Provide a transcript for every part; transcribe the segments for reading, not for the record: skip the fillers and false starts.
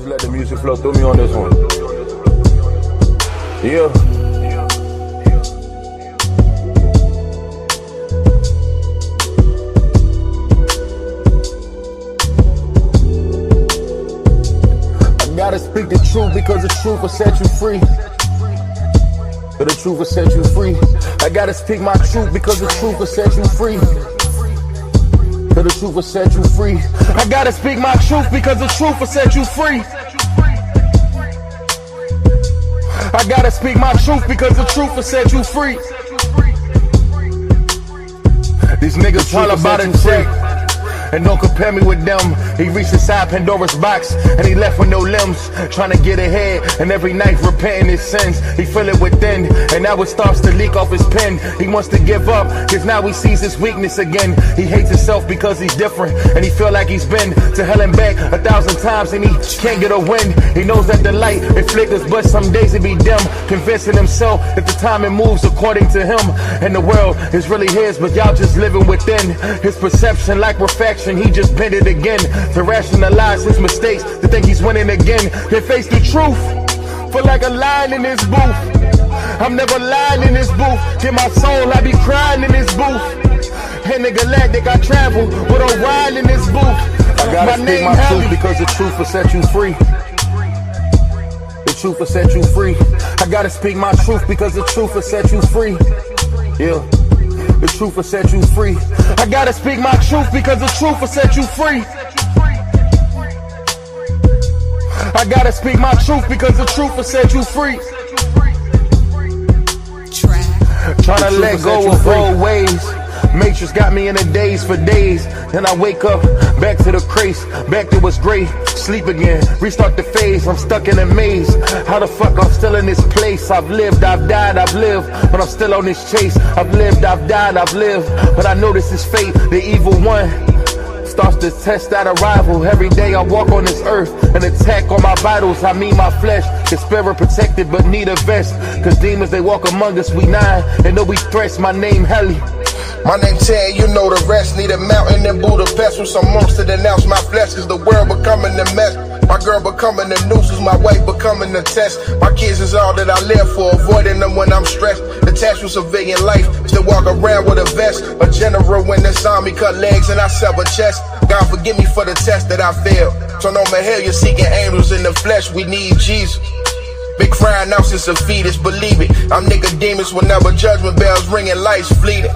Just let the music flow through me on this one. Yeah. I gotta speak the truth because the truth will set you free. But the truth will set you free. I gotta speak my truth because the truth will set you free. But the truth will set you free. I gotta speak my truth because the truth will set you free. I gotta speak my truth because the truth will set you free. These niggas all about a check, and don't compare me with them. He reached inside Pandora's box and he left with no limbs, trying to get ahead, and every night repenting his sins. He feel it within, and now it starts to leak off his pen. He wants to give up, cause now he sees his weakness again. He hates himself because he's different, and he feel like he's been to hell and back 1,000 times, and he can't get a win. He knows that the light, it flickers, but some days it be dim, convincing himself that the timing moves according to him, and the world is really his, but y'all just living within his perception like reflection. He just bent it again to rationalize his mistakes, to think he's winning again. Then face the truth, feel like a lion in this booth. I'm never lying in this booth. Get my soul, I be crying in this booth. In the galactic, I travel with a wine in this booth. I gotta speak my truth because the truth will set you free. The truth will set you free. I gotta speak my truth because the truth will set you free. Yeah. The truth will set you free. I gotta speak my truth because the truth will set you free. I gotta speak my truth because the truth will set you free. Trying to let go of old ways. Matrix got me in a daze for days. Then I wake up, back to the craze, back to what's great. Sleep again, restart the phase. I'm stuck in a maze. How the fuck I'm still in this place? I've lived, I've died, I've lived, but I'm still on this chase. I've lived, I've died, I've lived, but I know this is fate. The evil one starts to test that arrival. Every day I walk on this earth, an attack on my vitals. I mean my flesh, the spirit protected but need a vest. Cause demons they walk among us, we nine, and no we threats. My name Helly. My name 10, you know the rest. Need a mountain in Budapest with some monks to denounce my flesh. Cause the world becoming a mess. My girl becoming the nuisance, my wife becoming the test. My kids is all that I live for, avoiding them when I'm stressed. Attached with civilian life, still walk around with a vest. A general when the army cut legs and I sever chest. God forgive me for the test that I failed. So no more hell, you're seeking angels in the flesh, we need Jesus. Been crying out since a fetus, believe it. I'm Nicodemus whenever judgment bells ringing, lights fleeting.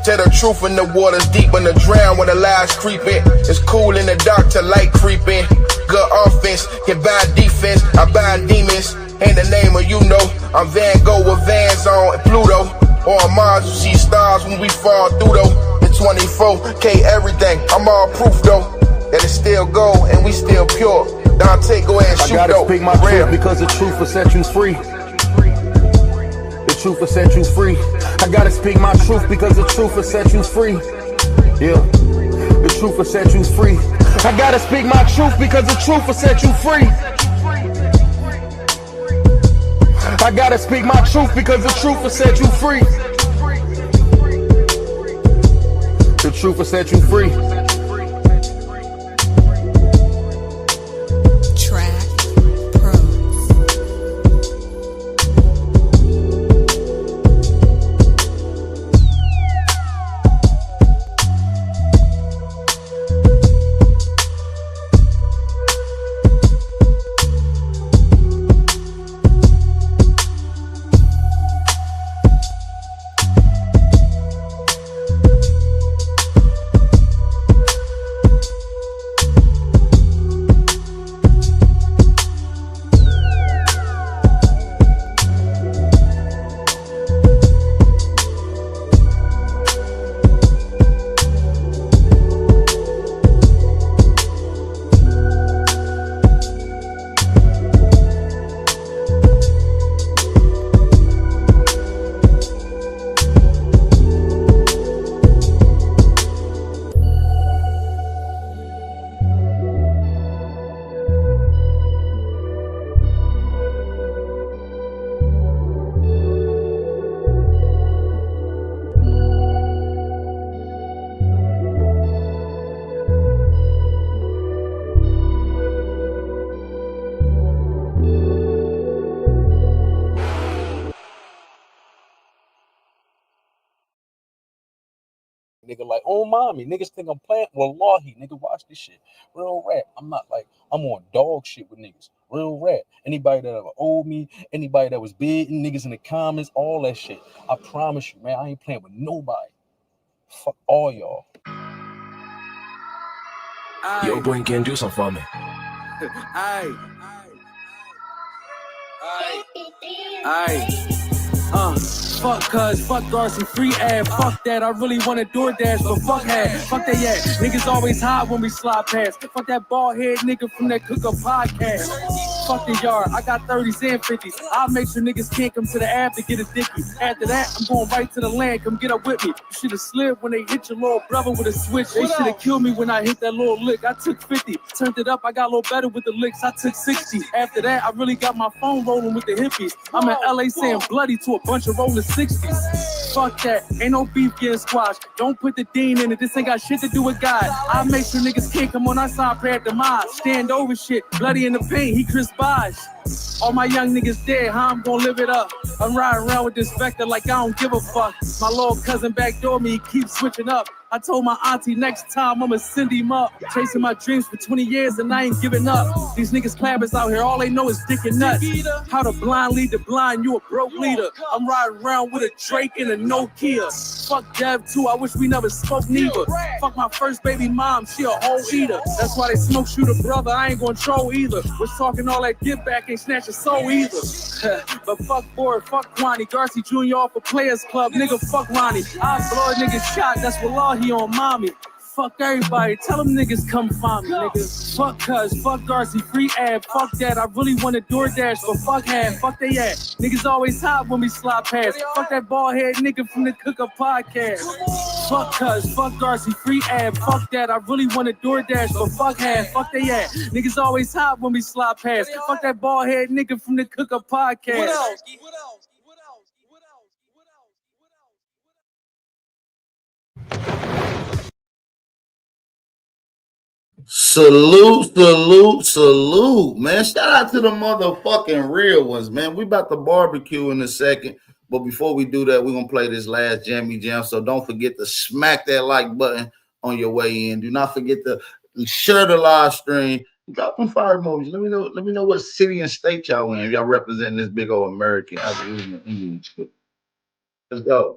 Tell the truth when the water's deep, when the drown, when the lies creeping. It's cool in the dark till light creeping. Good offense, can buy defense, I buy demons. Ain't the name of you know, I'm Van Gogh with Vans on and Pluto. Or on Mars, you see stars when we fall through though. The 24K everything, I'm all proof though that it still gold and we still pure. Dante, go ahead and shoot though. I gotta speak my truth because the truth will set you free. The truth will set you free. I gotta speak my truth because the truth will set you free. Yeah, the truth will set you free. I gotta speak my truth because the truth will set you free. I gotta speak my truth because the truth will set you free. The truth will set you free. nigga. Like, oh mommy, niggas think I'm playing. Wallahi, nigga, watch this shit. Real rap. I'm not like I'm on dog shit with niggas. Real rap. Anybody that ever owed me, anybody that was bidding, niggas in the comments, all that shit. I promise you, man, I ain't playing with nobody. Fuck all y'all. Yo, Brain can do something for me. Fuck cuz, fuck Garson, free ad, fuck that, I really wanna DoorDash, but fuck that, fuck that, yeah, niggas always high when we slide past, fuck that bald head nigga from that Cook Up podcast, fuck the yard, I got 30s and 50s, I'll make sure niggas can't come to the app to get a dicky, after that, I'm going right to the land, come get up with me, you should've slid when they hit your little brother with a switch, they should've killed me when I hit that little lick, I took 50, turned it up, I got a little better with the licks, I took 60, after that, I really got my phone rolling with the hippies, I'm in LA saying bloody to a bunch of rolling 60s. Fuck that, ain't no beef getting squashed. Don't put the dean in it, this ain't got shit to do with God. I make sure niggas can't come on our side, pray at the demise. Stand over shit, bloody in the paint, he Chris Bosh. All my young niggas dead, how I'm gonna live it up? I'm riding around with this Vector like I don't give a fuck. My little cousin backdoor me, he keeps switching up. I told my auntie next time I'ma send him up. Chasing my dreams for 20 years and I ain't giving up. These niggas clappers out here, all they know is dick and nuts. How to blind lead the blind, you a broke leader. I'm riding around with a Drake and a Nokia. Fuck Dev too, I wish we never spoke neither. Fuck my first baby mom, she a whole eater. That's why they smoke shoot a brother, I ain't gonna troll either. Was talking all that give back, ain't snatch a soul either. But fuck Boyd, fuck Kwani, Darcy Jr. off a Players Club, nigga fuck Ronnie. I blow a nigga shot, that's what law he on mommy. Fuck everybody, tell them niggas come find me, niggas. Fuck cuz, fuck Darcy, free ad, fuck that, I really want a DoorDash, but fuck half, fuck they at. Niggas always hot when we slide past. Fuck that bald head nigga from the Cook Up podcast. Fuck cuz, fuck Darcy, free ad, fuck that, I really want a DoorDash, but fuck half, fuck they at. Niggas always hot when we slide past. Fuck that bald head nigga from the Cook Up podcast. What else? Salute, man. Shout out to the motherfucking real ones, man. We about to barbecue in a second. But before we do that, we're going to play this last Jammy Jam. So don't forget to smack that like button on your way in. Do not forget to share the live stream. Drop some fire emojis. Let me know what city and state y'all in. If y'all representing this big old American. Let's go.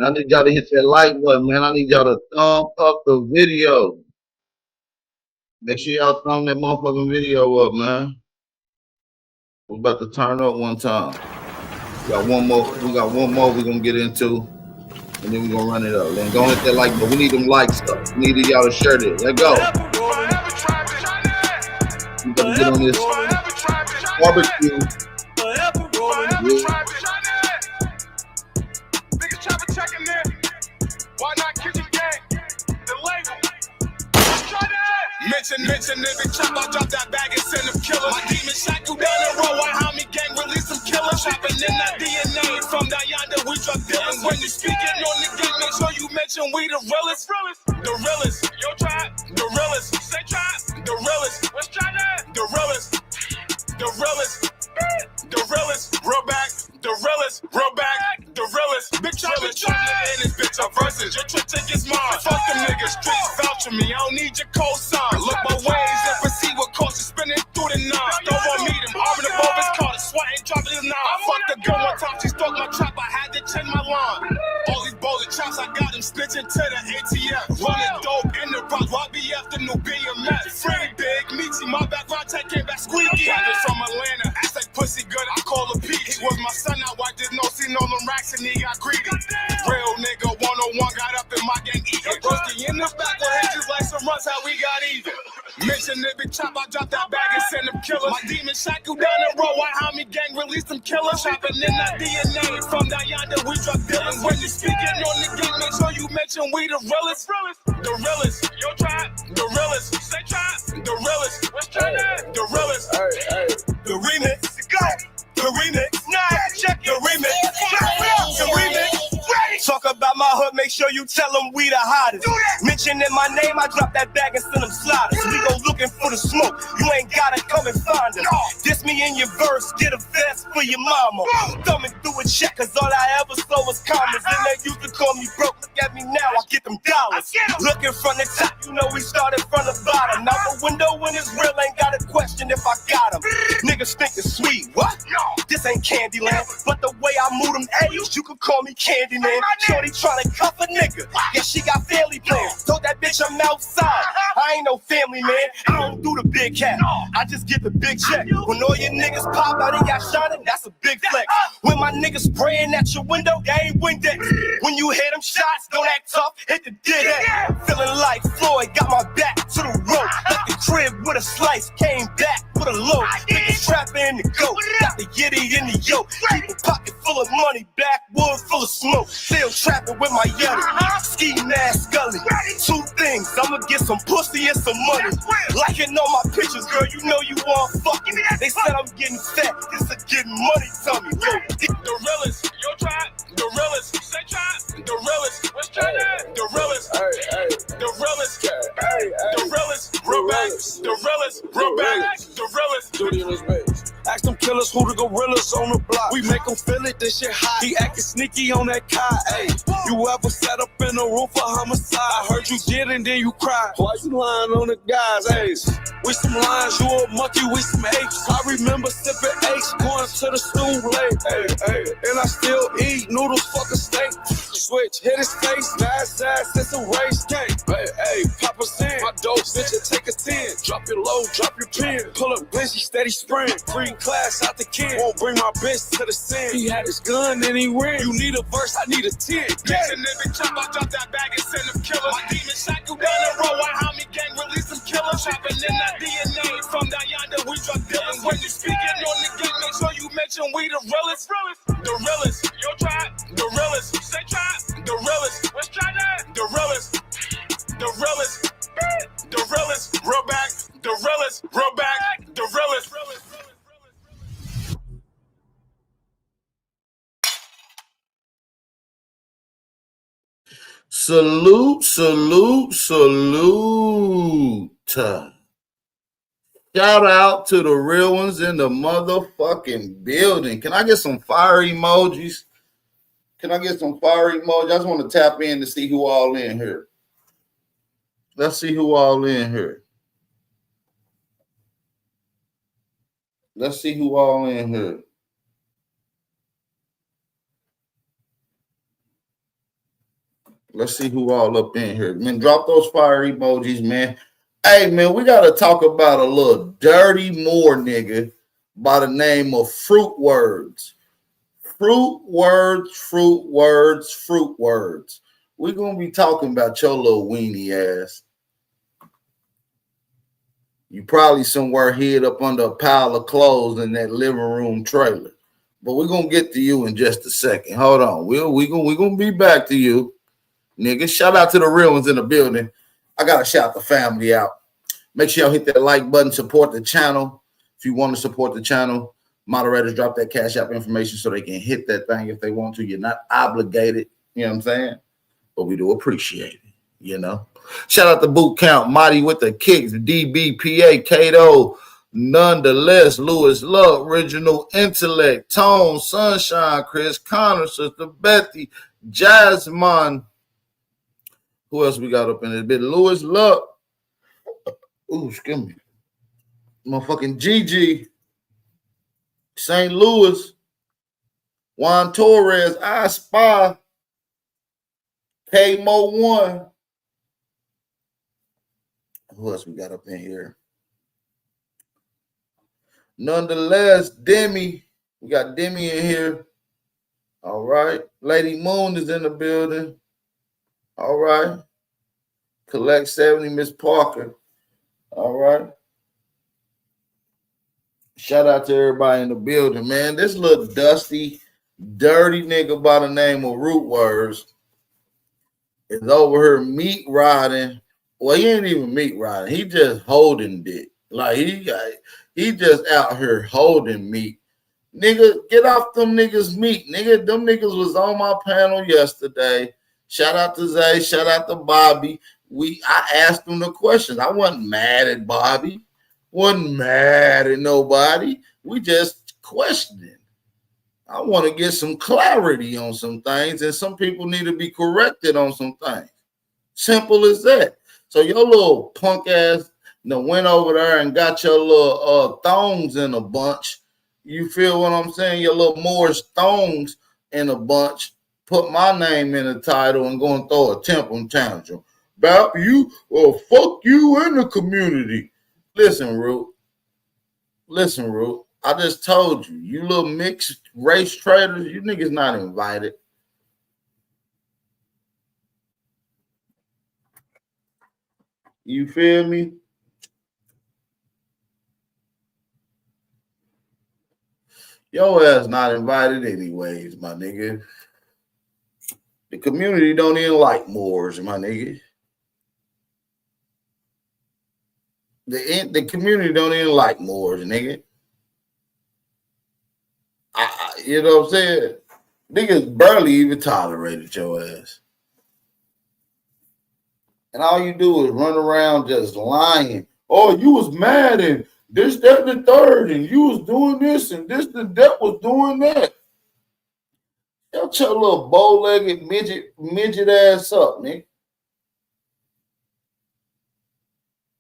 I need y'all to hit that like button, man. I need y'all to thumb up the video. Make sure y'all thumb that motherfucking video up, man. We're about to turn up one time. We got one more. We got one more we're gonna get into, and then we're gonna run it up. Then go hit that like button. We need them likes up. We need y'all to share this. Let's go. We gotta get on this barbecue. Why not kitchen gang? The label. Mention every chop, I drop that bag and send them killers. My demon shackle down the road, I homie gang release some killers. Chopping in that DNA from down yonder, we drug dealers. When you speaking on the game, make sure you mention we the realest. The realest, your tribe, the realest. Say tribe, the realest. What's trying that? The realest, the realest. The realest, real back, the realest, real back, the realest. Big chopper in this bitch up versus your trick is mine. Fuck them niggas, streets vouch for me. I don't need your cosign. Look my ways and proceed with caution, spinning through the nine. Don't want me them, arming above his car, swatting, dropping his nine. Fuck the gun one time, she stole my trap. I had to change my line. All these bowling chops, I got them snitching to the ATF. Running dope in the box, YBF, the new BMS. Free big, meaty, my background check came back squeaky. I from Atlanta, ass like pussy good, I call a peach. He was my son, I wiped his nose, seen all them racks and he got greedy. Real nigga, 101, got up in my gang eating. Broski in the back with hitches like some runs, how we got even. Mention the big chop, I drop that bag and send them killers. My demon shackle down the road, I homie gang release them killers. Chopping in that DNA from down yonder, we drug dealers. When you speaking on the game, make sure you mention we the realest. The realest, your tribe, the realest. Say tribe, the realest. What's trying that? The realest. The remix, go. The remix, nah, check the remix. The remix. Talk about my hood, make sure you tell them we the hottest. Mentioning my name, I drop that bag and send them sliders. We go looking for the smoke, you ain't gotta come and find us. Diss me in your verse, get a vest for your mama. Thumbing through a check, cause all I ever saw was commas. And they used to call me broke, look at me now, I get them dollars. Looking from the top, you know we started from the bottom. Now the window when it's real, ain't got a question if I got them. Niggas think it's sweet, what? This ain't Candyland, but the way I move them A's, you could call me Candyman. Shorty tryna cuff a nigga, yeah, she got family plans. Told that bitch I'm outside, I ain't no family man. I don't do the big hat, I just get the big check. When all your niggas pop out and y'all shining, that's a big flex. When my niggas spraying at your window, they ain't windex. When you hit them shots, don't act tough, hit the dig at. Feeling like Floyd, got my back to the rope. Left the crib with a slice, came back with a load. Niggas trapping in the goat, got the yitty in the yoke. Keep a pocket full of money, backwood full of smoke. Still trapping with my yeti, ski mask gully. Two things, I'ma get some pussy and some money. Liking all my pictures, girl, you know you want fucking. They said I'm getting fat, this a getting money to me. The realest, your tribe, the realest. Say tribe, the realest. What's trying that? The realest, the realest, the realest. Real back, the realest, real back, the realest. Ask them killers who the gorillas on the block. We make them feel it, this shit hot. He acting sneaky on that car, ayy. You ever sat up in a room for homicide? I heard you did and then you cried. Why you lying on the guys, ayy? With some lines, you a monkey with some apes. I remember sipping H, going to the stool late, ayy. And I still eat noodles, fuck a steak. Switch, hit his face, ass, it's a race game. Hey, Papa San, my dope bitch, take a 10. Drop your low, drop your pin. Pull up glizzy, steady sprint. Free class out the can. Won't bring my bitch to the sin. He had his gun and he ran. You need a verse, I need a 10. Mention every chop, I drop that bag and send them killers. My demon shackle down the road, I homie gang release them killers. Chopping in that DNA from down yonder, we drug dealers. When you speaking on the game, make sure you mention we the realest. The realest, your tribe, the realest. Say tribe, the realest. What's trying that? The realest, the realest, the realest. Real back, the realest, real back, the realest. Salute, salute, salute. Shout out to the real ones in the motherfucking building. Can I get some fire emojis? Can I get some fire emojis? I just want to tap in to see who all in here. Let's see who all in here. Let's see who all in here. Let's see who all up in here. Man, drop those fire emojis, man. Hey, man, we got to talk about a little dirty Moor nigga by the name of Fruit Words. Fruit Words, Fruit Words, Fruit Words. We're going to be talking about your little weenie ass. You probably somewhere hid up under a pile of clothes in that living room trailer. But we're going to get to you in just a second. Hold on. We're gonna be back to you. Nigga, shout out to the real ones in the building. I gotta shout the family out. Make sure y'all hit that like button, support the channel. If you want to support the channel, moderators drop that Cash App information so they can hit that thing if they want to. You're not obligated, you know what I'm saying? But we do appreciate it, you know. Shout out to Boot Camp, Mighty with the Kicks, DBPA, Kato, Nonetheless, Lewis Luck, Original Intellect, Tone, Sunshine, Chris Connor, Sister Betty, Jasmine. Who else we got up in this bit? Lewis Luck. Ooh, excuse me. Motherfucking Gigi. St. Louis. Juan Torres. I Spy. K-Mo 1. Who else we got up in here? Nonetheless, Demi. We got Demi in here. All right. Lady Moon is in the building. All right. Collect 70, Miss Parker. All right. Shout out to everybody in the building, man. This little dusty, dirty nigga by the name of Rootwords is over here meat riding. Well, he ain't even meat riding. He just holding dick. Like he just out here holding meat. Nigga, get off them niggas meat. Nigga, them niggas was on my panel yesterday. Shout out to Zay. Shout out to Bobby. I asked them the questions. I wasn't mad at Bobby. Wasn't mad at nobody. We just questioning. I want to get some clarity on some things, and some people need to be corrected on some things. Simple as that. So your little punk ass went over there and got your little thongs in a bunch. You feel what I'm saying? Your little Morris thongs in a bunch. Put my name in the title and go and throw a temple tantrum. About you, or fuck you in the community. Listen, Root. Listen, Root. I just told you, you little mixed race traders, you niggas not invited. You feel me? Your ass not invited anyways, my nigga. The community don't even like Moors, my nigga. The community don't even like Moors, nigga. You know what I'm saying? Niggas barely even tolerated your ass. And all you do is run around just lying. Oh, you was mad and this, that, and the third, and you was doing this, and this, and that was doing that. Shut your little bow-legged midget ass up, nigga.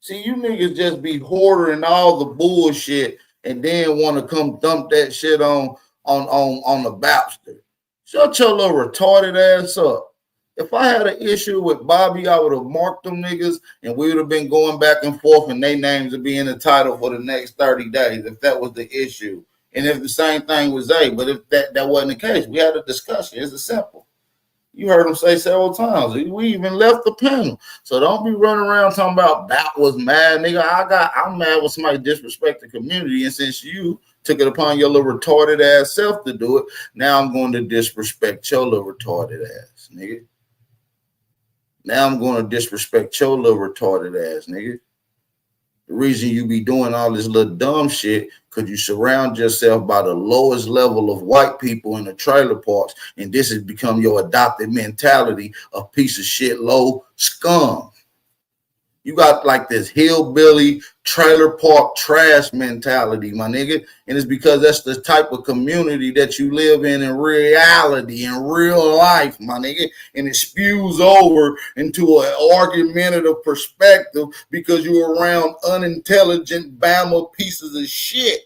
See, you niggas just be hoarding all the bullshit and then want to come dump that shit on the Bapster. Shut your little retarded ass up. If I had an issue with Bobby, I would have marked them niggas and we would have been going back and forth and their names would be in the title for the next 30 days if that was the issue. And if the same thing was A, but if that wasn't the case, we had a discussion. It's simple. You heard him say several times. We even left the panel. So don't be running around talking about that was mad, nigga. I'm mad when somebody disrespect the community. And since you took it upon your little retarded ass self to do it, now I'm going to disrespect your little retarded ass, nigga. Now I'm going to disrespect your little retarded ass, nigga. The reason you be doing all this little dumb shit because you surround yourself by the lowest level of white people in the trailer parks, and this has become your adopted mentality of piece of shit, low scum. You got like this hillbilly trailer park trash mentality, my nigga. And it's because that's the type of community that you live in reality, in real life, my nigga. And it spews over into an argumentative perspective because you're around unintelligent Bama pieces of shit.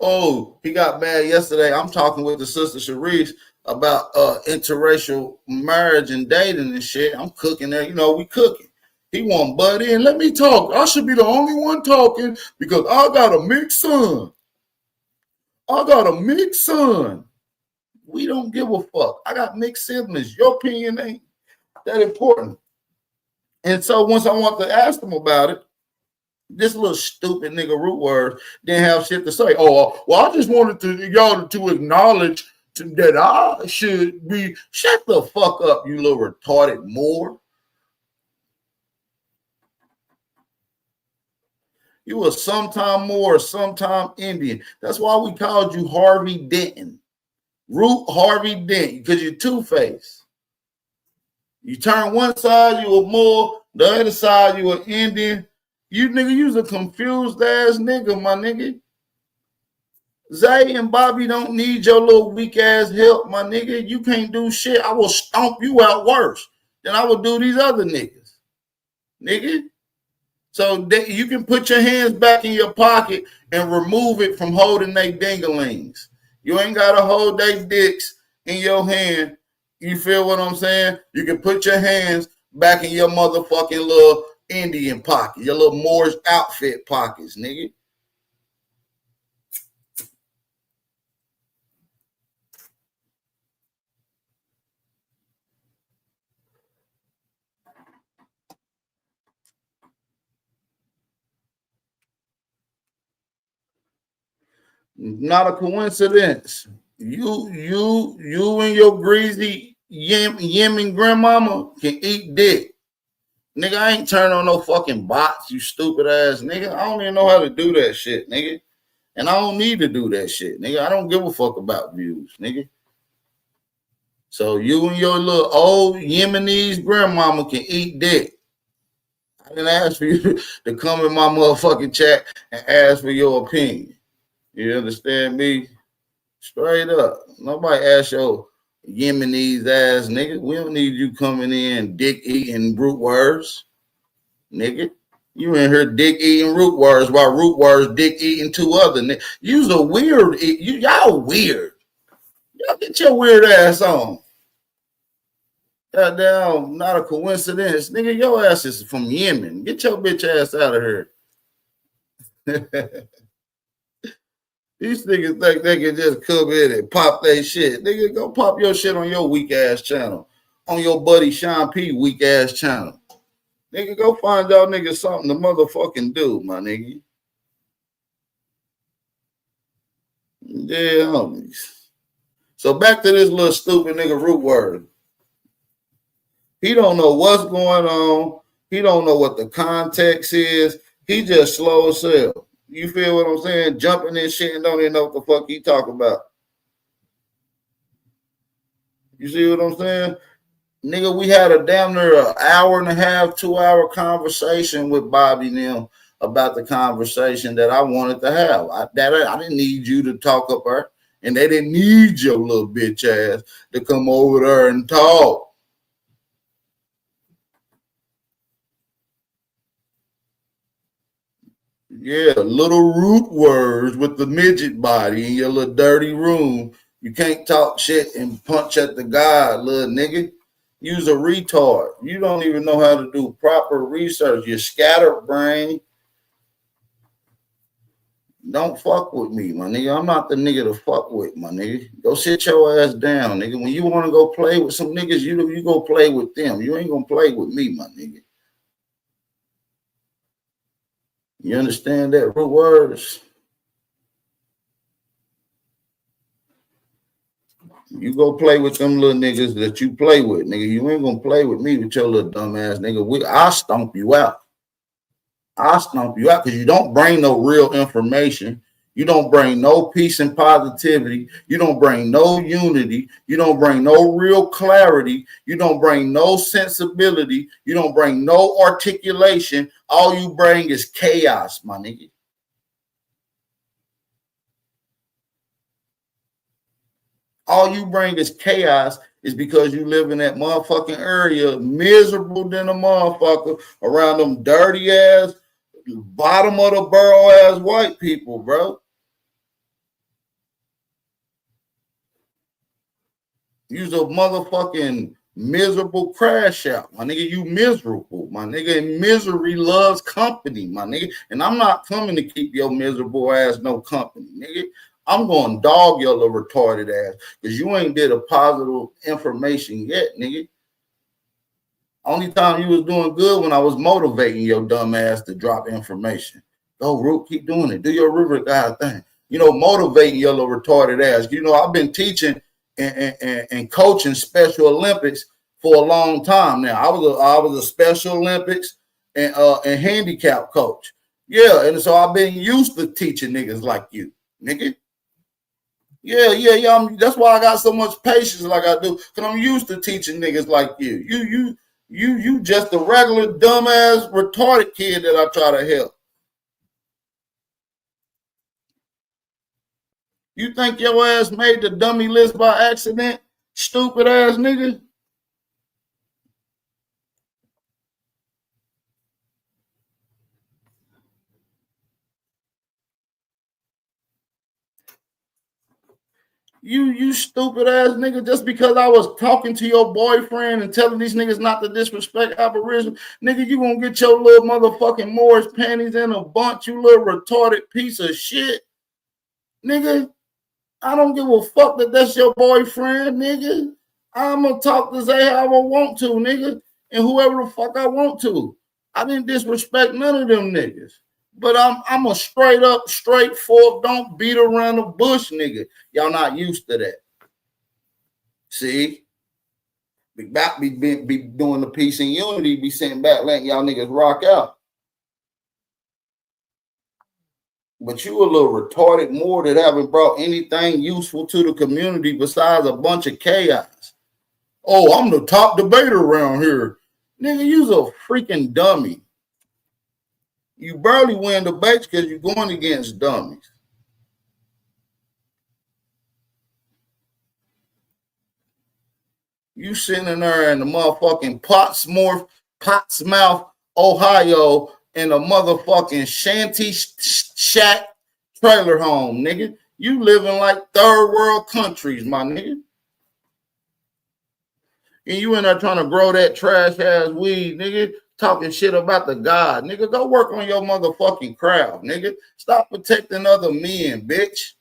Oh, he got mad yesterday. I'm talking with the sister Sharice about interracial marriage and dating and shit. I'm cooking there. You know, we cooking. He won't butt in. Let me talk. I should be the only one talking because I got a mixed son. I got a mixed son. We don't give a fuck. I got mixed siblings. Your opinion ain't that important. And so once I want to ask them about it, this little stupid nigga Rootword didn't have shit to say. Oh, well, I just wanted y'all to acknowledge that I should be. Shut the fuck up, you little retarded Moor. You were sometime Moor, sometime Indian. That's why we called you Harvey Denton. Root Harvey Denton, because you're two-faced. You turn one side, you a Moor. The other side, you an Indian. You nigga, you's a confused ass nigga, my nigga. Zay and Bobby don't need your little weak ass help, my nigga. You can't do shit. I will stomp you out worse than I would do these other niggas, nigga. So you can put your hands back in your pocket and remove it from holding they dingalings. You ain't gotta hold they dicks in your hand. You feel what I'm saying? You can put your hands back in your motherfucking little Indian pocket, your little Moorish outfit pockets, nigga. Not a coincidence. You and your greasy Yemen grandmama can eat dick. Nigga, I ain't turn on no fucking bots, you stupid ass nigga. I don't even know how to do that shit, nigga. And I don't need to do that shit, nigga. I don't give a fuck about views, nigga. So you and your little old Yemenese grandmama can eat dick. I didn't ask for you to come in my motherfucking chat and ask for your opinion. You understand me? Straight up. Nobody asked your Yemenese ass nigga. We don't need you coming in dick eating root words, nigga. You in here dick eating root words while root words dick eating two other niggas. You's a weird. Y'all weird. Y'all get your weird ass on. Goddamn, not a coincidence. Nigga, your ass is from Yemen. Get your bitch ass out of here. These niggas think they can just come in and pop their shit. Nigga, go pop your shit on your weak ass channel. On your buddy Sean P weak ass channel. Nigga, go find y'all niggas something to motherfucking do, my nigga. Yeah, homies. So back to this little stupid nigga Rootword. He don't know what's going on. He don't know what the context is. He just slow as hell. You feel what I'm saying? Jumping in shit and don't even know what the fuck he talking about. You see what I'm saying? Nigga, we had a damn near an hour and a half, 2 hour conversation with Bobby and them about the conversation that I wanted to have. I didn't need you to talk up her, and they didn't need your little bitch ass to come over there and talk. Yeah, little root words with the midget body in your little dirty room. You can't talk shit and punch at the god, little nigga. You's a retard. You don't even know how to do proper research. You're scatterbrained. Don't fuck with me, my nigga. I'm not the nigga to fuck with, my nigga. Go sit your ass down, nigga. When you want to go play with some niggas, you go play with them. You ain't gonna play with me, my nigga. You understand that, root words? You go play with them little niggas that you play with, nigga. You ain't gonna play with me with your little dumb ass nigga. I'll stomp you out. I'll stomp you out because you don't bring no real information. You don't bring no peace and positivity. You don't bring no unity. You don't bring no real clarity. You don't bring no sensibility. You don't bring no articulation. All you bring is chaos, my nigga. All you bring is chaos is because you live in that motherfucking area, miserable than a motherfucker, around them dirty ass, bottom of the barrel ass white people, bro. You's a motherfucking miserable crash out, my nigga. You miserable, my nigga. And misery loves company, my nigga. And I'm not coming to keep your miserable ass no company, nigga. I'm going to dog your little retarded ass because you ain't did a positive information yet, nigga. Only time you was doing good when I was motivating your dumb ass to drop information. Go, Root, keep doing it. Do your river guy thing. You know, motivating your little retarded ass. You know, I've been teaching and coaching Special Olympics for a long time now. I was a Special Olympics and handicap coach. Yeah, and so I've been used to teaching niggas like you, nigga. Yeah. That's why I got so much patience like I do, because I'm used to teaching niggas like you. You just a regular dumbass retarded kid that I try to help. You think your ass made the dummy list by accident? Stupid ass nigga. You stupid ass nigga. Just because I was talking to your boyfriend and telling these niggas not to disrespect Aboriginal, nigga, you gonna get your little motherfucking Morris panties in a bunch, you little retarded piece of shit. Nigga, I don't give a fuck that that's your boyfriend, nigga. I'm gonna talk to Zay how I want to, nigga, and whoever the fuck I want to. I didn't disrespect none of them niggas. But I'm a straight up, straightforward, don't beat around the bush, nigga. Y'all not used to that. See? Be doing the peace and unity, be sitting back letting y'all niggas rock out. But you a little retarded more that haven't brought anything useful to the community besides a bunch of chaos. Oh, I'm the top debater around here. Nigga, you's a freaking dummy. You barely win debates because you're going against dummies. You sitting there in the motherfucking Pottsmouth, Ohio, in a motherfucking shanty shack trailer home, nigga. You living like third world countries, my nigga. And you in there trying to grow that trash ass weed, nigga. Talking shit about the God, nigga. Go work on your motherfucking crowd, nigga. Stop protecting other men, bitch.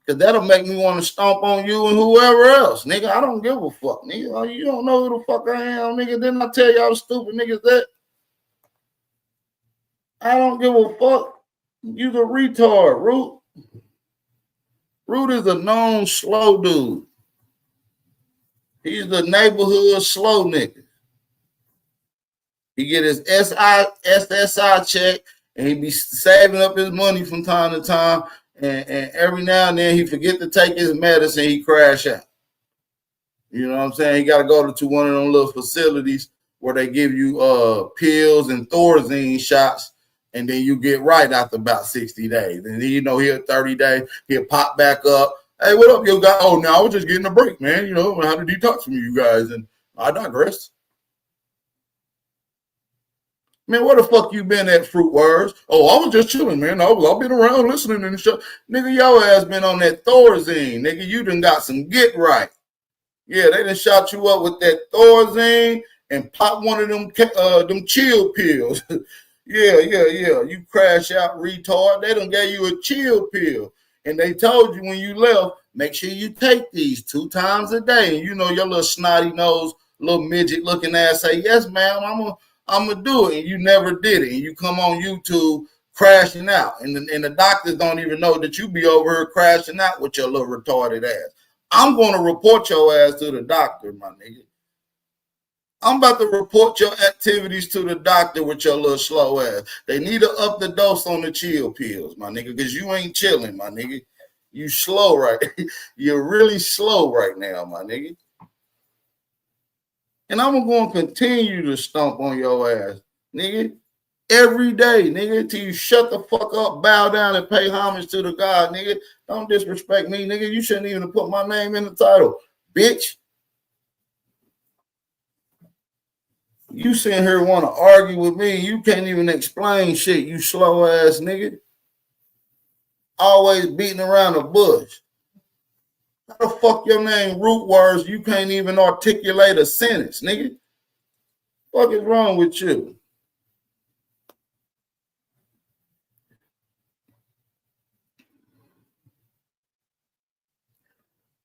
Because that'll make me want to stomp on you and whoever else, nigga. I don't give a fuck, nigga. You don't know who the fuck I am, nigga. Didn't I tell y'all stupid niggas that? I don't give a fuck. You the retard, Root. Root is a known slow dude. He's the neighborhood slow nigga. He get his SSI check, and he be saving up his money from time to time, and every now and then he forget to take his medicine, he crash out. You know what I'm saying? He got to go to one of them little facilities where they give you pills and Thorazine shots, and then you get right after about 60 days. And then, you know, he'll 30 days, he'll pop back up. Hey, what up, yo guy? Oh, no, I was just getting a break, man. You know, how to detox from you guys. And I digress. Man, where the fuck you been at, Fruit Words? Oh, I was just chilling, man. I've been around listening and shit. Nigga, your ass been on that Thorazine. Nigga, you done got some get right. Yeah, they done shot you up with that Thorazine and pop one of them chill pills. Yeah. You crash out, retard. They done gave you a chill pill. And they told you when you left, make sure you take these 2 times a day. And you know your little snotty nose, little midget looking ass say, yes, ma'am, I'm gonna do it, and you never did it, and you come on YouTube crashing out, and the doctors don't even know that you be over here crashing out with your little retarded ass. I'm gonna report your ass to the doctor, my nigga. I'm about to report your activities to the doctor with your little slow ass. They need to up the dose on the chill pills, my nigga, because you ain't chilling, my nigga. You slow right. You're really slow right now, my nigga. And I'm going to continue to stomp on your ass, nigga, every day, nigga, till you shut the fuck up, bow down, and pay homage to the God, nigga. Don't disrespect me, nigga. You shouldn't even have put my name in the title, bitch. You sitting here want to argue with me. You can't even explain shit, you slow ass nigga. Always beating around the bush. How the fuck your name root words? You can't even articulate a sentence, nigga. What is wrong with you?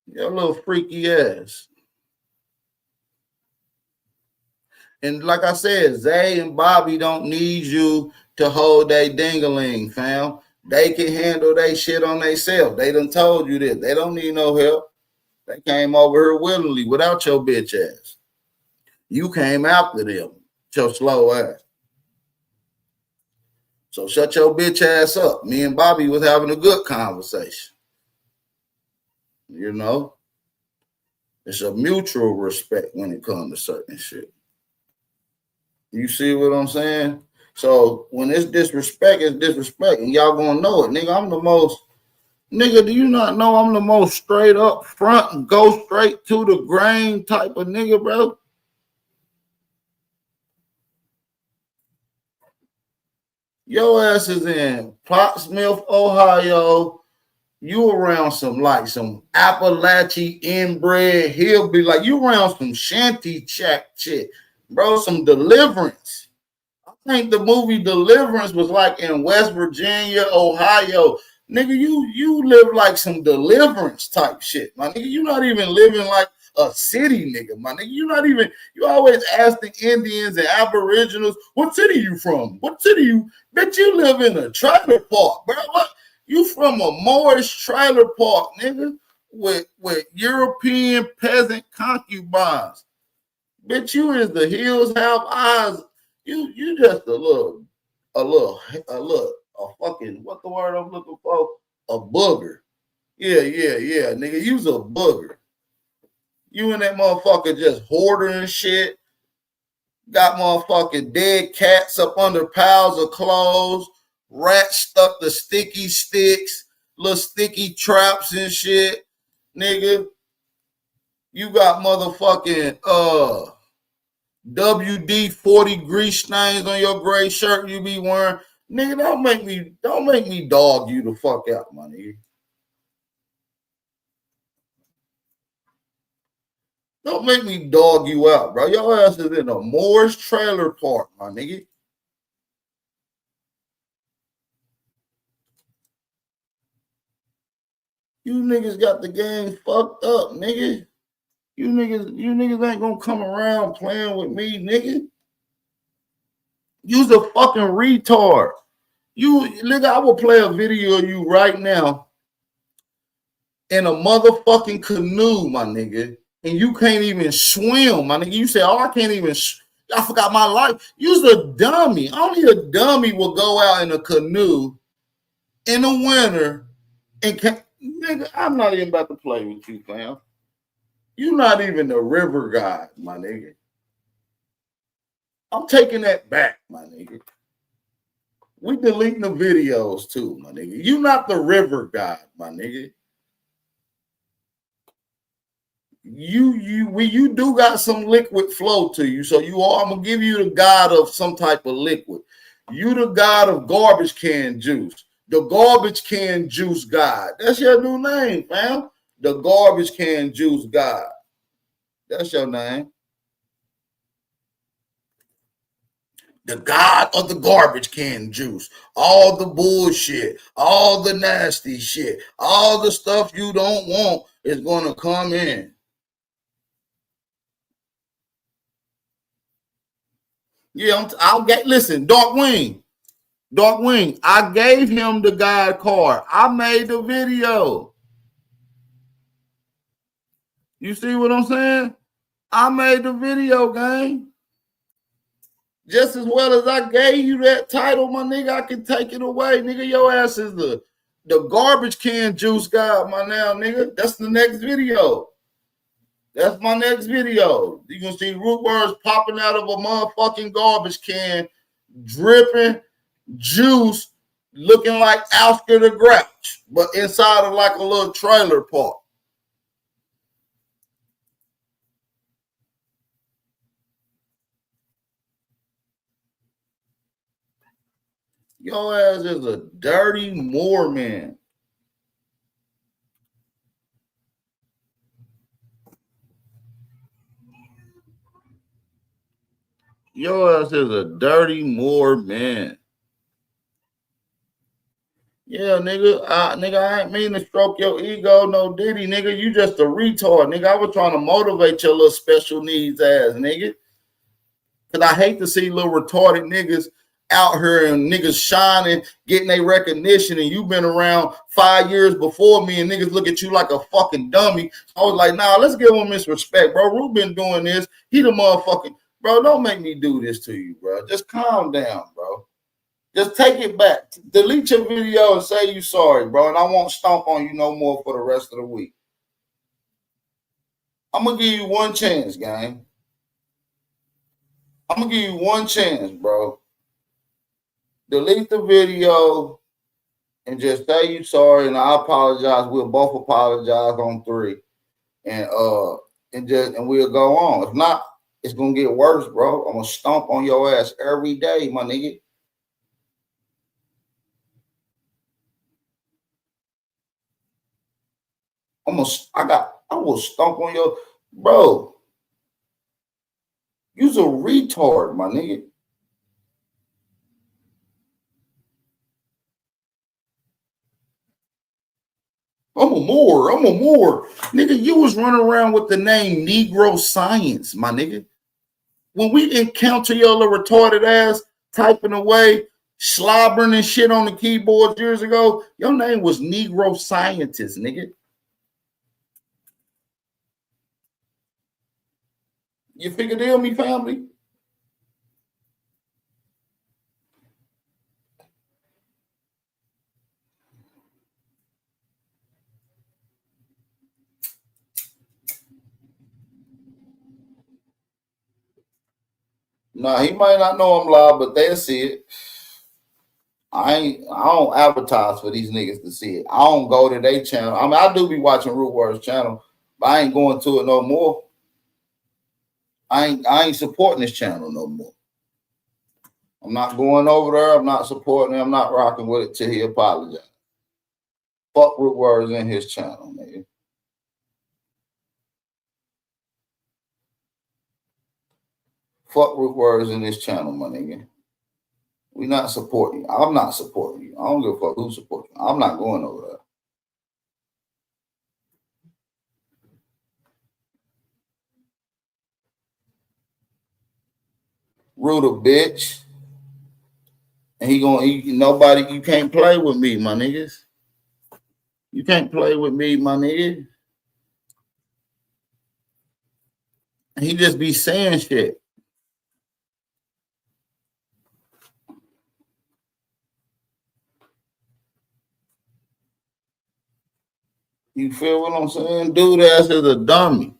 Your little freaky ass. And like I said, Zay and Bobby don't need you to hold they dingaling, fam. They can handle they shit on themselves. They done told you this. They don't need no help. They came over here willingly without your bitch ass. You came after them, your slow ass. So shut your bitch ass up. Me and Bobby was having a good conversation. You know? It's a mutual respect when it comes to certain shit. You see what I'm saying? So when it's disrespect, it's disrespect. And y'all gonna know it. Nigga, I'm the most, nigga, do you not know I'm the most straight up front and go straight to the grain type of nigga, bro? Your ass is in Pottsmith, Ohio. You around some Appalachian inbred hillbilly, like you around some shanty shack shit, bro. Some Deliverance. I think the movie Deliverance was like in West Virginia, Ohio. Nigga, you live like some Deliverance type shit, my nigga. You not even living like a city nigga, my nigga. You always ask the Indians and Aboriginals, what city you from? What city you? Bitch, you live in a trailer park, bro. What? You from a Moorish trailer park, nigga, with European peasant concubines. Bitch, you is the hills have eyes. You just a fucking, what the word I'm looking for? A booger. Yeah, nigga, you's a booger. You and that motherfucker just hoarding shit. Got motherfucking dead cats up under piles of clothes. Rats stuck to sticky sticks, little sticky traps and shit. Nigga, you got motherfucking WD-40 grease stains on your gray shirt you be wearing. Nigga, don't make me dog you the fuck out, my nigga. Don't make me dog you out, bro. Your ass is in a Moore's trailer park, my nigga. You niggas got the game fucked up, nigga. You niggas ain't gonna come around playing with me, nigga. You's a fucking retard. Nigga, I will play a video of you right now in a motherfucking canoe, my nigga, and you can't even swim, my nigga. You say, oh, I can't even, I forgot my life. You's a dummy. Only a dummy will go out in a canoe in the winter and nigga, I'm not even about to play with you, fam. You're not even the river god, my nigga. I'm taking that back, my nigga. We deleting the videos too, my nigga. You not the river god, my nigga. You do got some liquid flow to you, so I'm gonna give you the god of some type of liquid. You the god of garbage can juice, the garbage can juice god. That's your new name, fam. The garbage can juice god. That's your name. The god of the garbage can juice. All the bullshit, all the nasty shit, all the stuff you don't want is gonna come in. Yeah, listen, Darkwing, I gave him the guide card. I made the video. You see what I'm saying? I made the video, gang. Just as well as I gave you that title, my nigga, I can take it away. Nigga, your ass is the garbage can juice guy, my now, nigga. That's the next video. That's my next video. You can see root words popping out of a motherfucking garbage can, dripping juice, looking like Oscar the Grouch, but inside of like a little trailer park. Your ass is a dirty Moor man. Your ass is a dirty Moor man. Yeah, nigga, I ain't mean to stroke your ego, no diddy, nigga. You just a retard, nigga. I was trying to motivate your little special needs ass, nigga. Cause I hate to see little retarded niggas out here and niggas shining, getting their recognition, and you've been around 5 years before me, and niggas look at you like a fucking dummy. So I was like, nah, let's give him his respect, bro. Root been doing this. He the motherfucking, bro, don't make me do this to you, bro. Just calm down, bro. Just take it back. Delete your video and say you sorry, bro, and I won't stomp on you no more for the rest of the week. I'm going to give you one chance, gang. I'm going to give you one chance, bro. Delete the video and just say you sorry, and I apologize. We'll both apologize on 3, and we'll go on. If not, it's gonna get worse, bro. I'm gonna stomp on your ass every day, my nigga. I will stomp on your bro. You's a retard, my nigga. I'm a Moor. Nigga, you was running around with the name Negro Science, my nigga. When we encounter your little retarded ass typing away, slobbering and shit on the keyboard years ago, your name was Negro Scientist, nigga. You figure deal me, family? Nah, he might not know I'm live, but they'll see it. I don't advertise for these niggas to see it. I don't go to their channel. I mean, I do be watching Rootword's channel, but I ain't going to it no more. I ain't supporting this channel no more. I'm not going over there. I'm not supporting him. I'm not rocking with it till he apologizes. Fuck Rootword's in his channel, nigga. Fuck Rootword's in his channel, my nigga. We not supporting you. I'm not supporting you. I don't give a fuck who supports you. I'm not going over there. Root a bitch. And nobody, you can't play with me, my niggas. You can't play with me, my nigga. He just be saying shit. You feel what I'm saying? Dude ass is a dummy.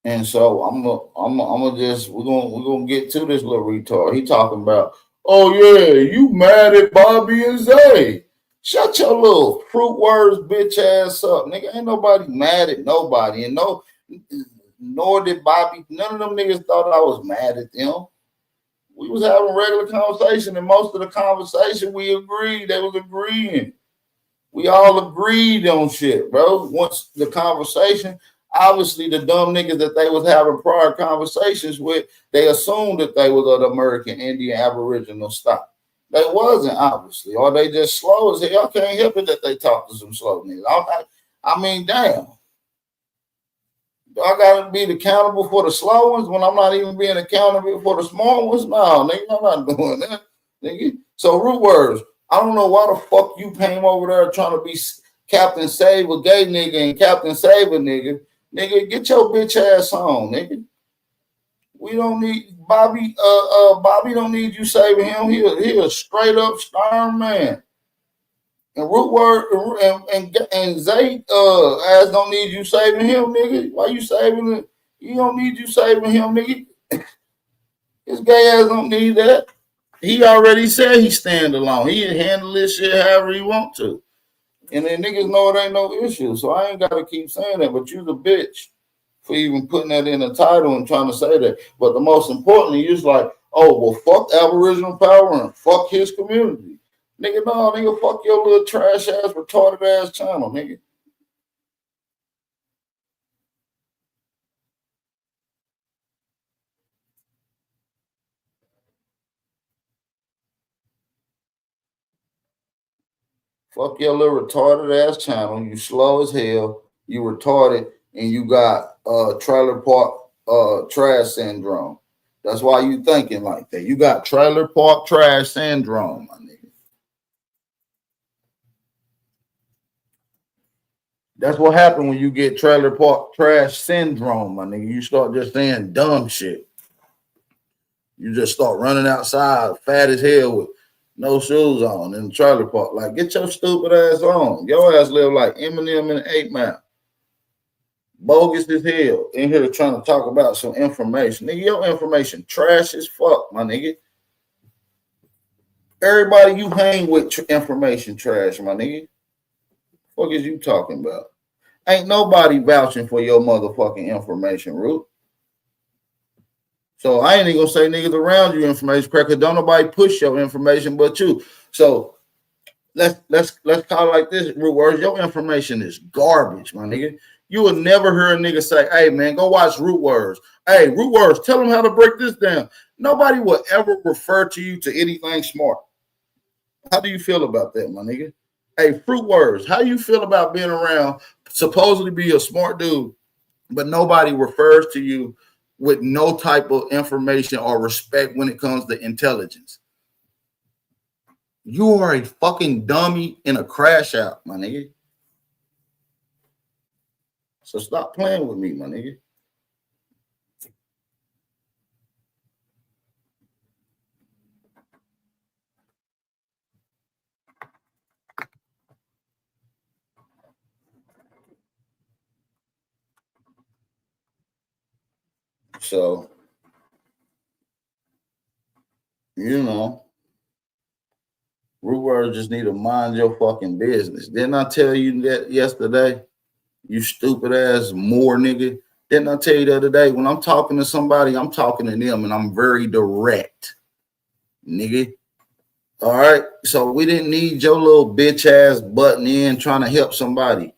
And so we're gonna get to this little retard. He talking about, oh yeah, you mad at Bobby and Zay. Shut your little fruit words bitch ass up, nigga. Ain't nobody mad at nobody. And nor did Bobby. None of them niggas thought I was mad at them. We was having regular conversation, and most of the conversation we agreed. They was agreeing. We all agreed on shit, bro. Once the conversation, obviously the dumb niggas that they was having prior conversations with, they assumed that they was of the American Indian Aboriginal stock. They wasn't, obviously, or they just slow as hell. I can't help it that they talk to some slow niggas. I mean, damn. I gotta be accountable for the slow ones when I'm not even being accountable for the small ones. No, nigga, I'm not doing that, nigga. So root words. I don't know why the fuck you came over there trying to be Captain Save a gay nigga and Captain Save a nigga. Nigga, get your bitch ass on, nigga. We don't need Bobby. Bobby don't need you saving him. He a straight up stern man. And Rootword and Zay ass don't need you saving him, nigga. Why you saving him? He don't need you saving him, nigga. His gay ass don't need that. He already said he stand alone. He can handle this shit however he want to. And then niggas know it ain't no issue. So I ain't gotta keep saying that, but you the bitch for even putting that in the title and trying to say that. But the most importantly, you're just like, oh, well, fuck Aboriginal power and fuck his community. Nigga, no, nigga, fuck your little trash ass, retarded ass channel, nigga. Fuck your little retarded ass channel. You slow as hell. You retarded, and you got trailer park trash syndrome. That's why you thinking like that. You got trailer park trash syndrome, my nigga. That's what happened when you get trailer park trash syndrome, my nigga. You start just saying dumb shit. You just start running outside, fat as hell with no shoes on in the trailer park. Like, get your stupid ass on. Your ass live like Eminem in 8 Mile. Bogus as hell. In here trying to talk about some information. Nigga, your information trash as fuck, my nigga. Everybody you hang with information trash, my nigga. What is you talking about? Ain't nobody vouching for your motherfucking information, Root. So I ain't even gonna say niggas around you information crack, because don't nobody push your information but you. So let's call it like this, Root Words. Your information is garbage, my nigga. You will never hear a nigga say, hey man, go watch Root Words. Hey, Root Words, tell them how to break this down. Nobody will ever refer to you to anything smart. How do you feel about that, my nigga? Hey, Fruit Words, how you feel about being around, supposedly be a smart dude, but nobody refers to you with no type of information or respect when it comes to intelligence? You are a fucking dummy in a crash out, my nigga. So stop playing with me, my nigga. So, you know, Root Words just need to mind your fucking business. Didn't I tell you that yesterday? You stupid ass Moore nigga. Didn't I tell you the other day? When I'm talking to somebody, I'm talking to them and I'm very direct, nigga. All right. So we didn't need your little bitch ass button in trying to help somebody.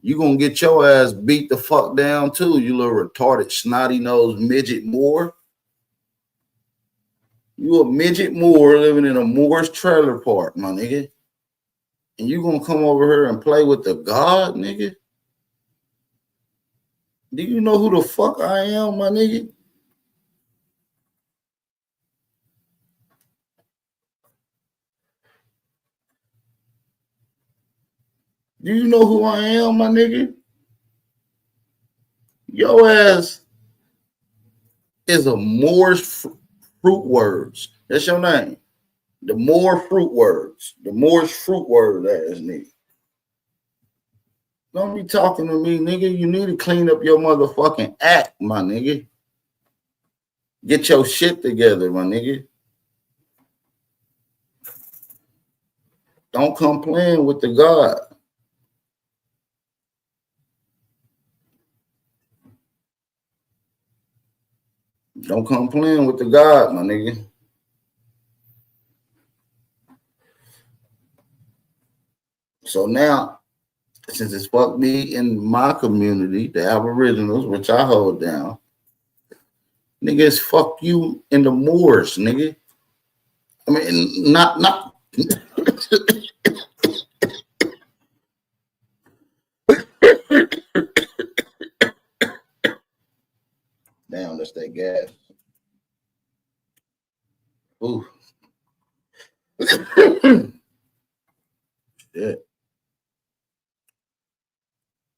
You gonna get your ass beat the fuck down too, you little retarded snotty nose midget Moore. You a midget Moore living in a Moore's trailer park, my nigga. And you gonna come over here and play with the God, nigga? Do you know who the fuck I am, my nigga? Do you know who I am, my nigga? Your ass is a Moore's Fruit Words. That's your name. The Moore Fruit Words. The Moore's Fruit Word ass nigga. Don't be talking to me, nigga. You need to clean up your motherfucking act, my nigga. Get your shit together, my nigga. Don't come playing with the God. Don't come playing with the God, my nigga. So now, since it's fucked me in my community, the Aboriginals, which I hold down, nigga, it's fuck you in the Moors, nigga. I mean, not. Damn, that's that gas. Ooh. Shit.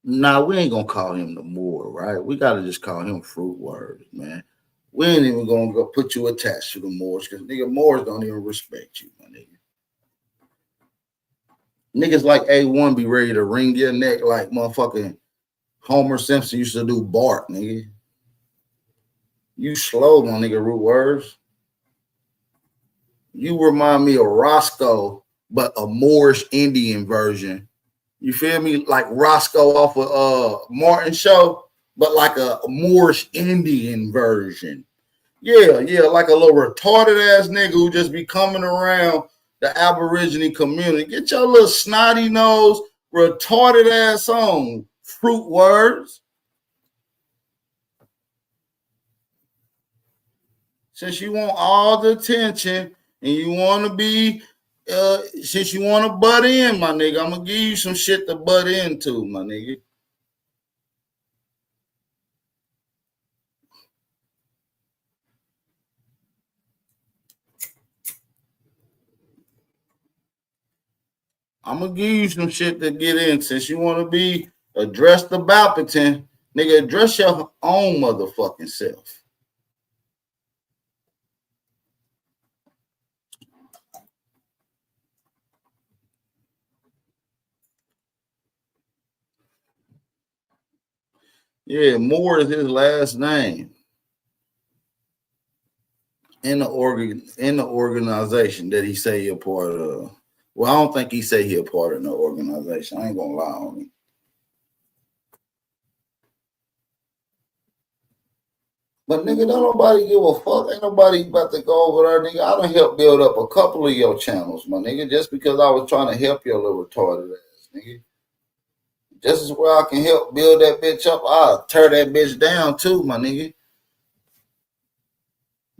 Nah, we ain't gonna call him the Moor, right? We gotta just call him Fruit Words, man. We ain't even gonna go put you attached to the Moors, because nigga, Moors don't even respect you, my nigga. Niggas like A1 be ready to wring your neck like motherfucking Homer Simpson used to do Bart, nigga. You slow, my nigga, Root Words. You remind me of Roscoe, but a Moorish Indian version. You feel me? Like Roscoe off of Martin show, but like a Moorish Indian version. Yeah, like a little retarded ass nigga who just be coming around the Aborigine community. Get your little snotty nose, retarded ass on, Fruit Words. Since you want all the attention and you want to be Since you want to butt in, my nigga, I'm gonna give you some shit to butt into, my nigga. I'm gonna give you some shit to get in. Since you want to be addressed about Balpatin, nigga, address your own motherfucking self. Yeah, Moore is his last name in the organization that he say he a part of. Well, I don't think he say he a part of no organization. I ain't gonna lie on him. But nigga, don't nobody give a fuck. Ain't nobody about to go over there, nigga. I done helped build up a couple of your channels, my nigga, just because I was trying to help your little retarded ass, nigga. Just as well I can help build that bitch up, I'll tear that bitch down too, my nigga.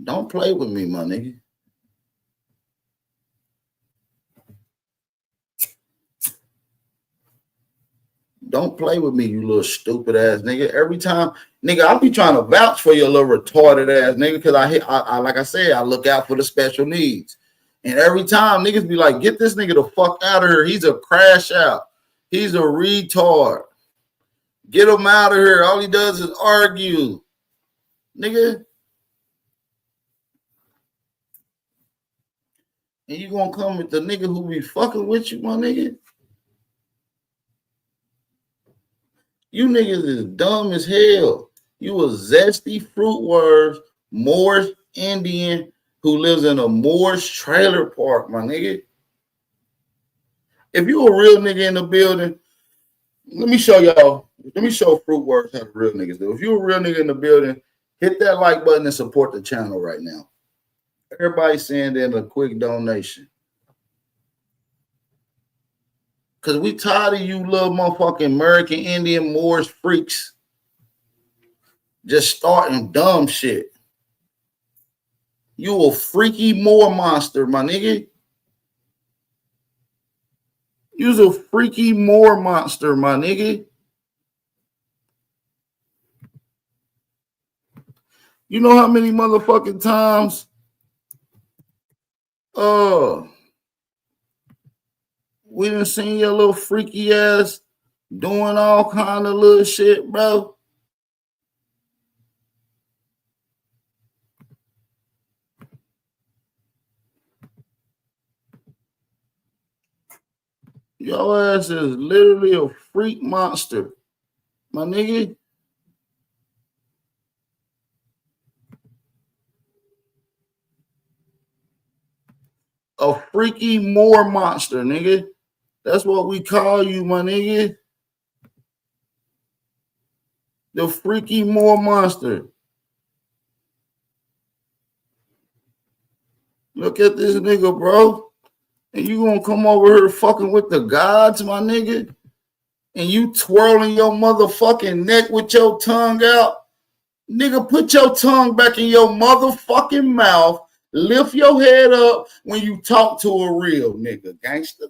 Don't play with me, my nigga. Don't play with me, you little stupid ass nigga. Every time, nigga, I'll be trying to vouch for your little retarded ass nigga because I like I said, I look out for the special needs. And every time niggas be like, get this nigga the fuck out of here. He's a crash out. He's a retard. Get him out of here. All he does is argue. Nigga. And you gonna come with the nigga who be fucking with you, my nigga? You niggas is dumb as hell. You a zesty fruit words, Moorish Indian who lives in a Moorish trailer park, my nigga. If you a real nigga in the building, let me show y'all. Let me show fruit words how the real niggas do. If you a real nigga in the building, hit that like button and support the channel right now. Everybody send in a quick donation. Because we tired of you little motherfucking American Indian Moorish freaks just starting dumb shit. You a freaky Moor monster, my nigga. You's a freaky Moor monster, my nigga. You know how many motherfucking times we done seen your little freaky ass doing all kind of little shit, bro. Your ass is literally a freak monster, my nigga. A freaky Moor monster, nigga. That's what we call you, my nigga. The freaky Moor monster. Look at this nigga, bro. And you gonna come over here fucking with the gods, my nigga? And you twirling your motherfucking neck with your tongue out? Nigga, put your tongue back in your motherfucking mouth. Lift your head up when you talk to a real nigga, gangster.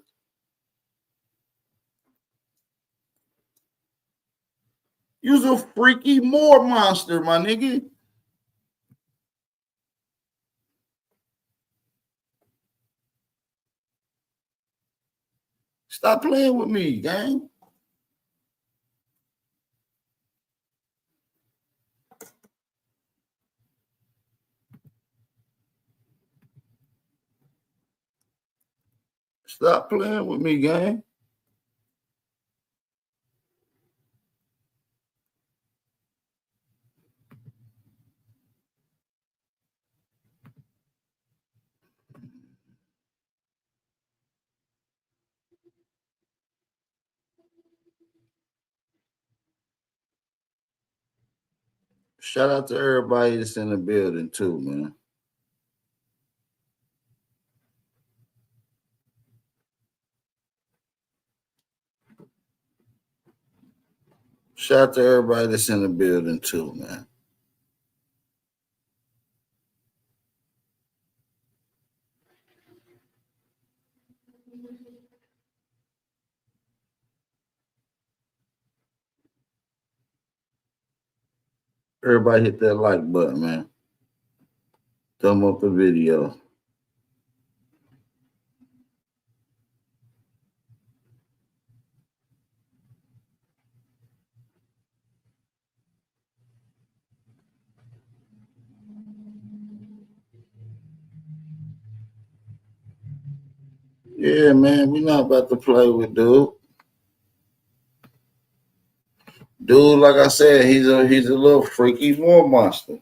You's a freaky Moor monster, my nigga. Stop playing with me, gang. Stop playing with me, gang. Shout out to everybody that's in the building too, man. Shout out to everybody that's in the building too, man. Everybody hit that like button, man. Thumb up the video. Yeah, man, we not about to play with dude. Dude, like I said, he's a little freaky war monster.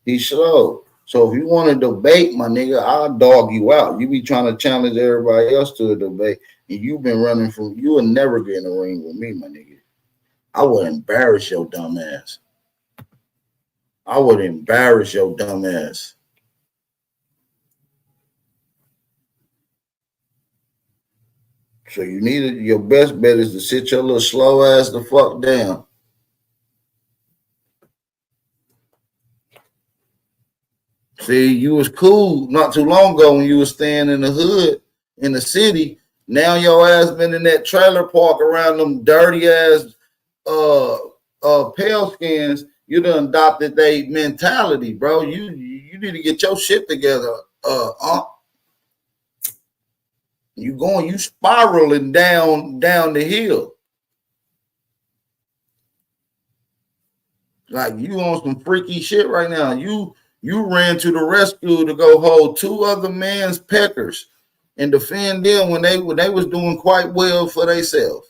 He's slow. So if you want to debate, my nigga, I'll dog you out. You be trying to challenge everybody else to a debate, and you've been running from. You will never get in a ring with me, my nigga. I would embarrass your dumb ass. I would embarrass your dumb ass. So you need your best bet is to sit your little slow ass the fuck down. See, you was cool not too long ago when you was staying in the hood in the city. Now your ass been in that trailer park around them dirty ass pale skins. You done adopted their mentality, bro. You need to get your shit together. You spiraling down the hill. Like you on some freaky shit right now. You ran to the rescue to go hold two other men's peckers and defend them when they was doing quite well for themselves.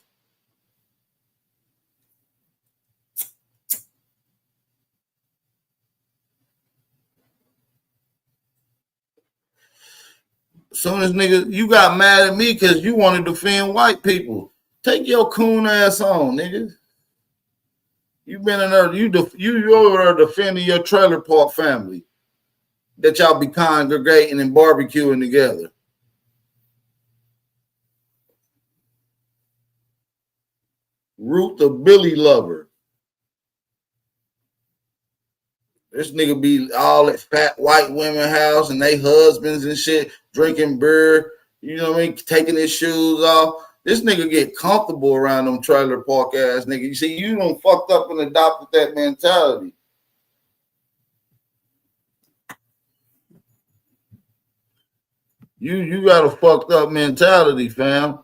Soon as nigga, you got mad at me because you want to defend white people. Take your coon ass on, nigga. You been in there, you over there defending your trailer park family that y'all be congregating and barbecuing together. Root the Billy lover. This nigga be all at fat white women house and they husbands and shit, drinking beer, you know what I mean, taking his shoes off. This nigga get comfortable around them trailer park ass nigga. You see, you done fucked up and adopted that mentality. You got a fucked up mentality, fam.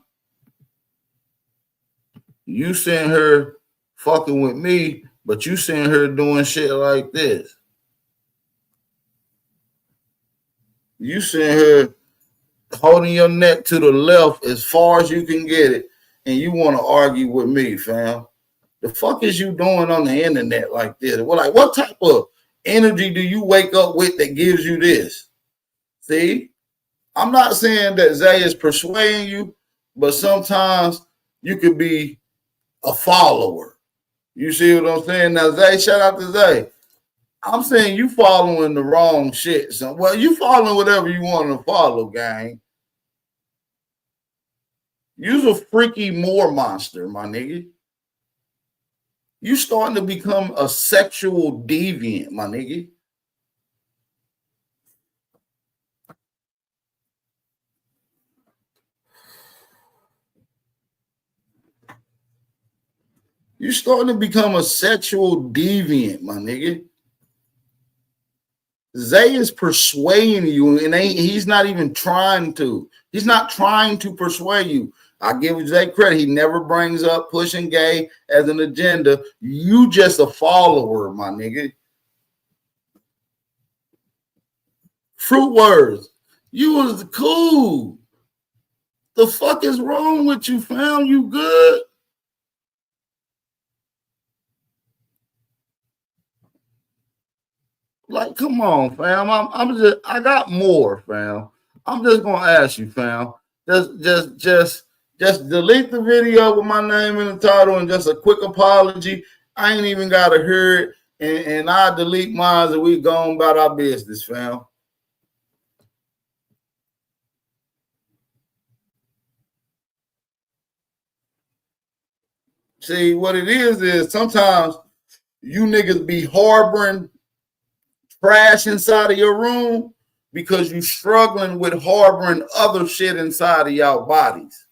You seen her fucking with me, but you seen her doing shit like this. You seen her holding your neck to the left as far as you can get it, and you want to argue with me, fam. The fuck is you doing on the internet like this? Well, like, what type of energy do you wake up with that gives you this? See, I'm not saying that Zay is persuading you, but sometimes you could be a follower. You see what I'm saying? Now, Zay, shout out to Zay. I'm saying you following the wrong shit. So, well, you following whatever you want to follow, gang. You's a freaky more monster, my nigga. You starting to become a sexual deviant, my nigga. You starting to become a sexual deviant, my nigga. Zay is persuading you, and he's not even trying to. He's not trying to persuade you. I give Zay credit. He never brings up pushing gay as an agenda. You just a follower, my nigga. Fruit words. You was cool. The fuck is wrong with you, fam? You good? Like, come on, fam. I got more, fam. I'm just gonna ask you, fam. Just delete the video with my name in the title and just a quick apology. I ain't even gotta hear it, and I delete mine and we gone about our business, fam. See, what it is sometimes you niggas be harboring trash inside of your room, because you're struggling with harboring other shit inside of your bodies,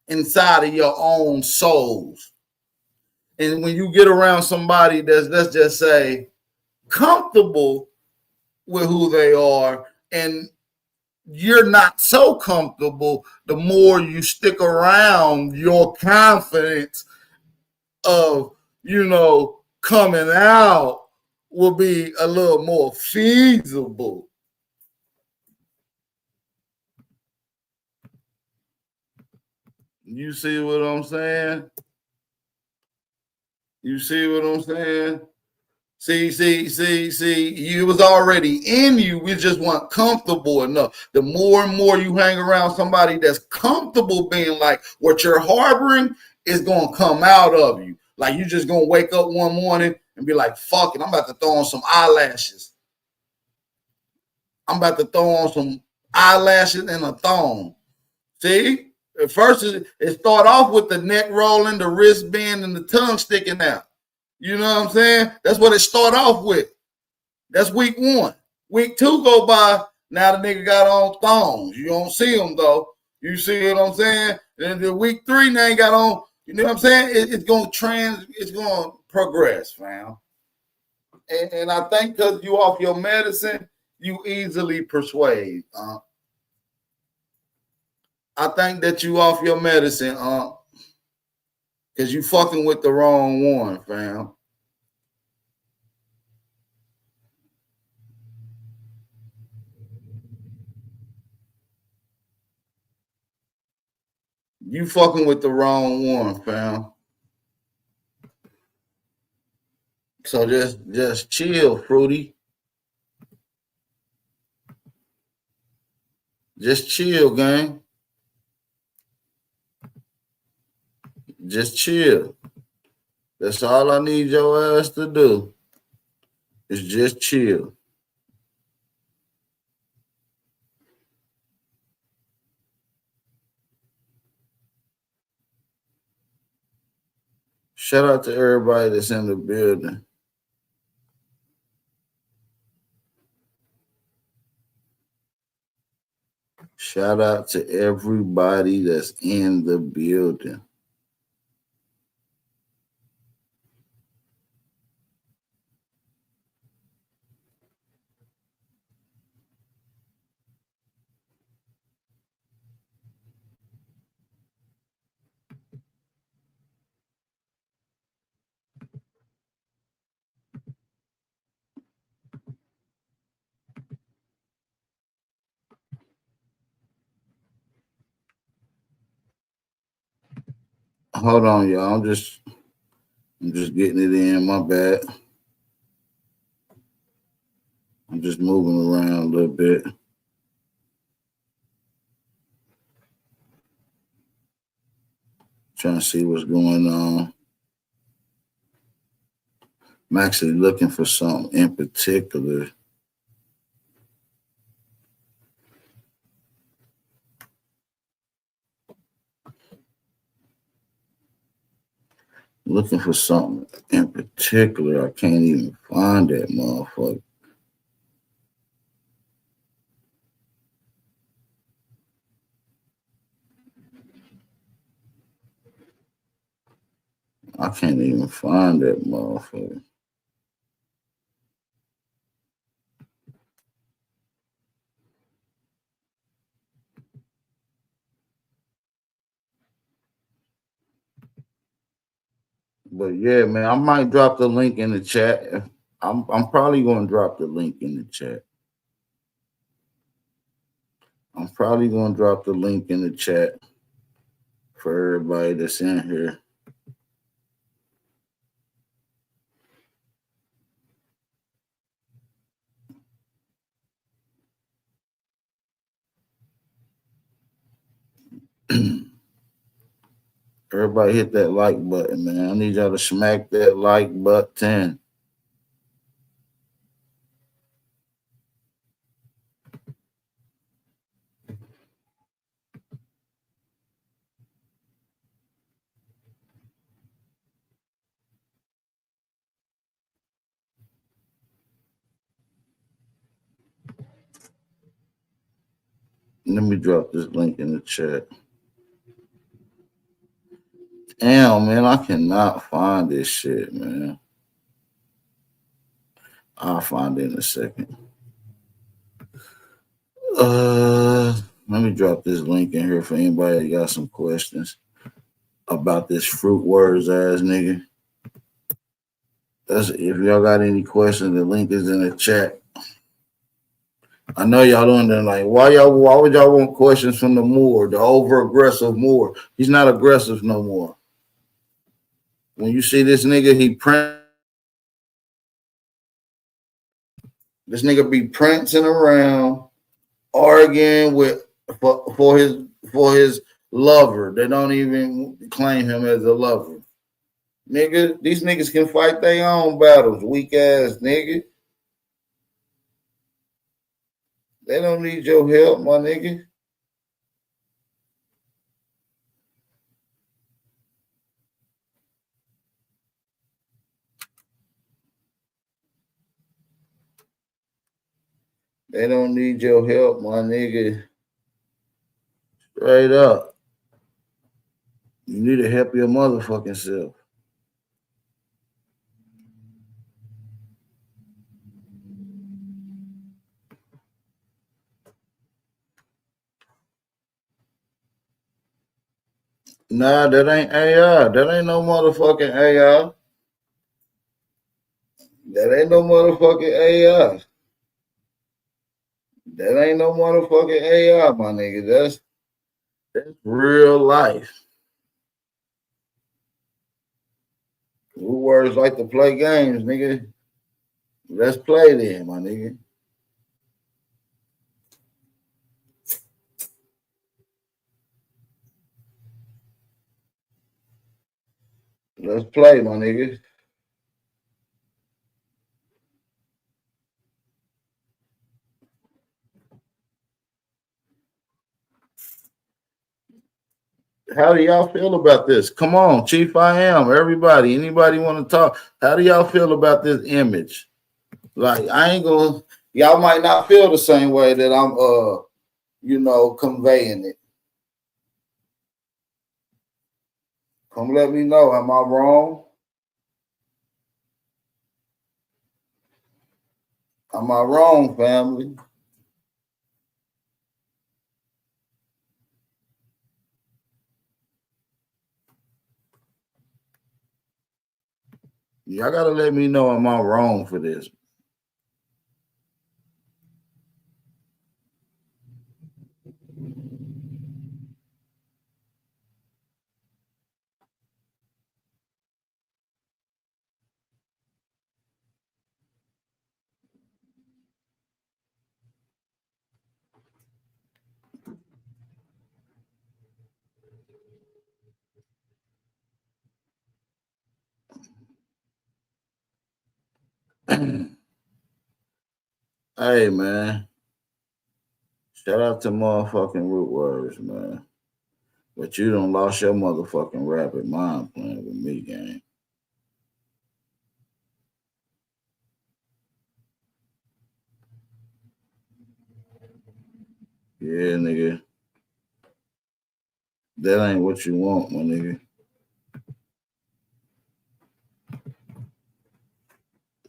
inside of your own souls. And when you get around somebody that's, let's just say, comfortable with who they are, and you're not so comfortable, the more you stick around, your confidence of, coming out will be a little more feasible. You see what I'm saying? You see what I'm saying? See, you was already in you. We just weren't comfortable enough. The more and more you hang around somebody that's comfortable being like what you're harboring is going to come out of you. Like you just going to wake up one morning and be like, fuck it, I'm about to throw on some eyelashes. I'm about to throw on some eyelashes and a thong. See? At first, it start off with the neck rolling, the wristband, and the tongue sticking out. You know what I'm saying? That's what it start off with. That's week 1. Week 2 go by. Now the nigga got on thongs. You don't see them though. You see what I'm saying? And then week 3 now he got on. You know what I'm saying? It's gonna It's gonna progress, fam. And I think because you off your medicine, you easily persuade. I think that you off your medicine, because you fucking with the wrong one, fam. You fucking with the wrong one, fam. So just chill, Fruity. Just chill, gang. Just chill. That's all I need your ass to do. Is just chill. Shout out to everybody that's in the building. Shout out to everybody that's in the building. Hold on, y'all. I'm just getting it in. My bad. I'm just moving around a little bit. Trying to see what's going on. I'm actually looking for something in particular. Looking for something in particular. I can't even find that motherfucker. I can't even find that motherfucker. But yeah, man, I might drop the link in the chat. I'm probably going to drop the link in the chat. I'm probably going to drop the link in the chat for everybody that's in here. Everybody hit that like button, man. I need y'all to smack that like button. Let me drop this link in the chat. Damn, man, I cannot find this shit, man. I'll find it in a second. Let me drop this link in here for anybody that got some questions about this fruit words ass nigga. If y'all got any questions, the link is in the chat. I know y'all wondering like why would y'all want questions from the Moor, the over aggressive Moor? He's not aggressive no more. When you see this nigga, this nigga be prancing around, arguing for his lover. They don't even claim him as a lover. Nigga, these niggas can fight their own battles, weak ass nigga. They don't need your help, my nigga. They don't need your help, my nigga. Straight up. You need to help your motherfucking self. Nah, that ain't AI. That ain't no motherfucking AI. That ain't no motherfucking AI. That ain't no motherfucking AI, my nigga. That's real life. Rootwords like to play games, nigga. Let's play then, my nigga. Let's play, my nigga. How do y'all feel about this? Come on, Chief I Am, everybody, anybody want to talk? How do y'all feel about this image? Like, I ain't gonna, y'all might not feel the same way that I'm, conveying it. Come let me know, am I wrong? Am I wrong, family? Y'all gotta let me know, am I wrong for this? Hey, man. Shout out to motherfucking Rootwords, man. But you done lost your motherfucking rapid mind playing with me, gang. Yeah, nigga. That ain't what you want, my nigga.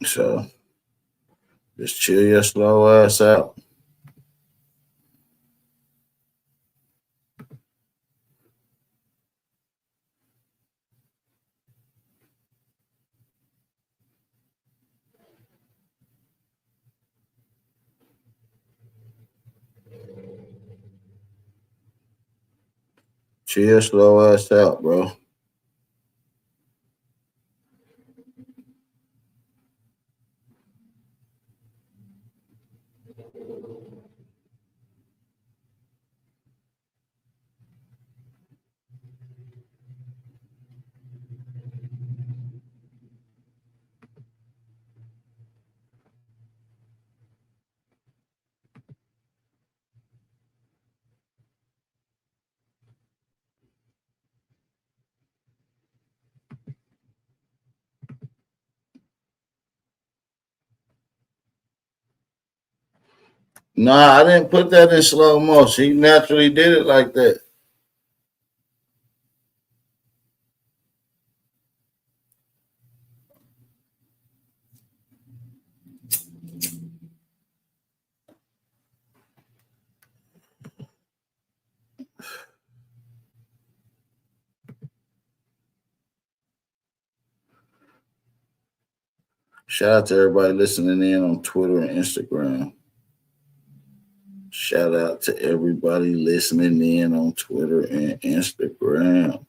So, just chill your slow ass out. Chill your slow ass out, bro. Nah, I didn't put that in slow motion. He naturally did it like that. Shout out to everybody listening in on Twitter and Instagram. Shout out to everybody listening in on Twitter and Instagram.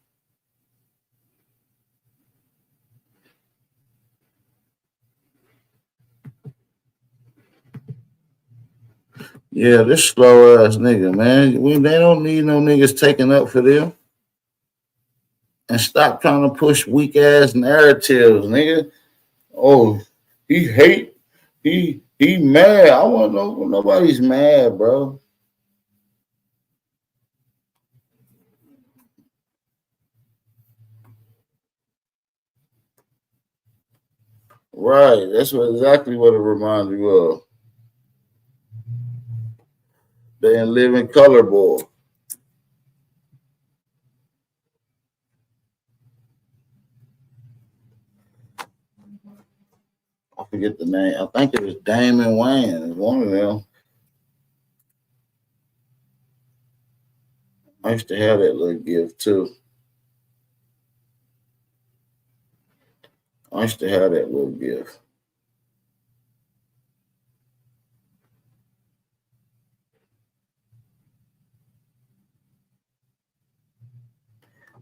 Yeah, this slow ass nigga, man. They don't need no niggas taking up for them. And stop trying to push weak ass narratives, nigga. Oh, he hate, he mad. I want to know nobody's mad, bro. Right, that's exactly what it reminds you of. They in living color, boy. I forget the name. I think it was Damon Wayne. It's one of them. I used to have that little gift too. I used to have that little gift.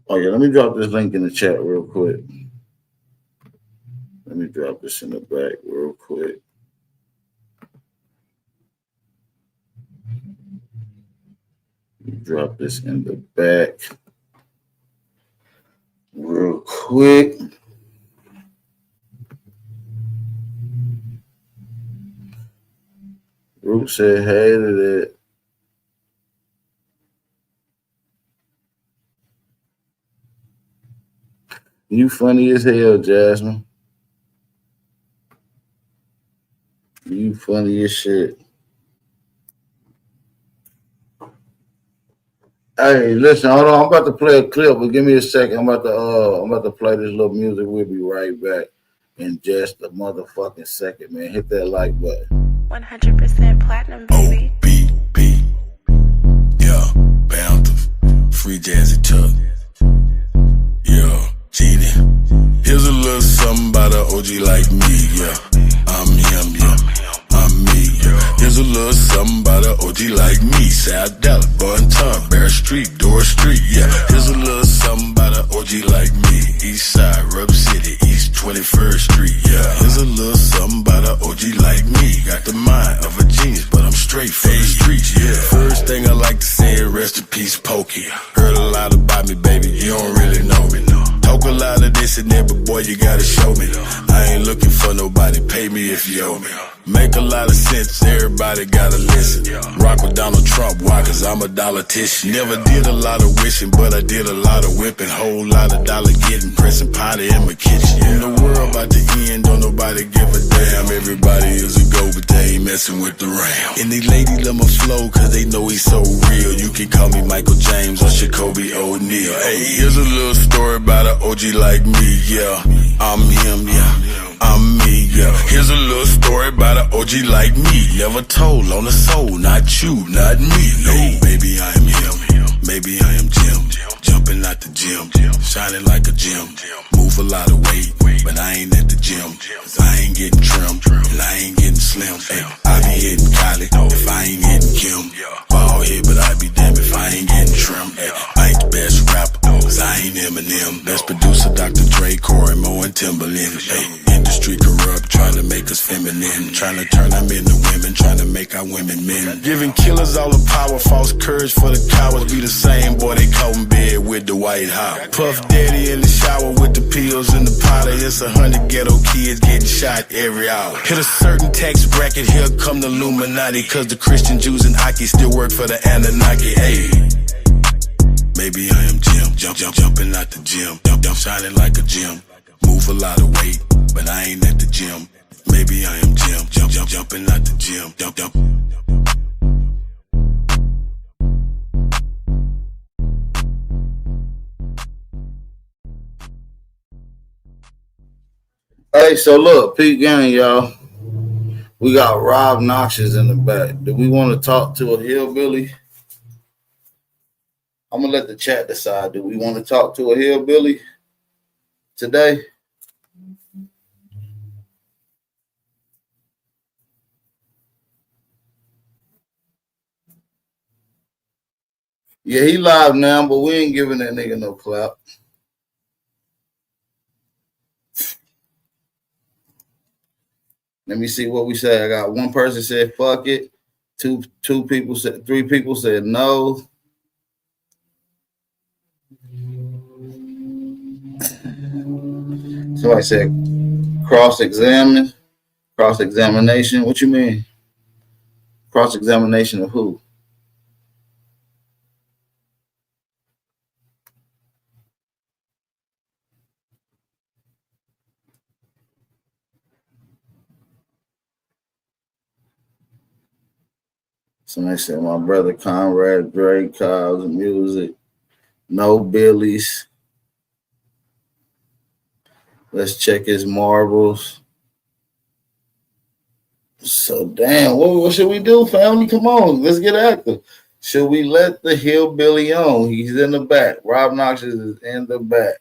Oh yeah, let me drop this link in the chat real quick. Let me drop this in the back real quick. Drop this in the back real quick. Root said, hated it. You funny as hell, Jasmine. You funny as shit. Hey, listen, hold on. I'm about to play a clip, but give me a second. I'm about to play this little music. We'll be right back in just a motherfucking second, man. Hit that like button. 100% platinum, baby. OBB. Yeah, Bounty. Free Jazzy Tuck. Yeah, Genie. Here's a little something about an OG like me, yeah. I'm him, yeah. I'm me, yeah. Here's a little something about an OG like me. South Dallas, Bonton, Bear Street, Door Street, yeah. Here's a little something about an OG like me. East Side, Rub City, East 21st Street, yeah. Here's a little something about an OG like me. Got the mind of a genius, but I'm straight from the streets, yeah. First thing I like to say is rest in peace, Pokey. Heard a lot about me, baby, you don't really know me, no. Talk a lot of this and that, but boy, you gotta show me. I ain't looking for nobody, pay me if you owe me. Make a lot of sense, everybody gotta listen. Rock with Donald Trump, why? Cause I'm a politician. Never did a lot of wishing, but I did a lot of whipping. Whole lot of dollar getting, pressing potty in my kitchen. In the world about to end, don't nobody give a damn. Everybody is a go, but they ain't messing with the ram. And these ladies love my flow, cause they know he's so real. You can call me Michael James or Jacoby O'Neal. Hey, here's a little story about an OG like me, yeah. I'm him, yeah. I'm me, yeah. Here's a little story about an OG like me. Never told on the soul, not you, not me. No, maybe I am him. Maybe I am Jim. Jumping out the gym, shining like a gym. Move a lot of weight, but I ain't at the gym. I ain't getting trimmed, and I ain't getting slim. Hey, I be hitting Kylie if I ain't hitting Kim. Ball head, but I be damned if I ain't getting trimmed. Hey, I ain't the best rapper, cause I ain't Eminem. Best producer, Dr. Dre, Corey, Mo, and Timberland. Hey, industry corrupt, trying to make us feminine. Trying to turn them into women, trying to make our women men. Giving killers all the power, false courage for the cowards. Be the same boy they caught in bed with the White House. Puff Daddy in the shower with the pills in the powder. It's 100 ghetto kids getting shot every hour. Hit a certain tax bracket, here come the Illuminati. Cause the Christian Jews and Aki still work for the Anunnaki. Hey, maybe I am Jim. Jumping out the gym. Shining like a gym. Move a lot of weight, but I ain't at the gym. Maybe I am Jim. Jumping out the gym. Okay, so look, Pete Gang, y'all. We got Rob Noxious in the back. Do we want to talk to a hillbilly? I'm gonna let the chat decide. Do we want to talk to a hillbilly today? Yeah, he live now, but we ain't giving that nigga no clap. Let me see what we say. I got one person said fuck it. Three people said no. Somebody said cross-examination. What you mean? Cross-examination of who? Somebody said my brother Conrad Dre calls music. No Billies. Let's check his marbles. So damn, what should we do, family? Come on, let's get active. Should we let the hillbilly on? He's in the back. Rob Noxious is in the back.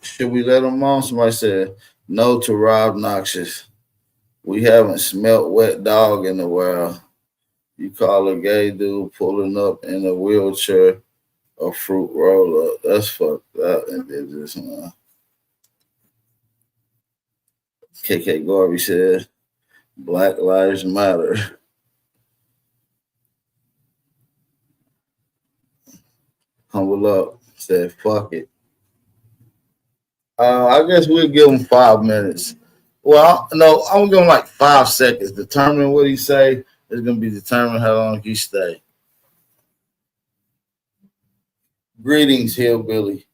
Should we let him on? Somebody said no to Rob Noxious. We haven't smelt wet dog in a while. You call a gay dude pulling up in a wheelchair a fruit roll up. That's fucked up. KK Garvey said Black Lives Matter. Humble up said fuck it. I guess we'll give him 5 minutes. Well, no, I'm gonna give him like 5 seconds. Determining what he say is gonna be determined how long he stay. Greetings, hillbilly.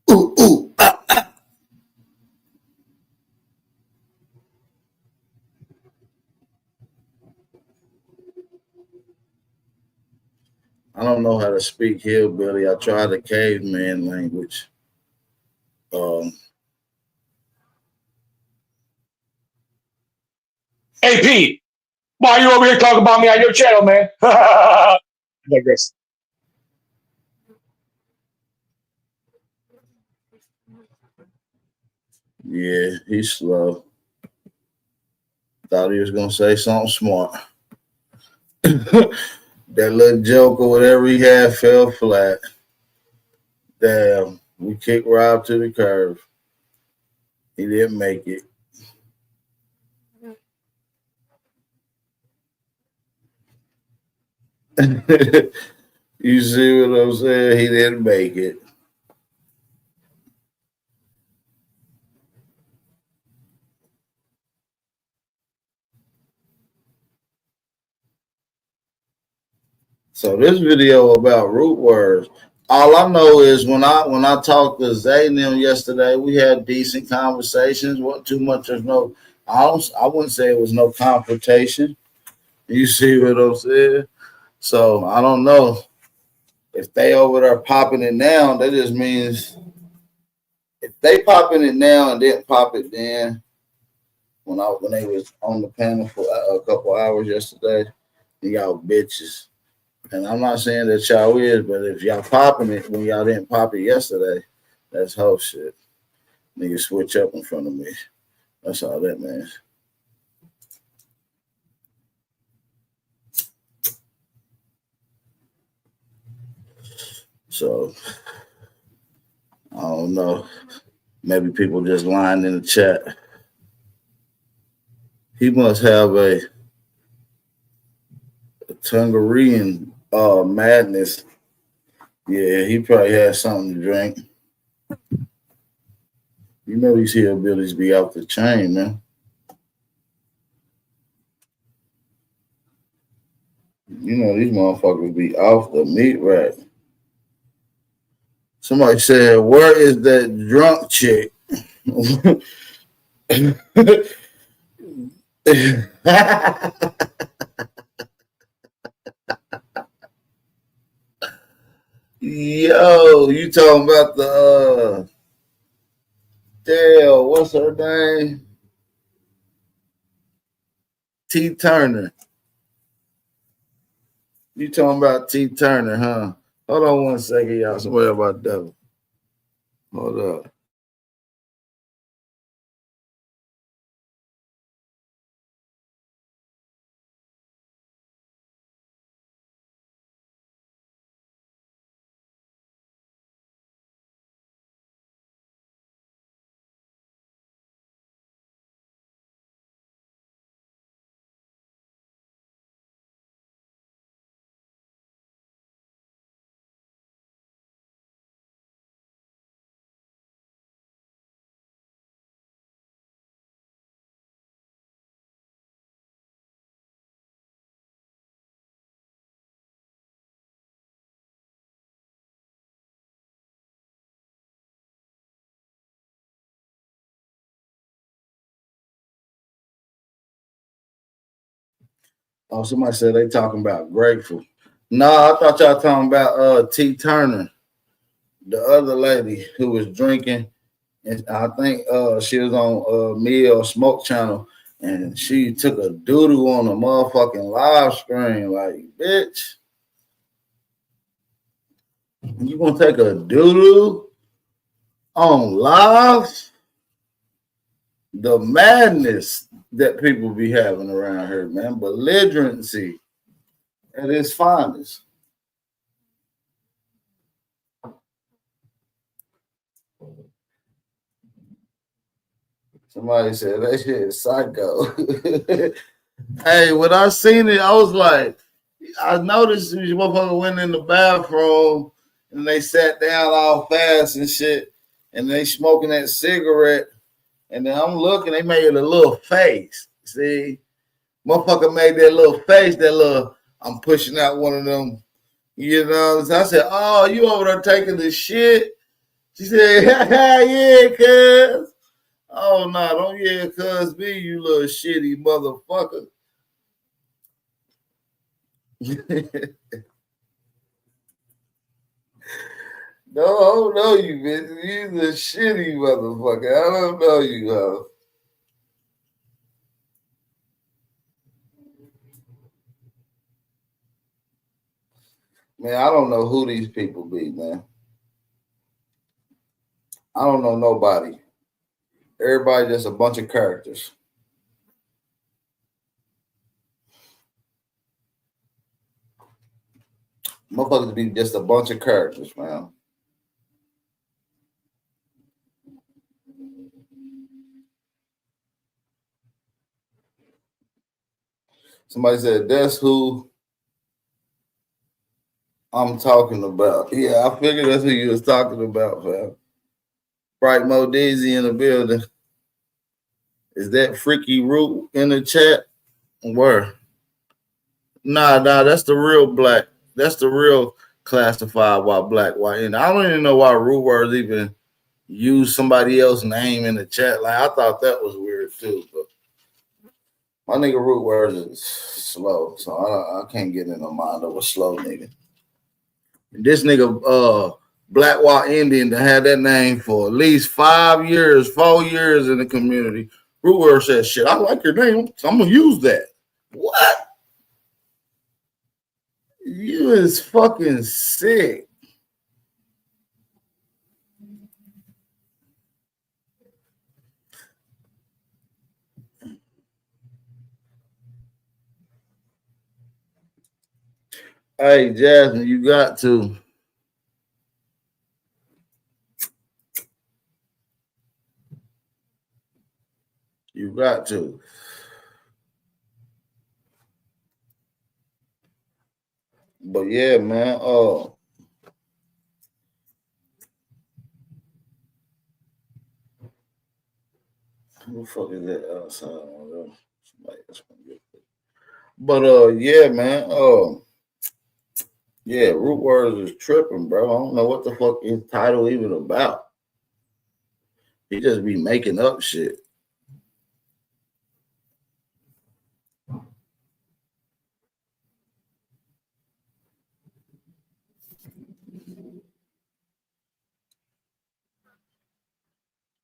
Ooh, ooh, I don't know how to speak hillbilly. I tried the caveman language. Hey, Pete, why are you over here talking about me on your channel, man? I digress. Yeah, he's slow. Thought he was gonna say something smart. That little joke or whatever he had fell flat. Damn, we kicked Rob to the curb. He didn't make it. You see what I'm saying? He didn't make it. So this video about root words. All I know is when I talked to Zay and them yesterday, we had decent conversations. Wasn't too much of no. I wouldn't say it was no confrontation. You see what I'm saying? So I don't know if they over there popping it now. That just means if they popping it now and didn't pop it then when they was on the panel for a couple hours yesterday, y'all bitches. And I'm not saying that y'all is, but if y'all popping it when y'all didn't pop it yesterday, that's whole shit. Niggas switch up in front of me. That's all that means. So I don't know. Maybe people just lying in the chat. He must have a Tungarian Madness. Yeah, he probably had something to drink. You know these hillbillies be out the chain, man. You know these motherfuckers be off the meat rack. Somebody said, "Where is that drunk chick?" Yo, you talking about the Dale, what's her name? T Turner. You talking about T Turner, huh? Hold on one second, y'all. Somebody about devil. Hold up. Oh, somebody said they talking about grateful. No, I thought y'all talking about T Turner, the other lady who was drinking, and I think she was on Me or Smoke Channel, and she took a doodle on a motherfucking live screen. Like, bitch, you gonna take a doodle on live? The madness that people be having around here, man. Belligerency at its finest. Somebody said that shit is psycho. Hey, when I seen it, I was like, I noticed these motherfuckers went in the bathroom and they sat down all fast and shit, and they smoking that cigarette. And then I'm looking, they made a little face. See, motherfucker made that little face, that little, I'm pushing out one of them, you know. So I said, "Oh, you over there taking the shit?" She said, "Yeah, cuz." Oh, no, don't yeah, cuz me, you little shitty motherfucker. No, I don't know you, bitch. You a shitty motherfucker. I don't know you, huh? Man, I don't know who these people be, man. I don't know nobody. Everybody just a bunch of characters. Motherfuckers be just a bunch of characters, man. Somebody said, that's who I'm talking about. Yeah, I figured that's who you was talking about, fam. Bright Mo Daisy in the building. Is that Freaky Root in the chat? Where? Nah, that's the real black. That's the real classified white black white. And I don't even know why Rootword even use somebody else's name in the chat. Like, I thought that was weird too. But my nigga Rootword is slow, so I can't get in the mind of a slow nigga. This nigga, Black Wall Indian, that had that name for at least 5 years, 4 years in the community. Rootword said, "Shit, I like your name, so I'm gonna use that." What? You is fucking sick. Hey, Jasmine, you got to. You got to. But yeah, man. Who the fuck is that outside? Somebody else gonna get it. But yeah, man. Yeah, Root Words is tripping, bro. I don't know what the fuck his title even about. He just be making up shit.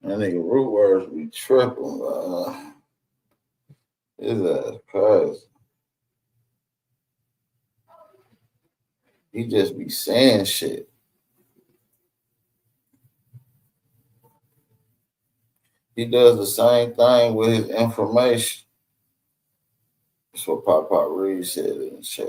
That nigga Root Words be tripping, bro. His ass crazy. He just be saying shit. He does the same thing with his information. That's what Pop Reed said in the chat.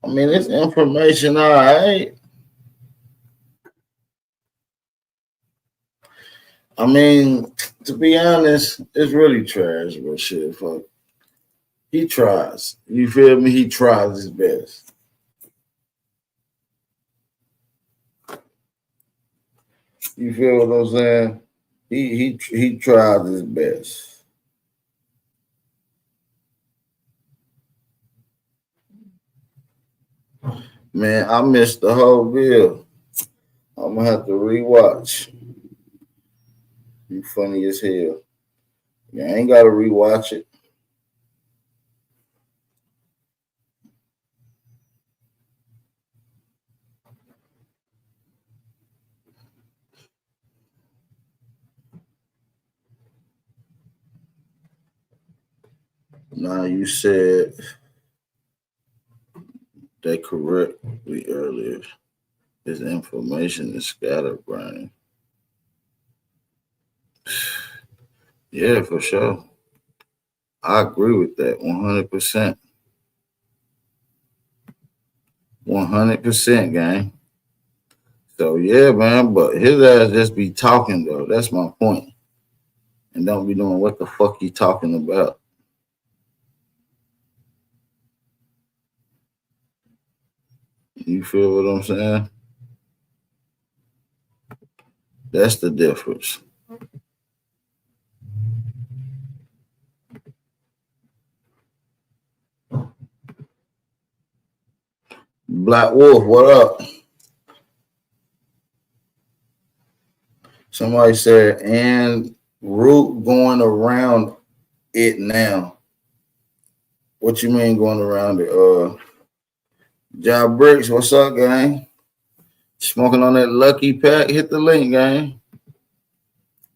I mean, it's information, all right. I mean, to be honest, it's really trash, but shit, fuck. He tries. You feel me? He tries his best. You feel what I'm saying? He tries his best. Man, I missed the whole deal. I'm gonna have to rewatch. You funny as hell. You ain't gotta rewatch it. Now you said that correctly earlier. His information is scatterbrained. Yeah, for sure. I agree with that 100%. 100%, gang. So yeah, man, but his ass just be talking though. That's my point. And don't be doing what the fuck he talking about. You feel what I'm saying? That's the difference. Black Wolf, what up? Somebody said, and Root going around it now. What you mean going around it? Job Bricks, what's up, gang? Smoking on that Lucky Pack, hit the link, gang.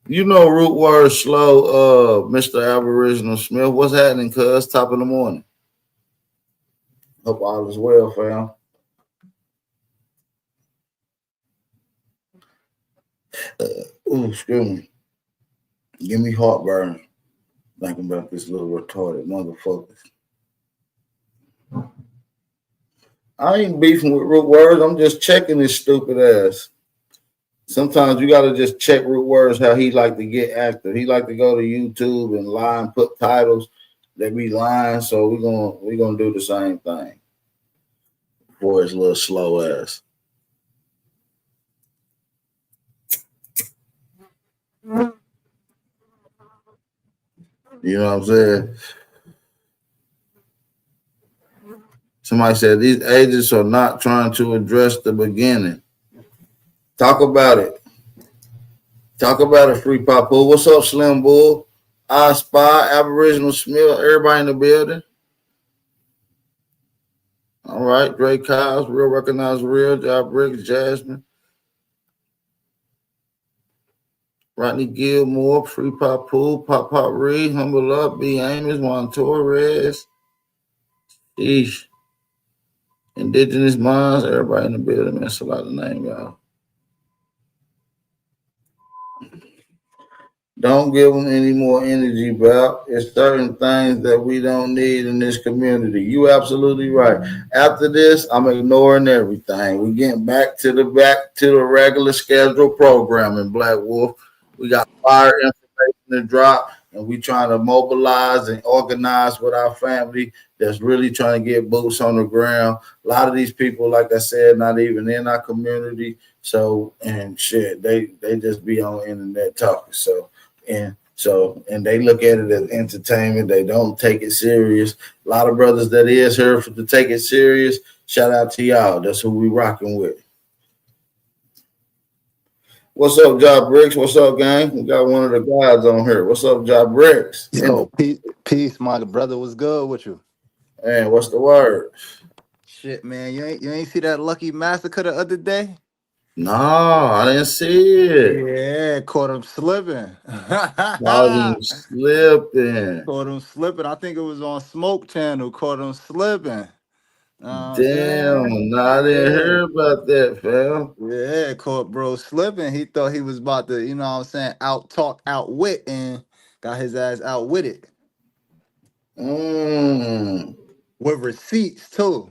You know Root Word Slow, Mr. Aboriginal Smith. What's happening, cuz? Top of the morning. Hope all is well, fam. Excuse me. Give me heartburn thinking about this little retarded motherfucker. I ain't beefing with Root Words. I'm just checking his stupid ass. Sometimes you gotta just check Root Words how he like to get active. He like to go to YouTube and lie and put titles that be lying. So we're gonna do the same thing for his little slow ass. You know what I'm saying? Somebody said these agents are not trying to address the beginning. Talk about it. Talk about it, Free Papu. What's up, Slim Bull? I Spy, Aboriginal Smith, everybody in the building. All right, Drake Kyles, Real Recognize Real, Job Briggs, Jasmine. Rodney Gilmore, Free Papu, Pop Reed, Humble Up, B. Amos, Juan Torres. Sheesh. Indigenous Minds, everybody in the building, man. That's a lot of names, y'all. Don't give them any more energy, bro. It's certain things that we don't need in this community. You absolutely right. After this, I'm ignoring everything. We're getting back to the regular scheduled programming, Black Wolf. We got fire information to drop. and we trying to mobilize and organize with our family that's really trying to get boots on the ground. A lot of these people, like I said, not even in our community. So, and shit, they just be on the internet talking. And they look at it as entertainment. They don't take it serious. A lot of brothers that is here to take it serious. Shout out to y'all. That's who we rocking with. What's up, Job Bricks? What's up, gang? We got one of the guys on here. What's up, Job Bricks? Yo, peace, my brother. What's good with you? Man, what's the word? Shit, man, you ain't see that Lucky Massacre the other day? No, I didn't see it. Yeah, caught him slipping. Caught him slipping. Caught him slipping. I think it was on Smoke Channel. Caught him slipping. Know what I'm saying? Damn, no, I didn't hear about that, fam. Yeah, caught bro slipping. He thought he was about to, you know what I'm saying, out talk, outwit, and got his ass outwitted. With receipts too.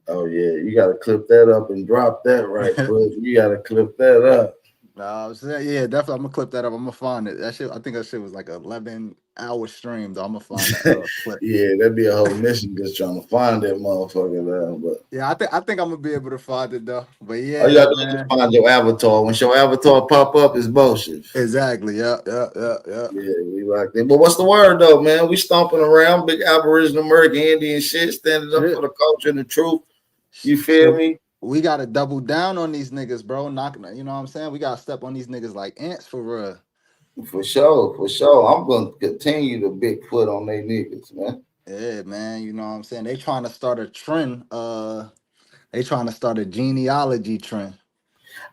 Oh yeah, you gotta clip that up and drop that right quick. You gotta clip that up. I'm saying, yeah, definitely. I'm gonna clip that up. I'm gonna find it. That shit, I think that shit was like 11-hour stream. Though I'm gonna find that clip. Yeah, that'd be a whole mission just trying to find that motherfucker there. But yeah, I think I'm gonna be able to find it though. But yeah, all you gotta do is find your avatar. When your avatar pop up, it's bullshit. Exactly. Yeah. Yeah, we like that. But what's the word though, man? We stomping around, big Aboriginal American Indian shit, standing up for the culture and the truth. You feel me? We gotta double down on these niggas, bro. You know what I'm saying? We gotta step on these niggas like ants for real. For sure. I'm gonna continue to big foot on they niggas, man. Yeah, man. You know what I'm saying? They trying to start a trend. They trying to start a genealogy trend.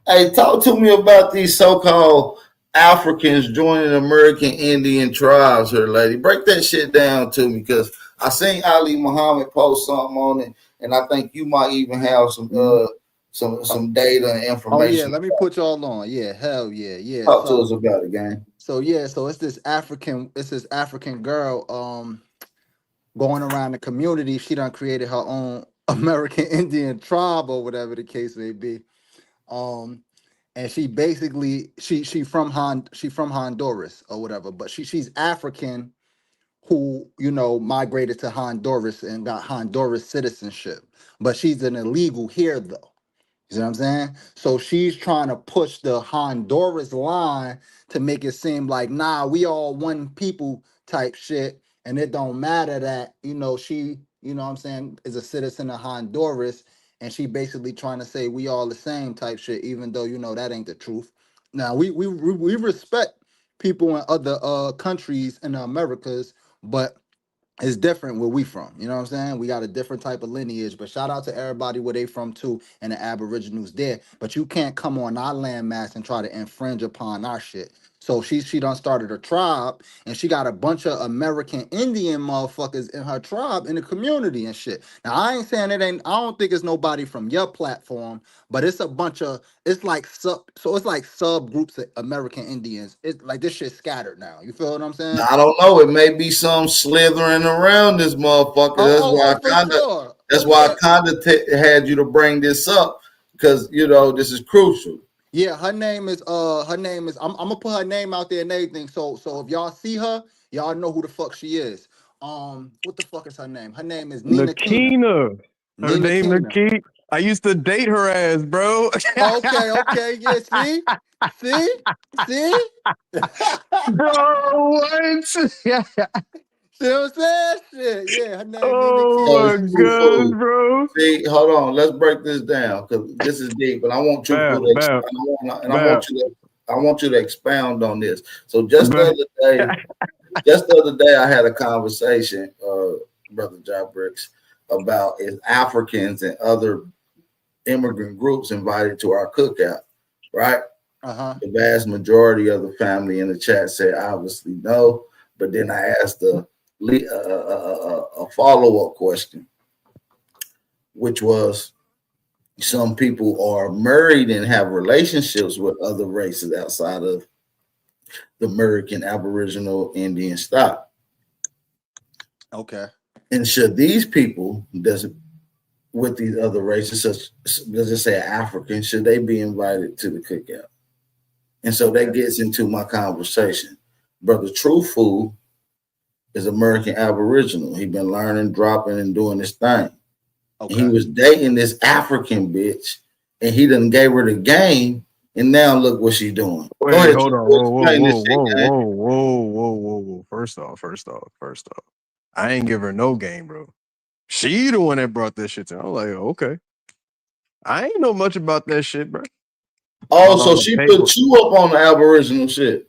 Hey, talk to me about these so-called Africans joining American Indian tribes here, lady. Break that shit down to me, because I seen Ali Muhammad post something on it, and I think you might even have some data and information. Oh yeah, let me put y'all on. Yeah, hell yeah. Talk to us about it, gang. So it's this African girl going around the community. She done created her own American Indian tribe or whatever the case may be. And she basically she from Honduras or whatever, but she's African who, you know, migrated to Honduras and got Honduras citizenship, but she's an illegal here though. You see what I'm saying? So she's trying to push the Honduras line to make it seem like, nah, we all one people type shit. And it don't matter that, you know, she, you know what I'm saying, is a citizen of Honduras. And she basically trying to say we all the same type shit, even though, you know, that ain't the truth. Now, we respect people in other countries in the Americas, but it's different where we from. You know what I'm saying? We got a different type of lineage, but shout out to everybody where they from too, and the Aboriginals there. But you can't come on our landmass and try to infringe upon our shit. So she done started a tribe, and she got a bunch of American Indian motherfuckers in her tribe in the community and shit. Now I ain't saying I don't think it's nobody from your platform, but it's a bunch of, it's like subgroups of American Indians. It's like this shit scattered now. You feel what I'm saying? I don't know. It may be some slithering around this motherfucker. That's why I kind of had you to bring this up, because you know this is crucial. Yeah, her name is I'm gonna put her name out there and everything. So if y'all see her, y'all know who the fuck she is. What the fuck is her name? Her name is Nina Kina. Her name Nikita. I used to date her ass, bro. Okay, yeah, see? Bro, what? Yeah. See what I'm saying? Shit, yeah, her name Nina Kina. God, bro. See, hold on, let's break this down, because this is deep, and I want you to I want you to expound on this. So just the other day, I had a conversation, Brother Job Bricks, about is Africans and other immigrant groups invited to our cookout, right? The vast majority of the family in the chat said obviously no, but then I asked a follow-up question, which was, some people are married and have relationships with other races outside of the American Aboriginal Indian stock. Okay. And should these people with these other races, such does it say African, should they be invited to the cookout? And so that gets into my conversation. Brother Truthful is American Aboriginal. He been learning, dropping, and doing his thing. Okay. And he was dating this African bitch, and he done gave her the game, and now look what she's doing. Go Wait, ahead, hold on. Truthful, explain this shit, gang. Whoa. First off. I ain't give her no game, bro. She the one that brought that shit to me. I'm like, okay. I ain't know much about that shit, bro. Oh, so On the she paper. put you up on the Aboriginal shit.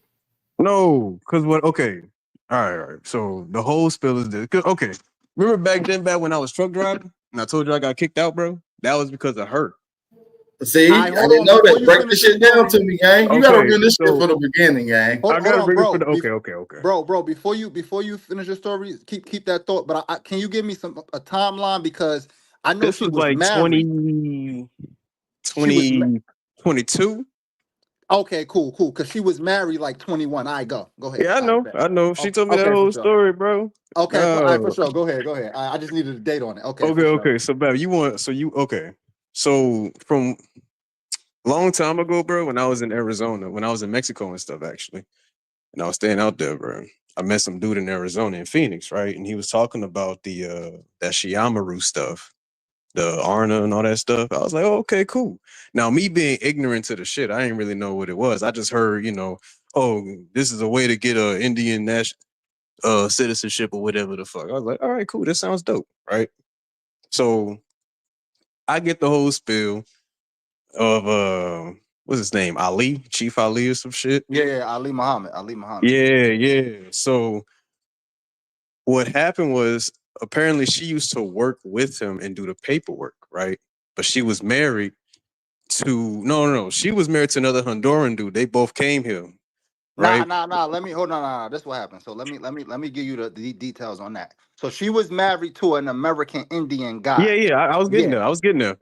No, because what? Okay, all right. So the whole spill is this. Okay, remember back when I was truck driving and I told you I got kicked out, bro? That was because of her. See, All right, I hold didn't on. know Before that. you Break this finish the shit down story, to me, gang. You gotta Okay, run this shit so from the beginning, gang. I hold gotta on, bring it bro. for the. Okay. Bro. Before you finish your story, keep that thought. But can you give me a timeline, because I know This she was was like married. 2022. Okay, cool. Because she was married like 21. I go ahead. Yeah, I All right, know. bet. I know. She told me that Okay, for whole sure. story, bro. Okay, all right, for No. sure. Go ahead. I just needed a date on it. Okay, for sure. Okay. So, Bab, okay. So from long time ago, bro, when I was in Arizona, when I was in Mexico and stuff, actually, and I was staying out there, bro. I met some dude in Arizona in Phoenix, right? And he was talking about the that Shiamaru stuff, the Arna and all that stuff. I was like, oh, okay, cool. Now, me being ignorant to the shit, I didn't really know what it was. I just heard, oh, this is a way to get a Indian citizenship or whatever the fuck. I was like, all right, cool. This sounds dope, right? So I get the whole spiel of what's his name? Ali, Chief Ali or some shit. Yeah, Ali Muhammad. Yeah. So what happened was apparently she used to work with him and do the paperwork, right? But she was married to no. She was married to another Honduran dude. They both came here, Nah. right? Let me hold on. Nah. This is what happened. So let me give you the details on that. So she was married to an American Indian guy. Yeah. I was getting Yeah. there. I was getting there.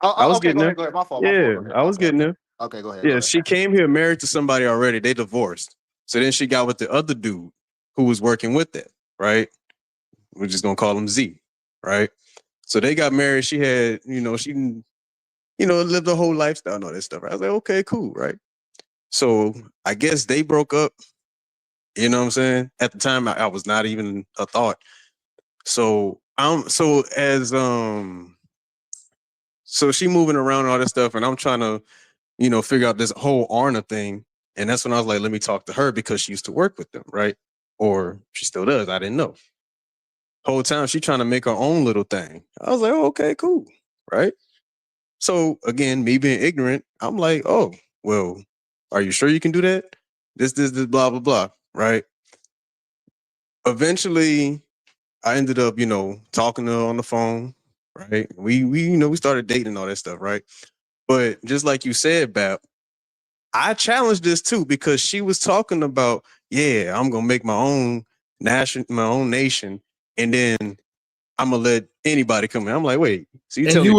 Okay. Go ahead. My fault. Yeah, Go ahead. I was Okay. getting there. Okay. Go ahead. Yeah, she came here married to somebody already. They divorced. So then she got with the other dude who was working with that, right? We're just gonna call him Z, right? So they got married. She had, she, lived a whole lifestyle and all that stuff. I was like, okay, cool, right? So I guess they broke up. You know what I'm saying? At the time, I was not even a thought. So so she moving around and all this stuff, and I'm trying to, figure out this whole Arna thing. And that's when I was like, let me talk to her because she used to work with them, right? Or she still does. I didn't know. Whole time she trying to make her own little thing. I was like, oh, okay, cool, right? So again, me being ignorant, I'm like, oh, well, are you sure you can do that? This, blah, blah, blah, right? Eventually, I ended up, talking to her on the phone, right? We started dating and all that stuff, right? But just like you said, Bap, I challenged this too because she was talking about, yeah, I'm gonna make my own nation, and then I'm gonna let anybody come in. I'm like, wait, so you And tell me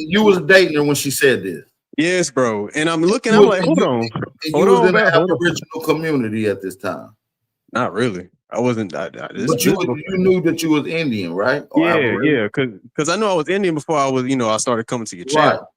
you was dating her when she said this. yes, bro. And I'm looking, You I'm was, like, and you, and you was in Bap, the hold on. Aboriginal community at this time. Not really. I wasn't. But you knew that you was Indian, right? Or Aboriginal. Yeah, because I know I was Indian before I was, I started coming to your Right. channel.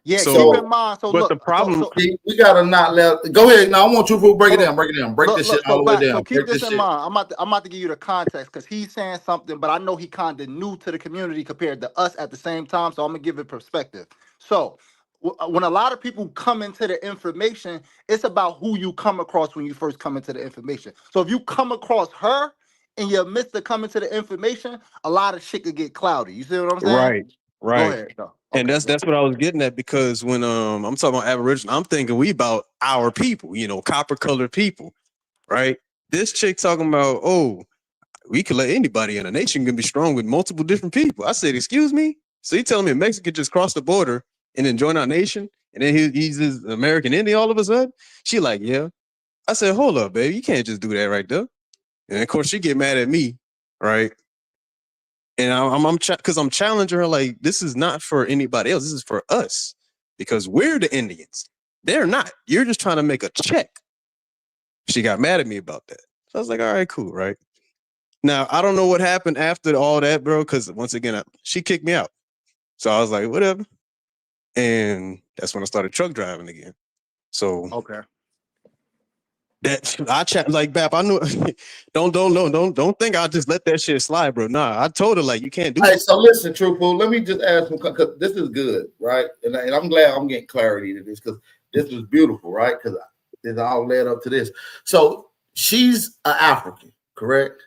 Yeah. Keep So, in mind. So but the look. problem, We gotta not let go ahead. Now I want you to break it Hold on. down, break it down, break this shit Look. all So the way back. So down. keep Break this this in shit. mind. I'm about to give you the context because he's saying something, but I know he kind of new to the community compared to us at the same time. So I'm gonna give it perspective. So when a lot of people come into the information, it's about who you come across when you first come into the information. So if you come across her in your midst of coming to the information, a lot of shit could get cloudy. You see what I'm saying? right, Go right. ahead. No. And Okay. that's what I was getting at because when I'm talking about Aboriginal, I'm thinking we about our people, copper colored people, right? This chick talking about, oh, we can let anybody in. A nation can be strong with multiple different people. I said, excuse me? So you telling me a Mexican just crossed the border and then join our nation, and then he's this American Indian all of a sudden? She like, yeah. I said, hold up, baby, you can't just do that right there. And of course she get mad at me, right? And because I'm challenging her like this is not for anybody else. This is for us because we're the Indians. They're not. You're just trying to make a check. She got mad at me about that. So I was like, all right, cool, right? Now I don't know what happened after all that, bro. Because once again, she kicked me out. So I was like, whatever. And that's when I started truck driving again. So Okay. That I chat like Bap. I knew. Don't think I'll just let that shit slide, bro. Nah, I told her like you can't do Hey, that. so listen, Truthful. Let me just ask him because this is good, right? And I'm glad I'm getting clarity to this because this was beautiful, right? Because it all led up to this. So she's an African, correct?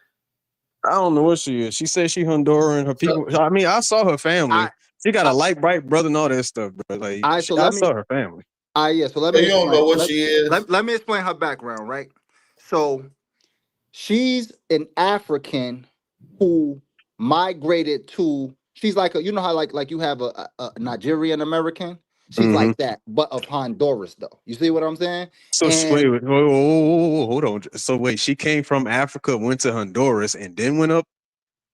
I don't know what she is. She said she Honduran. Her people. I mean, I saw her family. I, She got I, a light bright brother and all that stuff, bro. Like I so I let me saw her family. yeah, so let So me you don't know explain. what she is? Let me explain her background, right? So she's an African who migrated to. She's like you know how like you have a Nigerian American. She's Mm-hmm. like that, but of Honduras though. You see what I'm saying? So And hold on. So wait, she came from Africa, went to Honduras, and then went up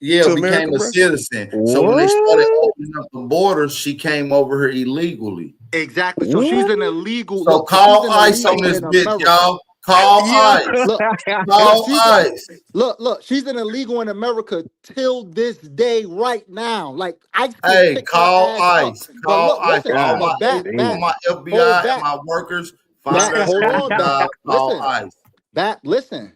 Yeah, to America, became a bro. citizen. So when they started What? opening up the borders, she came over here illegally. exactly. So she's What? an illegal So look. So she's call an ICE on illegal this in bitch, America. y'all. Call Yeah. ICE. Look, Call she's ICE. look. She's an illegal in America till this day, right now. Like ICE can Hey, pick her call ass up. ICE. But Call look, ICE. listen. All God my But back, all damn. my hold FBI and back, my workers find her hold sexy on, back. job. Call Listen, ICE. back. Listen.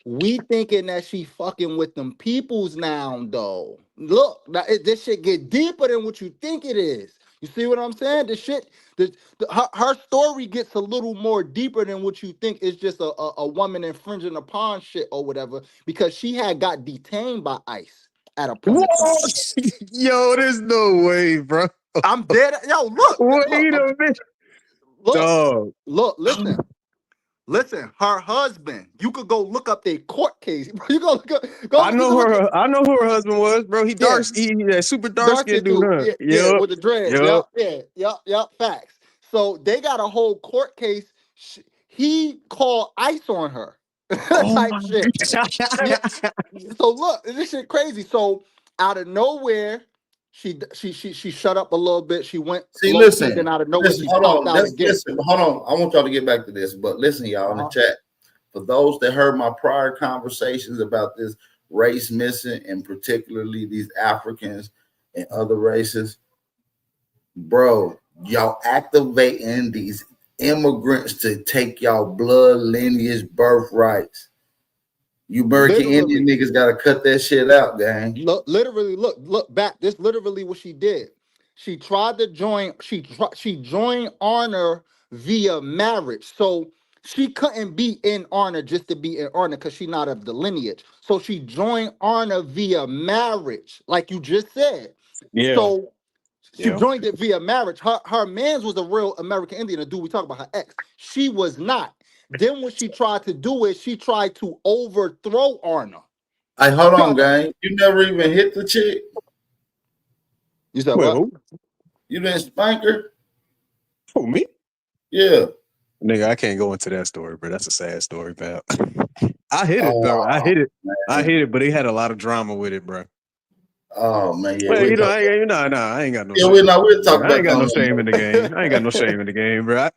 We thinking that she fucking with them peoples now, though. Look, this shit get deeper than what you think it is. You see what I'm saying? The shit, her story gets a little more deeper than what you think. It's just a woman infringing upon shit or whatever because she had got detained by ICE at a point in time. What? Yo, there's no way, bro. I'm dead. Yo, look, Wait a minute, look, dog. listen. Listen, her husband. You could go look up their court case. You go look up. I You know can look at. her. I know who her husband was, bro. He Yeah, dark. He that super dark dark skinned shit dude, too. huh? Yeah, yeah, Yep. with the dreads. Yep. Yep, yeah, yep. Facts. So they got a whole court case. He called ICE on her, Oh type my shit. Yeah. god. So look, this shit crazy. So out of nowhere, she shut up a little bit. She went See, low key. Then out of nowhere, listen, she hold popped on. out Let's again. listen. Hold on. I want y'all to get back to this, but listen, y'all in the chat. For those that heard my prior conversations about this race missing, and particularly these Africans and other races, bro, y'all activating these immigrants to take y'all blood lineage birthrights. You American Indian Literally. niggas gotta cut that shit out, gang. Look back. This literally what she did. She tried to join. She joined honor via marriage. So she couldn't be in honor just to be in honor because she not of the lineage. So she joined honor via marriage, like you just said. Yeah. So she Yeah. joined it via marriage. Her man's was a real American Indian. The dude we talk about her ex. She was not. Then what she tried to do is she tried to overthrow honor. Hey, hold on, gang. You never even hit the chick. You said Wait, what? who? You didn't spank her. Who, me? Yeah. Nigga, I can't go into that story, bro. That's a sad story, pal. I hit it, bro. I Oh hit it. man. I hit it, but it had a lot of drama with it, bro. Oh man. Yeah. Well, We you know, talk. I ain't got no Yeah. shame. We'll talk I ain't about got no that. shame in the game. I ain't got no shame in the game, bro.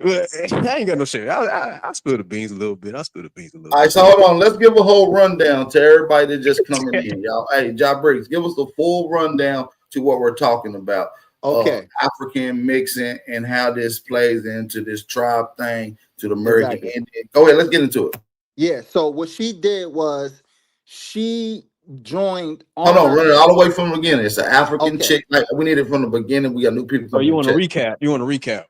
I ain't got no shame. I spill the beans a little bit. I spill the beans a little All right, bit. so hold on. Let's give a whole rundown to everybody that just coming in, y'all. Hey, Ja Briggs, give us the full rundown to what we're talking about. Okay. African mixing and how this plays into this tribe thing to the American Exactly. Indian. Go ahead, let's get into it. Yeah. So what she did was she joined Hold on, honor. run it all the way from the beginning. It's an African Okay. chick. Like we need it from the beginning. We got new people Oh, coming you in want the to chat. recap? You want to recap?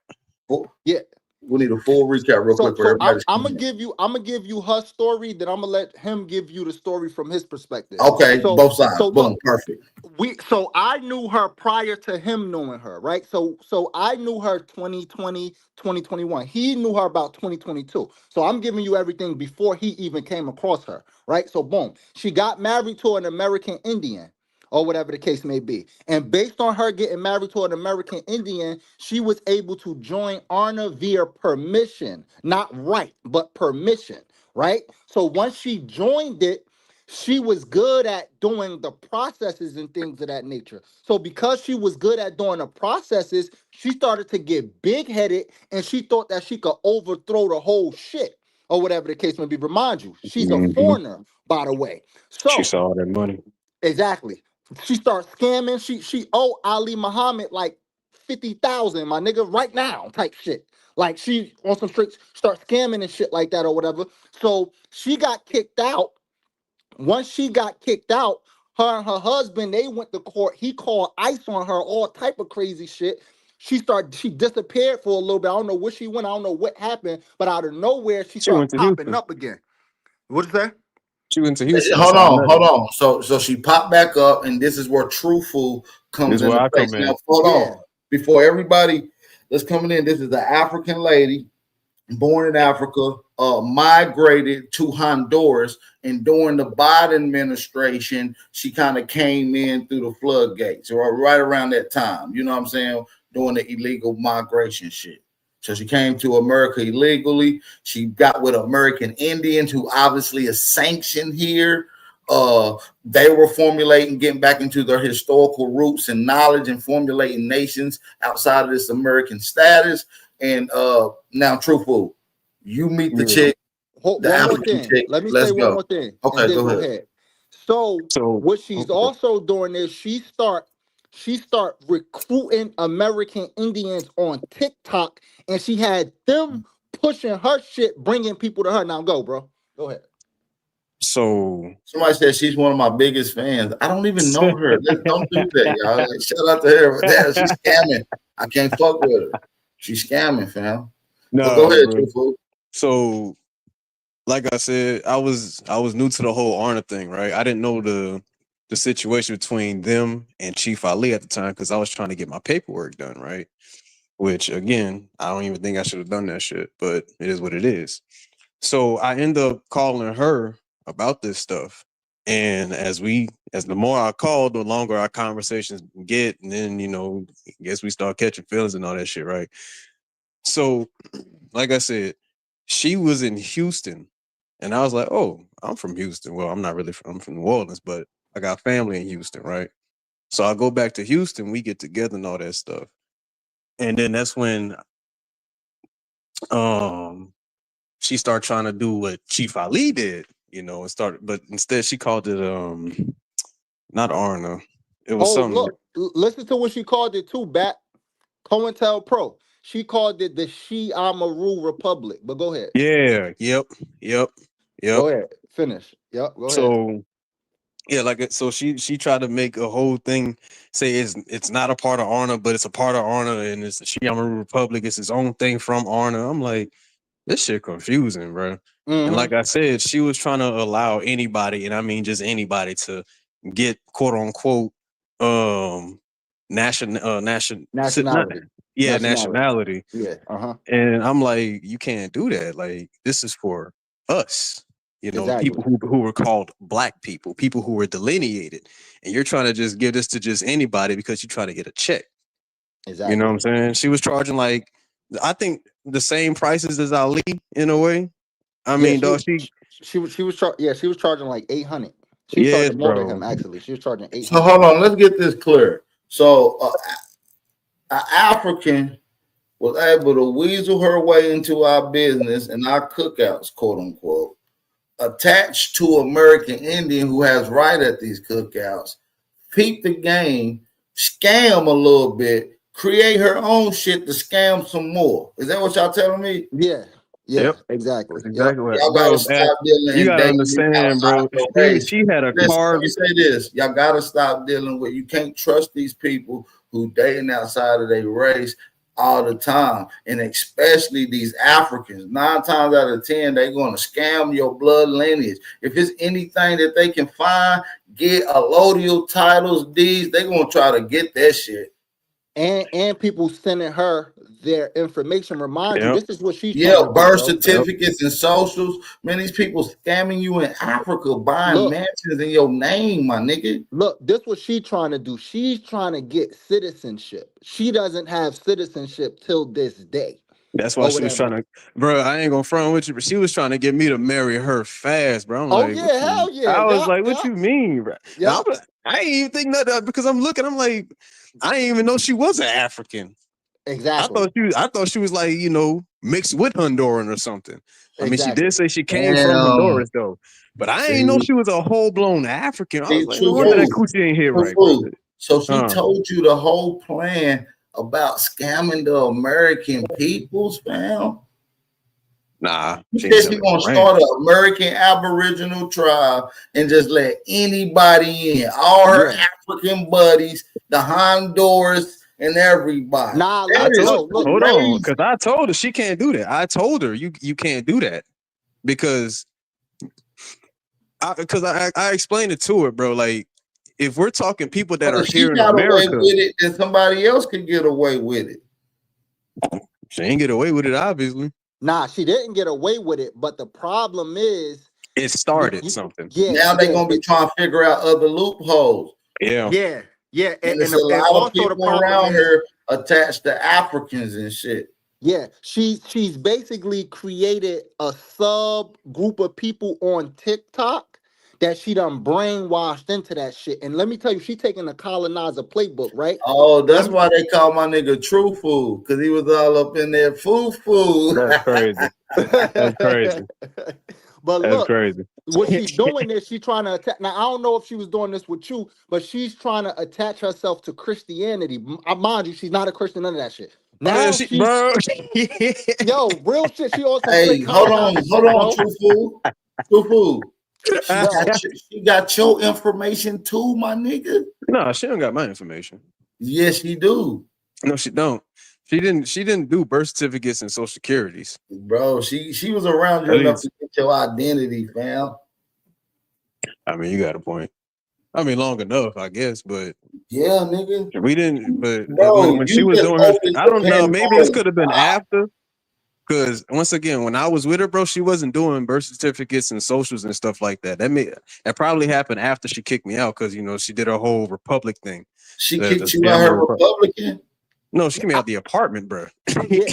Yeah. We need a full recap real quick for So everybody that's I'm coming gonna in. give you her story. Then I'm gonna let him give you the story from his perspective. Okay, So both sides. Boom, look, perfect. so I knew her prior to him knowing her, right? So I knew her 2020, 2021. He knew her about 2022. So I'm giving you everything before he even came across her, right? So boom, she got married to an American Indian or whatever the case may be. And based on her getting married to an American Indian, she was able to join honor via permission, not right, but permission, right? So once she joined it, she was good at doing the processes and things of that nature. So because she was good at doing the processes, she started to get big-headed and she thought that she could overthrow the whole shit or whatever the case may be. Remind you, she's a Mm-hmm. foreigner, by the way. She So saw all that money. exactly. She starts scamming. She owe Ali Muhammad like 50,000, my nigga, right now, type shit. Like she on some straight start scamming and shit like that or whatever. So she got kicked out. Once she got kicked out, her and her husband, they went to court. He called ICE on her, all type of crazy shit. She disappeared for a little bit. I don't know where she went. I don't know what happened, but out of nowhere, she She went started to popping Houston. up again. What'd you say? She went to Houston. That's Hold how I on, met hold her. on. So she popped back up, and this is where Truthful This comes is where into I place. come Now, in. hold Yeah. on. Before everybody that's coming in, this is the African lady born in Africa, migrated to Honduras, and during the Biden administration, she kind of came in through the floodgates, or right around that time. You know what I'm saying? Doing the illegal migration shit. So she came to America illegally. She got with American Indians, who obviously is sanctioned here. They were formulating, getting back into their historical roots and knowledge, and formulating nations outside of this American status. And now, Truthful, you meet the Yeah. chick, the One more African thing. chick. Let me Let's say one go. more thing, and Okay, then go go ahead. ahead. So So what she's also doing is she start recruiting American Indians on TikTok, and she had them pushing her shit, bringing people to her. Now go, bro. Go ahead. so Somebody said she's one of my biggest fans. I don't even know her. Don't do that, y'all. Like, shout out to her. Damn, she's scamming. I can't fuck with her. She's scamming, fam. But go nah, ahead, bro. Truthful. So like I said, I was new to the whole Arna thing, right? I didn't know the situation between them and Chief Ali at the time because I was trying to get my paperwork done, right? Which again, I don't even think I should have done that shit, but it is what it is. So I end up calling her about this stuff. And as the more I called, the longer our conversations get, and then I guess we start catching feelings and all that shit, right? So, like I said, she was in Houston, and I was like, "Oh, I'm from Houston." Well, I'm not really I'm from New Orleans, but I got family in Houston, right? So I go back to Houston, we get together and all that stuff. And then that's when um she started trying to do what Chief Ali did, and started, but instead she called it not Arna. It was Oh, something. look, listen to what she called it too, Bat. COINTELPRO. She called it the Shi'amaru Republic. But go ahead. Yeah, yep. Go ahead. Finish. Yep, go ahead. So yeah, so she tried to make a whole thing say it's not a part of Arna, but it's a part of Arna, and it's the Shi'amaru Republic. It's its own thing from Arna. I'm like, this shit confusing, bro. And like I said, she was trying to allow anybody, and I mean just anybody, to get quote unquote Nationality. nationality. Yeah. Uh-huh. And I'm like, you can't do that. Like, this is for us, Exactly. people who were called black people, people who were delineated. And you're trying to just give this to just anybody because you're trying to get a check. Exactly. You know what I'm saying? She was charging I think the same prices as Ali in a way. I mean, dog, she was charging like 800. She was yes, charging more than him, bro. actually. She was charging So 800. hold on, let's get this clear. So an African was able to weasel her way into our business and our cookouts, quote unquote, attached to American Indian who has right at these cookouts, peep the game, scam a little bit, create her own shit to scam some more. Is that what y'all telling me? Yeah. Yeah, Yep. exactly. That's Yep. exactly what, Y'all gotta bro. stop dealing You and gotta dating me understand, outside bro. of your She race. she had a Listen, car. let me say this. Y'all gotta stop dealing with, you can't trust these people who dating outside of their race all the time. And especially these Africans. 9 times out of 10, they're gonna scam your blood lineage. If it's anything that they can find, get allodial titles, deeds, they're gonna try to get that shit. And people sending her their information. Remind you, Yep. this is what she's Yeah, trying to do, birth bro. Yep. certificates and socials. Man, these people scamming you in Africa, buying Look, mansions in your name, my nigga. look, this what she trying to do. She's trying to get citizenship. She doesn't have citizenship till this day. That's why Or she was whatever. trying to, bro. I ain't gonna front with you, but she was trying to get me to marry her fast, bro. I'm Oh like, yeah, hell yeah. I was Yup, like, what yup, you mean, bro? And yup. I ain't even think nothing because I'm looking. I'm like, I didn't even know she was an African. Exactly. I thought she was like, mixed with Honduran or something. I mean, she Exactly. did say she came from Damn. Honduras though, but I ain't know See, she was a whole blown African. I was like, no wonder that truthful, Yes. coochie ain't here right, bro. truthful. So she told you the whole plan about scamming the American peoples, fam? Nah, She she ain't said she selling gonna no start rings. an American Aboriginal tribe and just let anybody in, all her Yeah. African buddies, the Honduras, and everybody. Nah, I That look, is told, look. hold on, crazy. because I told her she can't do that. I told her you can't do that because I explained it to her, bro. Like, if we're talking people that But are if she here in got away America, with it, then somebody else could get away with it. she ain't get away with it. Obviously, Nah, she didn't get away with it. But the problem is, it started something. yeah, Now they're yeah, gonna be trying to figure out other loopholes. Yeah, yeah, yeah. And it's a And lot of also the people problem around is, her attached to Africans and shit. yeah, she's basically created a sub group of people on TikTok that she done brainwashed into that shit. And let me tell you, she taking the colonizer playbook, right? Oh, Let that's me, why they call my nigga True Food, because he was all up in there foo. that's crazy. That's crazy. but That's look, crazy. what she doing is she trying to attack. Now I don't know if she was doing this with you, but she's trying to attach herself to Christianity. Mind you, she's not a Christian, none of that shit. Oh yeah, Now she, she's bro. yo, real shit. She on some straight Hey, colonizer hold shit, on, bro. True Food. True Food. Yo, She got your information too, my nigga. No, she don't got my information. Yes, she do. No, she don't. She didn't do birth certificates and social securities. Bro, she was around you At enough to least, get your identity, fam. I mean, you got a point. I mean, long enough, I guess, but Yeah, nigga. we didn't. But Bro, when she you was just doing her, opened I the don't know. Maybe this Pandora's could have been box. after. Because once again, when I was with her, bro, she wasn't doing birth certificates and socials and stuff like that. That probably happened after she kicked me out because she did her whole Republic thing. She The kicked you out her scammer Republic. Republican? No, she kicked me out the apartment, bro. yeah,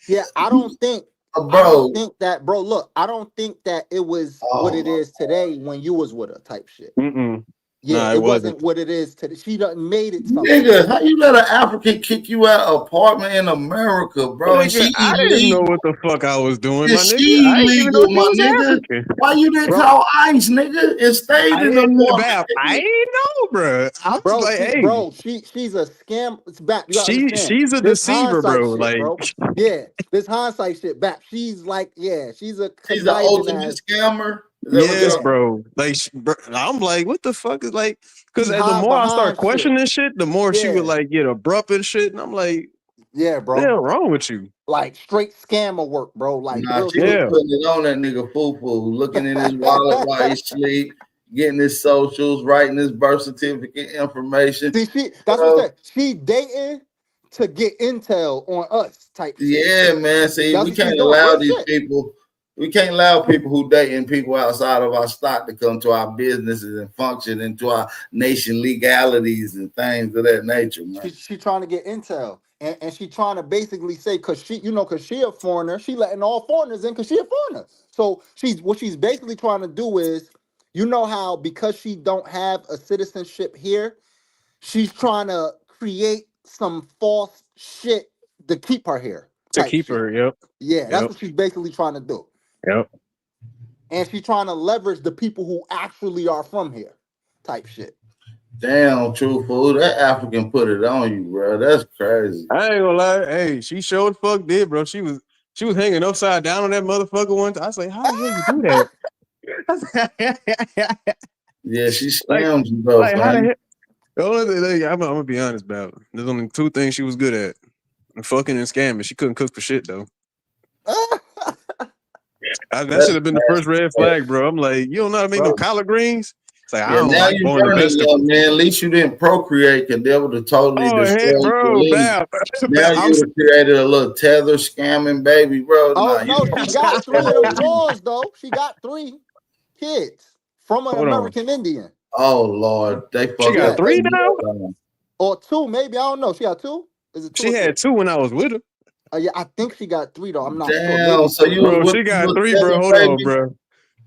yeah. I don't think Bro. that, bro. Look, I don't think that it was what Oh it my is today when you was with her type shit. Mm-mm. Yeah, Nah, it it wasn't. wasn't what it is today. She done made it something. nigga, how you let an African kick you out of apartment in America, bro? And Nigga, she I didn't know illegal. what the fuck I was doing, And my nigga. she I didn't even know illegal, she my was nigga. African. Why you didn't Bro, call ICE, nigga, and stayed I in the didn't, apartment, Bap. I nigga? didn't know, bro. I was like, hey, she's a scam. It's back. You gotta understand. she's a This deceiver, hindsight bro. shit, Like, bro. Yeah, this hindsight shit back. She's like, yeah, she's a She's the conniving ultimate ass. scammer. Is that what yes, Yeah, y'all? bro. Like, bro, I'm like, what the fuck is like? Because she the hide more I start behind shit. questioning shit, the more she would Yeah, like get abrupt and shit, and I'm like, yeah, what the bro. hell wrong with you? Like straight scammer work, bro. Like Nah, real she was shit. Yeah, putting it on that nigga foo, looking in his wallet while he sleep, getting his socials, writing his birth certificate information. See, that's what I'm Bro, saying. She dating to get intel on us type shit. yeah, man. See, That's we what she's can't doing. allow Real these shit. people. We can't allow people who dating people outside of our stock to come to our businesses and function into our nation legalities and things of that nature, man. She trying to get intel. And she trying to basically say, cause she a foreigner, she letting all foreigners in because she a foreigner. So she's basically trying to do is, how because she don't have a citizenship here, she's trying to create some false shit to keep her here to type keep shit. her. Yep, Yeah, that's yep, what she's basically trying to do. yep. And she's trying to leverage the people who actually are from here type shit. Damn, truthful, that African put it on you, bro. That's crazy. I ain't gonna lie. Hey, she showed fuck did, bro. She was hanging upside down on that motherfucker one time. I was like, how the hell you do that? Yeah, she like, scammed you, though, how the fam. hell? The only thing, I'm gonna be honest about it. There's only two things she was good at: fucking and scamming. She couldn't cook for shit though. That should have been the first red flag, bro. I'm like, you don't know how to make no Bro, collard greens? It's like, I Yeah, don't now like you boiling learning, young vegetables. man. At least you didn't procreate, because they would have totally Oh, hey, destroyed your bro, lineage. Bab. Now I'm you have created a little tether scamming baby, bro. oh Nah, you no, need she to got stay 3 of them home. drawers though. She got 3 kids from an hold on. American Indian. Oh Lord, they She fucked got Yeah. that 3 baby now? up. Or 2, maybe. I don't know. She got 2? Is it 2 She or 3? had 2 when I was with her. Yeah, I think she got 3 though. I'm not sure. Damn, Maybe so you 3. was Bro, with she the got little 3, bro. tether Hold on, baby? bro.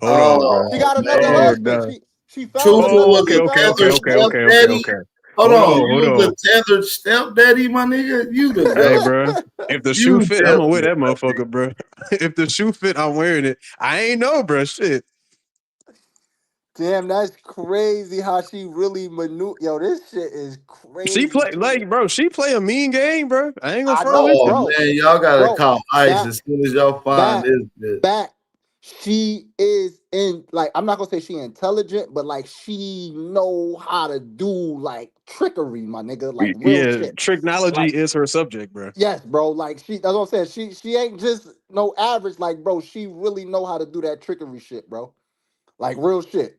Hold on, bro. She Oh got another Oh, man. husband. no. She fell in Truthful Oh, love. was okay, She a okay, found okay, tethered her. okay, okay, okay, stepdaddy. okay. Hold Hold on, on, hold you was on. a tethered stepdaddy, my nigga. You the Hey, go. bro. If the shoe You fit, I'm gonna wear definitely. that motherfucker, bro. If the shoe fit, I'm wearing it. I ain't know, bro. Shit. Damn, that's crazy how she really maneuver. Yo, this shit is She crazy play to me. like, bro. She play a mean game, bro. I ain't gonna I front know, with Oh you. bro. man, y'all gotta Bro, call ICE back, as soon as y'all find back, this bitch. back. She is in like I'm not gonna say she intelligent, but like she know how to do like trickery, my nigga, like real Yeah, shit. technology Like is her subject, bro. yes, bro. Like that's what I'm saying. She ain't just no average. Like bro, she really know how to do that trickery shit, bro. Like real shit.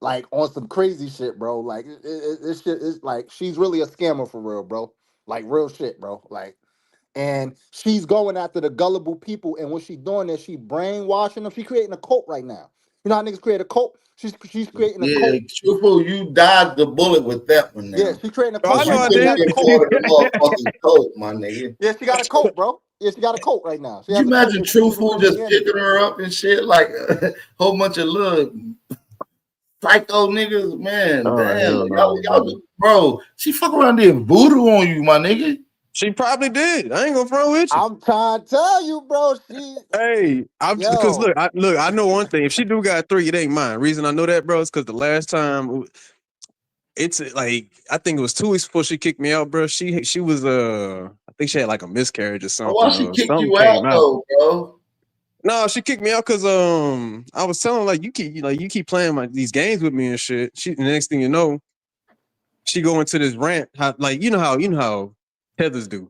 Like on some crazy shit, bro. Like this shit is like she's really a scammer for real, bro. Like real shit, bro. Like and she's going after the gullible people, and what she's doing is she brainwashing them. She's creating a cult right now. You know how niggas create a cult? She's creating a Yeah, cult. truthful, you dodged the bullet with that one Yeah, now. she's creating a Oh, I cult Cause know you right I now. She could have has did. a been cult. part of the motherfucking cult, my nigga. Yeah, she got a cult, bro. Yeah, she got a cult right now. She Could you has a cult imagine with some people truthful from just Miami. picking her up and shit like a whole bunch of little psycho niggas? Man, Oh damn, hell no, bro. bro, she fuck around there voodoo on you, my nigga. She probably did. I ain't gonna front with you. I'm trying to tell you, bro. She, Hey, I'm because yo, look, I know one thing. If she do got 3, it ain't mine. Reason I know that, bro, is because the last time it's like I think it was 2 weeks before she kicked me out, bro. She was I think she had like a miscarriage or Why something, she or kick something you out came out. though, bro? No, she kicked me out because I was telling her like you keep playing these games with me and shit. The next thing you know, she go into this rant, like you know how Heathers do.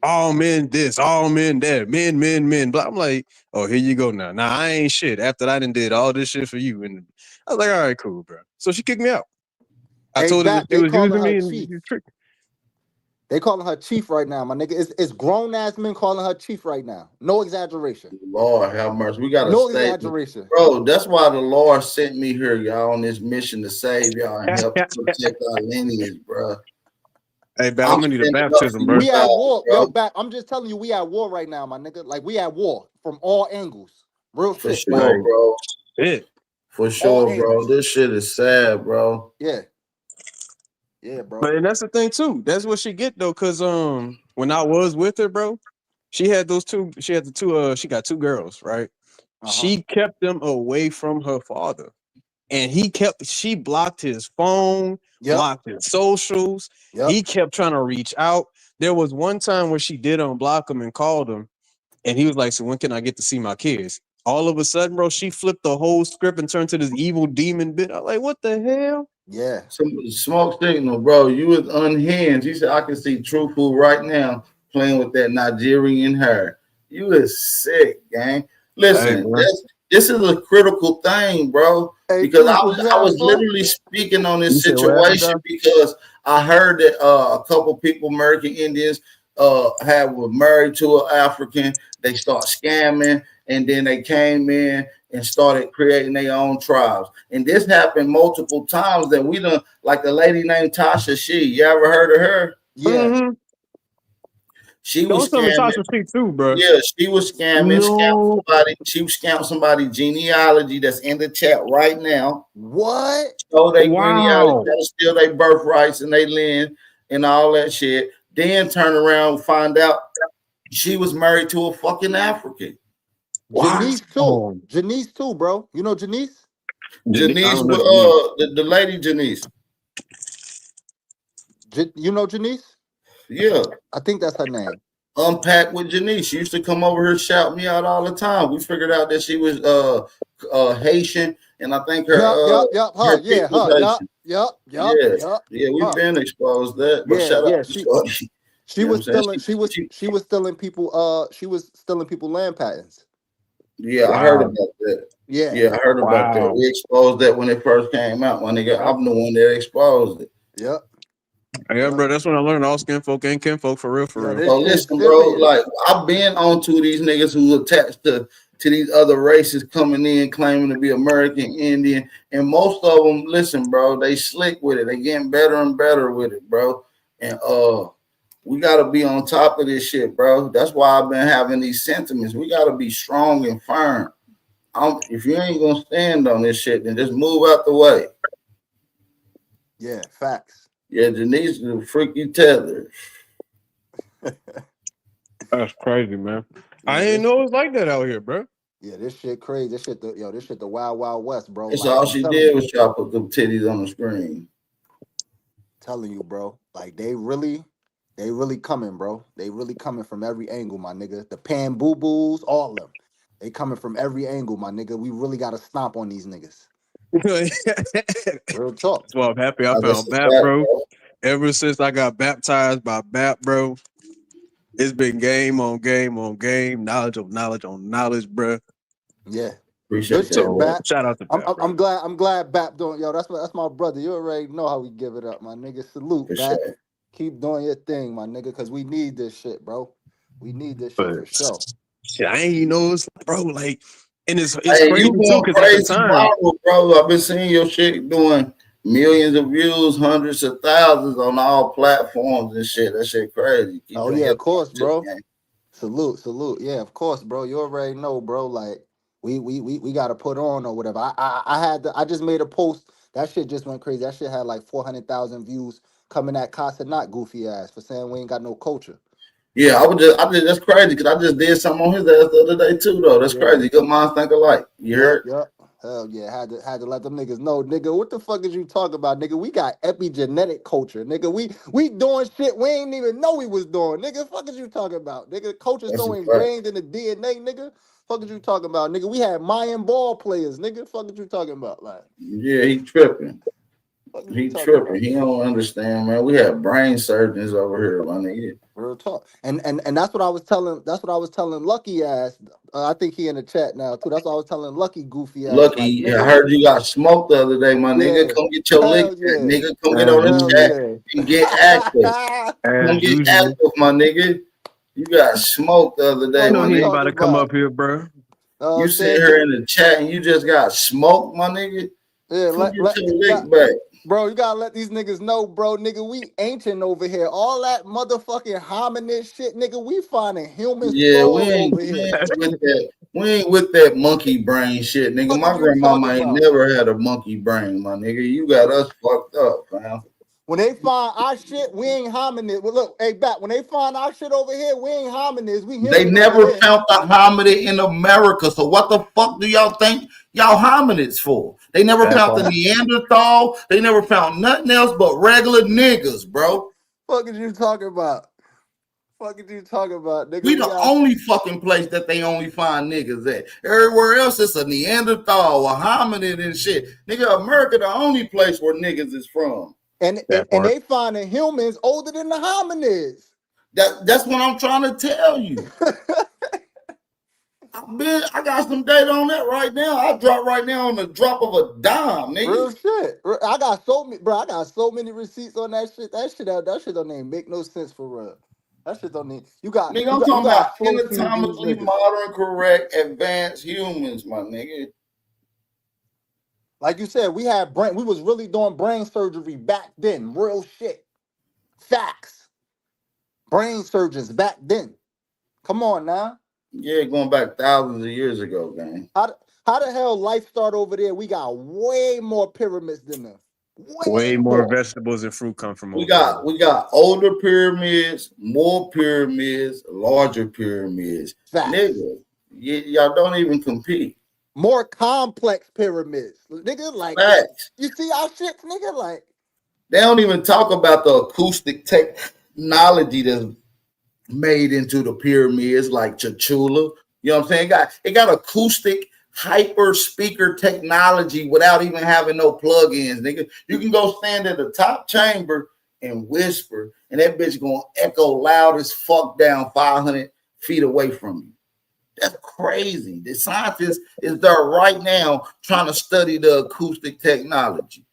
All men this, all men that, men. But I'm like, oh, here you go now. Now I ain't shit. After I done did all this shit for you, and I was like, all right, cool, bro. So she kicked me out. I hey, told her that back. she They was calling using her me and chief. you tricked. They calling her chief right now, my nigga. It's grown ass men calling her chief right now. No exaggeration. Lord have mercy. We got a No statement. exaggeration. Bro, that's why the Lord sent me here, y'all, on this mission to save y'all and help protect our lineage, bro. Hey, but I'm I'm gonna need a standing up for baptism, bro. you We at guys, war. Yo, bro. back. I'm just telling you, we at war right now, my nigga. Like we at war from all angles. Real For shit. Like sure, Like bro. it. For all sure, bro. angles. This shit is sad, bro. Yeah. Yeah, bro. But and that's the thing too. That's what she get though, cause when I was with her, bro, she had those two. She had the two. She got 2 girls, right? Uh-huh. She kept them away from her father, and she blocked his phone, Yep. blocked his socials. Yep. He kept trying to reach out. There was one time where she did unblock him and called him, and he was like, "So when can I get to see my kids?" All of a sudden, bro, she flipped the whole script and turned to this evil demon bit. I'm like, what the hell? Yeah. Some smoke signal, bro. You was unhinged. He said, I can see Truthful right now playing with that Nigerian hair. You is sick, gang. Hey, Listen, bro, this is a critical thing, bro. Hey, Because I truthful, was you I have was fun? literally speaking on you this said what happened, situation Doc? because I heard that a couple people, American Indians, were married to an African. They start scamming, and then they came in and started creating their own tribes. And this happened multiple times that we done, like a lady named Tasha She. You ever heard of her? Yeah. Mm-hmm. She Don't was tell me scamming. Tasha T too, bro. Yeah, she was scamming, scammed No. somebody. She scammed somebody genealogy that's in the chat right now. What? Stole their genealogy, Wow. try to steal their birthrights and they land and all that shit. Then turn around and find out she was married to a fucking African. Janice too. Wow. Janice too, bro. You know Janice? I Janice, don't know Denise. the lady Janice. You know Janice? Yeah. I think that's her name. Unpack with Janice. She used to come over here shout me out all the time. We figured out that she was Haitian, and I think Yep. Her, her yeah, people her. Haitian. Yeah, Yep. yeah, we've Her. been exposed that, but Yeah, shout out yeah. to Shorty. She You know was what I'm saying? stealing. She was stealing people. She was stealing people land patents. Yeah, I heard Wow. about that. Yeah. Yeah, I heard about that. Wow. We exposed that when it first came out, my nigga. Yep. I'm the one that exposed it. Yep. Yeah, Yep. bro, that's when I learned all skin folk ain't kinfolk for real, for Yo, real. this So shit is listen, bro, serious. like I've been on to these niggas who attached to these other races coming in claiming to be American Indian, and most of them, listen, bro, they slick with it. They getting better and better with it, bro. And we gotta be on top of this shit, bro. That's why I've been having these sentiments. We gotta be strong and firm. If you ain't gonna stand on this shit, then just move out the way. Yeah, facts. Yeah, Janice is a freaky tether. That's crazy, man. I Yeah, ain't this know it was like that out here, bro. Yeah, this shit crazy. This shit the Wild Wild West, bro. That's Like all I'm she telling did you, was try to put them titties on the screen. bro. Like they really coming, bro. They really coming from every angle, my nigga. The pan boo boos, all of them. They coming from every angle, my nigga. We really gotta stomp on these niggas. That's Real talk. why I'm happy I That's found a BAP, fact, bro. bro. Ever since I got baptized by BAP, bro, it's been game on game on game, knowledge on knowledge on knowledge, bro. Yeah. Good Appreciate that, shit, bro. So Bap. shout out to I'm, BAP, I'm bro. I'm glad Bap doing that's my brother. You already know how we give it up, my nigga. Salute, For Bap. sure. Keep doing your thing, my nigga, because we need this shit, bro. We need this shit But for sure. shit, I ain't it's bro, like, and it's Hey, you crazy too, going because at the crazy time, viral, bro. I've been seeing your shit doing millions of views, hundreds of thousands on all platforms and shit. That shit crazy. Keep Oh doing yeah, your of course, shit, bro. man. Salute. Yeah, of course, bro. You already know, bro. Like we gotta put on or whatever. I just made a post. That shit just went crazy. That shit had like 400,000 views coming at Casa not goofy ass for saying we ain't got no culture. Yeah, I just that's crazy because I just did something on his ass the other day too, though. That's Yeah. crazy. Good minds think alike. You heard? Yep. Hell yeah. Had to let them niggas know, nigga. What the fuck is you talking about, nigga? We got epigenetic culture, nigga. We doing shit we ain't even know we was doing, nigga. Fuck is you talking about, nigga? Culture That's a so fact. ingrained in the DNA, nigga. Fuck is you talking about, nigga? We had Mayan ball players, nigga. Fuck is you talking about, like? Yeah, he tripping. Fuck is you He talking tripping. about? He don't understand, man. We have brain surgeons over here, my nigga. Real talk. And that's what I was telling. That's what I was telling Lucky ass. I think he in the chat now too. That's what I was telling Lucky goofy ass. Like Lucky, I nigga, heard you got smoked the other day, my nigga. yeah. Come get your lick Hell back, yeah. nigga. Come get as on this Hell chat usual, and get active. yeah. Come as get usual. active, my nigga. You got smoked the other You day, Fuck know my you he ain't nigga. about talking to come about? up here, bro. I'm You sit saying, here in the chat and you just got smoked, my nigga. yeah, Come get your lick got, back. bro, you gotta let these niggas know, bro, nigga, we ancient over here. All that motherfucking hominid shit, nigga, we finding human Yeah, we skulls ain't over we here. ain't with that. We ain't with that monkey brain shit, nigga. Fuck My is you talking grandmama ain't about? never had a monkey brain, my nigga. You got us fucked up, fam. When they find our shit, we ain't hominids. Well, look, hey, back when they find our shit over here, we ain't hominids. We They human over never here. found the hominid in America. So what the fuck do y'all think y'all hominids for? They never That found the part. Neanderthal. They never found nothing else but regular niggas, bro. Fuck is you talking about? Fuck is you talking about, nigga? We We the got only fucking place that they only find niggas at. Everywhere else, it's a Neanderthal, a hominid and shit. Nigga, America the only place where niggas is from. That and part. they finding humans older than the hominids. That's what I'm trying to tell you. I got some data on that right now. I drop right now on the drop of a dime, nigga. Real shit. I got so many, bro. I got so many receipts on that shit. That shit don't even make no sense for real. That shit don't need. Nigga, I'm talking You about got flow feed these anatomically niggas. modern, correct, advanced humans, my nigga. Like you said, we had brain. We was really doing brain surgery back then. Real shit. Facts. Brain surgeons back then. Come on now. Yeah, going back thousands of years ago, gang. How the hell life start over there? We got way more pyramids than them. Way Way more more. vegetables and fruit come from We over there. got older pyramids, more pyramids, larger pyramids. Facts. Nigga, y'all don't even compete. More complex pyramids. Nigga, like, Facts. you see our shit, nigga? Like, They don't even talk about the acoustic technology that's made into the pyramids, like Chachula. You know what I'm saying? It got acoustic hyper speaker technology without even having no plugins, nigga. You can go stand at the top chamber and whisper, and that bitch gonna echo loud as fuck down 500 feet away from you. That's crazy. The scientist is there right now trying to study the acoustic technology.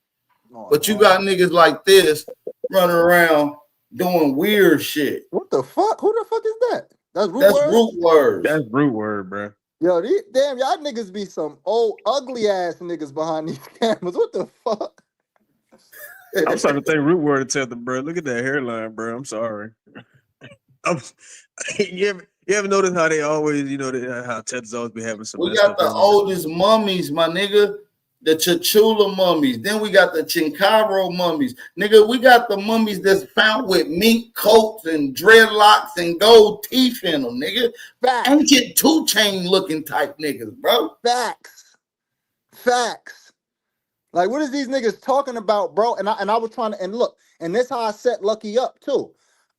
But you got niggas like this running around doing weird shit. what the fuck? Who the fuck is that? That's That's Rootword? root words. That's Rootword, bro. Yo, damn, y'all niggas be some old, ugly ass niggas behind these cameras. What the fuck? I'm starting to think Rootword to tell them, bro. Look at that hairline, bro. I'm sorry. I'm, you ever notice how they always, how Ted's always be having some We messed got up the hairline? oldest mummies, my nigga. the Chachula mummies. Then we got the Chinkaro mummies. Nigga, we got the mummies that's found with mink coats and dreadlocks and gold teeth in them, nigga. Facts. Ancient 2 Chain looking type niggas, bro. Facts. Like, what is these niggas talking about, bro? And I was trying to, and look, and this how I set Lucky up too.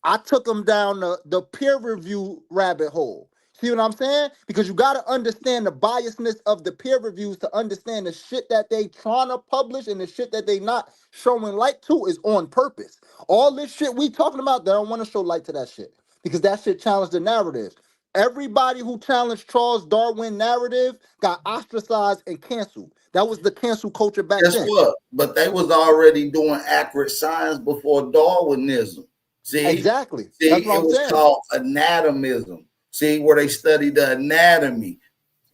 I took him down the peer review rabbit hole. See what I'm saying? Because you got to understand the biasness of the peer reviews to understand the shit that they trying to publish and the shit that they not showing light to is on purpose. All this shit we talking about, they don't want to show light to that shit because that shit challenged the narrative. Everybody who challenged Charles Darwin narrative got ostracized and canceled. That was the cancel culture back then. Guess what? But they was already doing accurate science before Darwinism. See? Exactly. See, that's what it I'm was saying. called anatomism. See, where they studied the anatomy.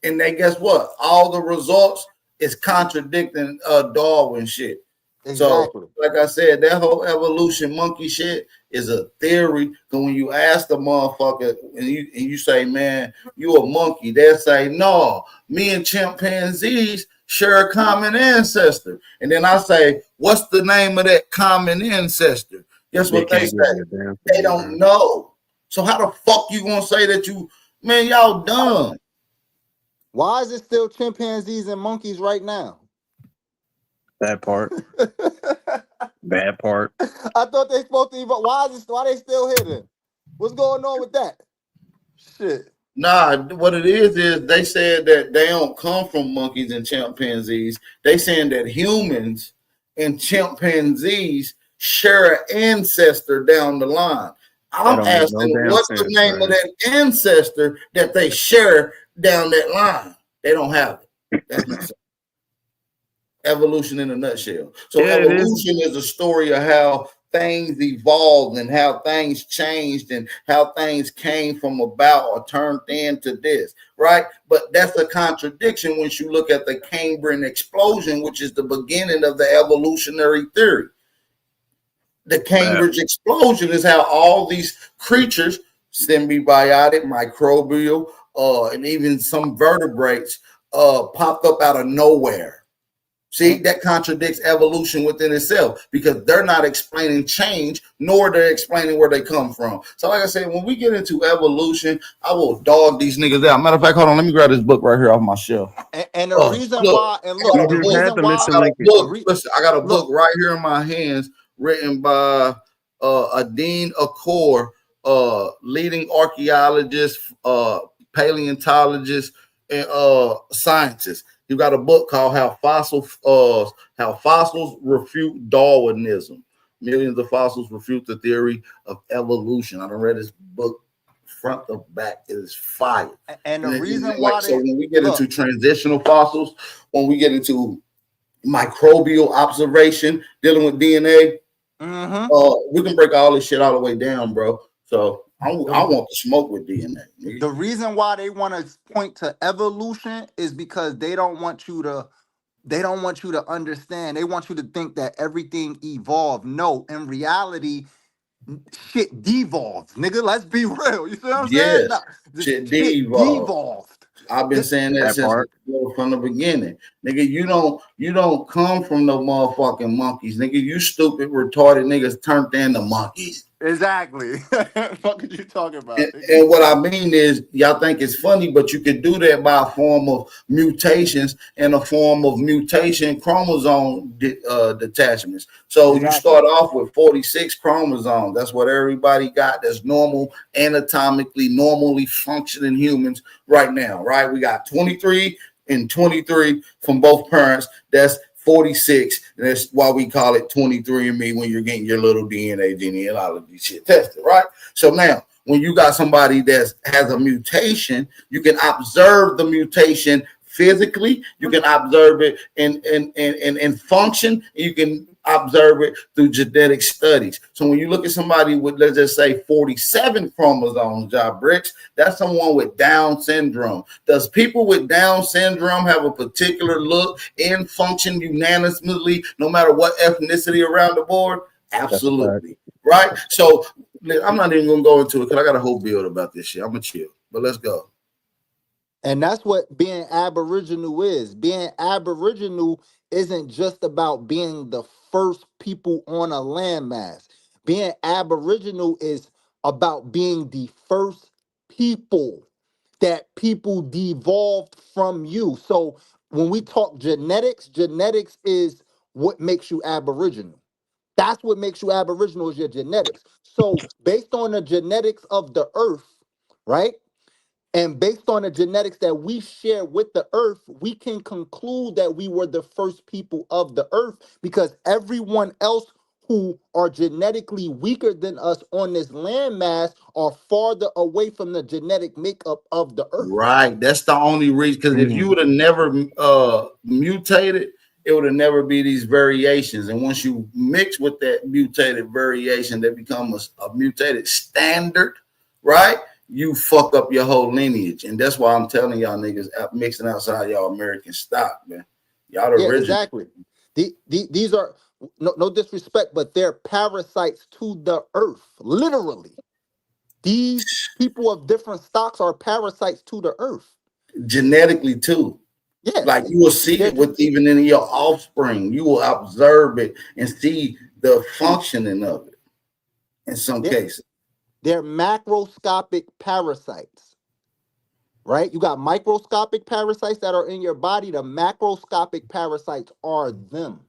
And they guess what? All the results is contradicting Darwin shit. Exactly. So, like I said, that whole evolution monkey shit is a theory. So when you ask the motherfucker and you say, man, you a monkey, they'll say, no, me and chimpanzees share a common ancestor. And then I say, what's the name of that common ancestor? Guess what they say? They don't know. So how the fuck you gonna say that you, man, y'all dumb? Why is it still chimpanzees and monkeys right now? That part. Bad part. I thought they supposed to evolve. Why they still hidden? What's going on with that? Shit. Nah, what it is they said that they don't come from monkeys and chimpanzees. They saying that humans and chimpanzees share an ancestor down the line. I'm asking what's the name of that ancestor that they share down that line? They don't have it. That's not evolution in a nutshell. So evolution is a story of how things evolved and how things changed and how things came from about or turned into this, right? But that's a contradiction once you look at the Cambrian explosion, which is the beginning of the evolutionary theory. The Cambridge explosion is how all these creatures, symbiotic, microbial, and even some vertebrates popped up out of nowhere. See, that contradicts evolution within itself because they're not explaining change, nor they're explaining where they come from. So like I said, when we get into evolution, I will dog these niggas out. Matter of fact, hold on, let me grab this book right here off my shelf. And the reason why, and look, the reason why, listen, I got a book right here in my hands written by Adine Akor, leading archaeologist, paleontologist, and scientist. You got a book called How Fossils Refute Darwinism. Millions of fossils refute the theory of evolution. I done read this book front to back. It is fire. And the reason why so when we get into transitional fossils, when we get into microbial observation, dealing with DNA, we can break all this shit all the way down, bro. So I want to smoke with DNA. Nigga. The reason why they want to point to evolution is because they don't want you to understand. They want you to think that everything evolved. No, in reality, shit devolved. Nigga, let's be real. You see what I'm saying? Nah, shit devolved. I've been saying that from the beginning. Nigga, you don't come from no motherfucking monkeys. Nigga, you stupid, retarded niggas turned into monkeys. Exactly. What could you talking about? And what I mean is, y'all think it's funny, but you can do that by a form of mutations and a form of mutation chromosome detachments. So you start off with 46 chromosomes. That's what everybody got. That's normal, anatomically, normally functioning humans right now, right? We got 23 and 23 from both parents. That's 46, and that's why we call it 23andMe when you're getting your little DNA genealogy shit tested, right? So now, when you got somebody that has a mutation, you can observe the mutation physically, you can observe it in function, you can observe it through genetic studies. So when you look at somebody with, let's just say, 47 chromosomes, job bricks, that's someone with Down syndrome. Does people with Down syndrome have a particular look and function unanimously, no matter what ethnicity around the board? Absolutely. Right? So I'm not even going to go into it because I got a whole build about this shit. I'm going to chill, but let's go. And that's what being Aboriginal is. Being Aboriginal isn't just about being the first people on a landmass. Being Aboriginal is about being the first people that people devolved from you. So when we talk genetics, genetics is what makes you Aboriginal. That's what makes you Aboriginal is your genetics. So based on the genetics of the earth, right? And based on the genetics that we share with the earth, we can conclude that we were the first people of the earth because everyone else who are genetically weaker than us on this landmass are farther away from the genetic makeup of the earth. Right. That's the only reason. Because if you would have never mutated, it would have never be these variations. And once you mix with that mutated variation, that becomes a mutated standard, right? You fuck up your whole lineage. And that's why I'm telling y'all niggas mixing outside y'all American stock, man. Y'all the Yeah, original. exactly. These are no disrespect, but they're parasites to the earth, literally. These people of different stocks are parasites to the earth. Genetically, too. Yeah, Like you will see they're it with even in your offspring. You will observe it and see the functioning of it in some they're, cases. they're macroscopic parasites, right? You got microscopic parasites that are in your body. The macroscopic parasites are them.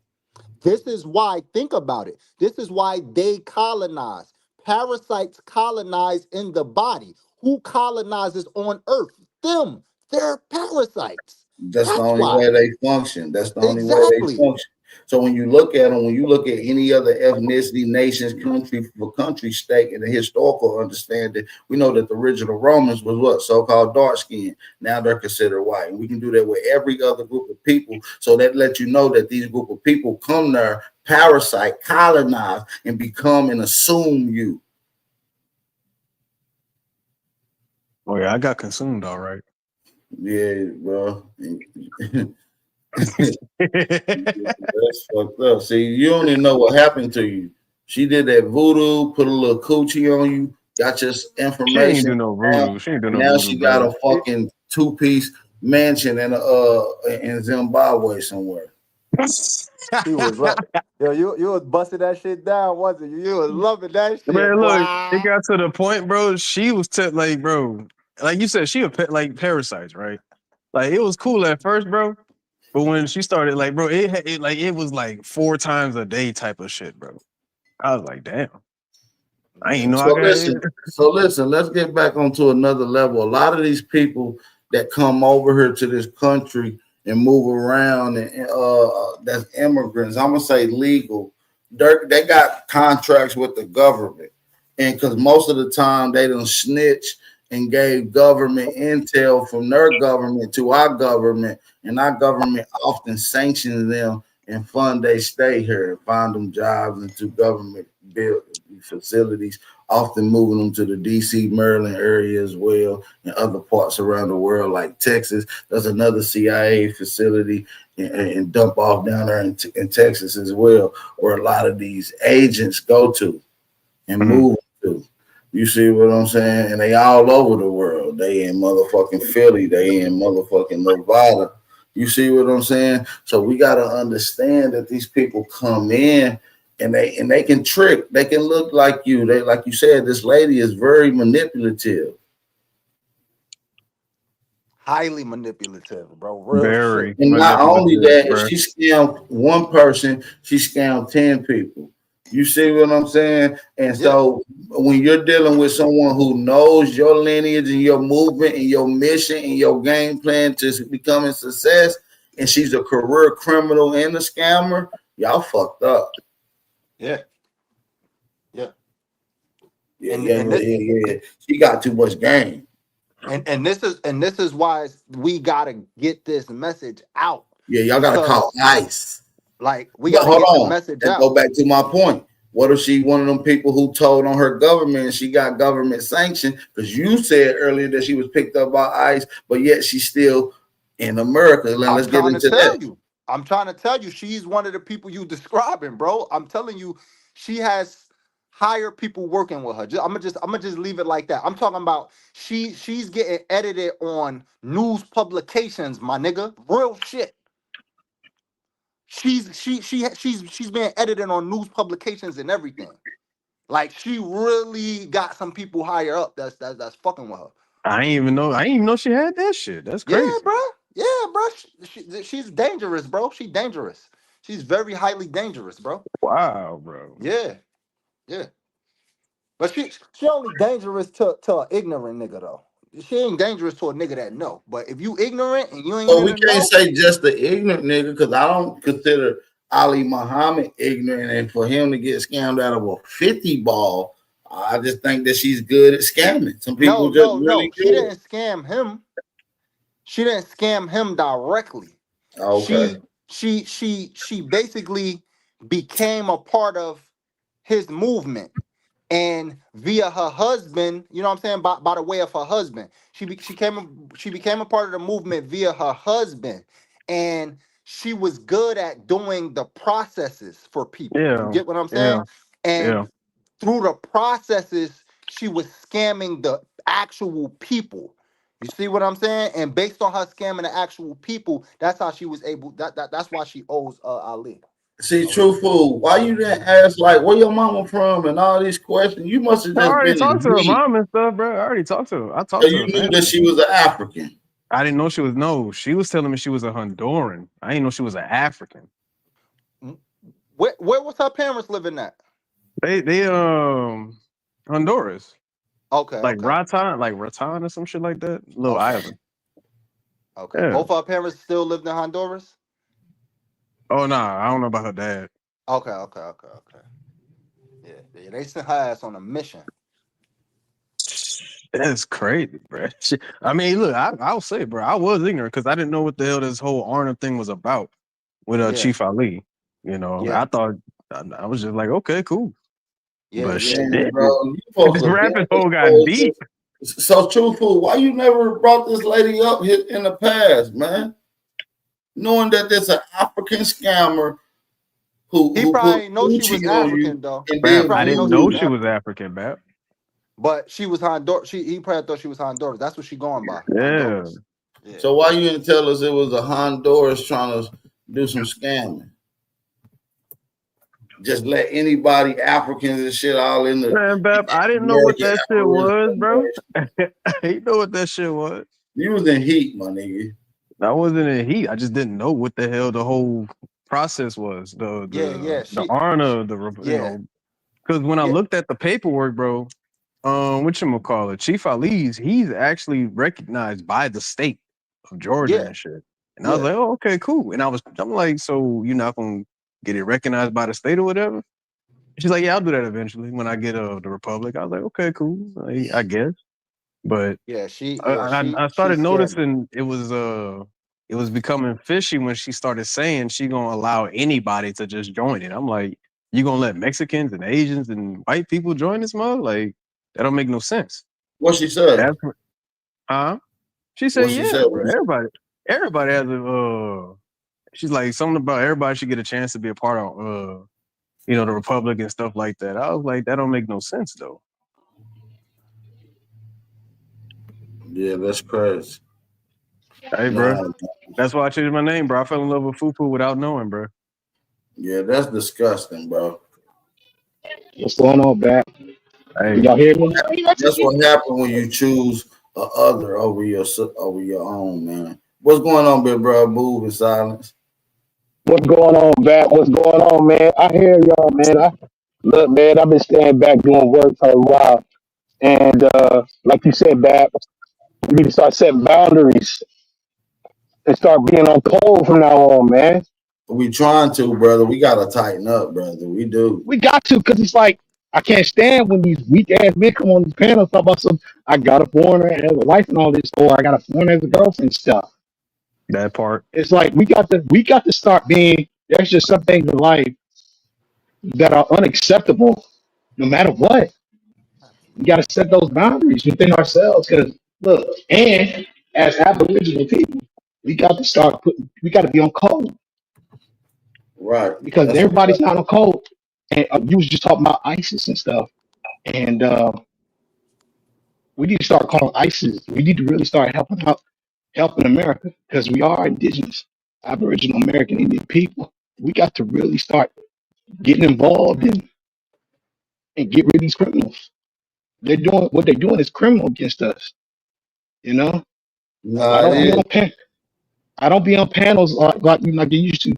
This is why, think about it. This is why they colonize. Parasites colonize in the body. Who colonizes on Earth? Them. They're parasites. That's the That's only why. way they function. That's the only way they Exactly. function. So when you look at them, when you look at any other ethnicity, nations, country for country, state, in the historical understanding, we know that the original Romans was what? So-called dark skin. Now they're considered white. And we can do that with every other group of people. So that lets you know that these group of people come there, parasite, colonize, and become and assume you. Oh yeah, I got consumed all right. Yeah, bro. That's fucked up. See, you don't even know what happened to you. She did that voodoo, put a little coochie on you, got your She ain't information do no down, voodoo. She ain't do and no now voodoo, she got bro. a fucking 2-piece mansion in Zimbabwe somewhere. He was love. Yo, you was busting that shit down, wasn't you? You was loving that shit, Man, look, it boy. got to the point, bro. She was like, bro, like you said, she a pet like parasites, right? Like it was cool at first, bro. But when she started, like, bro, it was like 4 times a day type of shit, bro. I was like, damn, I ain't know I got it. So listen, let's get back onto another level. A lot of these people that come over here to this country and move around and that's immigrants, I'm gonna say legal. They got contracts with the government, and because most of the time they don't snitch and gave government intel from their government to our government, and our government often sanctions them and fund they stay here, find them jobs into government build facilities, often moving them to the DC, Maryland area as well, and other parts around the world like Texas. There's another CIA facility and dump off down there in Texas as well, where a lot of these agents go to and move to. You see what I'm saying? And they all over the world. They in motherfucking Philly. They in motherfucking Nevada. You see what I'm saying? So we got to understand that these people come in and they can trick. They can look like you. They, like you said, this lady is very manipulative. Highly manipulative, bro. Real shit. Very And not only manipulative, that, if bro. she scammed one person, she scammed 10 people. You see what I'm saying? And Yeah. so when you're dealing with someone who knows your lineage and your movement and your mission and your game plan to becoming success, and she's a career criminal and a scammer, y'all fucked up. Yeah. Yeah. Yeah. She got too much game. And this is why we gotta get this message out. Yeah, y'all gotta call Because ICE. like we But gotta hold get the on, message let's go out. back to my point. What if she one of them people who told on her government and she got government sanction? Because you said earlier that she was picked up by ICE, but yet she's still in America. I'm Let's get trying to into tell that. you. She's one of the people you describing, bro. I'm telling you, she has hire people working with her. I'm gonna just leave it like that. I'm talking about she's getting edited on news publications, my nigga. Real shit. She's being edited on news publications and everything. Like she really got some people higher up that's fucking with her. I ain't even know she had that shit. That's Yeah, crazy. bro. Yeah, bro. She's dangerous, bro. She's dangerous. She's very highly dangerous, bro. Wow, bro. Yeah, yeah. But she only dangerous to an ignorant nigga though. She ain't dangerous to a nigga that know. But if you ignorant and you ain't Well, in we the can't know, say just the ignorant nigga because I don't consider Ali Muhammad ignorant, and for him to get scammed out of a 50 ball, I just think that she's good at scamming. Some people just no. really She good. didn't scam him. She didn't scam him directly. Okay. She basically became a part of his movement. And via her husband, you know what I'm saying, by the way of her husband, she became a part of the movement via her husband, and she was good at doing the processes for people. You Yeah, get what I'm saying? yeah, And yeah. through the processes, she was scamming the actual people. You see what I'm saying? And based on her scamming the actual people, that's how she was able. That's why she owes Ali. See, Ali. truthful, why you didn't ask like where your mama from and all these questions? You must have I just already been talked in to her heat. mom and stuff, bro. I already talked to her. I So talked to you her knew that family. she was an African. I didn't know she was no. She was telling me she was a Honduran. I didn't know she was an African. Where was her parents living at? They Honduras. Okay, okay, Like Raton or some shit like that. Little okay, island. okay. Yeah. Both our parents still lived in Honduras. Oh nah, I don't know about her dad. Okay, okay, okay, okay. Yeah, they sent her ass on a mission. That's crazy, bro. Shit. I mean, look, I'll say, bro, I was ignorant because I didn't know what the hell this whole Arna thing was about with Yeah, Chief Ali. You know, yeah, I thought I was just like, okay, cool. yeah, But yeah, shit, yeah. Man, bro, you supposed this to be rabbit hole got exposed to. deep. So truthful, why you never brought this lady up here in the past, man? Knowing that there's an African scammer He who put probably know she Gucci was on you African though. and He Bap, then I probably know didn't she blew know was she you. was African, African, Bap. but she was Honduras. He probably thought she was Honduras. That's what she going by, Yeah. Honduras. Yeah. So why you didn't tell us it was a Honduras trying to do some scamming? Just let anybody Africans and shit all in the Man, Bap, I didn't know what American that shit Aboriginal was, bro. Federation. You know what that shit was. You was in heat, my nigga. I wasn't in heat. I just didn't know what the hell the whole process was. The Yeah, the yeah. the She Arna, yeah, because when I yeah, looked at the paperwork, bro, whatchamacallit, Chief Ali's, he's actually recognized by the state of Georgia yeah, and shit. And I was yeah, like, oh, okay, cool. And I'm like, so you're not gonna get it recognized by the state or whatever? She's like, yeah, I'll do that eventually when I get the Republic. I was like, okay, cool, I guess. But I she started scammed me. noticing it was becoming fishy when she started saying she gonna allow anybody to just join it. I'm like, you gonna let Mexicans and Asians and white people join this mug? Like that don't make no sense. What she said? That's huh? She said, What she yeah, said? bro. Everybody has a she's like something about everybody should get a chance to be a part of the Republic and stuff like that. I was like, that don't make no sense though. Yeah, that's crazy. Hey, bro. Nah, That's why I changed my name, bro. I fell in love with Fufu without knowing, bro. yeah, that's disgusting, bro. What's going on, back? Can Hey, y'all hear me? That's what happened when you choose a other over your own, man. What's going on, big bro? Move in silence. What's going on, back? What's going on, man? I hear y'all, man. Look, man, I've been staying back doing work for a while. And like you said, back, we need to start setting boundaries and start being on code from now on, man. We trying to, brother. We gotta tighten up, brother. We do. We got to, because it's like, I can't stand when these weak ass men come on these panels talk about some, I got a foreigner as a wife and all this, or I got a foreigner as a girlfriend stuff. that part. It's like we got to start being, there's just some things in life that are unacceptable no matter what. We got to set those boundaries within ourselves because look, and as Aboriginal people, we got to be on code Right. because That's a everybody's fact. not on code. And you was just talking about ISIS and stuff, and we need to start calling ISIS. We need to really start helping America because we are indigenous, Aboriginal American Indian people. We got to really start getting involved and get rid of these criminals. They're doing what they're doing is criminal against us. You know, I Nah, it don't be is. on I don't be on panels like they used to.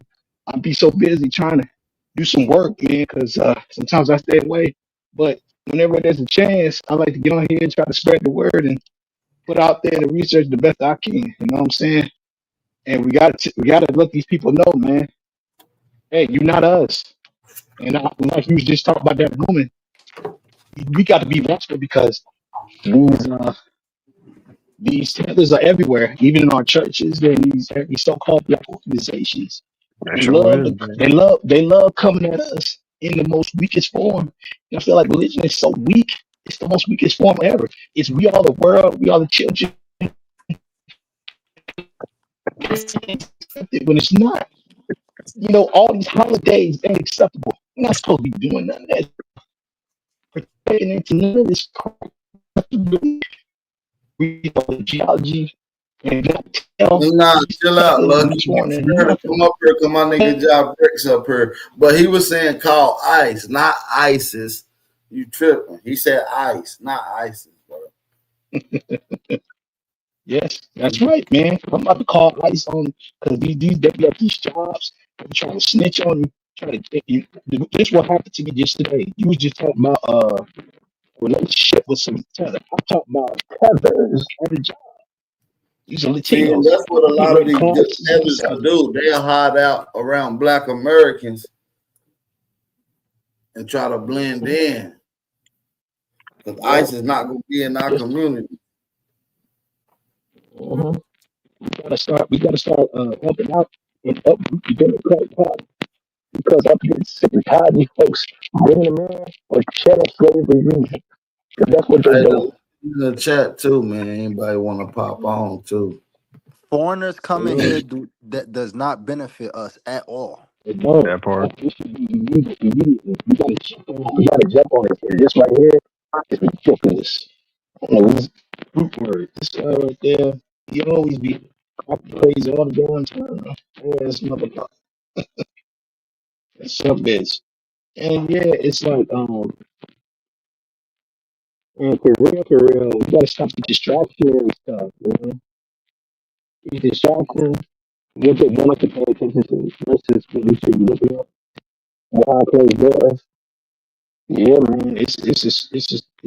I be so busy trying to do some work, man, because sometimes I stay away. But whenever there's a chance, I like to get on here and try to spread the word and put out there the research the best I can. You know what I'm saying? And we gotta let these people know, man. Hey, you're not us. And like you was just talking about that woman, we got to be watchful because these tethers are everywhere, even in our churches and these so-called black organizations. That sure is, man. They love coming at us in the most weakest form. And I feel like religion is so weak. It's the most weakest form ever. It's we are the world, we are the children. When it's not, all these holidays ain't acceptable. We're not supposed to be doing none of that. Taking into none of this crap. We know the geology and not tell Nah, these chill out, tethers Lucky. which You one and better nothing. come up here, come my nigga Job Bricks up here. But he was saying call ICE, not ISIS. You tripping. He said ICE, not ISIS, bro. Yes, that's right, man. I'm about to call ICE on because they got these jobs. They trying to snitch on you. Trying to get you. This what happened to me just today. You was just talking about relationship with some tether. I'm talking about tethers on the job. These are See, and Latinos. that's what a I'm getting lot of ready to these call good ICE tethers myself. will do. They'll hide out around black Americans and try to blend in. Because Yeah. ICE is not going to be in our Just, community. uh-huh. We gotta start helping out and uproot the Democratic Party because I'm getting sick and tired of these folks bringing them in or chattel slavery reason. Because that's what they're Hey, doing. in the chat too, man. Anybody want to pop on too? Foreigners coming Yeah, here that does not benefit us at all. they don't. That part. This should be illegal immediately. We gotta jump on it. And this right here is ridiculous. I don't know this Rootword. This guy right there, he always be crazy all the damn time. Yeah, this motherfucker. That's some bitch. And yeah, it's like and for real, we gotta stop the distraction and stuff, man. These distractions, what they want us to pay attention to versus what we should be looking at behind closed doors. Yeah, man, it's a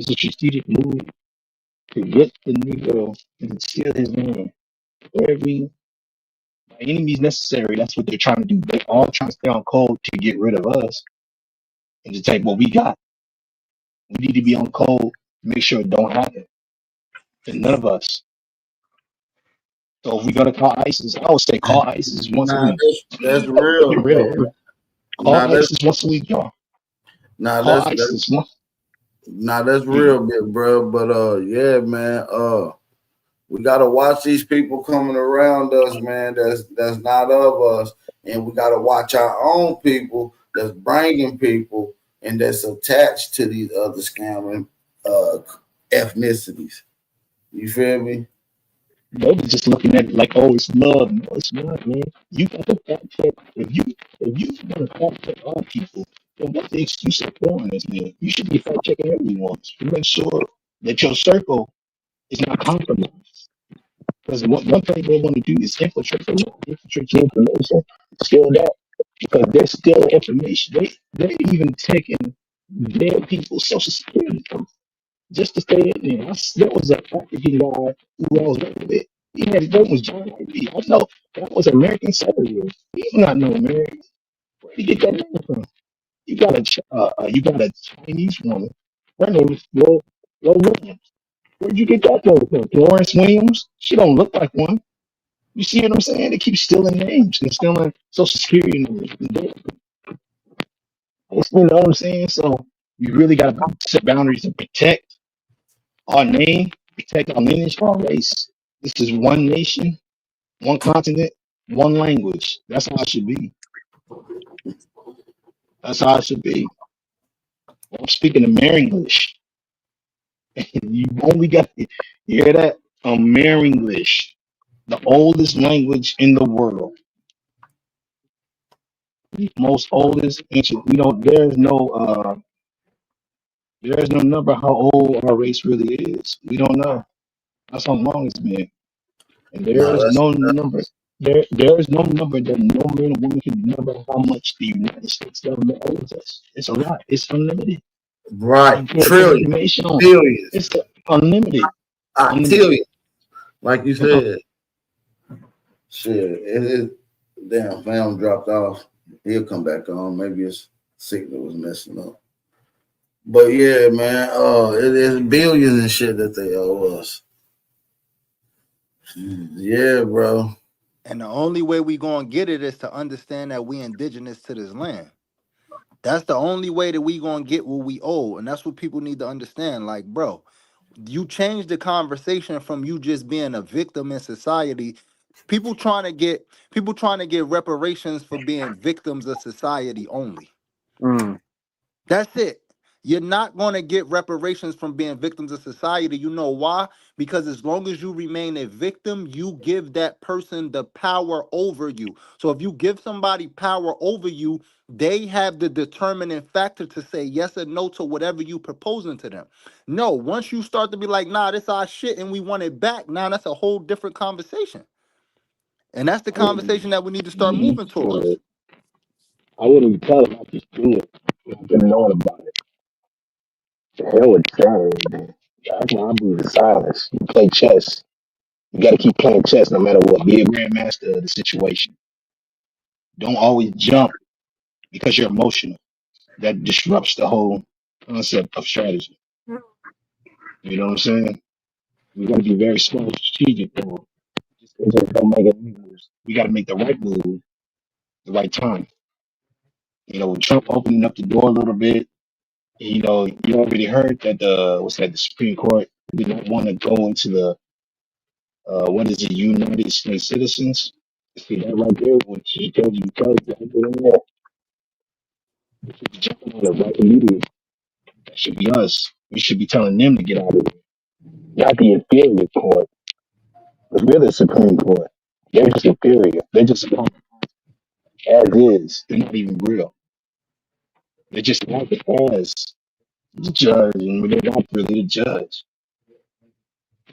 strategic move to get the Negro and to steal his land. Every by any means necessary, that's what they're trying to do. They all trying to stay on code to get rid of us and to take what we got. We need to be on code to make sure it don't happen to none of us. So if we're gonna call ISIS, I would say call ISIS once a Nah, week. that's Get real rid of though. it. Call Nah, that's ISIS once a week, y'all. nah, Call that's ISIS once. nah, that's Yeah. real, big bro. But yeah, man. We gotta watch these people coming around us, man. That's not of us, and we gotta watch our own people that's bringing people and that's attached to these other scamming ethnicities. You feel me? They was just looking at it like, oh, it's love. No, it's not, man. You got to fact check. If you want to fact check all people, then what's the excuse of foreigners, man? You should be fact checking everyone to make sure that your circle is not compromised. Because one thing they want to do is infiltrate your information, steal that, because they're stealing information. They're even taking dead people's social security just to stay in there. There was an African guy who I was working with. He had his name was John Ivy. I know that was American soldier. He's not no American. Where did you get that name from? You got a Chinese woman. Her name is Flo Williams. Where'd you get that name from? Florence Williams? She don't look like one. You see what I'm saying? They keep stealing names and stealing social security numbers. You know what I'm saying? So you really got to set boundaries and protect our name, protect our lineage, our race. This is one nation, one continent, one language. That's how it should be. That's how it should be. I'm speaking English. You only got you hear that? English, the oldest language in the world, the most oldest ancient. We don't. There's no number how old our race really is. We don't know. That's how long it's been, and there No, is that's no number. There is no number that no man or woman can number how much the United States government owes us. It's a lot. It's unlimited. right. You can't put Trillion, information on it. billions, It's unlimited. Unlimited. octillion, like you said. Shit, damn, fam dropped off. He'll come back on. Maybe his signal was messing up. But yeah, man, it is billions and shit that they owe us. Yeah, bro. And the only way we gonna get it is to understand that we indigenous to this land. That's the only way that we gonna get what we owe, and that's what people need to understand. Like, bro, you change the conversation from you just being a victim in society. People trying to get reparations for being victims of society only. Mm. That's it. You're not going to get reparations from being victims of society. You know why? Because as long as you remain a victim, you give that person the power over you. So if you give somebody power over you, they have the determining factor to say yes or no to whatever you proposing to them. No, once you start to be like, nah, this our shit and we want it back, now that's a whole different conversation. And that's the I wouldn't. conversation that we need to start moving towards. I wouldn't tell him I just do it. I've been knowing about it. The hell with saying, man. That's why I believe in silence. You play chess. You got to keep playing chess no matter what. Be a grandmaster of the situation. Don't always jump because you're emotional. That disrupts the whole concept of strategy. You know what I'm saying? We got to be very smart and strategic. Though. Just don't make any moves. We got to make the right move, the right time. With Trump opening up the door a little bit, you already heard that the Supreme Court did not want to go into the what is it, United States citizens. See that right there, when he tells you guys right there, in there, we should be jumping on it right immediately. That should be us. We should be telling them to get out of here. Not the inferior court, but we're the Supreme Court. They're just inferior. They're just as is. They're not even real. They're just acting as the judge, and they're not really the judge.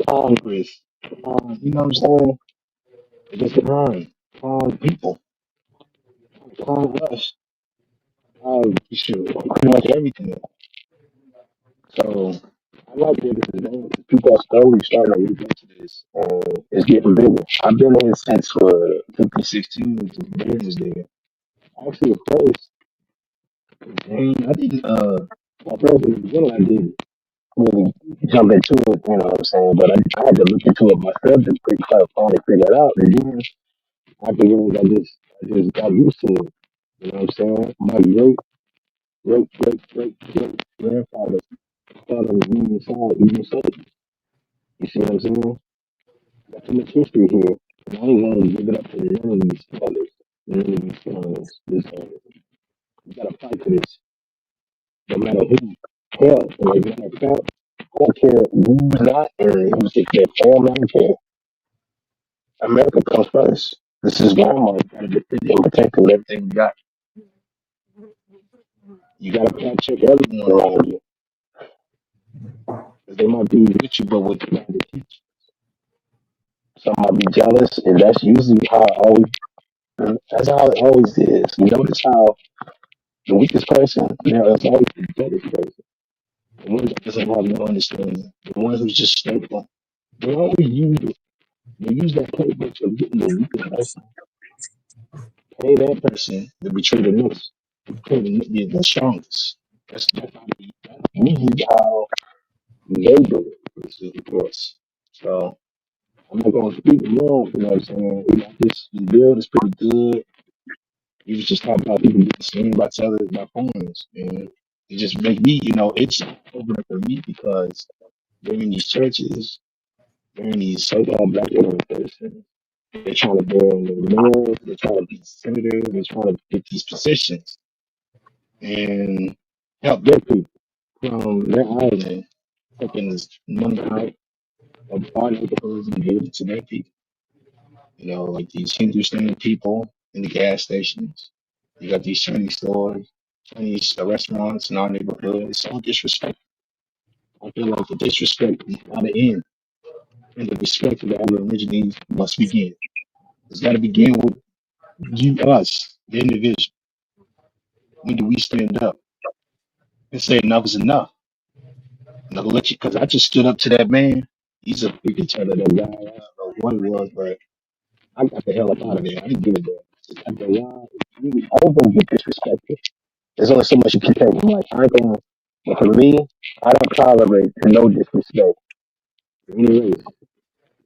Congress, you know what I'm saying? They're just people, us, shoot, pretty much everything. So I like where this is going. People are slowly starting to look into this. It's getting bigger. I've been in since 2016 since Ben was there. Actually, at first, and I didn't. At first, in the beginning, I didn't really jump into it. You know what I'm saying? But I had to look into it myself to finally figure it out. And then afterwards, I just got used to it. You know what I'm saying? My great grandfather started on the Union side, even so. You see what I'm saying? Got too much history here. And I ain't gonna give it up to none of these fathers, none of these sons. You gotta fight for this, no matter who. Hell, and as a matter of fact, I don't care who's not and who's their family. I don't care. America comes first. This is grandma. You gotta defend it and protect it with everything you got. You gotta fact check everyone around you. Because they might be with you, but what you got to teach. Some might be jealous, and that's usually how it always. That's how it always is. You notice how the weakest person, it's always the better person. The one that doesn't have no understanding, the one who's just stubborn. They always use it. They use that playbook of getting the weakest person, pay that person to betray the next, betray the strongest. That's how that's usually how they do it, of course. So I'm not gonna speak wrong, you know what I'm saying? This build is pretty good. You was just talking about people getting slain by tellers by phones, and it just make me, it's over for me because they're in these churches, they're in these so-called black organizations. They're trying to build the mayors, they're trying to be senators, they're trying to get these positions and help their people. from their island, taking this money out of our neighborhoods and giving it to their people. You know, like these Hindustani people in the gas stations. You got these Chinese stores, Chinese restaurants in our neighborhood. It's all disrespect. I feel like the disrespect is not the end, and the respect of the Aborigines must begin. It's got to begin with you, us, the individual. When do we stand up and say enough is enough? And I'll let you, because I just stood up to that man. He's a freaking teller, that guy. I don't know what it was, but I got the hell up out of there. I didn't give a damn. After a while, you over get disrespected. There's only so much you can take. I'm like, I ain't gonna, but for me, I don't tolerate no disrespect. Anyways,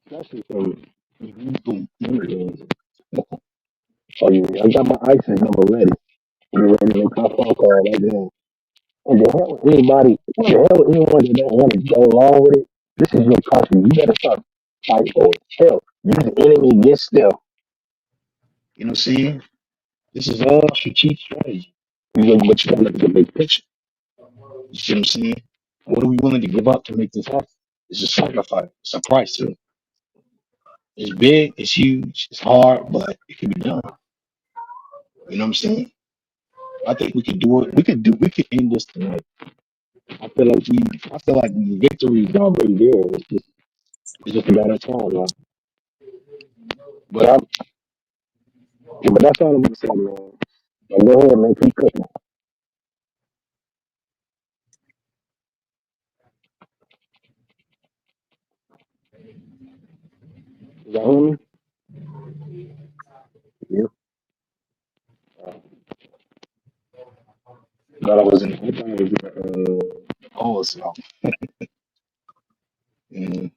especially from youthful immigrants. Oh yeah, I got my ISIS number ready. We're ready to make my phone call right now. And the hell with anybody, what the hell with anyone that don't want to go along with it? This is your country. You better start fighting for it. Hell, you're the enemy against them. You know what I'm saying? This is all strategic strategy. But you gotta look at the big picture. You see what I'm saying? What are we willing to give up to make this happen? It's a sacrifice. It's a price too. It's big, it's huge, it's hard, but it can be done. You know what I'm saying? I think we can do it. We could end this tonight. I feel like the victory is already there. It's just a matter of time, man. But I'm yeah, but that's all I'm gonna say, man. Now go ahead, man, keep cooking. You hear me? Yeah. But I thought I was oh so mm,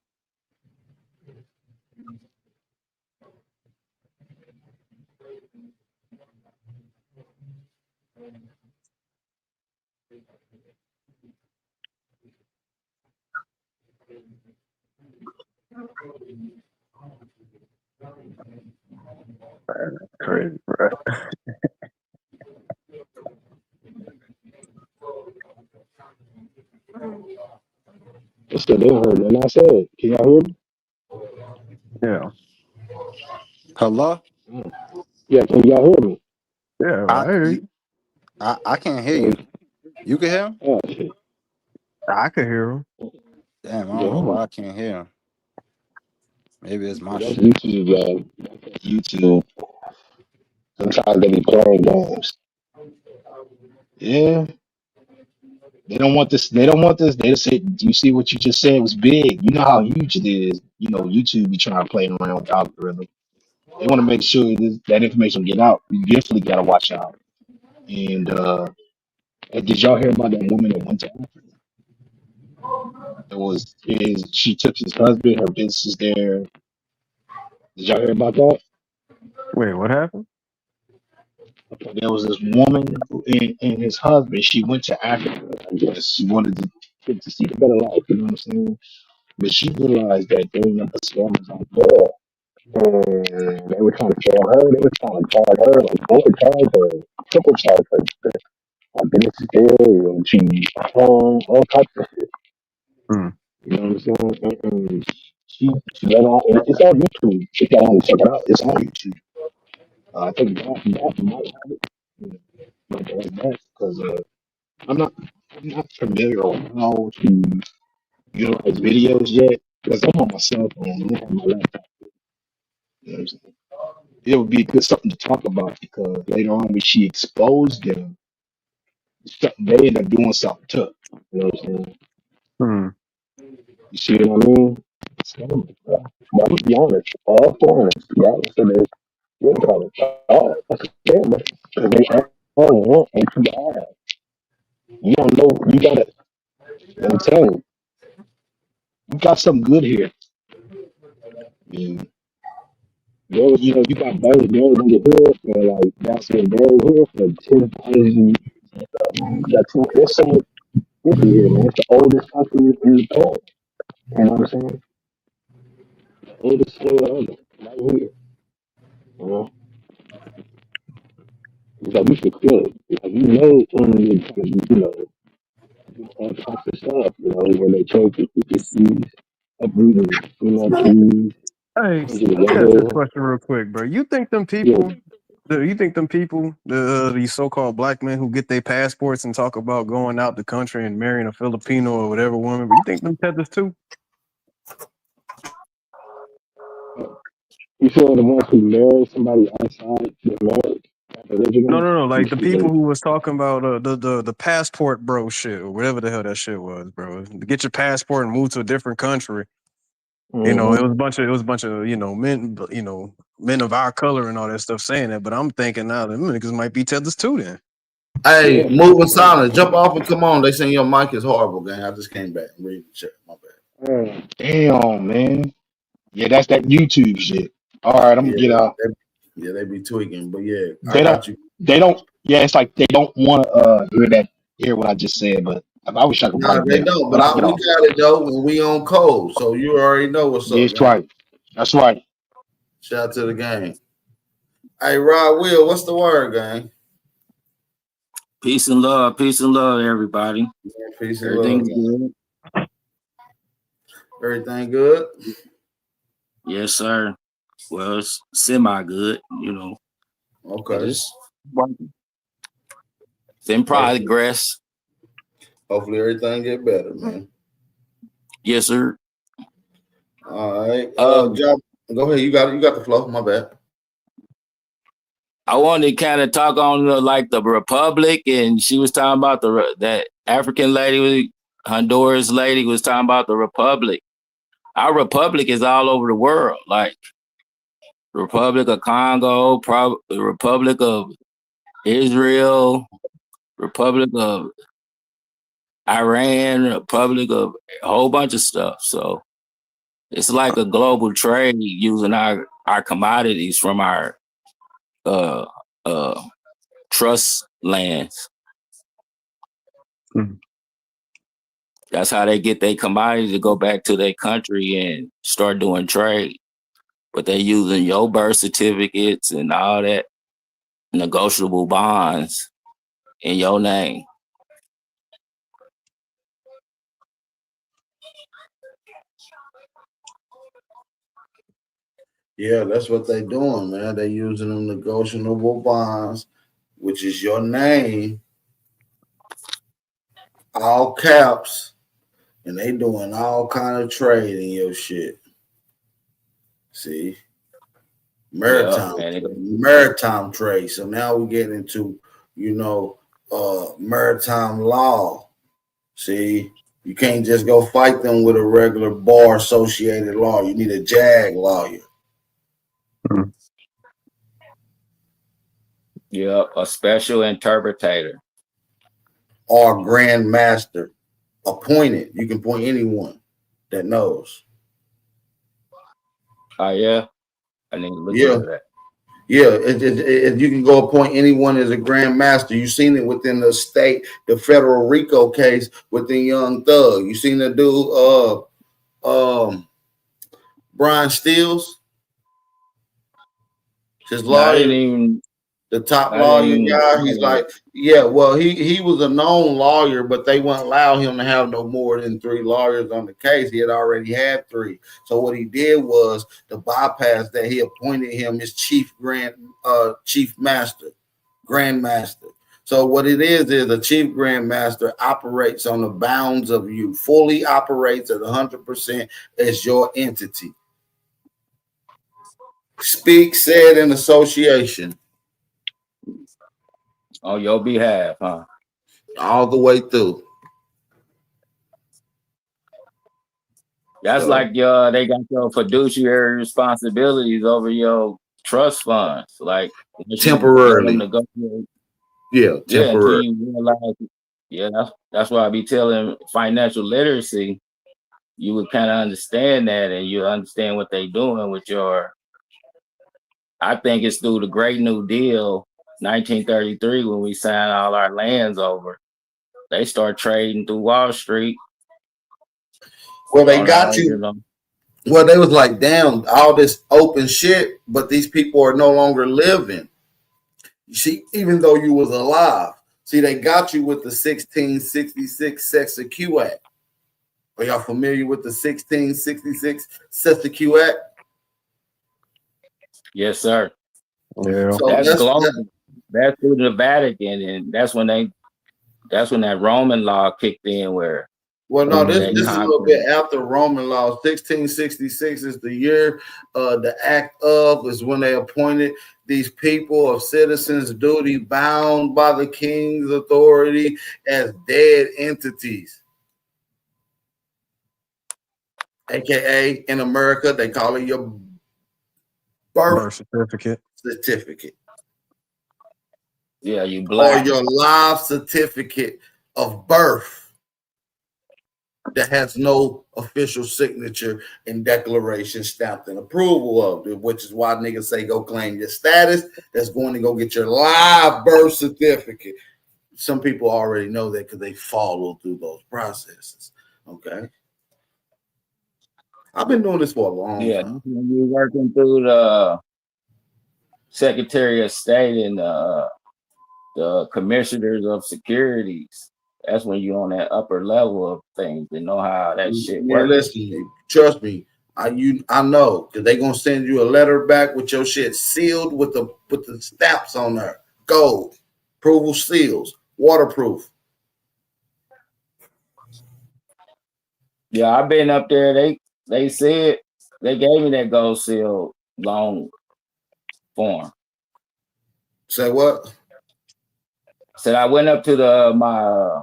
Crazy, bro. it's still there, man. I said, can y'all hear me? Yeah, Hello? Mm. Yeah, can y'all hear me? yeah, I I hear you, you. I can't hear Uh, you. You can hear him? shit. I could hear him. Damn, I don't know Yeah, why I can't hear him. Maybe it's my that's shit. YouTube, YouTube. Sometimes they be playing games. Yeah, they don't want this. They don't want this. They just say, "Do you see what you just said was big? You know how huge it is. You know, YouTube be trying to play around with the algorithm. They want to make sure that information get out. You definitely got to watch out. And did y'all hear about that woman that went to Africa? It was his. She took his husband. Her business is there. Did y'all hear about that? Wait, what happened? Okay, there was this woman and his husband. She went to Africa. I guess she wanted to see the better life. You know what I'm saying? But she realized that there was nothing scammers out there. And they were trying to scam her. They were trying to charge her, like, overcharge her, triple charge her. Like, business is there, and she, all types of shit. Hmm. You know what I'm saying? And she let on, and it's on YouTube. If y'all want to check it out, it's on YouTube. I think that might have it. You know, might have that because I'm not I'm not familiar on how to utilize videos yet because I'm on my cell phone. I don't have my laptop. You know what I'm saying? It would be good something to talk about because later on when she exposed them, they end up doing something to her. You know what I'm saying? Hmm. You see what I mean? Scammers, bro. But let's be honest, all foreigners, regardless of their skin color, all that's a scammer because they all want what you have. You don't know. You gotta. I'm telling you, you got something good here. And you know, you got those girls in your hood for like that's your girl here for 10,000. You got two. There's so much history here, man. It's the oldest country in the planet. You know what I'm saying? The oldest story ever, right here. You know, it's like you can feel it. Like you know when you're trying to, you know, all types of stuff, when they chose to keep the seeds, uprooting, trees, Hey, changing the let me ask this weather. question real quick, bro. You think them Yeah. people, these so-called black men who get their passports and talk about going out the country and marrying a Filipino or whatever woman, but you think them tethers too? You feel the ones who marry somebody outside their marriage, No, Aboriginal? no, no. You Like the see people that? who was talking about the passport bro shit or whatever the hell that shit was, bro. To get your passport and move to a different country. Mm-hmm. It was a bunch of men, men of our color and all that stuff saying that. But I'm thinking now them niggas might be tethers too. Then Hey, Yeah. moving silent. Jump off and come on. They saying your mic is horrible, gang. I just came back and read the chat. My bad. Damn, man. Yeah, that's that YouTube shit. All right, I'm gonna Yeah, get out. they be tweaking. But yeah, I They don't. got you. They don't. Yeah, it's like they don't want to hear what I just said. But I wish I could Nah, write it they down. don't. But But I'll get we off. got it though. When we on code, so you already know what's Yeah, up, it's gang. right. That's right. Shout out to the gang. Hey, Rod Will, what's the word, gang? Peace and love, everybody. Yeah, peace and love, Everything's gang. good. Everything good? Yes, sir. Well, it's semi good, but Okay. it's in Hopefully, progress. hopefully everything get better, man. Yes, sir. All right. Um, Job, go ahead. You got the flow. My bad. I wanted to kind of talk on like the Republic, and she was talking about that African lady, Honduras lady, was talking about the Republic. Our Republic is all over the world, like Republic of Congo, the Republic of Israel, Republic of Iran, Republic of a whole bunch of stuff. So it's like a global trade using our commodities from our uh trust lands. Mhm. That's how they get their commodities to go back to their country and start doing trade. But they're using your birth certificates and all that negotiable bonds in your name. Yeah, that's what they doing, man. They using them negotiable bonds, which is your name, all caps, and they doing all kind of trade in your shit. See, Yeah, maritime, and maritime trade. So now we're getting into, maritime law. See, you can't just go fight them with a regular bar associated law. You need a JAG lawyer. yeah, a special interpreter. Or Grand Master appointed. You can appoint anyone that knows. Oh yeah, I need to look Yeah, into that. yeah. You can go appoint anyone as a Grand Master. You've seen it within the state, the federal RICO case with the Young Thug. You seen the dude, Brian Steele, his No, lawyer. The top I didn't lawyer even guy, know he's that. like, yeah, well, he was a known lawyer, but they wouldn't allow him to have no more than 3 lawyers on the case. He had already had 3. So what he did was to bypass that, he appointed him as chief master, grand master. So what it is a chief grand master operates on the bounds of you, fully operates at 100% as your entity. Speak, said in association. On your behalf, huh? All the way through. That's So like they got your fiduciary responsibilities over your trust funds. Like once you let them temporarily. negotiate, Yeah, yeah, until temporary. you realize, yeah, that's why I be telling financial literacy. You would kind of understand that, and you understand what they doing with your. I think it's through the Great New Deal, 1933, when we signed all our lands over. They start trading through Wall Street Well, they on got our, you. Well, they was like, damn, all this open shit, but these people are no longer living. You see, even though you was alive. See, they got you with the 1666 Sex-a-Q Act. Are y'all familiar with the 1666 Sex-a-Q Act? Yes, sir. Yeah. So That's that's global. That's through the Vatican, and that's when that Roman law kicked in, where well, no, this they is a little conquered. bit after Roman law. 1666 is the year. The act of is when they appointed these people of citizens' duty bound by the king's authority as dead entities. AKA in America, they call it your birth certificate. certificate. Yeah, you Or black. your live certificate of birth that has no official signature and declaration stamped and approval of it, which is why niggas say go claim your status. That's going to go get your live birth certificate. Some people already know that because they follow through those processes. Okay. I've been doing this for a long time. When you're working through the Secretary of State and the commissioners of securities, that's when you're on that upper level of things to know how that shit works. Listen, trust me. I know because they're gonna send you a letter back with your shit sealed with the stamps on there. Gold, approval seals, waterproof. Yeah, I've been up there. They said they gave me that gold seal long form. Say what? Said I went up to my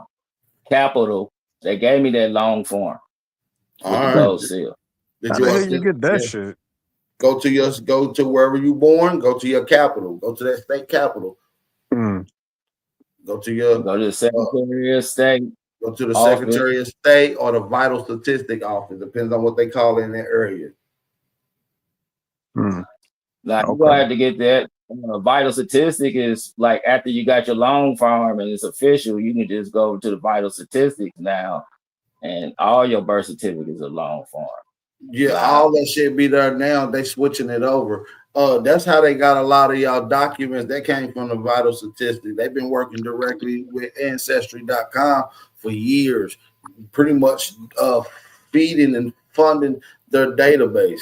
Capitol. They gave me that long form with the gold seal. Did How the hell you get that shit? Go to wherever you born. Go to your capital. Go to that state capital. Mm. Go to the Secretary of State. Go to the office. Secretary of State or the Vital Statistic Office. Depends on what they call it in that area. Mm. Now you're gonna have to get that. Vital statistic is like after you got your loan form and it's official, you can just go to the vital statistics now, and all your birth certificates are loan form. Yeah, all that shit be there now. They switching it over. That's how they got a lot of y'all documents that came from the vital statistics. They've been working directly with Ancestry.com for years, pretty much feeding and funding their database.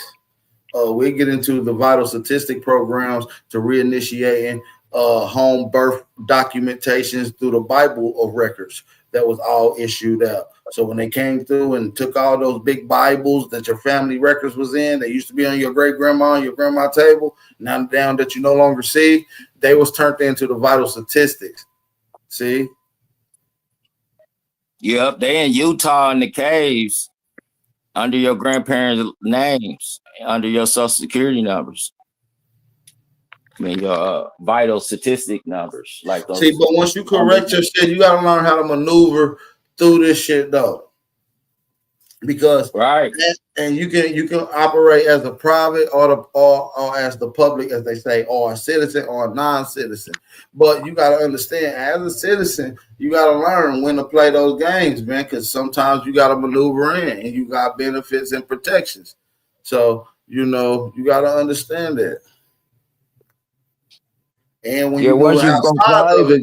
We get into the vital statistic programs to reinitiating home birth documentations through the Bible of records that was all issued out. So when they came through and took all those big Bibles that your family records was in, they used to be on your great grandma and your grandma table, now down that you no longer see, they was turned into the vital statistics. See? Yep, they in Utah in the caves under your grandparents' names, under your social security numbers. I mean, your vital statistic numbers, like those. See, but once you correct your shit, you got to learn how to maneuver through this shit, though. Because and you can operate as a private or as the public, as they say, or a citizen or a non-citizen. But you got to understand, as a citizen, you got to learn when to play those games, man. Because sometimes you got to maneuver in, and you got benefits and protections. So you got to understand that. And when you're moving outside of it,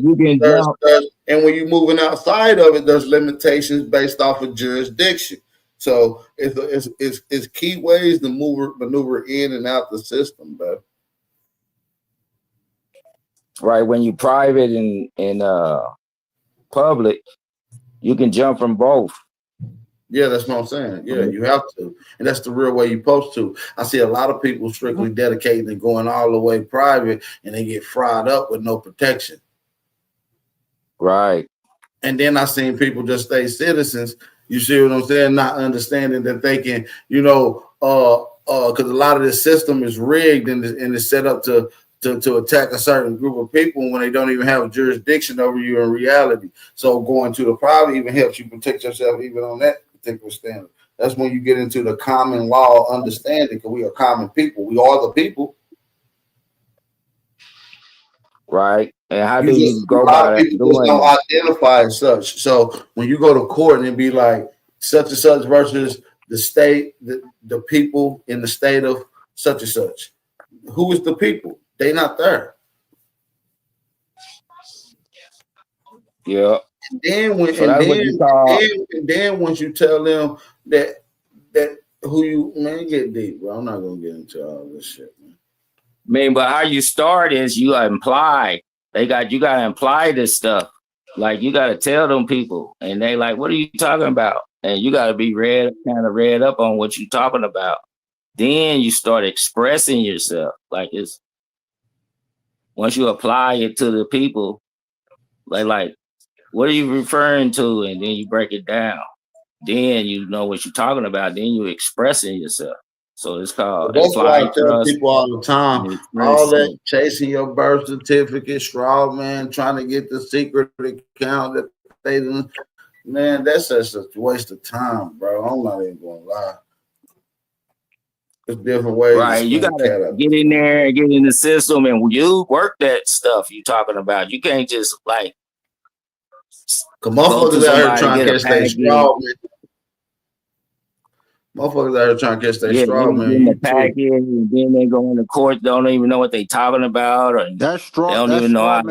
and when you're moving outside of it, there's limitations based off of jurisdiction. So it's key ways to maneuver in and out the system, bro. Right, when you private and public, you can jump from both. Yeah, that's what I'm saying. Yeah, you have to, and that's the real way you're supposed to. I see a lot of people strictly dedicating and going all the way private, and they get fried up with no protection. Right. And then I seen people just stay citizens. You see what I'm saying? Not understanding that they can, because a lot of this system is rigged and is set up to attack a certain group of people when they don't even have a jurisdiction over you in reality. So going to the private even helps you protect yourself even on that particular standard. That's when you get into the common law understanding, because we are common people. We are the people. Right. And how do you go about that? People just don't identify as such. So when you go to court and it be like such and such versus the state, the people in the state of such and such, who is the people? They not there. Yeah. And then when So that's what you call. and then once you tell them that who you man get deep, bro. I'm not gonna get into all this shit, man. I mean, but how you start is you imply. You gotta imply this stuff. Like you gotta tell them people, and they like, what are you talking about? And you gotta be kind of read up on what you're talking about. Then you start expressing yourself. Like it's once you apply it to the people, like what are you referring to? And then you break it down. Then you know what you're talking about. Then you expressing yourself. So it's called But that's why I implied tell trust. people all the time, And all express that chasing your birth certificate, straw man, trying to get the secret account that they didn't, man, that's just a waste of time, bro. I'm not even gonna lie. There's different ways to right. You skin a gotta cat up. get in there and get in the system and you work that stuff you talking about. You can't just like Cause go to motherfuckers out here somebody, trying get to a catch their package. straw man. Motherfuckers out here trying to catch their Yeah, straw niggas man. getting the You too. package and then they go into court, don't even know what they talking about, or they don't even know how.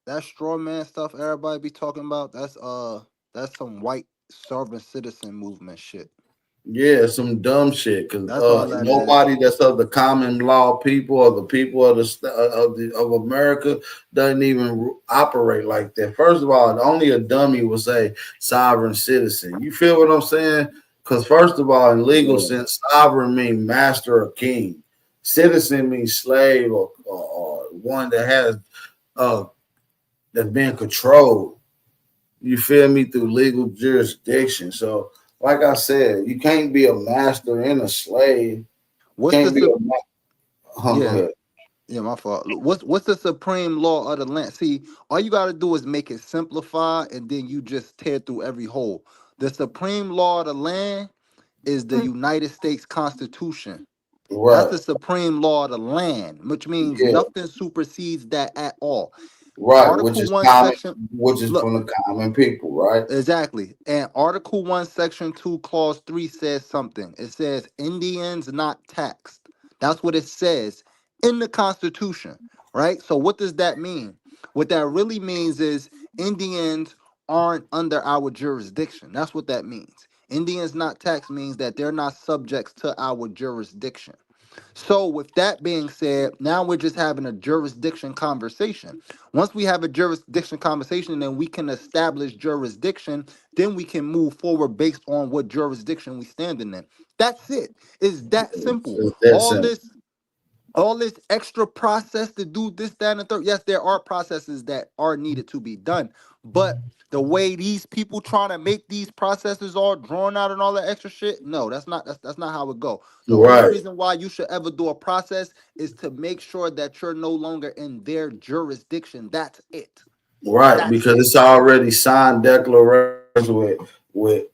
That straw man stuff everybody be talking about, that's some white sovereign citizen movement shit. Yeah, some dumb shit. Cause That's all that is. nobody that's of the common law people or the people of of America doesn't even operate like that. First of all, only a dummy will say sovereign citizen. You feel what I'm saying? Because first of all, in legal Yeah. sense, sovereign means master or king. Citizen means slave or one that has that's been controlled. You feel me, through legal jurisdiction. So, like I said, you can't be a master and a slave. What's Can't be the go yeah. ahead. Yeah, my fault. What's the supreme law of the land? See, all you gotta do is make it simplify, and then you just tear through every hole. The supreme law of the land is the United States Constitution. That's Right. the supreme law of the land, which means Yeah. nothing supersedes that at all. Right. Article 1, section. Which is Look, from the common people, right? exactly. And Article 1, Section 2, Clause 3 says something. It says Indians not taxed. That's what it says in the Constitution, right? So, what does that mean? What that really means is Indians aren't under our jurisdiction. That's what that means. Indians not taxed means that they're not subjects to our jurisdiction. So, with that being said, now we're just having a jurisdiction conversation. Once we have a jurisdiction conversation, then we can establish jurisdiction. Then we can move forward based on what jurisdiction we standing in. That's it. It's that simple. It's that All simple. this all this extra process to do this, that, and the third. Yes, there are processes that are needed to be done, but the way these people trying to make these processes all drawn out and all that extra shit, no, that's not how it go. The only Right. reason why you should ever do a process is to make sure that you're no longer in their jurisdiction. That's it. Right. That's Because it. it's already signed declarations with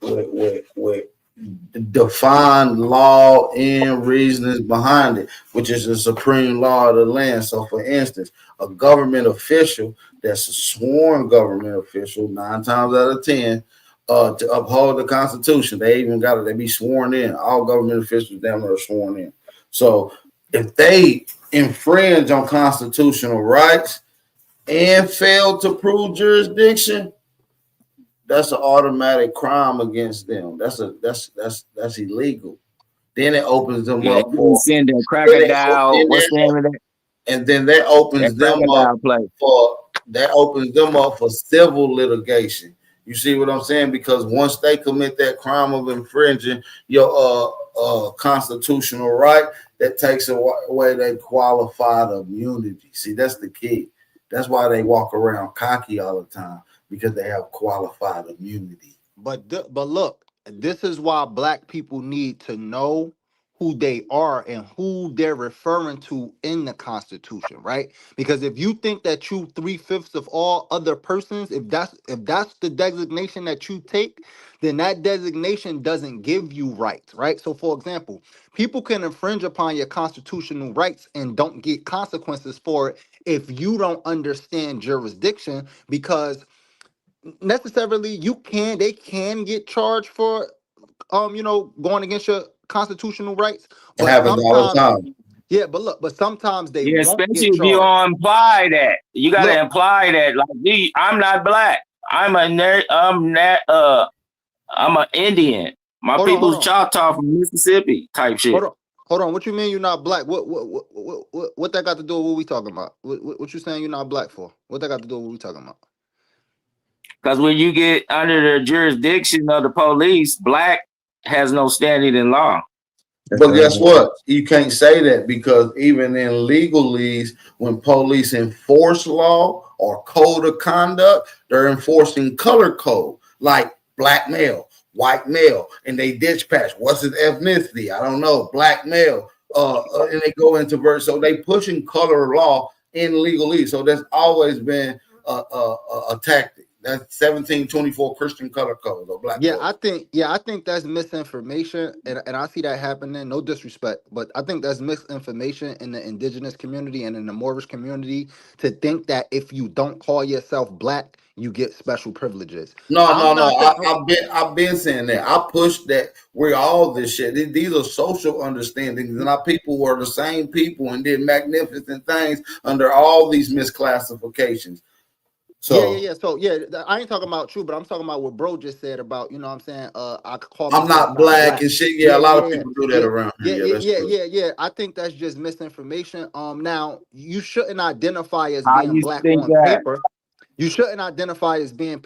defined law and reasons behind it, which is the supreme law of the land. So, for instance, a government official that's a sworn government official, 9 times out of 10, to uphold the Constitution, they be sworn in. All government officials damn near are sworn in. So, if they infringe on constitutional rights and fail to prove jurisdiction, that's an automatic crime against them. That's illegal. Then it opens them Yeah, they up didn't for send a crocodile. What's the name of that? and then that That opens them up crocodile play. for civil litigation. You see what I'm saying? Because once they commit that crime of infringing your constitutional right, that takes away their qualified immunity. See, that's the key. That's why they walk around cocky all the time, because they have qualified immunity. But look, this is why black people need to know who they are and who they're referring to in the Constitution, right? Because if you think that you 3/5 of all other persons, if that's the designation that you take, then that designation doesn't give you rights, right? So, for example, people can infringe upon your constitutional rights and don't get consequences for it if you don't understand jurisdiction, because necessarily they can get charged for going against your constitutional rights, It but happens all the sometimes, time. yeah, but sometimes they Yeah, won't especially get if you charged. imply that. You got to Look, imply that, like, I'm not black. I'm an Indian. My Hold on, hold people's on. Choctaw from Mississippi type shit. Hold on. What you mean you're not black? What that got to do with what we talking about? What you saying you're not black for? What that got to do with what we talking about? Because when you get under the jurisdiction of the police, black has no standing in law. But guess what? You can't say that because even in legalese, when police enforce law or code of conduct, they're enforcing color code, like black male, white male, and they dispatch. What's his ethnicity? I don't know. Black male. And they go into verse. So they pushing color law in legalese. So that's always been a tactic. That's 1724 Christian color code or black code. I think that's misinformation, and I see that happening. No disrespect, but I think that's misinformation in the indigenous community and in the Moorish community to think that if you don't call yourself black, you get special privileges. No. I've been saying that. I push that we're all this shit. These are social understandings, and our people were the same people and did magnificent things under all these misclassifications. So yeah. So I ain't talking about you, but I'm talking about what bro just said about, you know what I'm saying? I could call I'm myself not black and shit. Yeah, a lot of people do that around here. Yeah. I think that's just misinformation. Now you shouldn't identify as How being you black think on that? paper. You shouldn't identify as being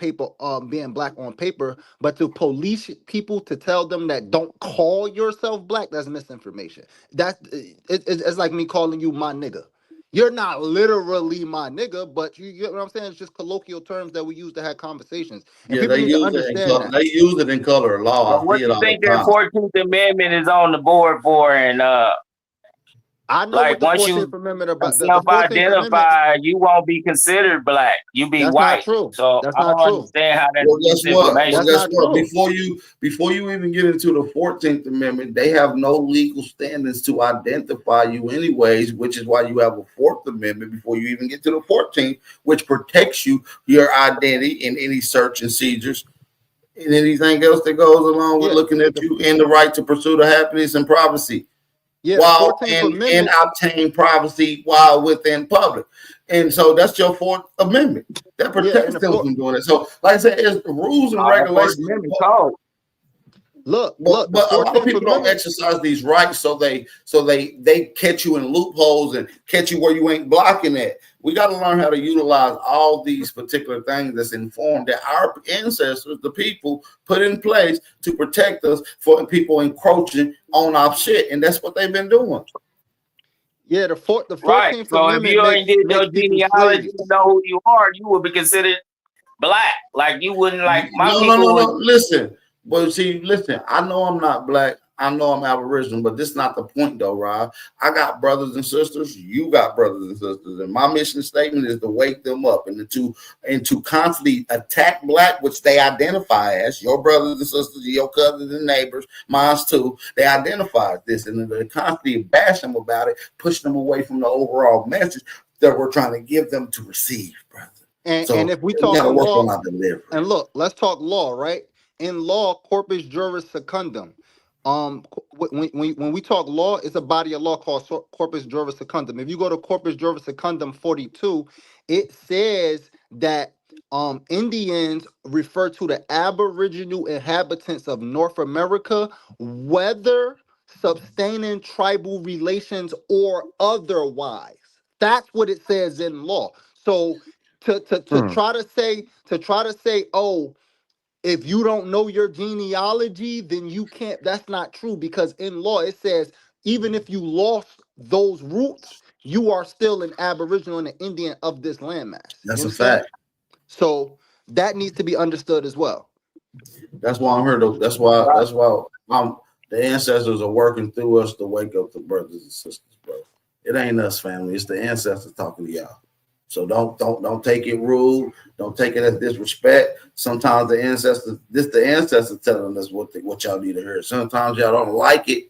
being black on paper, but to police people to tell them that don't call yourself black, that's misinformation. It's like me calling you my nigga. You're not literally my nigga, but you get what I'm saying? It's just colloquial terms that we use to have conversations. And Yeah, people they need to use it in understand color. that. They use it in color of law. But I see what it you all think the that time. 14th Amendment is on the board for? And I know what like the once 14th you Amendment about. The 14th Amendment, self-identify, you won't be considered black. You be that's not white. true. So That's I not don't true. understand how that's Well, guess what? misinformation. Well, That's guess not what? true. Before you even get into the 14th Amendment, they have no legal standards to identify you, anyways. Which is why you have a 4th Amendment before you even get to the 14th, which protects your identity in any search and seizures and anything else that goes along with Yeah. looking at you and the right to pursue the happiness and privacy. Yeah, the While 14th and Amendment. obtain privacy while within public. And so that's your 4th Amendment. That Yeah, protects and the them fourth. from doing it. So, like I said, it's the rules and All that First regulations. Amendment code. Look, But the a lot of 14th people don't Amendment. exercise these rights, so they catch you in loopholes and catch you where you ain't blocking it. We got to learn how to utilize all these particular things that's informed that our ancestors, the people, put in place to protect us for people encroaching on our shit, and that's what they've been doing. Yeah, the Right. 14th So if Amendment you ain't did makes your people genealogy slaves. to know who you are, you would be considered black. Like you wouldn't like my No. people would. Listen, but see, listen. I know I'm not black. I know I'm Aboriginal, but this is not the point, though, Rob. I got brothers and sisters. You got brothers and sisters, and my mission statement is to wake them up and to constantly attack black, which they identify as your brothers and sisters, your cousins and neighbors, mine too. They identify as this, and they constantly bash them about it, push them away from the overall message that we're trying to give them to receive, brother. And So if we we got to talking work law, on our delivery. and look, let's talk law, right? In law, corpus juris secundum. When we talk law, it's a body of law called corpus juris secundum. If you go to corpus juris secundum 42, it says that Indians refer to the aboriginal inhabitants of North America, whether sustaining tribal relations or otherwise. That's what it says in law. So to try to say, oh, if you don't know your genealogy, then you can't. That's not true, because in law it says even if you lost those roots, you are still an Aboriginal and an Indian of this landmass. You That's a understand? fact. So that needs to be understood as well. That's why I'm here. That's why the ancestors are working through us to wake up the brothers and sisters, bro. It ain't us, family. It's the ancestors talking to y'all. So don't take it rude. Don't take it as disrespect. Sometimes the ancestors telling us what y'all need to hear. Sometimes y'all don't like it,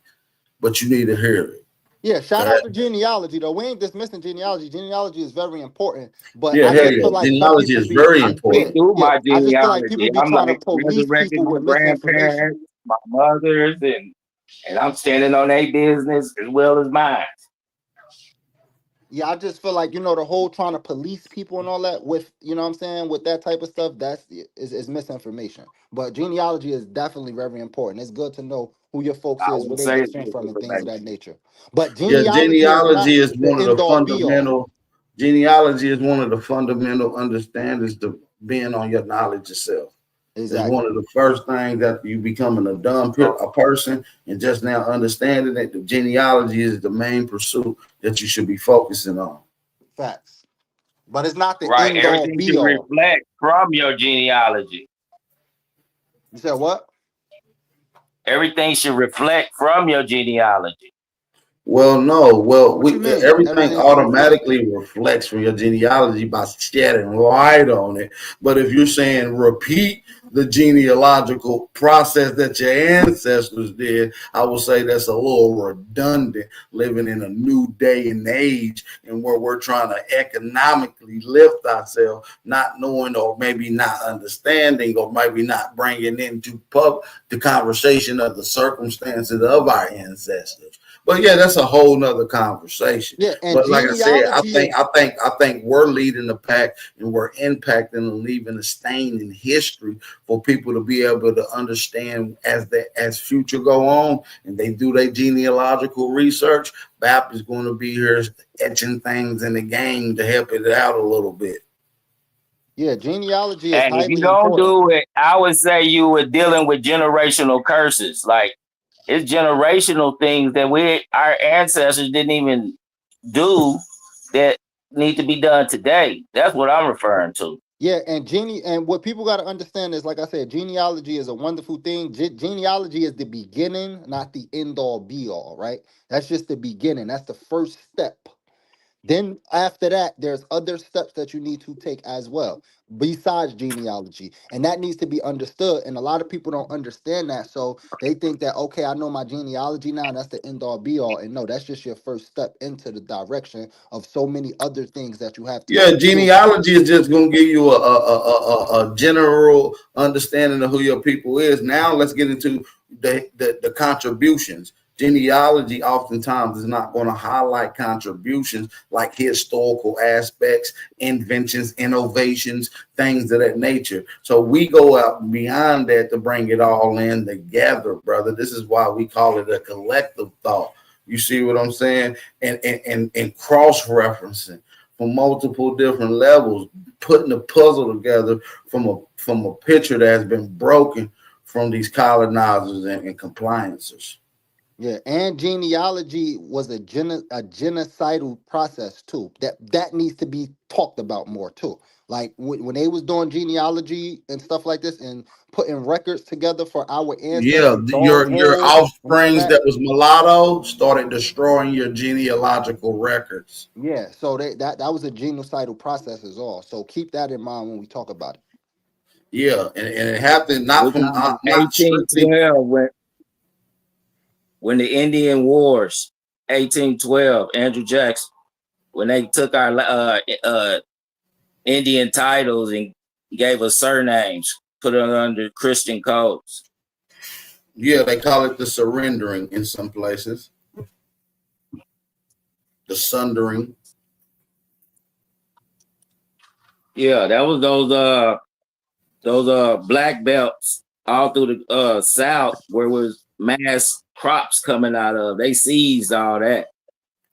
but you need to hear it. Yeah, shout out to genealogy though. We ain't dismissing genealogy. Genealogy is very important, but Yeah, I hell just yeah. feel like some Genealogy people is be very Been important. through yeah. my I just feel like genealogy. people be I'm trying to like police resurrecting people my with misinformation. grandparents, my mothers, and I'm standing on their business as well as mine. Yeah, I just feel like, the whole trying to police people and all that with, what I'm saying, with that type of stuff, is misinformation. But genealogy is definitely very important. It's good to know who your folks I is, where would they say it's descend from, and things of that misinformation. nature. But Yeah, genealogy is not the one of end the all be all. fundamental genealogy is one of the fundamental understandings to being on your knowledge yourself. It's one Exactly. of the first things that you becoming a person and just now understanding that the genealogy is the main pursuit that you should be focusing on. Facts. But it's not the Right. end all Everything be should all. reflect from your genealogy. You said what? Everything should reflect from your genealogy. Well, no. Well, What you mean? everything Everything should reflect. automatically reflects from your genealogy by shedding light on it. But if you're saying repeat the genealogical process that your ancestors did, I would say that's a little redundant, living in a new day and age and where we're trying to economically lift ourselves, not knowing or maybe not understanding or maybe not bringing into the conversation of the circumstances of our ancestors. But yeah, that's a whole nother conversation. Yeah, and But like I said, genealogy is I think we're leading the pack and we're impacting and leaving a stain in history for people to be able to understand as future go on and they do their genealogical research. BAP is going to be here etching things in the game to help it out a little bit. genealogy is And if you highly don't important. do it, I would say you were dealing with generational curses. Like it's generational things that our ancestors didn't even do that need to be done today. That's what I'm referring to. Yeah, and what people got to understand is, like I said, genealogy is a wonderful thing. Genealogy is the beginning, not the end all be all, right? That's just the beginning. That's the first step. Then after that, there's other steps that you need to take as well, besides genealogy. And that needs to be understood. And a lot of people don't understand that. So they think that, okay, I know my genealogy now, and that's the end all be all. And no, that's just your first step into the direction of so many other things that you have to Yeah, do. genealogy is just going to give you a general understanding of who your people is. Now let's get into the contributions. Genealogy oftentimes is not going to highlight contributions like historical aspects, inventions, innovations, things of that nature. So we go out beyond that to bring it all in together, brother. This is why we call it a collective thought. You see what I'm saying? And cross-referencing from multiple different levels, putting the puzzle together from a picture that has been broken from these colonizers and compliancers. Yeah, and genealogy was a genocidal process too. That needs to be talked about more too. Like when they was doing genealogy and stuff like this and putting records together for our Yeah, ancestors, your doghood and all offsprings that. that was mulatto started destroying your genealogical records. Yeah, so that was a genocidal process as all. So keep that in mind when we talk about it. Yeah, and it happened not We're from talking about not strictly. 1812 when the Indian Wars, 1812, Andrew Jackson, when they took our Indian titles and gave us surnames, put it under Christian codes. Yeah, they call it the surrendering in some places, the sundering. Yeah, that was those black belts all through the South where was mass crops coming out of. They seized all that.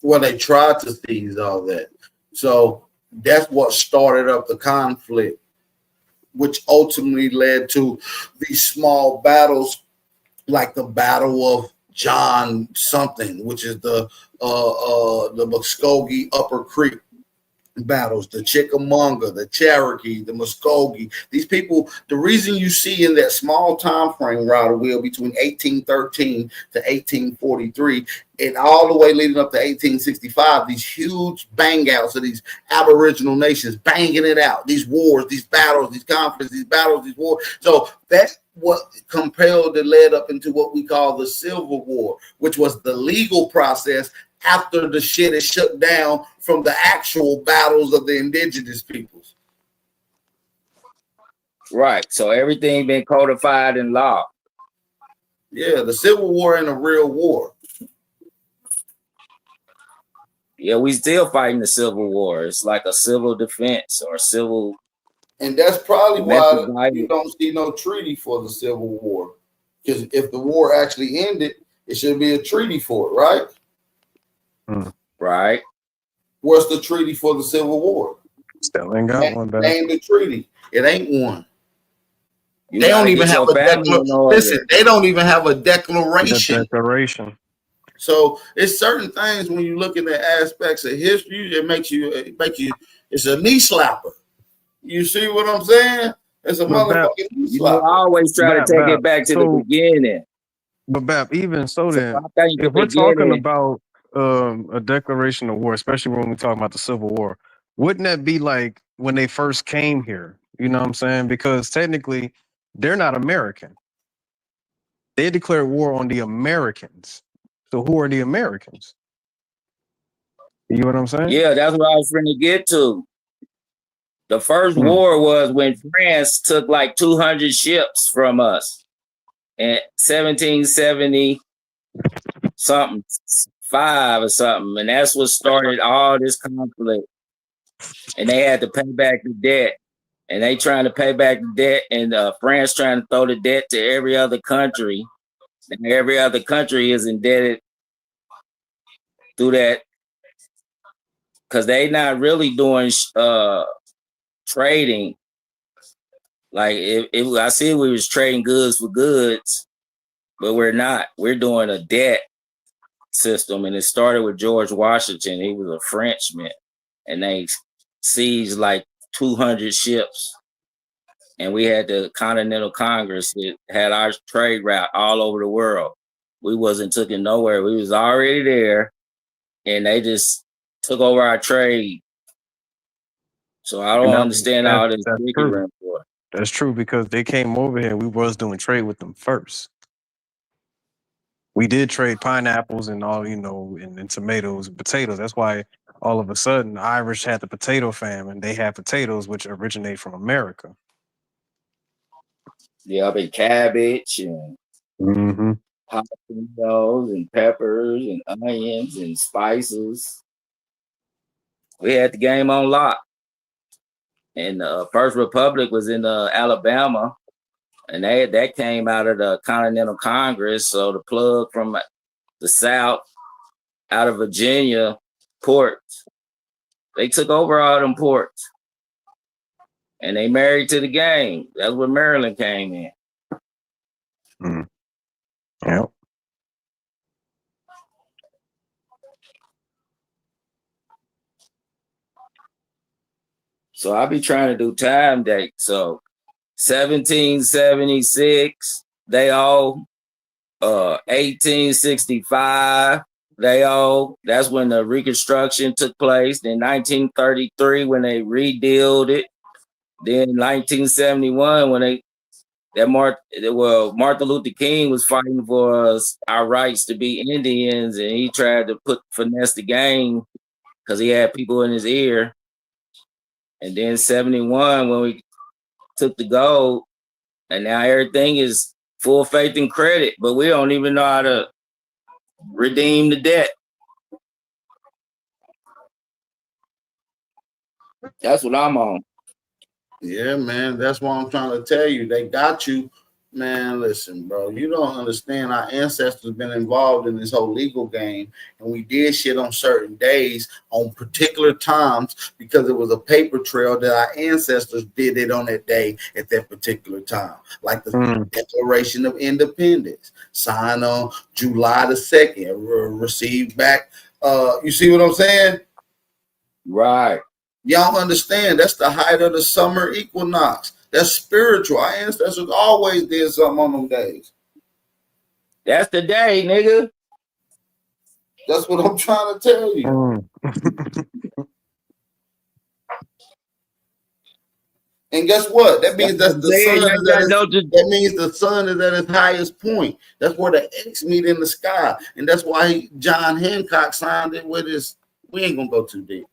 Well, they tried to seize all that. So that's what started up the conflict, which ultimately led to these small battles, like the Battle of John something, which is the Muskogee Upper Creek battles, the Chickamauga, the Cherokee, the Muskogee. These people, the reason you see in that small time frame, Ryder Will, between 1813 to 1843, and all the way leading up to 1865, these huge bang outs of these Aboriginal nations banging it out, these wars, these battles, these conflicts, these battles, these wars. So that's what compelled and led up into what we call the Civil War, which was the legal process after the shit is shut down from the actual battles of the indigenous peoples. Right. So everything been codified in law. Yeah, the Civil War ain't a real war. Yeah, we still fighting the Civil War. It's like a civil defense or civil And that's probably domestic why you violence. don't see no treaty for the Civil War. Because if the war actually ended, it should be a treaty for it, right? Right. What's the treaty for the Civil War? Still ain't got one, back. Name the treaty. It ain't one. You They don't gotta even get have your a family in order. Listen, they don't even have a The declaration. declaration. So it's certain things when you look at the aspects of history, it makes you it's a knee slapper. You see what I'm saying? It's a But Bap, motherfucking knee You slapper. always try to take Bap. it back to the So, beginning. but Bap, even so, So then, I think the if we're talking beginning, about a declaration of war, especially when we talk about the Civil War, wouldn't that be like when they first came here? You know what I'm saying? Because technically, they're not American. They declared war on the Americans. So who are the Americans? You know what I'm saying? yeah, that's what I was trying to get to. The first war was when France took like 200 ships from us in 1770 something, 5 or something. And that's what started all this conflict. And they had to pay back the debt. And they trying to pay back the debt, and France trying to throw the debt to every other country. And every other country is indebted through that because they not really doing trading. Like I see we was trading goods for goods, but we're not. We're doing a debt system, and it started with George Washington. He was a Frenchman, and they seized like 200 ships. And we had the Continental Congress that had our trade route all over the world. We wasn't taken nowhere. We was already there, and they just took over our trade. So I don't understand all this That's true. bickering for. That's true because they came over here. We was doing trade with them first. We did trade pineapples and all, and tomatoes and potatoes. That's why all of a sudden the Irish had the potato famine. They had potatoes, which originate from America. Yeah, been cabbage and jalapenos and peppers and onions and spices. We had the game on lock. And the First Republic was in Alabama, and that came out of the Continental Congress. So the plug from the South, out of Virginia ports, they took over all them ports, and they married to the game. That's where Maryland came in. Yep. So I be trying to do time dates. So 1776, they all 1865, they all, that's when the Reconstruction took place. Then 1933 when they rebuilt it. Then 1971 when Martin Luther King was fighting for our rights to be Indians, and he tried to finesse the game because he had people in his ear. And then 71 when we took the gold, and now everything is full faith and credit, but we don't even know how to redeem the debt. That's what I'm on. Yeah, man. That's what I'm trying to tell you. They got you. Man, listen, bro. You don't understand. Our ancestors been involved in this whole legal game, and we did shit on certain days, on particular times, because it was a paper trail that our ancestors did it on that day at that particular time. Like the Declaration of Independence, signed on July the 2nd, received back. You see what I'm saying? Right. Y'all understand that's the height of the summer equinox. That's spiritual. Our ancestors always did something on them days. That's the day, nigga. That's what I'm trying to tell you. And guess what? That means that means the sun is at its highest point. That's where the X meet in the sky. And that's why John Hancock signed it with his. We ain't gonna go too deep.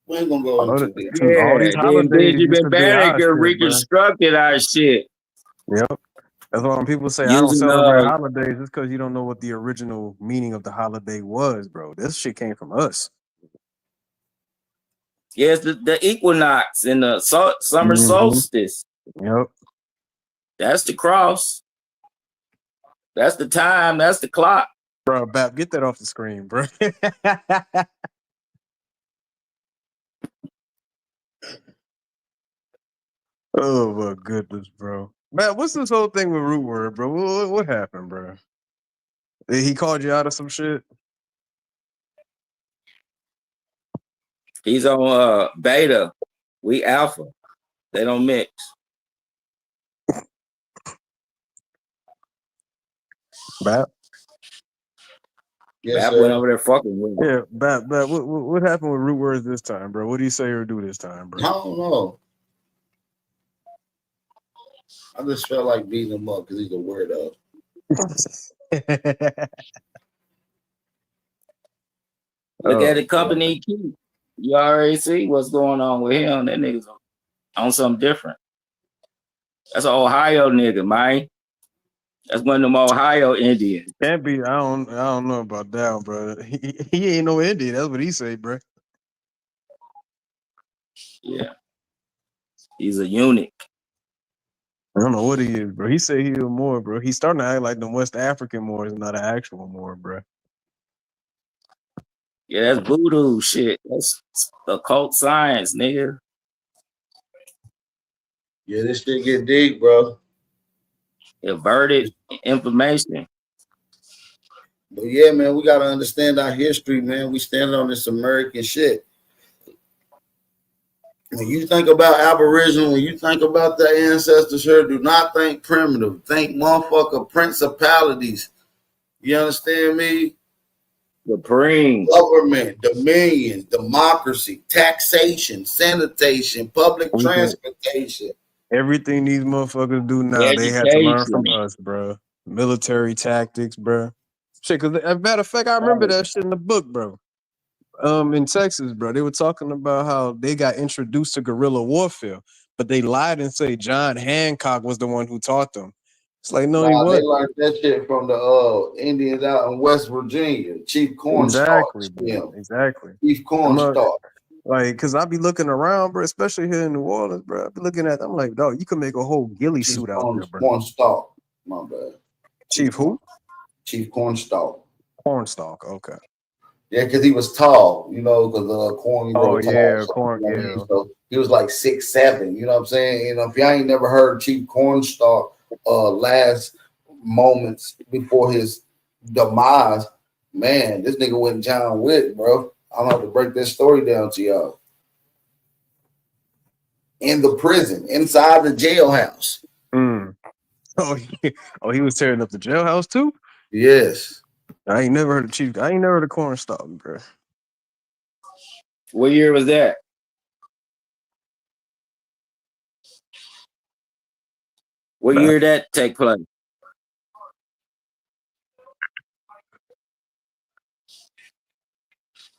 We ain't gonna go into this. All these holidays Benjamin Banneker reconstructed our shit. Yep. That's why when people say I don't using celebrate holidays, it's because you don't know what the original meaning of the holiday was, bro. This shit came from us. yes, the equinox and the summer Mm-hmm. solstice. Yep. That's the cross. That's the time. That's the clock. Bro, Bap, get that off the screen, bro. Oh my goodness, bro. Bap, what's this whole thing with Rootword, bro? What happened, bro? He called you out of some shit? He's on beta. We alpha. They don't mix. Bap? Yes, Bap went sir. over there fucking with him. Yeah, Bap, what happened with Rootwords this time, bro? What do you say or do this time, I bro? don't know. I just felt like beating him up because he's a weirdo. Look at the Oh, company key. You already see what's going on with him. That nigga's on something different. That's an Ohio nigga, man. That's one of them Ohio Indians. can't be. I don't know about that, bro. He ain't no Indian. That's what he say, bro. Yeah. He's a eunuch. I don't know what he is, bro. He say he a Moor, bro. He's starting to act like the West African Moor is not an actual Moor, bro. Yeah, that's voodoo shit. That's occult science, nigga. Yeah, this shit get deep, bro. Inverted information. But yeah, man, we gotta understand our history, man. We stand on this American shit. When you think about Aboriginal, when you think about the ancestors here, do not think primitive. Think motherfucker principalities. You understand me? Supreme. Government, dominion, democracy, taxation, sanitation, public We can transportation. everything these motherfuckers do now. They had to learn Education. from us, bro. Military tactics, bro. Shit, cause as a matter of fact, I remember that shit in the book, bro. In Texas, bro, they were talking about how they got introduced to guerrilla warfare, but they lied and say John Hancock was the one who taught them. It's like, no, he Nah, they wasn't. learned that shit from the Indians out in West Virginia. Chief Cornstalk. Exactly, bro. Yeah. Exactly. Chief I'm a, Cornstalk. like, cause I be looking around, bro, especially here in New Orleans, bro. I be looking at, I'm like, dog, you can make a whole ghillie Chief suit out there, bro. Cornstalk. My bad. Chief who? Chief Cornstalk. Cornstalk. Okay. Yeah, because he was tall, you know, because corn Oh grow tall. yeah, So, corn. you know what I Yeah. mean? So he was like 6'7", you know what I'm saying? You know, if y'all ain't never heard Chief Cornstalk last moments before his demise, man, this nigga went John Wick, bro. I'm gonna have to break this story down to y'all. In the prison, inside the jailhouse. Mm. He was tearing up the jailhouse too. Yes. I ain't never heard of Chief. I ain't never heard of Cornstalk, bro. What year was that? What Nah. year that take place?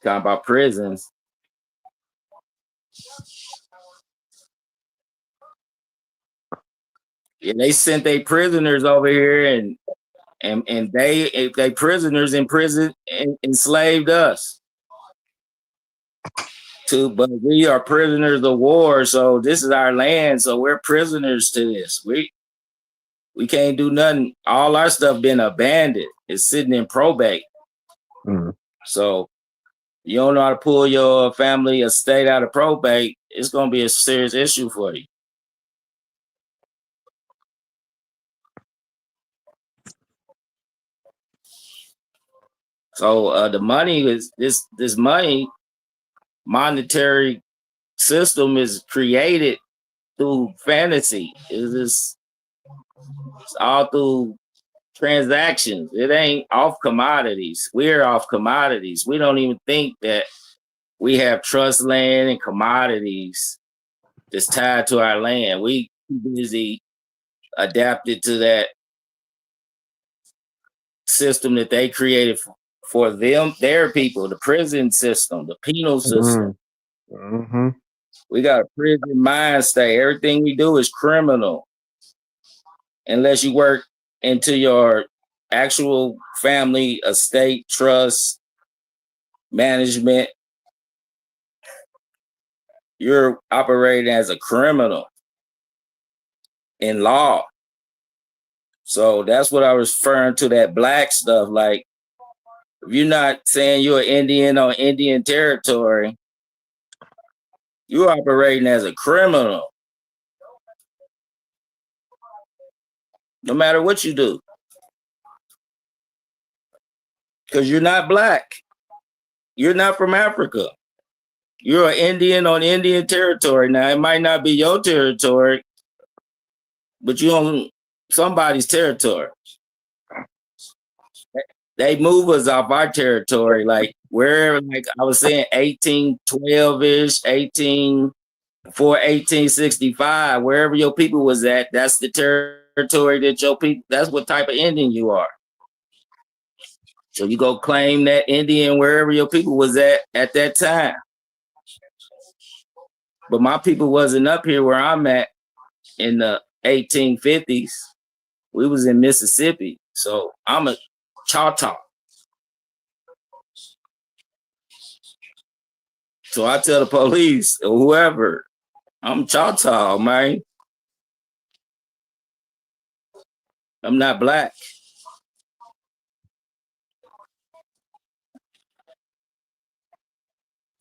Talking about prisons. Yeah, they sent their prisoners over here and they prisoners in prison enslaved us. But we are prisoners of war, so this is our land, so we're prisoners to this. We can't do nothing. All our stuff been abandoned. It's sitting in probate. Mm. So you don't know how to pull your family estate out of probate, it's gonna be a serious issue for you. So the money is this monetary system is created through fantasy. It's all through transactions. It ain't off commodities. We're off commodities. We don't even think that we have trust land and commodities that's tied to our land. We too busy adapted to that system that they created for them, their people, the prison system, the penal system. Mm-hmm. We got a prison mind state. Everything we do is criminal. unless you work into your actual family, estate, trust, management. You're operating as a criminal in law. So that's what I was referring to, that black stuff. Like, if you're not saying you're an Indian on Indian territory, you're operating as a criminal, no matter what you do. Because you're not black. You're not from Africa. You're an Indian on Indian territory. Now, it might not be your territory, but you're on somebody's territory. They move us off our territory, like wherever, like I was saying, 1812-ish, 1865, wherever your people was at, that's the territory that your people, that's what type of Indian you are. So you go claim that Indian wherever your people was at that time. But my people wasn't up here where I'm at in the 1850s. We was in Mississippi. So I'm a Choctaw. So I tell the police or whoever, I'm Choctaw, man. I'm not black.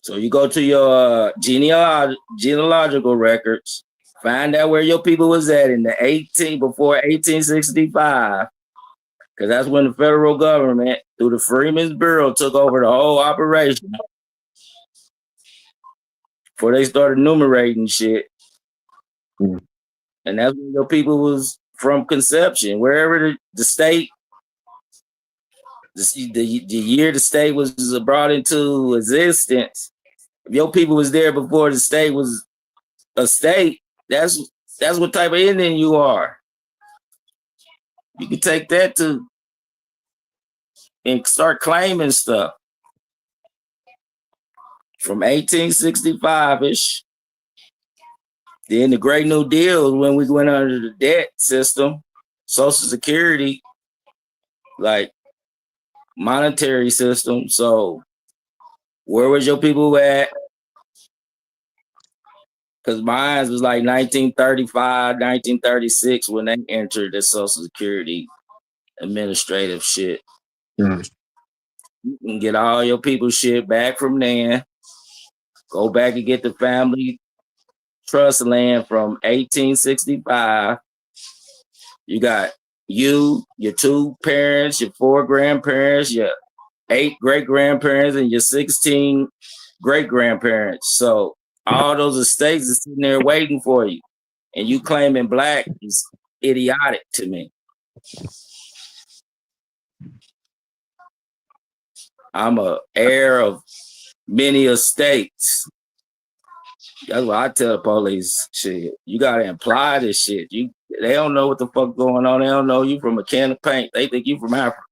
So you go to your genealogical records, find out where your people was at in the before 1865, because that's when the federal government, through the Freedmen's Bureau, took over the whole operation. Before they started enumerating shit. Mm. And that's when your people was from conception, wherever the state, the year the state was brought into existence. If your people was there before the state was a state, that's what type of Indian you are. You can take that to and start claiming stuff. From 1865-ish. Then the Great New Deal, when we went under the debt system, Social Security, like monetary system. So where was your people at? Because mine was like 1935, 1936 when they entered the Social Security administrative shit. Mm. You can get all your people's shit back from there. Go back and get the family trust land from 1865. You got you, your 2 parents, your 4 grandparents, your 8 great-grandparents, and your 16 great-grandparents. So all those estates are sitting there waiting for you. And you claiming black is idiotic to me. I'm a heir of many estates. That's what I tell the police. Shit, you gotta imply this shit. They don't know what the fuck going on. They don't know you from a can of paint. They think you from Africa.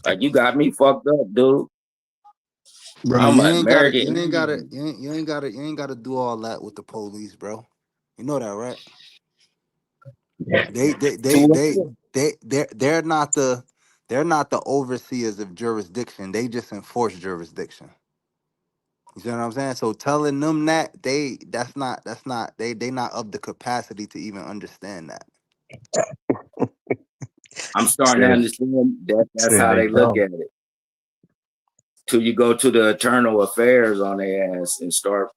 Like, you got me fucked up, dude. Bro, I'm you an ain't American. gotta do all that with the police, bro. You know that, right? They're not the overseers of jurisdiction. They just enforce jurisdiction. You see what I'm saying? So telling them that they not of the capacity to even understand that. I'm starting to Said, understand that that's said how they they look don't. at it. Till you go to the internal affairs on their ass and start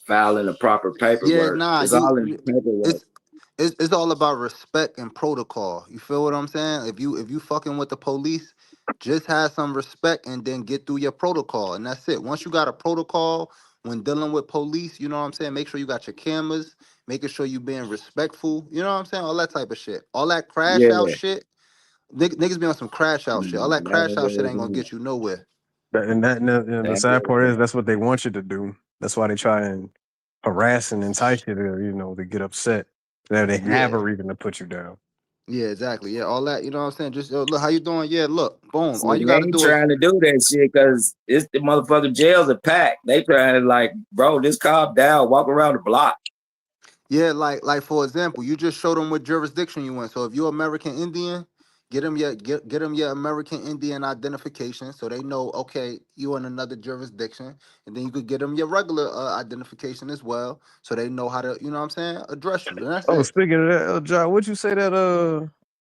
filing the proper Yeah, paperwork. nah, It's all in the paperwork. it's all about respect and protocol. You feel what I'm saying? If you fucking with the police, just have some respect and then get through your protocol, and that's it. Once you got a protocol when dealing with police, you know what I'm saying? Make sure you got your cameras, making sure you being respectful. You know what I'm saying? All that type of shit. All that crash Yeah. out shit. Niggas be on some crash out shit. All that crash out shit ain't gonna get you nowhere. And the sad part is that's what they want you to do. That's why they try and harass and entice you to, to get upset. That they have a Yeah. reason to put you down. Yeah, exactly. Yeah, all that, you know what I'm saying? Just look, how you doing? Yeah, look, boom. All See, you they gotta ain't do is trying to do that shit because it's the motherfucking jails are packed. They trying to, like, bro, just calm down, walk around the block. Yeah, like for example, you just showed them what jurisdiction you in. So if you're American Indian, get them your American Indian identification, so they know, okay, you in another jurisdiction, and then you could get them your regular identification as well, so they know how to, you know what I'm saying, address you, and that's Oh, it. speaking of that, John, what you say that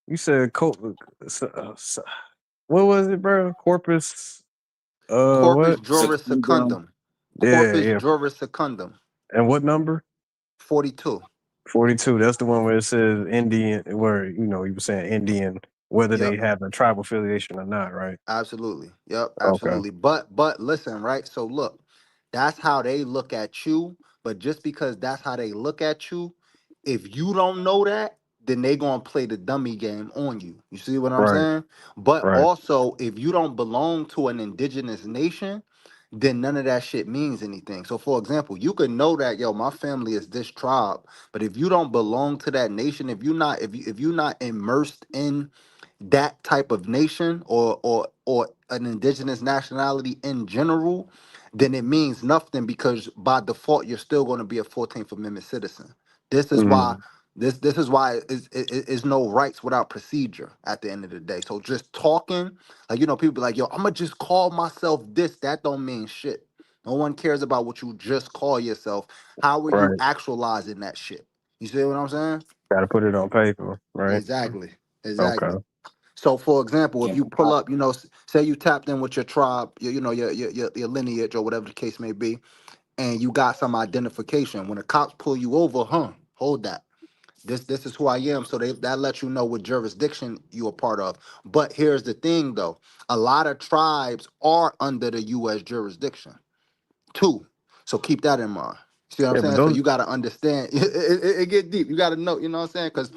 you said what was it, bro? Corpus Corpus what? juris Secondum. secundum. Yeah, Corpus yeah. juris secundum. And what number? 42. 42. That's the one where it says Indian, where you were saying Indian, whether Yep. they have a tribal affiliation or not, right? Absolutely. Yep, Okay. absolutely. But listen, right? So look, that's how they look at you, but just because that's how they look at you, if you don't know that, then they going to play the dummy game on you. You see what I'm Right, saying? But right. also, if you don't belong to an indigenous nation, then none of that shit means anything. So for example, you could know that, yo, my family is this tribe, but if you don't belong to that nation, if you're not immersed in that type of nation, or an indigenous nationality in general, then it means nothing, because by default you're still going to be a 14th Amendment citizen. This is why Mm, this is why is no rights without procedure at the end of the day. So just talking, like, people be like, yo, I'm gonna just call myself this. That don't mean shit. No one cares about what you just call yourself. How are you right. actualizing that shit? You see what I'm saying? Got to put it on paper, right? Exactly. Okay. Exactly. So, for example, if Yeah. you pull up, say you tapped in with your tribe, your lineage or whatever the case may be, and you got some identification. When the cops pull you over, hold that. This is who I am. So that lets you know what jurisdiction you are part of. But here's the thing, though: a lot of tribes are under the U.S. jurisdiction too. So keep that in mind. See what I'm Yeah, but saying? So those, you got to understand. It get deep. You got to know. You know what I'm saying? Because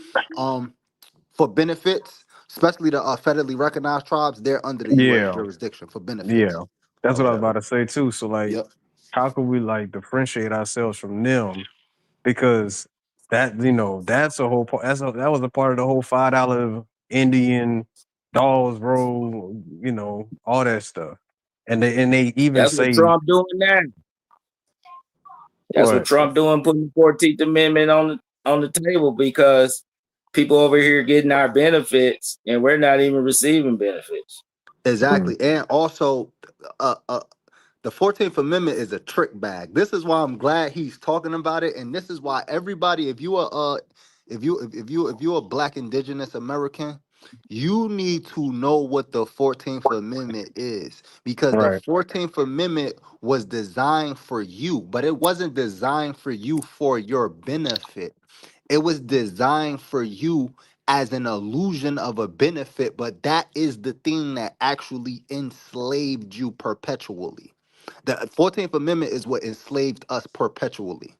for benefits, especially the federally recognized tribes, they're under the U.S. yeah, jurisdiction for benefits. yeah. That's what I was Yeah. about to say too. So like, Yep. how can we like differentiate ourselves from them? Because that's a whole part. That was a part of the whole $5 Indian dolls roll. All that stuff. And they even That's what say Trump doing now. That's what what? Trump doing, putting the 14th Amendment on the table, because people over here getting our benefits and we're not even receiving benefits. Mm, Exactly. And also, uh, uh, the 14th Amendment is a trick bag. This is why I'm glad he's talking about it, and this is why everybody, if you're a Black Indigenous American, you need to know what the 14th Amendment is, because the right. 14th Amendment was designed for you, but it wasn't designed for you for your benefit. It was designed for you as an illusion of a benefit, but that is the thing that actually enslaved you perpetually. The 14th Amendment is what enslaved us perpetually.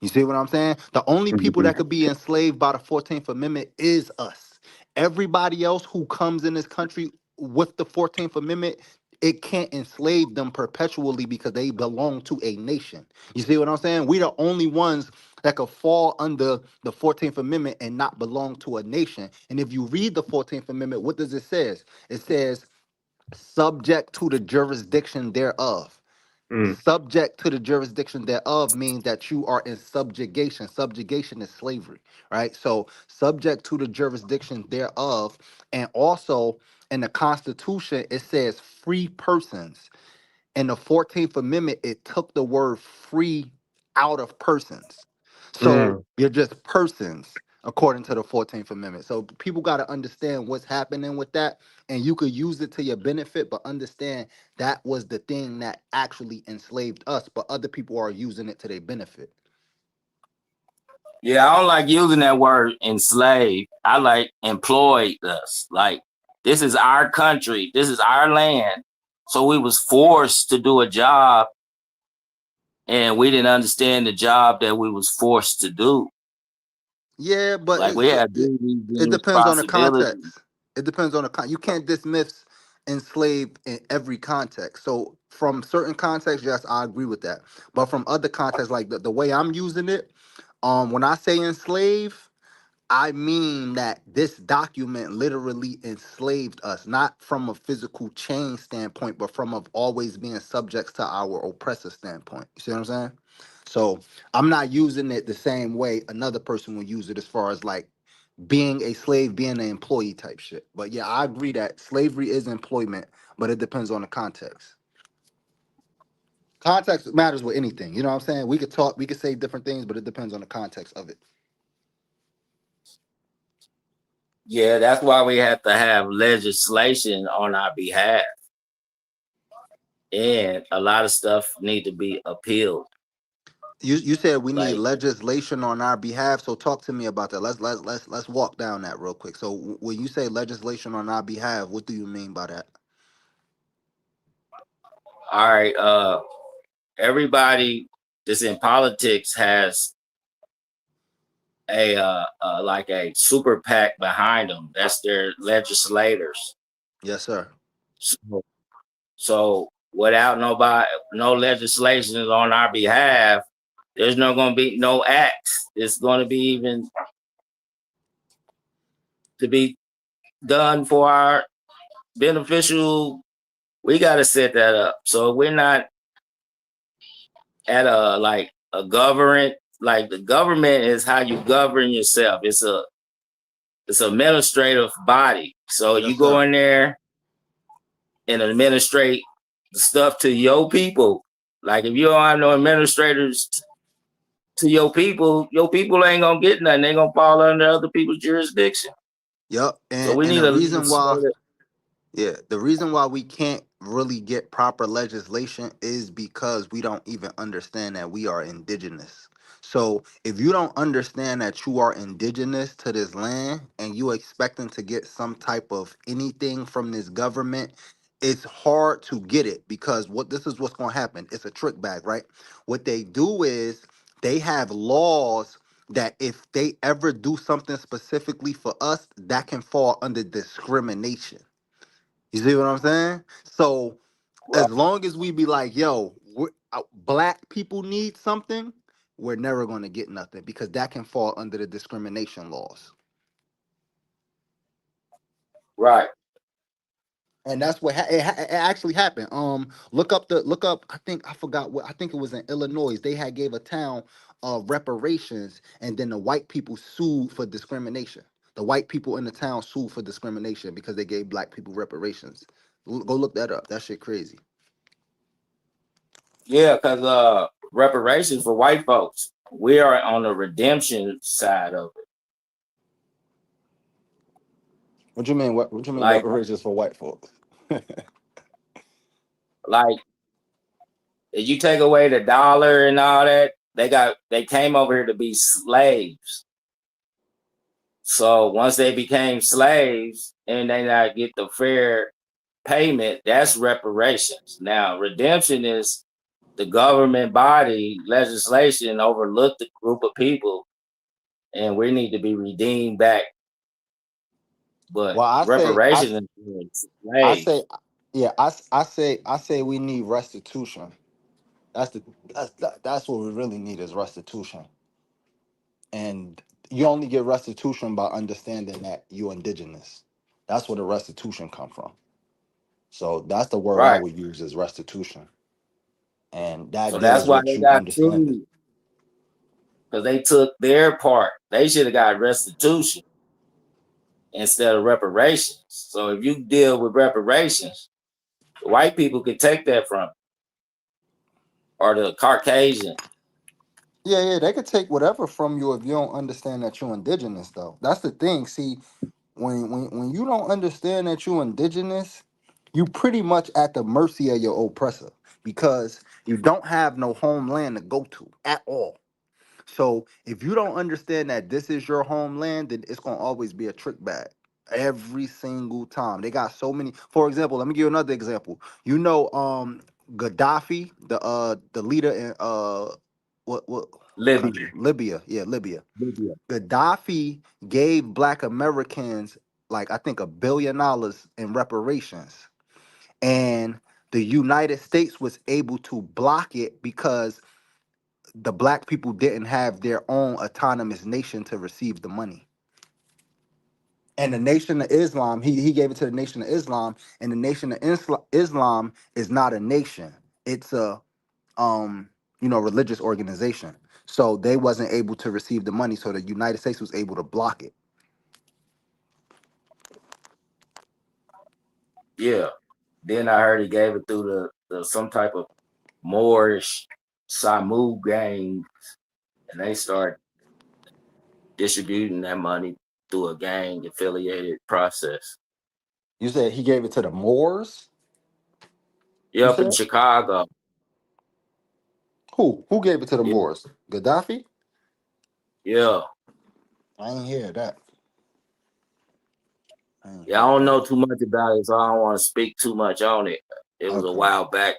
You see what I'm saying? The only people Mhm. that could be enslaved by the 14th Amendment is us. Everybody else who comes in this country with the 14th Amendment, it can't enslave them perpetually because they belong to a nation. You see what I'm saying? We the only ones that could fall under the 14th Amendment and not belong to a nation. And if you read the 14th Amendment, what does it say? It says subject to the jurisdiction thereof. Mm, Subject to the jurisdiction thereof means that you are in subjugation. Subjugation is slavery, right? So, subject to the jurisdiction thereof. And also in the Constitution, it says free persons. In the 14th Amendment, it took the word free out of persons. So mm. you're just persons according to the 14th Amendment. So people got to understand what's happening with that. And you could use it to your benefit, but understand that was the thing that actually enslaved us, but other people are using it to their benefit. Yeah, I don't like using that word enslaved. I like employed us. Like, this is our country. This is our land. So we was forced to do a job, and we didn't understand the job that we was forced to do. Yeah, but Like, we had duties it and depends on the responsibilities. context. It depends on the you can't dismiss enslave in every context. So from certain contexts, yes, I agree with that. But from other contexts, like the way I'm using it, when I say enslave, I mean that this document literally enslaved us, not from a physical chain standpoint, but from of always being subjects to our oppressor standpoint. You see what I'm saying? So I'm not using it the same way another person will use it as far as like being a slave, being an employee type shit. But yeah, I agree that slavery is employment, but it depends on the context. Context matters with anything. You know what I'm saying? We could talk, we could say different things, but it depends on the context of it. Yeah, that's why we have to have legislation on our behalf, and a lot of stuff need to be appealed. You said we need Like, legislation on our behalf. So talk to me about that. Let's walk down that real quick. So when you say legislation on our behalf, what do you mean by that? all right, everybody that's in politics has a like a super PAC behind them. That's their legislators. Yes, sir. So, so without no legislation on our behalf, there's not going to be no acts. It's going to be even to be done for our beneficial. We got to set that up. So we're not at a like a government. Like the government is how you govern yourself. It's an administrative body. So Yes, you go sir. in there and administrate the stuff to your people. Like if you don't have no administrators to your people ain't gonna get nothing. They gonna fall under other people's jurisdiction. Yep. So And we and need the a reason why legislative. Yeah, the reason why we can't really get proper legislation is because we don't even understand that we are indigenous. So if you don't understand that you are indigenous to this land and you expecting to get some type of anything from this government, it's hard to get it because what this is what's going to happen. It's a trick bag, right? What they do is they have laws that if they ever do something specifically for us, that can fall under discrimination. You see what I'm saying? So Right. as long as we be like, yo, black people need something, we're never going to get nothing because that can fall under the discrimination laws. Right. And that's what it actually happened. Look up. I think I forgot what. I think it was in Illinois. They had gave a town reparations, and then the white people sued for discrimination. The white people in the town sued for discrimination because they gave black people reparations. Go look that up. That shit crazy. Yeah, because reparations for white folks. We are on the redemption side of it. What you mean? What you mean Like reparations for white folks? like if you take away the dollar and all that, they came over here to be slaves. So once they became slaves and they not get the fair payment, that's reparations. Now redemption is the government body legislation overlooked a group of people and we need to be redeemed back. But Well, reparations is I say, slaves. yeah, I say we need restitution. That's the that's what we really need is restitution. And you only get restitution by understanding that you're indigenous. That's where the restitution come from. So that's the word I Right. would use is restitution, and that So that's deals why with they you got understanding. sued because they took their part. They should have got restitution instead of reparations. So if you deal with reparations, the white people could take that from you, or the Caucasian. Yeah, yeah, they could take whatever from you if you don't understand that you're indigenous, though. That's the thing. See, when you don't understand that you're indigenous, you pretty much at the mercy of your oppressor because you don't have no homeland to go to at all. So if you don't understand that this is your homeland, then it's gonna always be a trick bag. Every single time. They got so many. For example, let me give you another example. You know, Gaddafi, the leader in what Libya. country? Libya. Yeah, Libya. Libya. Gaddafi gave black Americans like I think $1 billion in reparations. And the United States was able to block it because the black people didn't have their own autonomous nation to receive the money. And the Nation of Islam, he gave it to the Nation of Islam, and the Nation of Islam is not a nation. It's a religious organization. So they wasn't able to receive the money. So the United States was able to block it. Yeah. Then I heard he gave it through the some type of Moorish Samu gang, and they start distributing that money through a gang affiliated process. You said he gave it to the Moors? Yeah, You up in said? Chicago. Who? Who gave it to the Yeah. Moors? Gaddafi? Yeah. I ain't hear that. Yeah, I don't know too much about it, so I don't want to speak too much on it. It was a Okay. while back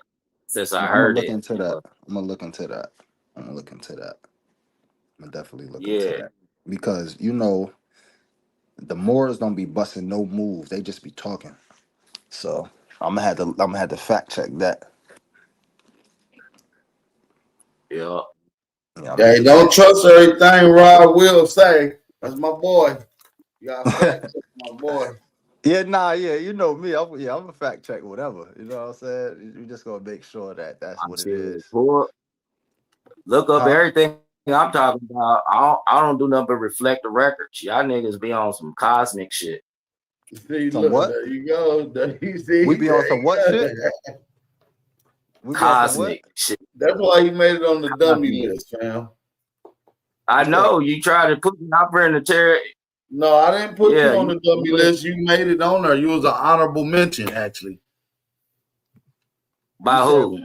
since I I'm gonna heard look it. into that. I'm gonna look into that. I'm gonna look into that. I'm gonna definitely look into Yeah. that. Because the Moors don't be busting no moves. They just be talking. So I'm gonna have to fact check that. Yeah. Yeah, I'm gonna have Hey, to don't fact check trust everything Rod will say. That's my boy. You got fact check my boy. Yeah, nah, yeah, you know me. I'm a fact check whatever. You know what I'm saying? You just gonna make sure that that's what it is. Look up Huh? everything I'm talking about. I don't do nothing but reflect the records. Y'all niggas be on some cosmic shit. See, Some look, what? there you go. There you see. We be on There some you what go. shit? We be on some what? Cosmic shit. That's why he made it on the dummy Cosmic. list, fam. I You said know you try to put me out there in the chair. No, I didn't put Yeah, you on the dummy list. You made it on there. You was an honorable mention, actually. by who?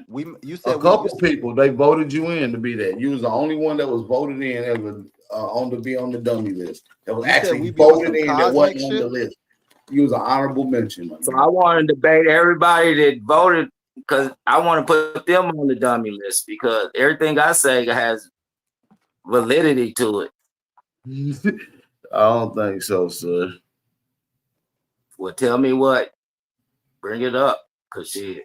you A said we couple people they voted you in to be that. You was the only one that was voted in ever on to be on the dummy list. That was you said actually we be on voted some in. That cosmic wasn't on the shit. list. You was an honorable mention, my So man. I want to debate everybody that voted because I want to put them on the dummy list because everything I say has validity to it. I don't think so, sir. Well, tell me what. Bring it up. Cause shit,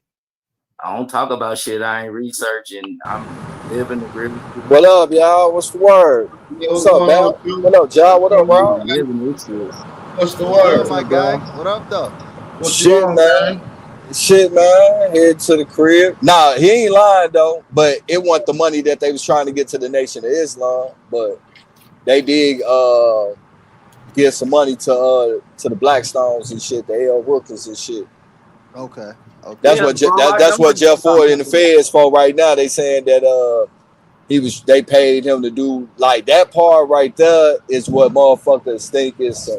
I don't talk about shit I ain't researching. I'm living the real shit. What up, y'all? What's the word? Yeah, What's what's up, going on Bam? with you? What up, John? What up, I'm Rob? living this shit. What's the What's good, What's word? my up, guy? bro? What up, though? What you Shit, on, man. man? Shit, man. Head to the crib. Nah, he ain't lying though. But it wasn't the money that they was trying to get to the Nation of Islam. But they did give some money to the Blackstones and shit, the L. Rookers and shit. Okay, That's okay. Yeah, what bro. I know that's what what Jeff you're Ford talking and the about. Feds for right now. They saying that they paid him to do like that part right there is what motherfuckers think is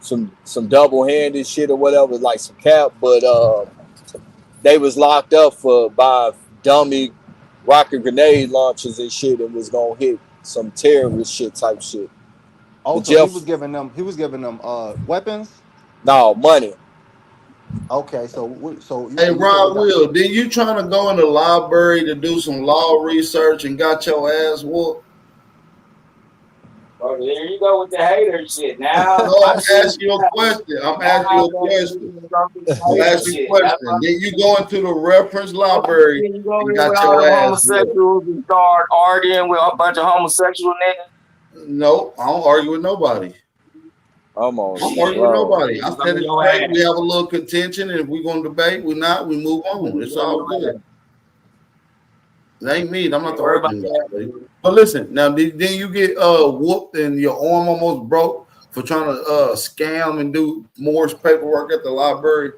some double handed shit or whatever, like some cap. But they was locked up for by dummy rocket grenade launchers and shit, and was gonna hit some terrorist shit type shit. But Also, he Jeff, was giving them weapons. no money. Okay, so Hey, you said we Rob got Will, did you trying to go in the library to do some law research and got your ass whooped? Oh, there you go with the hater shit. Now No, I I'm see. asking you a question. I'm Now asking you I a know question. you go with the I'm hater asking you a shit. That's question. what Did you go into the reference library you go and there with got all your them ass whooped? homosexuals and start arguing with a bunch of homosexual niggas. No, I don't argue with nobody. I'm I on don't you, Shit, argue with bro. nobody. I niggas said on it your straight. ass. We have a little contention, and if we're gonna debate, we're not. We move on. It's Niggas on all your good. ass. It ain't me. I'm not Ain't the worry about arguing guy, buddy. that. But listen, now didn't you get whooped and your arm almost broke for trying to scam and do Moore's paperwork at the library?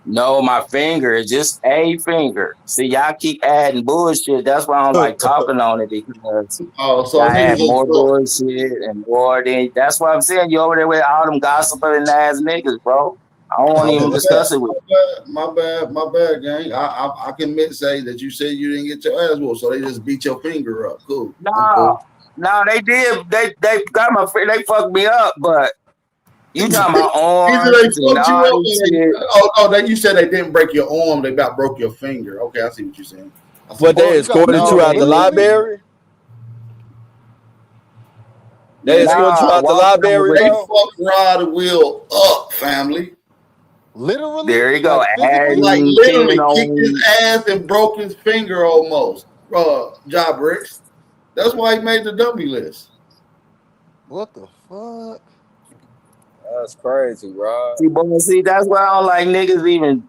No, my finger is just a finger. See, y'all keep adding bullshit. That's why I don't like talking on it because Oh, so y'all niggas add just more so bullshit and more. Then that's why I'm saying you over there with all them gossiping ass niggas, bro. I don't want to even my okay. discuss it with you. my bad, gang. I can say that you said you didn't get your ass whooped, so they just beat your finger up. Cool. I'm No, cool. no, they did. They got my. They fucked me up, but you talking about Either they arms and fucked you all up this or they shit. you said they didn't break your arm, they about broke your finger. Okay, I see what you're saying. I see What what you're Oh, they you saying. got escorted beat you No, up out they the literally? didn't. library? They Man, escorted you Nah, out the walked down library, with they me. bro? fucked Rod Will up, family. Literally? There you go, Like physically? Like adding 10 literally kicked his on. ass and broke his finger almost. Job Bricks. That's why he made the dummy list. What the fuck? That's crazy, Rod. See, but see, that's why I don't like niggas even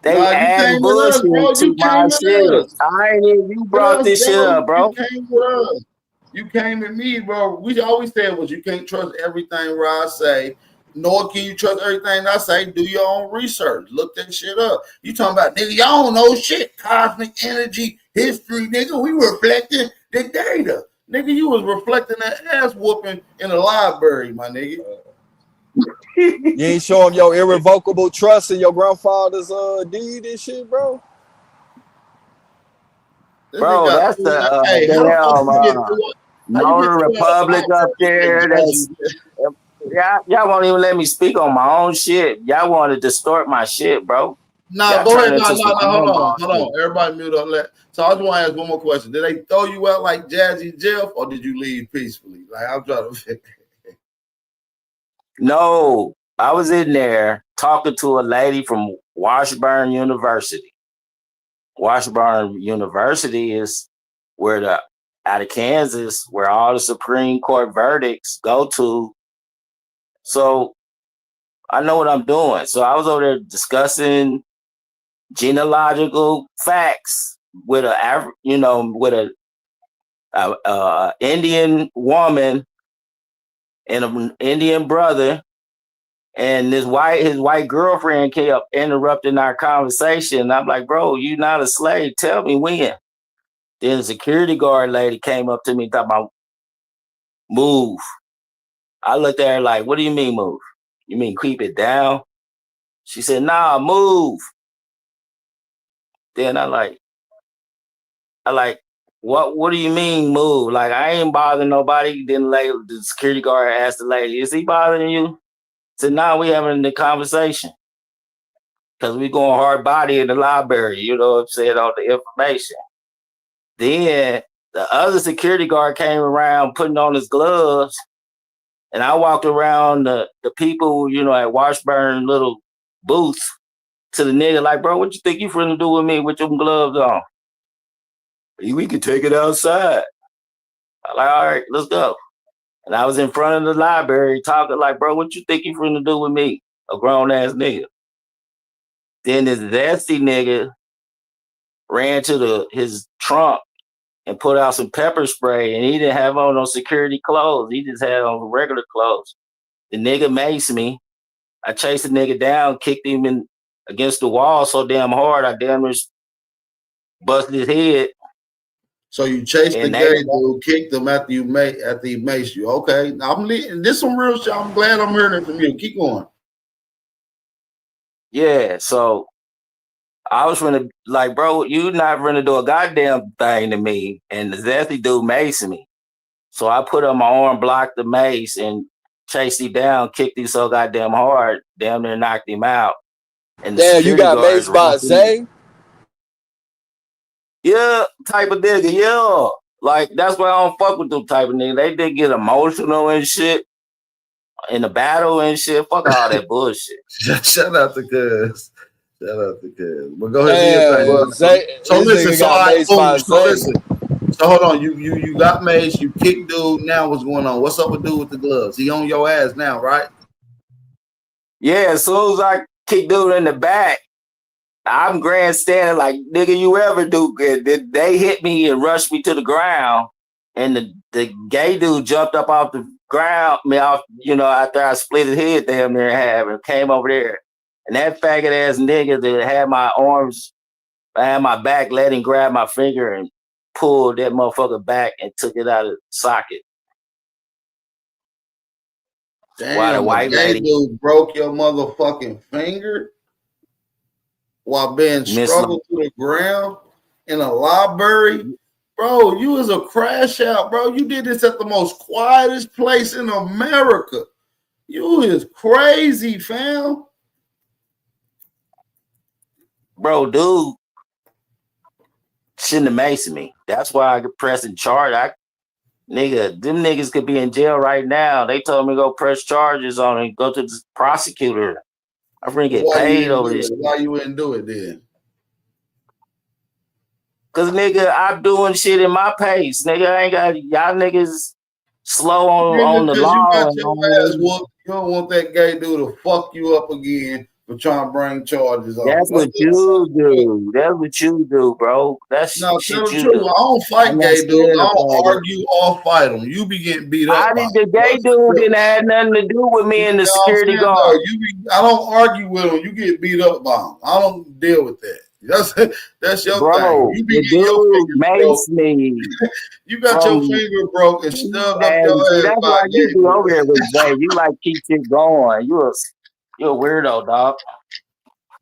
They Nah, you adding came with us, bullshit bro. to You my came with shit. us. I ain't even, you With brought us, this shit bro. up, You bro. came with us. You came with me, bro. We always said was you can't trust everything Rod say, nor can you trust everything I say. Do your own research. Look that shit up. You talking about, nigga, y'all don't know shit. Cosmic energy, history, nigga. We reflecting the data. Nigga, you was reflecting that ass whooping in the library, my nigga. You ain't show him your irrevocable trust in your grandfather's deed and shit, bro. This nigga Bro, got that's the hey, how the fuck damn you get through? How you get Notary through a Republic up library there. and That's y'all won't even let me speak on my own shit. Y'all want to distort my shit, bro. No, Y'all go turn ahead. No, into no, some no. Hold cornball on. Hold shit. on. Everybody mute up. So I just want to ask one more question. Did they throw you out like Jazzy Jeff or did you leave peacefully? Like, I'm trying to No, I was in there talking to a lady from Washburn University. Washburn University is where the out of Kansas, where all the Supreme Court verdicts go to. So I know what I'm doing. So I was over there discussing genealogical facts with with a Indian woman and an Indian brother, and his white girlfriend kept interrupting our conversation. I'm like, bro, you not a slave. Tell me when. Then the security guard lady came up to me talking about move. I looked at her like, what do you mean move? You mean keep it down? She said, nah, move. Then I like, what do you mean move? Like, I ain't bothering nobody. Then the security guard asked the lady, is he bothering you? I said, nah, we having the conversation. Because we going hard body in the library, you know what I'm saying, all the information. Then the other security guard came around putting on his gloves, and I walked around the people, at Washburn little booths to the nigga like, bro, what you think you finna do with me with your gloves on? We could take it outside. I'm like, all right, let's go. And I was in front of the library talking like, bro, what you think you finna do with me? A grown ass nigga. Then this nasty nigga ran to his trunk and put out some pepper spray, and he didn't have on no security clothes. He just had on regular clothes. The nigga maced me. I chased the nigga down, kicked him in against the wall so damn hard, I damn near busted his head. So you chased the And gay dude, kicked him after he maced you. Okay. Now this some real shit. I'm glad I'm hearing it from you. Keep going. yeah, so I was gonna like, bro, you not gonna do a goddamn thing to me. And the zesty dude maced me. So I put on my arm, blocked the mace, and chased him down, kicked him so goddamn hard, damn near knocked him out. And the Damn, you security got guards maced by ran through me. Zay? Yeah, type of nigga, yeah. Like, that's why I don't fuck with them type of niggas. They did get emotional and shit in the battle and shit. Fuck all that bullshit. Shout out to Cuz. Shout out to Cuz. But go ahead, do your thing, Damn, bro. Zay, So this listen, nigga got maced by so Zay. listen. So hold on, you got maced, you kicked dude. Now what's going on? What's up with dude with the gloves? He on your ass now, right? Yeah, as soon as I kick dude in the back, I'm grandstanding like, nigga, you ever do good. They hit me and rushed me to the ground. And the gay dude jumped up off the ground, after I split his head damn near in half and came over there. And that faggot ass nigga that had my arms behind my back let him grab my finger and pulled that motherfucker back and took it out of the socket. While the Damn, a white gay lady dude broke your motherfucking finger while being misled. struggled to the ground in a library. Bro, you was a crash out, bro. You did this at the most quietest place in America. You is crazy, fam. Bro, dude shouldn't have maced me. That's why I could press and charge. Nigga, them niggas could be in jail right now. They told me to go press charges on it, go to the prosecutor. I'm gonna get Why you paid didn't over do this it? shit. Why you wouldn't do it then? Cause nigga, I'm doing shit in my pace. Nigga, I ain't got y'all niggas slow on Nigga, the because you law got and your on the ass way. whooped. You don't want that gay dude to fuck you up again for trying to bring charges on. That's what you do. That's what you do, bro. That's No, shit tell the you truth. do. I don't I'm fight not gay dudes. scared I of don't faggots. argue or fight them. You be getting beat I up by didn't. The them. gay dude didn't have nothing to do with me You and know the what I'm security saying? No, guard, I don't argue with them. You get beat up by them. I don't deal with that. That's your thing. bro. You be The getting your dude fingers broke. maced me You got your from. finger broke and stubbed up And your see, ass that's by why a you gay be dude. over there with Zay. You like keep shit going. You a weirdo, dog.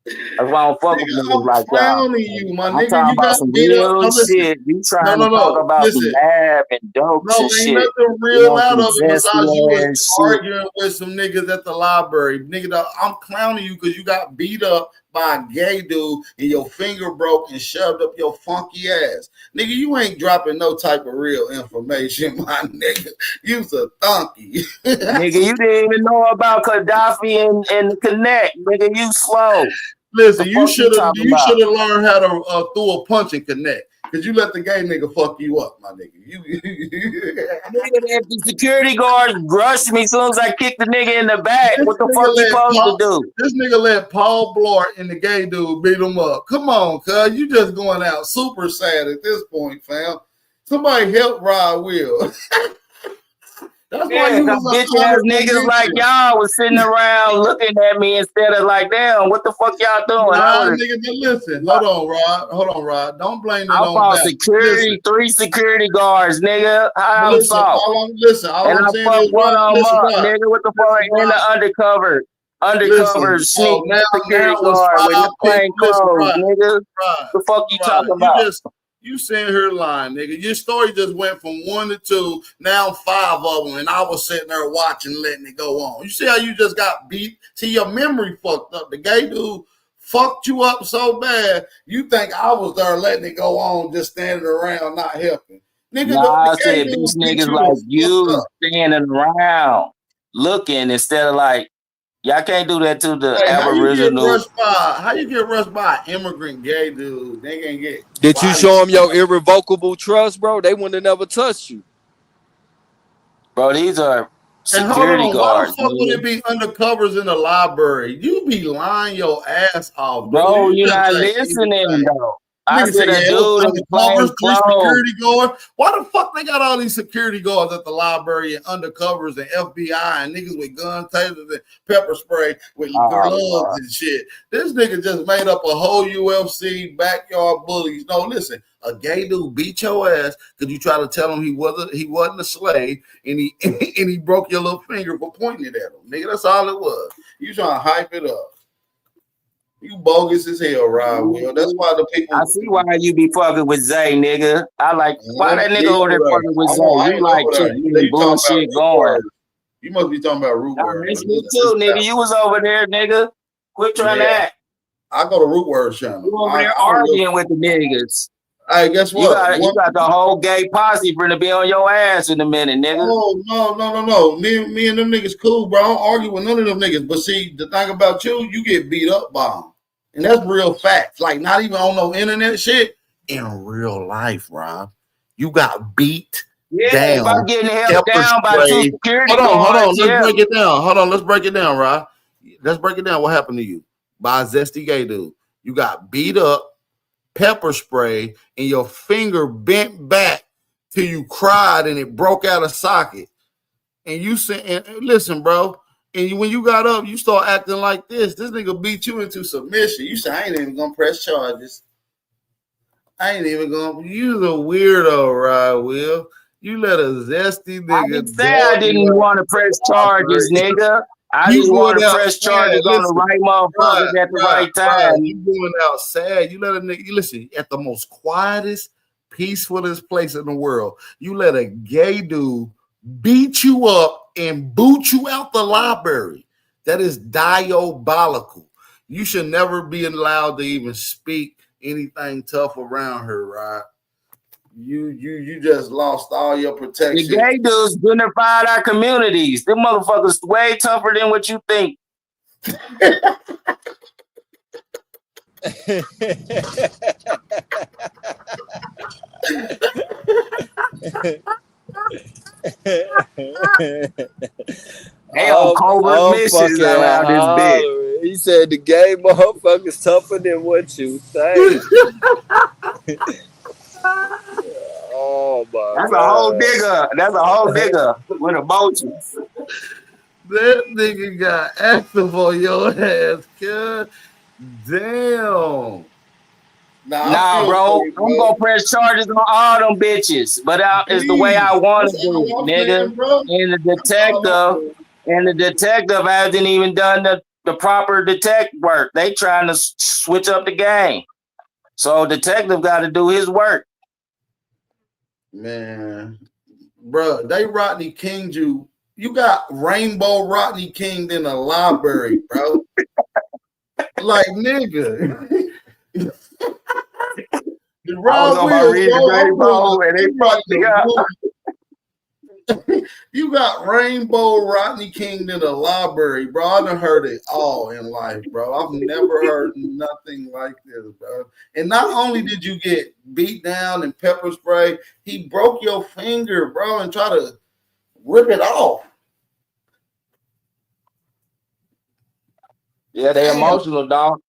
That's why I don't fuck with Nigga, niggas I'm like y'all. frowning you, my I'm nigga. talking You about got some beat up. real No, listen. shit. You No, trying no, to talk no. about some Listen. lab and dokes No, and ain't shit. nothing You real know, out some of it besides you zesty was ass shit. arguing with some niggas at the library. Nigga, I'm clowning you because you got beat up by a gay dude and your finger broke and shoved up your funky ass. Nigga, you ain't dropping no type of real information, my nigga. You's a donkey. Nigga, you didn't even know about Gaddafi and the Connect. Nigga, you slow. Listen, The you fuck you should have talking about? learned how to throw a punch and connect. Cause you let the gay nigga fuck you up, my nigga. Nigga, if the security guard rushed me as soon as I kicked the nigga in the back, This what the nigga fuck you supposed to do? let Paul Blart and the gay dude beat him up. Come on, cuz you just going out super sad at this point, fam. Somebody help Rod Will. That's why Yeah, you cause was bitch an ass honorable niggas like mention. y'all was sitting around looking at me instead of like, damn, what the fuck y'all doing? Nah, nigga, listen. Hold on, Rod. Don't blame it I on fought that. Listen. security, 3 security guards, nigga. But How I'm listen, soft. all And I'm I saying fucked is, one Rod, of them listen, up, Rod. nigga. What the fuck? Listen, In Rod. the undercover Listen. sneak Now security was guard with 5 the people. plain Listen, clothes, Rod. nigga. Rod. The fuck you Rod. talking about? You sitting here lying, nigga. Your story just went from 1 to 2, now 5 of them, and I was sitting there watching, letting it go on. You see how you just got beat? See, your memory fucked up. The gay dude fucked you up so bad, you think I was there letting it go on, just standing around not helping. Nigga, Nah, I the gay said, dude bitch beat niggas you like the fuck you up. standing around looking instead of like, y'all can't do that to the Hey, how you get Aboriginal. rushed by an immigrant gay dude? They can get Did you body show them your irrevocable trust, bro? They wouldn't have never touched you. Bro, these are And hold security on, why the guards, fuck would nigga. it be undercovers in the library? You be lying your ass off, dude. Bro, You you're just not say listening, anything. though. I Nigga say, said a yeah, it was dude in undercovers, plain 3 clothes. security guards. Why the fuck they got all these security guards at the library and undercovers and FBI and niggas with gun tasers and pepper spray with Oh, gloves God. and shit? This nigga just made up a whole UFC backyard bullies. No, listen, a gay dude beat your ass because you try to tell him he wasn't a slave and he and he broke your little finger for pointing it at him. Nigga, that's all it was. You trying to hype it up. You bogus as hell, Rod Will. That's why the I people. see why you be fucking with Zay, nigga. I like, why Let me that nigga get over there over there. fucking with Zay? I You ain't like over there. keeping You talking about bullshit going. Rootword. You must be talking about Nah, Rootword. that's me too, nigga. You was over there, nigga. Quit trying to Yeah, act. I go to Rootword channel. You over I there don't look. arguing with the niggas. Hey, guess You what? got the whole gay posse finna be on your ass in a minute, nigga. Oh, no. Me and them niggas cool, bro. I don't argue with none of them niggas. But see, the thing about you get beat up by them. And that's real facts. Like, not even on no internet shit. In real life, Rob. You got beat Yeah, if I'm down, getting held pepper down by 2 spray. security Hold on. guards, Let's yeah. break it down. Let's break it down, Rob. Let's break it down. What happened to you? By a zesty gay dude. You got beat up, pepper spray, and your finger bent back till you cried and it broke out of socket. And you said, and listen, bro. And when you got up, you start acting like this. This nigga beat you into submission. You say, I ain't even gonna press charges. I ain't even gonna. You's a weirdo, Rod Will. You let a zesty I nigga didn't say I dog didn't you want to press charges, nigga. I You just want going to out press sad. charges on the right motherfuckers at the right Right. time. You going out sad. You let a nigga, you listen, at the most quietest, peacefulest place in the world, you let a gay dude beat you up and boot you out the library. That is diabolical. You should never be allowed to even speak anything tough around her, right? You just lost all your The protection. gay dudes unified our communities. Them motherfuckers way tougher than what you think. They on covert missions around this bitch. He said the gay motherfuckers tougher than what you think. Oh my That's a whole god. nigga. That's a whole nigga with emotions. That nigga got active on your ass, cuz. Damn. Nah, I Nah, feel for bro, you, I'm bro. gonna press charges on all them bitches, but it's the way Please. I want That's to do all it, I'm nigga. saying, bro. And That's all I'm saying. the detective hasn't even done the proper detect work. They trying to switch up the game, so detective got to do his work. Man, bro, they Rodney King you. You got Rainbow Rodney King in a library, bro. Like, nigga. I was Rob on my Wills, read the bro. rainbow, and they I'm fucked me writing up. a movie. You got Rainbow Rodney King in the library, bro. I done heard it all in life, bro. I've never heard nothing like this, bro. And not only did you get beat down and pepper spray, he broke your finger, bro, and tried to rip it off. Yeah, they Damn. emotional, dog.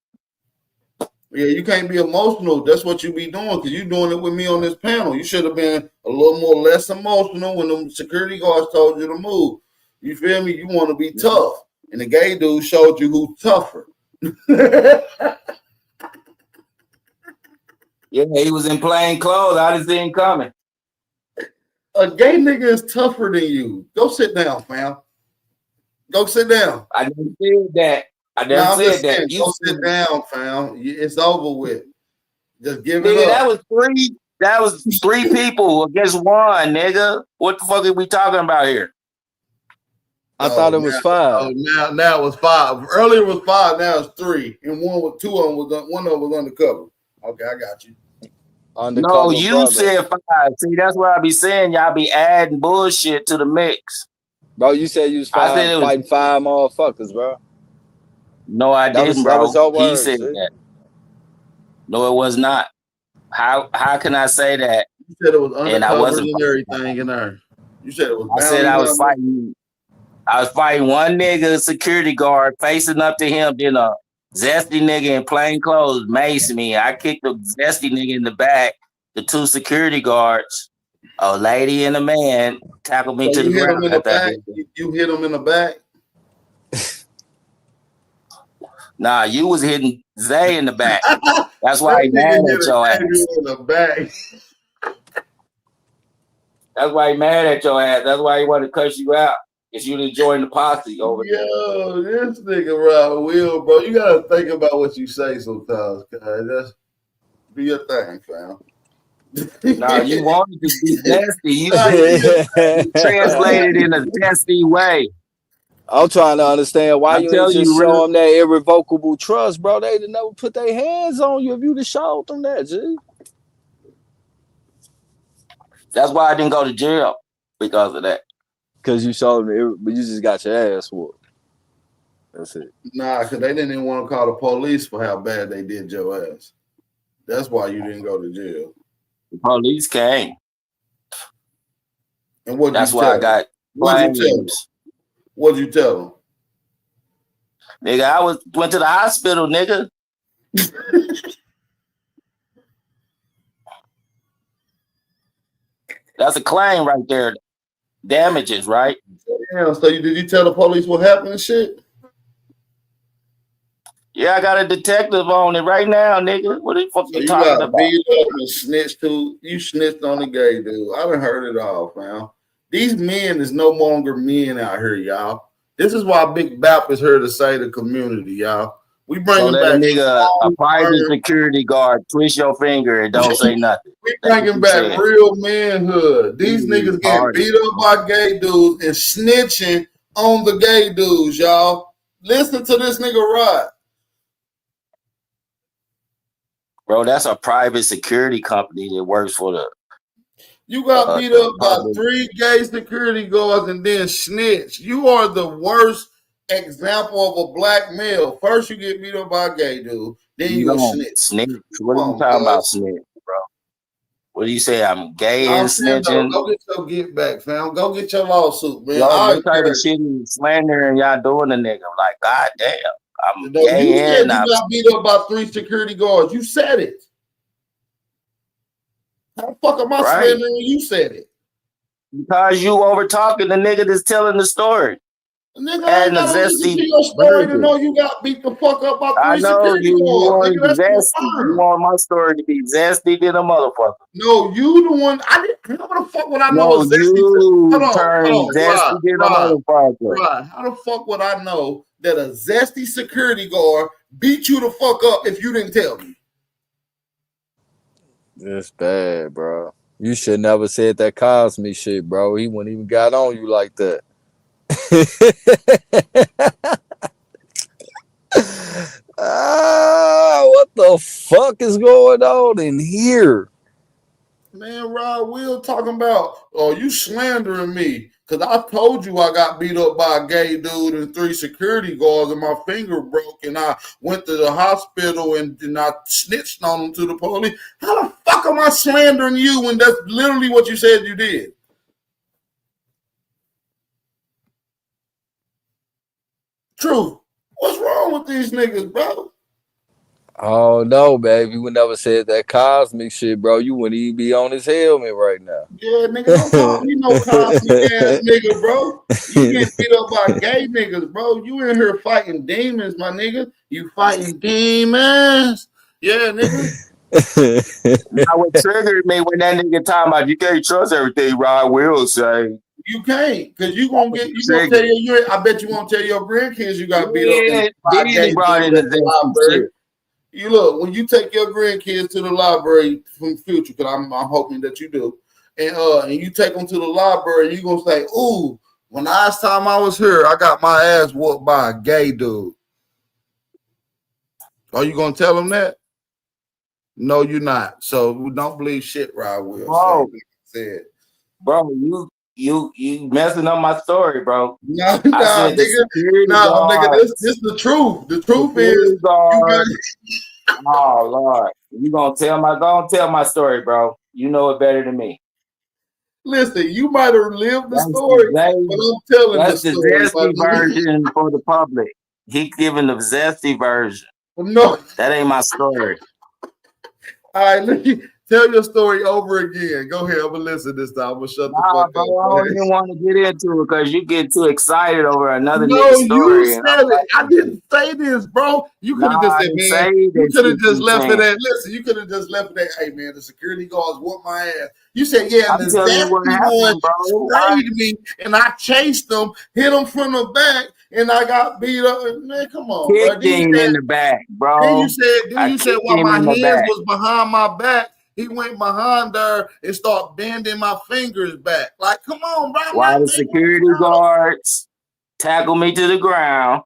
Yeah, you can't be emotional. That's what you be doing because you doing it with me on this panel. You should have been a little more less emotional when the security guards told you to move. You feel me? You want to be tough. And the gay dude showed you who's tougher. Yeah, he was in plain clothes. I didn't see him coming. A gay nigga is tougher than you. Go sit down, fam. Go sit down. I never said that. I never No, I'm just said that. saying, You go sit down, fam. It's over with. Just give it nigga, up. that was three people against one, nigga. What the fuck are we talking about here? I thought it was 5. Now it's 5. Earlier it was 5. Now it's 3, and one of them was undercover. Okay, I got you. No, Undercover you brother. said 5. See, that's what I be saying. Y'all be adding bullshit to the mix. Bro, you said you was I said it was fighting 5 motherfuckers, bro. no, I didn't, That was bro. your He word, said see? that. No, it was not. How can I say that? You said it was And I undercovers wasn't. and everything in there. You said it was I said bounty I was hunters. fighting. I was fighting one nigga, security guard, facing up to him. Then a zesty nigga in plain clothes maced me. I kicked the zesty nigga in the back. The 2 security guards, a lady and a man, tackled me So to the you hit him ground in the after I back. did that. You hit him in the back. Nah, you was hitting Zay in the back. That's why That he nigga mad hit at your a ass. nigga in the back. That's why he mad at your ass. That's why he wanted to cuss you out. Because you didn't join the posse over there. Yo, this nigga Rob Will, bro. You gotta think about what you say sometimes, guys. Just do your thing, fam. No, you wanted to be zesty. You translated in a zesty way. I'm trying to understand why I'm you ain't telling just you, show real. them that irrevocable trust, bro. They'd never put their hands on you if you'd have showed them that, G. That's why I didn't go to jail because of that. Because you showed them, but you just got your ass whooped. That's it. Nah, because they didn't even want to call the police for how bad they did your ass. That's why you didn't go to jail. The police came. And what That's you why tell I got What'd you tell them? claims. What'd you tell them? Nigga, I went to the hospital, nigga. That's a claim right there. Damages, right? Damn, so did you tell the police what happened and shit? Yeah, I got a detective on it right now, nigga. What the fuck So you you talking got about? beat up and snitched to. You snitched on the gay dude. I done heard it all, fam. These men is no longer men out here, y'all. This is why Big Bap is here to say the community, y'all. We So bringing let a back nigga, a private security guard, twist your finger and don't say nothing. we That's what bringing you back said. real manhood. These niggas getting Party. beat up by gay dudes and snitching on the gay dudes, y'all. Listen to this nigga Rod. Bro, that's a private security company that works for the You got beat up by public. 3 gay security guards and then snitch. You are the worst example of a black male. First you get beat up by a gay dude, then you go snitch. Snitch. What are you talking about, snitch, bro? What do you say? I'm gay and I'm saying though, snitching? go get your get back, fam. Go get your lawsuit, man. Yo, I what type of shit is slandering y'all doing to nigga? Like, god damn. I'm No, you gay said and you I'm got beat up by 3 security guards. You said it. How the fuck am I right. slandering when you said it? Because you over talking the nigga that's telling the story. Nigga, I ain't Adding a gotta listen zesty to your story to version. know you got beat the fuck up by I 3 know security you guards. Nigga, want that's zesty. You confirmed. want my story to be zesty than a motherfucker. No, you the one. I didn't. How the fuck would I know No, a zesty? you Hold turn on, zesty than a motherfucker. Rod. How the fuck would I know that a zesty security guard beat you the fuck up if you didn't tell me? It's bad, bro. You should never said that Cosme shit, bro. He wouldn't even got on you like that. What the fuck is going on in here? Man, Rod Will talking about, oh, you slandering me. Because I told you I got beat up by a gay dude and 3 security guards and my finger broke and I went to the hospital and I snitched on them to the police. How the fuck am I slandering you when that's literally what you said you did? True. What's wrong with these niggas, bro? Oh no, baby. You would never said that cosmic shit, bro. You wouldn't even be on his helmet right now. Yeah, nigga, don't call me no cosmic ass nigga, bro. You get beat up by gay niggas, bro. You in here fighting demons, my nigga. You fighting demons. Yeah, nigga. Now what triggered me when that nigga talking about you can't trust everything Rod Will say. You can't, because you gonna tell I bet you won't tell your grandkids you got beat up by a gay brought dude in at the the library. shit. You look, when you take your grandkids to the library from the future, because I'm hoping that you do, and you take them to the library, you gonna say, ooh, when last time I was here, I got my ass whooped by a gay dude. Are you gonna tell them that? No, you're not. So we don't believe shit Rod will say. Bro, you messing up my story, bro. No, I said nigga, this is the truth. The truth is you got. Oh Lord, you gonna tell my story, bro. You know it better than me. Listen, you might have lived the story, but I'm telling the story. That's the zesty version for the public. He giving the zesty version. No, that ain't my story. All right, let me tell your story over again. Go ahead. I'm gonna listen this time. I'm gonna shut the fuck bro, up. I don't even want to get into it because you get too excited over another No, nigga's story. you said it. I didn't say this, bro. You could have just said, man. You could have just left it at. Listen, you could have just left it at. Hey, man, the security guards whooped my ass. You said, yeah, and the zesty one sprayed me, and I chased them, hit them from the back, and I got beat up. Man, come on, bro. Kicked him in the back, bro. Then you said, while my hands was behind my back, he went behind there and started bending my fingers back. Like, come on, bro. While the security guards tackle me to the ground.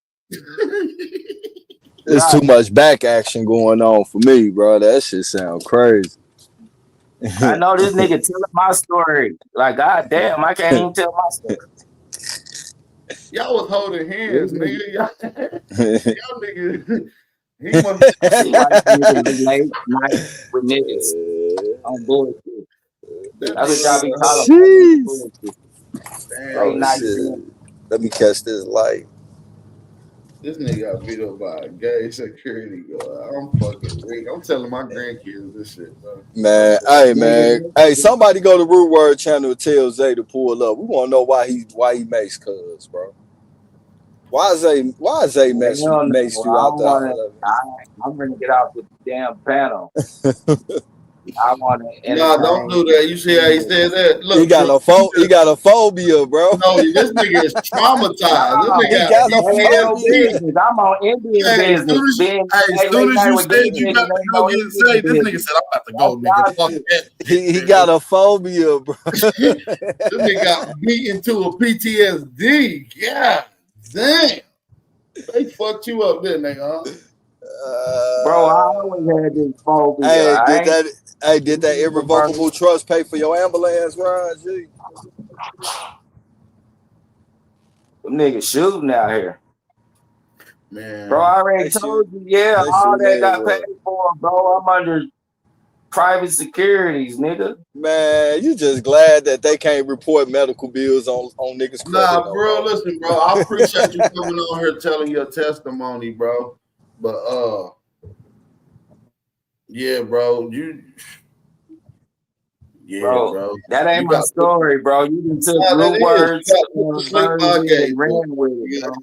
There's too much back action going on for me, bro. That shit sound crazy. I know this nigga telling my story. Like, god damn, I can't even tell my story. Y'all was holding hands, nigga. Y'all niggas. He must see why niggas late night with niggas on bullshit. That's what y'all be calling bullshit. Late night. Let me catch this light. This nigga got beat up by a gay security guard. I'm fucking weak. I'm telling my grandkids this shit, bro. Man. Hey, somebody go to Rootword channel and tell Zay to pull up. We want to know why he makes cuz, bro. Why Zay makes you out there? I'm gonna get off the damn panel. I want to. Nah, don't do that. You see how he said that? Look, he got a phobia, bro. No, this nigga is traumatized. This nigga got a phobia. I'm on Indian business. As soon as you said you got to go get saved, this nigga said, I'm about to go, nigga. Fuck that. He got a phobia, bro. This nigga got beat into a PTSD. Yeah, damn. They fucked you up, didn't they, huh? Bro, I always had this phobia. Did that irrevocable trust pay for your ambulance ride, G? Them niggas shooting out here. Man. Bro, I already told you, all that got paid for, bro. I'm under private securities, nigga. Man, you just glad that they can't report medical bills on niggas' credit Nah, no bro, more. listen, bro. I appreciate you coming on here telling your testimony, bro. But yeah, bro, bro. That ain't You my got story, bro. You done took nah, that is. Rootword's You got put to sleep by a version gay and dude. ran with it, bro.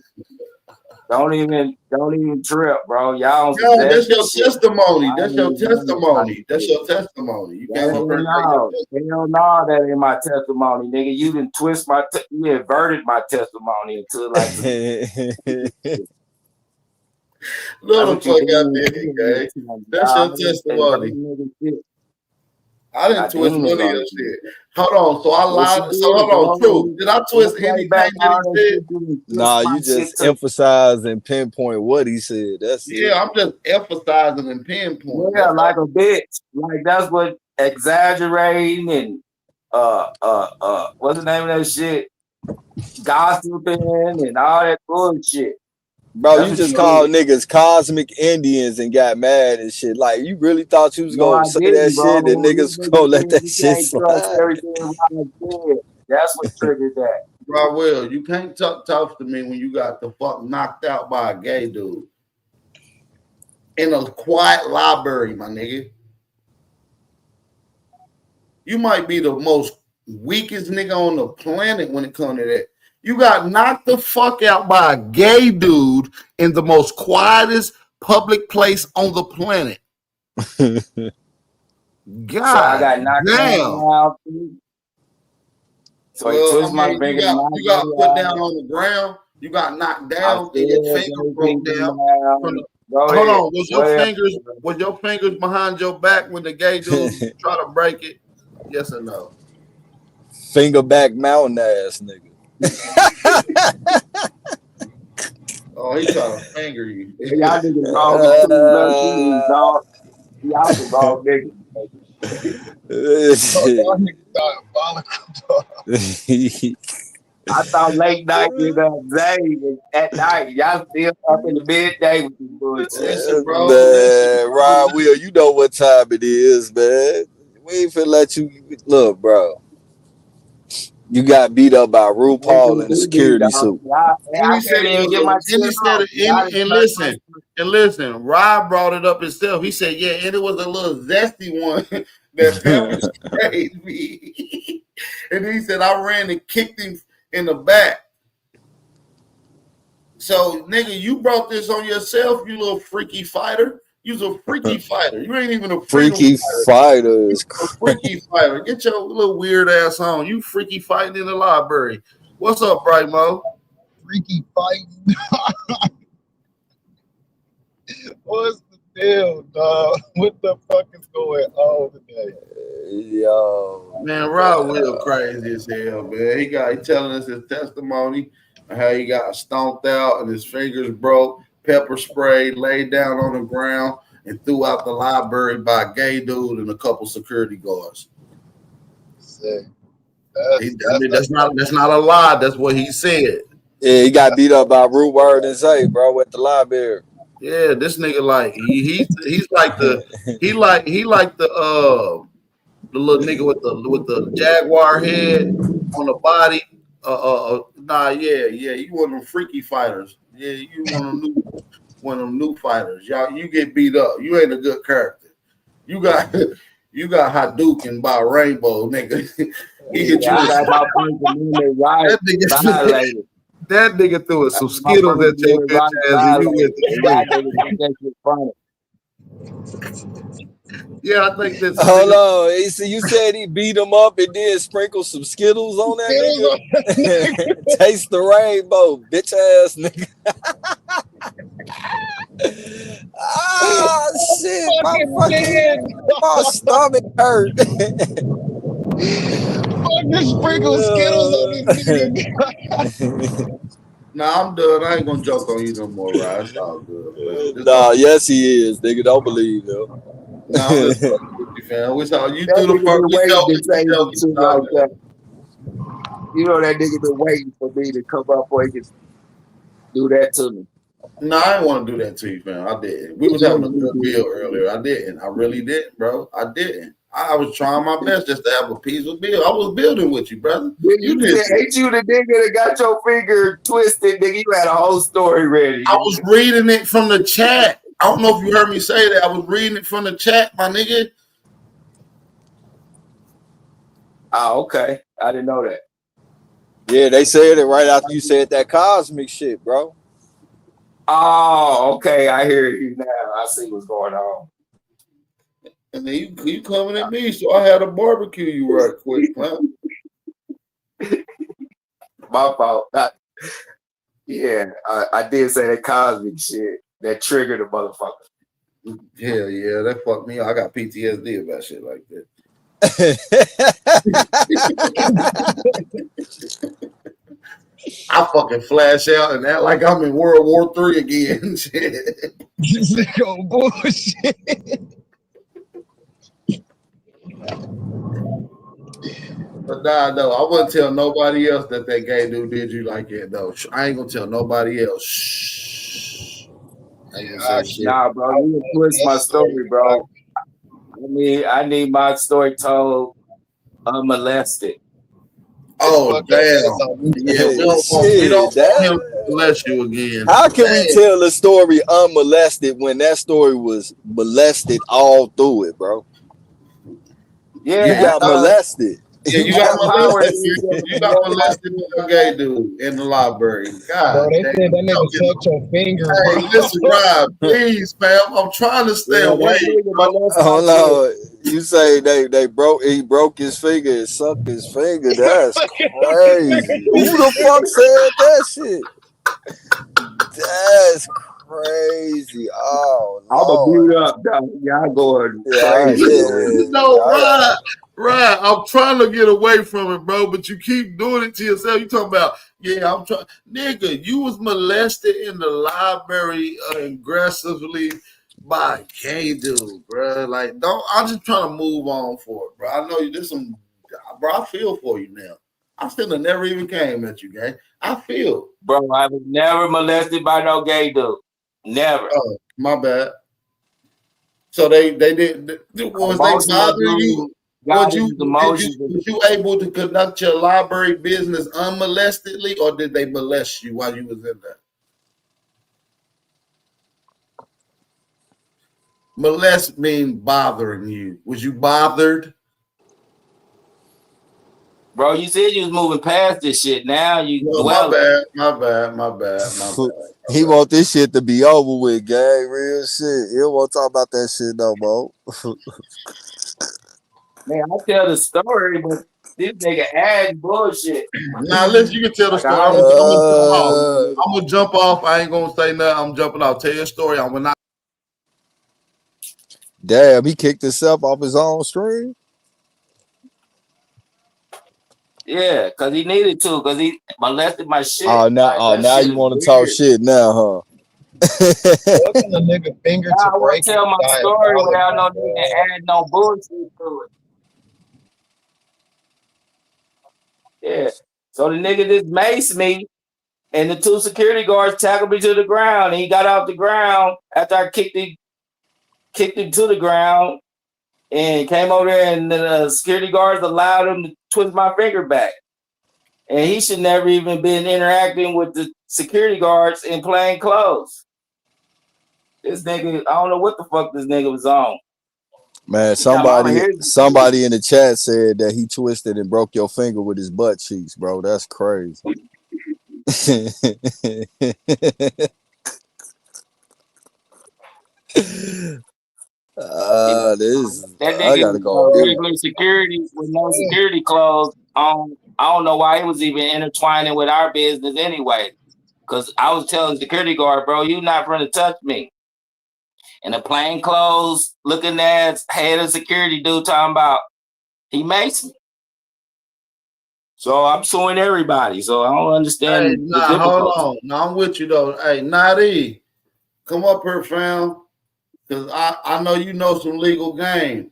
Don't even trip, bro. Y'all on some No, that's zesty your shit. testimony. I That's ain't your even on that type of testimony. That's shit. your testimony. You That came up here and say your testimony. hell no, that ain't my testimony, nigga. You done twist you inverted my testimony into like some shit. Little That's what you fuck out demons there, do. okay? That's your testimony. I didn't twist demons none of on your you. shit. Hold on. So I Yes, you lied. So did, hold on. bro. True. Did I When you twist play back anything that all he that said? shit, you done twist Nah, my you shit just to emphasize and pinpoint what he said. That's it. Yeah, I'm just emphasizing and pinpoint. yeah, That's like all. a bitch. Like that's what exaggerating and what's the name of that shit? Gossiping and all that bullshit. Bro, That's you what just you called did. niggas cosmic Indians and got mad and shit. Like, you really thought you was No, gonna I say that didn't, shit and bro. niggas This nigga gonna let said that you shit can't trust slide? everything Ryan said. That's what triggered that. Bro, Will, you can't talk tough to me when you got the fuck knocked out by a gay dude in a quiet library, my nigga. You might be the most weakest nigga on the planet when it comes to that. You got knocked the fuck out by a gay dude in the most quietest public place on the planet. God So I got knocked damn. down too. So he Well, I twisted my mean, finger, knocked you got me put down out. on the ground. You got knocked I down, and your still finger gave broke people down. From down. the, Go hold ahead. on, was your fingers behind your back when the gay dude try to break it? Yes or no? Fingerback mountain ass nigga. Oh, he trying to finger you. Y'all niggas wrong and too low key, dog. Y'all some wrong niggas. Y'all niggas diabolical. I thought late night was day at night. Y'all still up in the midday with this bullshit. Listen, bro. Listen, Man, bro. Rod Will, you know what time it is, man. We ain't finna let you look, bro. You got beat up by RuPaul in a security suit. I And he said can't it even was get my and shit he said off. it, and listen, Rob brought it up himself. He said, yeah, and it was a little zesty one that pepper sprayed me. And he said, I ran and kicked him in the back. So, nigga, you brought this on yourself, you little freaky fighter. You's a freaky fighter. You ain't even a freedom Freaky fighter. fighter is A crazy. freaky fighter. Get your little weird ass on. You freaky fighting in the library. What's up, Bright Mo? Freaky fighting. What's the deal, dog? What the fuck is going on today? Yo, Man, Rob Will crazy as hell, man. He telling us his testimony of how he got stomped out and his fingers broke, pepper sprayed, laid down on the ground, and threw out the library by a gay dude and a couple security guards. That's not a lie. That's what he said. yeah, he got beat up by Rootword and Zay, bro, at the library. Yeah, this nigga like he's like the little nigga with the jaguar head on the body. Yeah. You one of them freaky fighters. Yeah, you one of them new fighters. Y'all, you get beat up. You ain't a good character. You got Hadouken by Rainbow, nigga. He hit you. I got my first amendment right violated. That nigga threw some My Skittles first at your amendment bitch right ass and you violated. went to And y'all sleep. niggas think that shit funny. Yeah, I think this. Hold on. You said he beat him up and then sprinkled some Skittles on that nigga? Taste the rainbow, bitch ass nigga. Ah, shit. My stomach hurt. Fucking sprinkle Skittles on this nigga. Nah, I'm done. I ain't gonna joke on you no more, right? It's all good, man. Nah, yes he is, nigga. Don't believe him. Nah, I'm just fucking with you, fam. We saw you That through the nigga first. been We waiting to say joking. some shit like that. You know that nigga been waiting for me to come up before he can do that to me. No, I didn't want to do that to you, fam. I didn't. We was having a good bill earlier. I didn't. I really didn't, bro. I didn't. I was trying my best just to have a peaceful bill. I was building with you, brother. You You did. said, ain't you the nigga that got your finger twisted, nigga? You had a whole story ready. I was reading it from the chat. I don't know if you heard me say that. I was reading it from the chat, my nigga. Oh, okay. I didn't know that. Yeah, they said it right after you said that cosmic shit, bro. Oh, okay. I hear you now. I see what's going on. And then you coming at me, so I had to barbecue you right quick, man. My fault. I did say that cosmic shit that triggered the motherfucker. Hell yeah, that fucked me up. I got PTSD about shit like that. I fucking flash out and act like I'm in World War III again. Shit. Go bullshit. But nah, no, I wouldn't tell nobody else that gay dude did you like it though. I ain't gonna tell nobody else. Shh. I ain't gonna say shit. Nah, bro, you twist my story, bro. I need my story told unmolested. Oh damn! Yeah, we don't want him to molest you again. How can we tell a story unmolested when that story was molested all through it, bro? Yeah, you got molested. Yeah, you got molested. You got molested with a gay dude in the library. God, bro, they damn. said that nigga sucked your finger. Hey, Bro. listen, Rob, please, fam. I'm trying to stay away. Oh no, you say he broke his finger and sucked his finger. That's crazy. Who the fuck said that shit? That's crazy. Oh, I'm gonna mute up, dog. Y'all going crazy. No, Right, I'm trying to get away from it, bro, but you keep doing it to yourself. You talking about, yeah, I'm trying. Nigga, you was molested in the library aggressively by a gay dude, bro. Like, I'm just trying to move on for it, bro. I know you did some, bro, I feel for you now. I still never even came at you, gang. I feel. Bro, I was never molested by no gay dude. Never. Oh, my bad. So they did, was they bothering you? Was you able to conduct your library business unmolestedly, or did they molest you while you was in there? Molest mean bothering you. Was you bothered? Bro, you said you was moving past this shit. Now you My bad. He want this shit to be over with, gang. Real shit. He don't want to talk about that shit no more. Man, I tell the story, but this nigga add bullshit. Now, listen, you can tell the story. I'm gonna jump off. I ain't gonna say nothing. I'm jumping off. Tell your story. I will not. Damn, he kicked himself off his own stream. Yeah, because he needed to, because he molested my shit. Now you want to talk shit now, huh? Sucking a nigga finger I to want break to tell my story without no nigga add no bullshit to it. Yeah. So the nigga just maced me, and the two security guards tackled me to the ground. And he got off the ground after I kicked him to the ground, and came over there, and the security guards allowed him to twist my finger back. And he should never even been interacting with the security guards in plain clothes. This nigga, I don't know what the fuck this nigga was on. Man, somebody in the chat said that he twisted and broke your finger with his butt cheeks, bro. That's crazy. I gotta go. Regular security with no security clothes on. I don't know why he was even intertwining with our business anyway. Because I was telling the security guard, bro, you not going to touch me. And the plain clothes looking ass head of security dude talking about he makes me. So I'm suing everybody. So I don't understand. Hold on. No, I'm with you though. Hey, Nadi, come up here, fam. Because I know you know some legal game.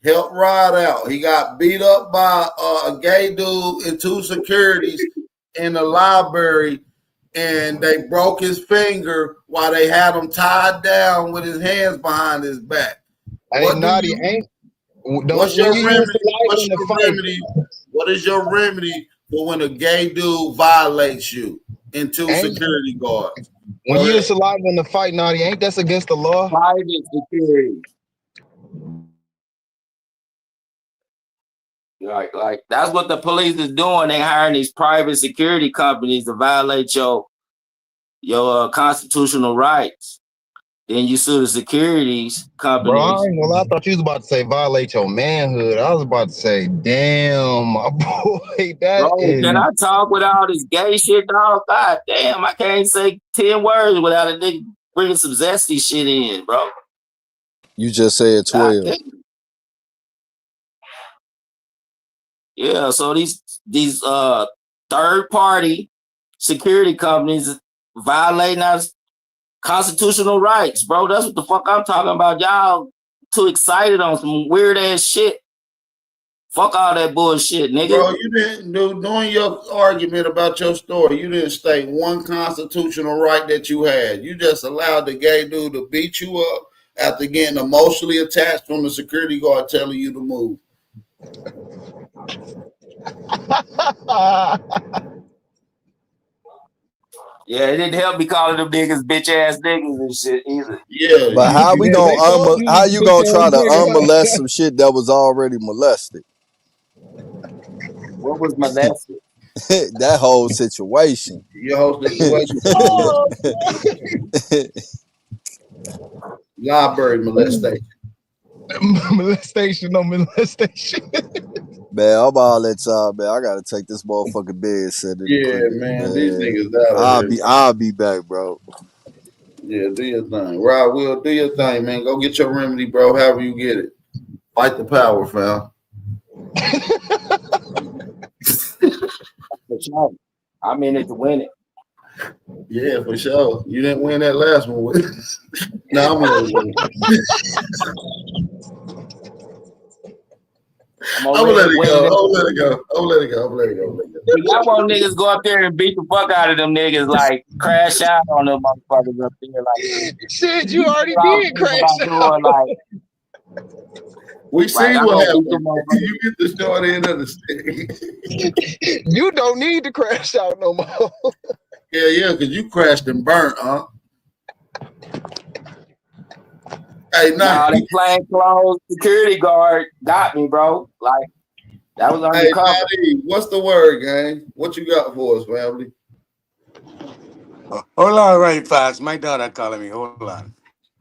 Help Rod out. He got beat up by a gay dude and two securities in the library and they broke his finger while they had him tied down with his hands behind his back. Hey, Naughty, ain't What's when your you use remedy? the light What's in the your fight, remedy? What is your remedy for when a gay dude violates you and two ain't security guards? when Go you ahead. use saliva in the fight, Naughty, ain't that's against the law? Private security. Like that's what the police is doing. They hiring these private security companies to violate your constitutional rights. Then you sue the securities Bro, I companies. ain't gonna lie, I thought you was about to say violate your manhood. I was about to say, damn, my boy, that Bro, is can I talk with all this gay shit, dog? God damn, I can't say 10 words without a nigga bringing some zesty shit in, bro. You just said God 12. damn. Yeah, so these third party security companies violating our constitutional rights, bro. That's what the fuck I'm talking about. Y'all too excited on some weird ass shit. Fuck all that bullshit, nigga. Bro, you didn't do during your argument about your story. You didn't state one constitutional right that you had. You just allowed the gay dude to beat you up after getting emotionally attached from the security guard telling you to move. Yeah, it didn't help me calling them niggas bitch ass niggas and shit either. Yeah, But how we yeah, gonna they called you how you bitch gonna ass try to nigga. unmolest some shit that was already molested? What was molested? That whole situation. your whole situation Oh, library molestation. molestation on molestation. Man, I'm all that time, man. I gotta take this motherfucking bed set in the Yeah, cricket, man, these man. niggas out of here. I'll be back, bro. Yeah, do your thing. Rob, Will, do your thing, man. Go get your remedy, bro. However you get it. Fight the power, fam. For sure. I'm in it to win it. Yeah, for sure. You didn't win that last one with. No, I'm gonna let it go. I'm gonna let it go. I'm gonna let it go. I'm gonna let it go. I'm gonna let it go. Y'all want niggas go up there and beat the fuck out of them niggas, like crash out on them motherfuckers up there, like Shit, you already did crash out. like, We see I'm what gonna beat happened. them motherfuckers. You get the short end of the stick. You don't need to crash out no more. Yeah, because you crashed and burnt, huh? Hey, Nah, nah. they plain clothes security guard got me, bro. Like that was Hey, undercover. Natty, what's the word, gang? What you got for us, family? Hold on, right fast. My daughter calling me. Hold on.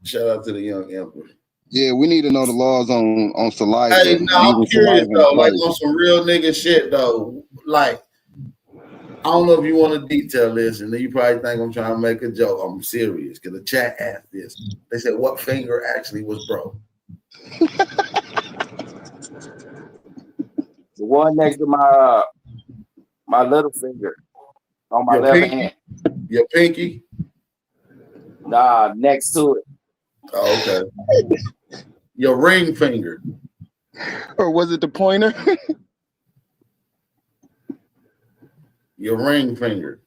Shout out to the young emperor. Yeah, we need to know the laws on saliva. Hey, no, I'm Using curious saliva in though, the like fight. on some real nigga shit though. Like, I don't know if you want to detail this, and then you probably think I'm trying to make a joke. I'm serious because the chat asked this. They said, "What finger actually was broke?" The one next to my little finger on my Your left pinky? hand. Your pinky? Nah, next to it. Oh, okay. Your ring finger. Or was it the pointer? Your ring finger.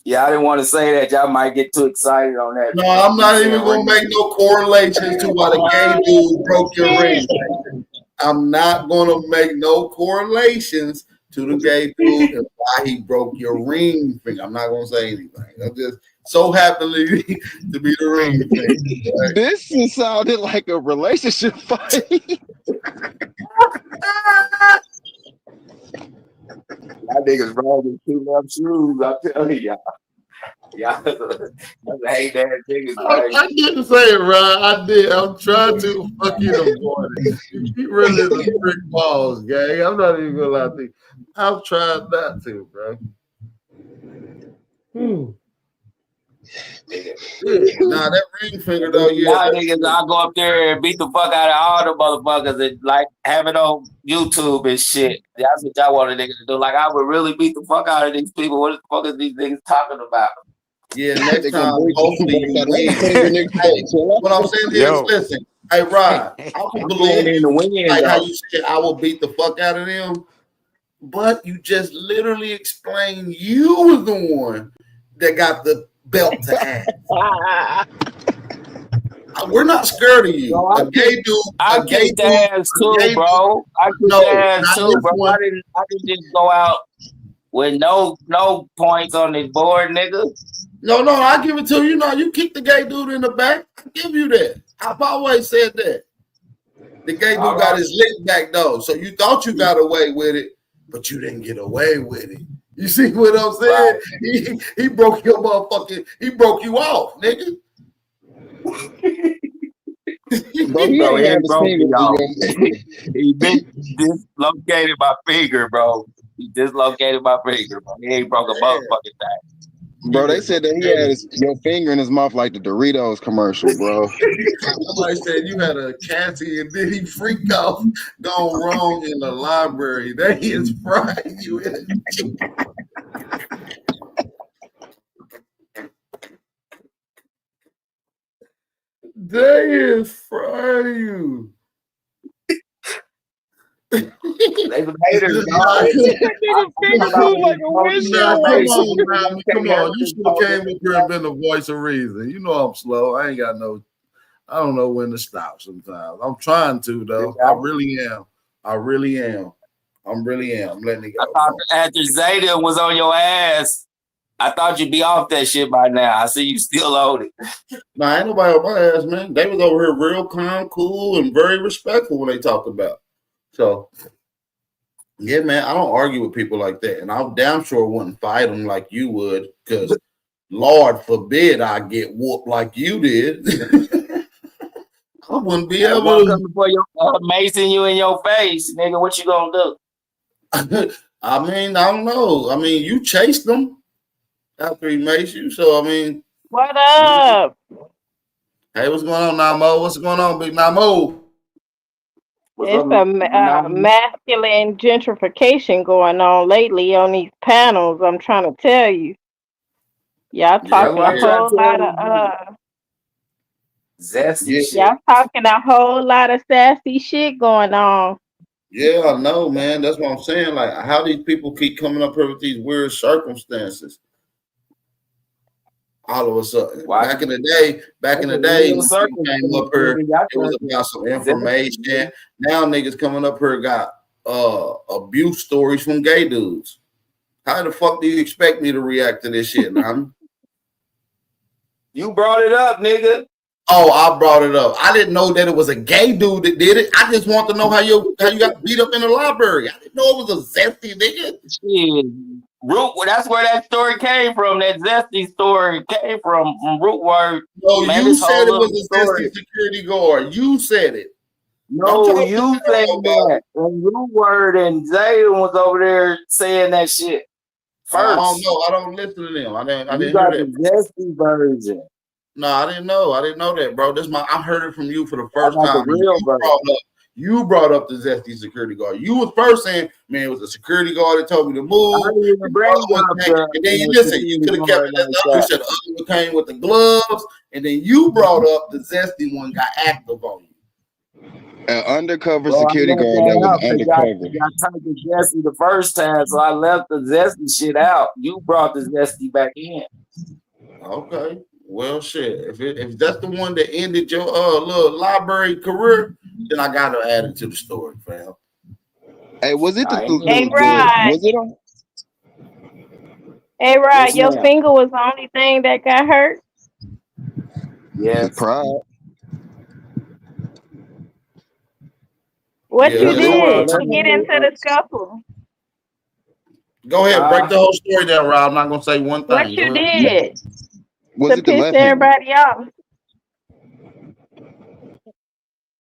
Yeah, I didn't want to say that. Y'all might get too excited on that. No, I'm not even gonna make no correlations to why the gay dude broke your ring finger. I'm not gonna make no correlations to the gay dude and why he broke your ring finger. I'm not gonna say anything. I'm just so happily to be the ring finger. Right? This sounded like a relationship fight. Y'all niggas wrong with two left shoes. I'm telling y'all. Y'all hate that niggas, right? I didn't say it, Ryan. I did. I'm trying to fucking avoid it. He really is a trick balls, gang. I'm not even gonna lie to you. I'm trying not to, bro. Nah, that ring finger though, yeah. Y'all niggas, I'll go up there and beat the fuck out of all the motherfuckers and like have it on YouTube and shit. That's what y'all want a nigga to do. Like I would really beat the fuck out of these people. What the fuck is these niggas talking about? Yeah, next time, hopefully you win. Hey, what I'm saying is, listen, hey, Rod, I would believe you, like how you said, I will beat the fuck out of them. But you just literally explained you was the one that got the belt to ass. We're not scared of you. Bro, A gay dude, I a gay kicked dude, ass a too, gay dude. bro. I kicked No, ass not too, this bro. one. I didn't just go out with no points on this board, nigga. No, I give it to you. No, you kicked the gay dude in the back. I give you that. I've always said that. The gay dude got his lick back though, so you thought you got away with it, but you didn't get away with it. You see what I'm saying? Right. He broke your motherfucking. He broke you off, nigga. Bro, he Bro, ain't he had ain't the broke me same. off. He dislocated my finger, bro. He dislocated my finger, bro. He ain't broke a motherfucking thing. Bro, they said that he had your finger in his mouth like the Doritos commercial, bro. Somebody said you had a Cassie and then he freaked off, gone wrong in the library. That is frying you in a They is frying you. They was haters, dog. Come on. You should have came up here and been the voice of reason. You know I'm slow. I don't know when to stop sometimes. I'm trying to, though. I really am. I'm letting it go. I thought after Zeta was on your ass, I thought you'd be off that shit by now. I see you still on it. Nah, ain't nobody on my ass, man. They was over here real calm, cool, and very respectful when they talked about. So, yeah, man, I don't argue with people like that. And I damn sure wouldn't fight them like you would, because Lord forbid I get whooped like you did. I wouldn't be able to. Coming for your macing you in your face, nigga. What you gonna do? I mean, I don't know. I mean, you chased them after he maced you. So, I mean. What up? Hey, what's going on, Namo? What's going on, Big Namo? It's a masculine gentrification going on lately on these panels. I'm trying to tell you. Y'all talking a whole lot of zesty shit. Y'all talking a whole lot of sassy shit going on. Yeah, I know, man. That's what I'm saying. Like, how these people keep coming up here with these weird circumstances all of a sudden. Back in the day, when people came up here, it was about some information. Now niggas coming up here got abuse stories from gay dudes. How the fuck do you expect me to react to this shit, man? You brought it up, nigga. Oh, I brought it up. I didn't know that it was a gay dude that did it. I just want to know how you got beat up in the library. I didn't know it was a zesty nigga. Shit. That's where that story came from. That zesty story came from Rootword. No, you said it was a zesty security guard. You said it. No, you said that. And Rootword and Zayden was over there saying that shit first. I don't know. I don't listen to them. I didn't you got hear that. The zesty version. No, I didn't know. I didn't know that, bro. I heard it from you for the first time. You brought up the zesty security guard. You was first saying, man, it was a security guard that told me to move. And then you listen, you could have kept it as the other. You said the other one came with the gloves, and then you brought up the zesty one got active on you. An undercover security guard that was undercover. I typed the zesty the first time, so I left the zesty shit out. You brought the zesty back in. Okay. Well, shit. If that's the one that ended your little library career, then I gotta add it to the story, fam. Hey, was it Hey, Rod, your finger was the only thing that got hurt? Yes. Pride. What you did to get into the scuffle? Go ahead, break the whole story down, Rob. I'm not gonna say one thing. What you did to piss everybody off?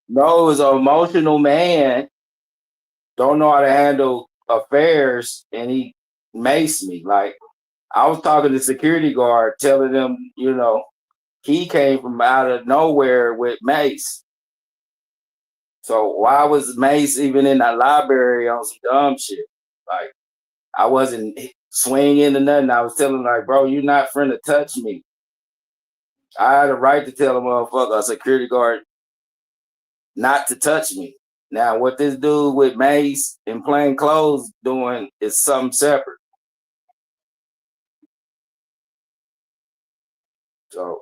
No, it was an emotional man. Don't know how to handle affairs, and he maced me. Like, I was talking to the security guard, telling him, he came from out of nowhere with mace. So why was mace even in the library on some dumb shit? Like, I wasn't swinging or nothing. I was telling him, like, bro, you're not finna touch me. I had a right to tell a motherfucker, a security guard, not to touch me. Now, what this dude with Mace in plain clothes doing is something separate. So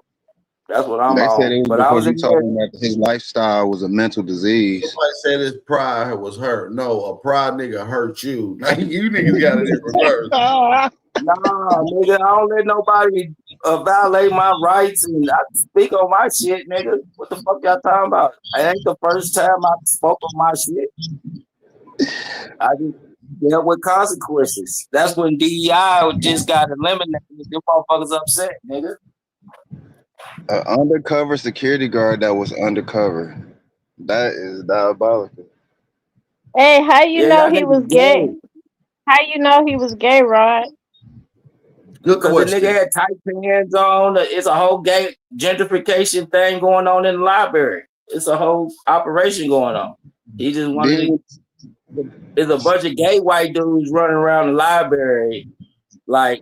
that's what I'm They said on. it was But I because was you in told there. him that his lifestyle was a mental disease. Somebody said his pride was hurt. No, a pride nigga hurt you. Now you niggas got it in reverse. Nah, nigga, I don't let nobody violate my rights and I speak on my shit, nigga. What the fuck y'all talking about? It ain't the first time I spoke on my shit. I just dealt with consequences. That's when DEI just got eliminated. Them motherfuckers upset, nigga. An undercover security guard that was undercover. That is diabolical. Hey, how you Yeah, know y'all he niggas was gay? gay. How you know he was gay, Rod? Good Because the nigga question. had tight pants on. It's a whole gay gentrification thing going on in the library. It's a whole operation going on. He just wanted Then to. There's a bunch of gay white dudes running around the library, like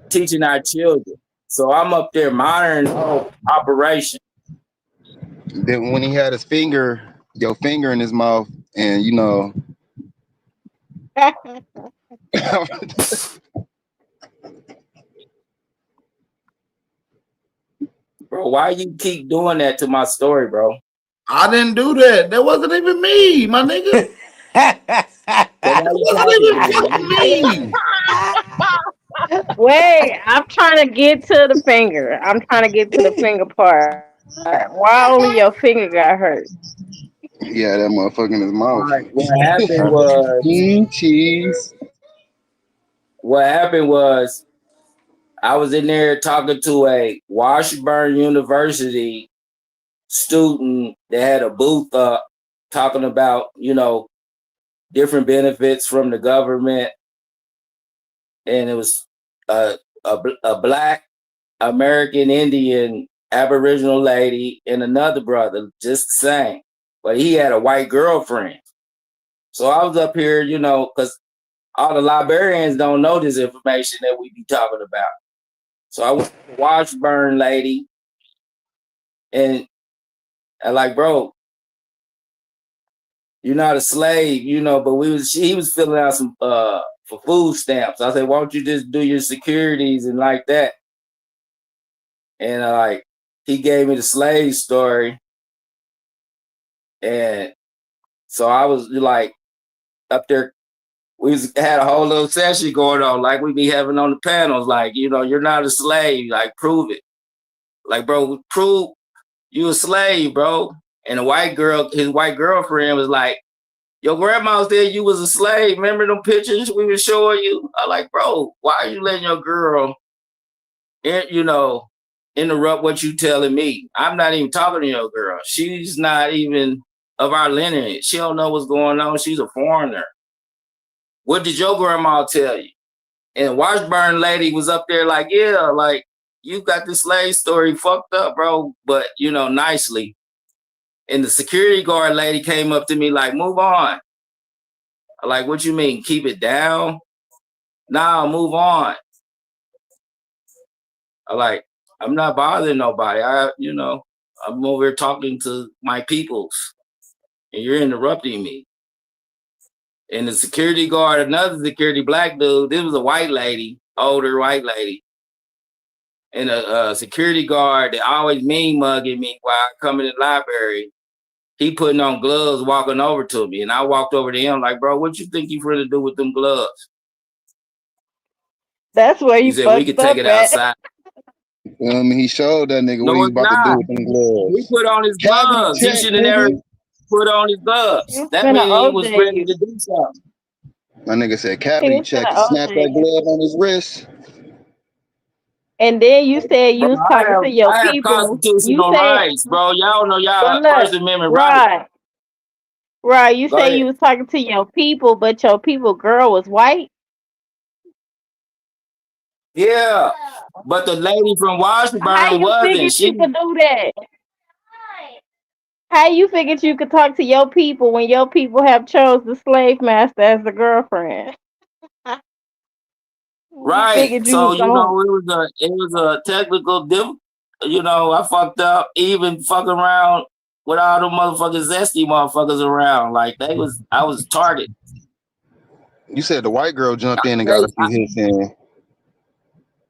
teaching our children. So I'm up there monitoring the whole operation. then when he had your finger in his mouth, and you know, Bro, why you keep doing that to my story, bro? I didn't do that. That wasn't even me, my nigga. So why That you wasn't talking to even me, fucking man? me. Wait, I'm trying to get to the finger. I'm trying to get to the finger part. Why only your finger got hurt? yeah, that motherfucker in his All mouth. right, Cheese. what happened was I was in there talking to a Washburn University student that had a booth up talking about, different benefits from the government. And it was a black American Indian Aboriginal lady and another brother, just the same. But he had a white girlfriend. So I was up here, because all the librarians don't know this information that we be talking about. So I went to the Washburn lady and I like, bro, you're not a slave, but he was filling out some for food stamps. I said, why don't you just do your securities and like that? And he gave me the slave story. And so I was like up there, had a whole little session going on, like we be having on the panels, like, you're not a slave, like prove it. Like, bro, prove you a slave, bro. And his white girlfriend was like, your grandma said you was a slave. Remember them pictures we were showing you? I like, bro, why are you letting your girl, interrupt what you telling me? I'm not even talking to your girl. She's not even of our lineage. She don't know what's going on. She's a foreigner. What did your grandma tell you? And Washburn lady was up there like, yeah, like you got this slave story fucked up, bro, but nicely. And the security guard lady came up to me like, move on. I like, what you mean? Keep it down? Nah, move on. I like, I'm not bothering nobody. I'm over here talking to my peoples and you're interrupting me. And the security guard, another security black dude, this was a white lady, older white lady. And a security guard that always mean mugging me while I come in the library. He putting on gloves, walking over to me. And I walked over to him like, bro, what you think you finna do with them gloves? That's where He you said, we fucked could take up it at. outside. He showed that nigga what No, he was it's about to do not. with them He gloves. put on his Cavity gloves. He check, should have never nigga. put on his gloves. He's That finna means he was OJ ready you. to do something. My nigga said cavity He's check finna and snap OJ that you. glove on his wrist. And then you said Bro, you was talking to your I have people. You constitutional said, rights, bro. Y'all know but y'all look, First Amendment rights. right, right. You Go say ahead. you was talking to your people, but your people girl was white. Yeah. But the lady from How Washburn you wasn't. figured you She could do that? How you figured you could talk to your people when your people have chose the slave master as the girlfriend? You right. figured you So was going. it was a technical I fucked up, even fucking around with all the motherfuckers, zesty motherfuckers around. Like I was target. You said the white girl jumped in and got a few hits in.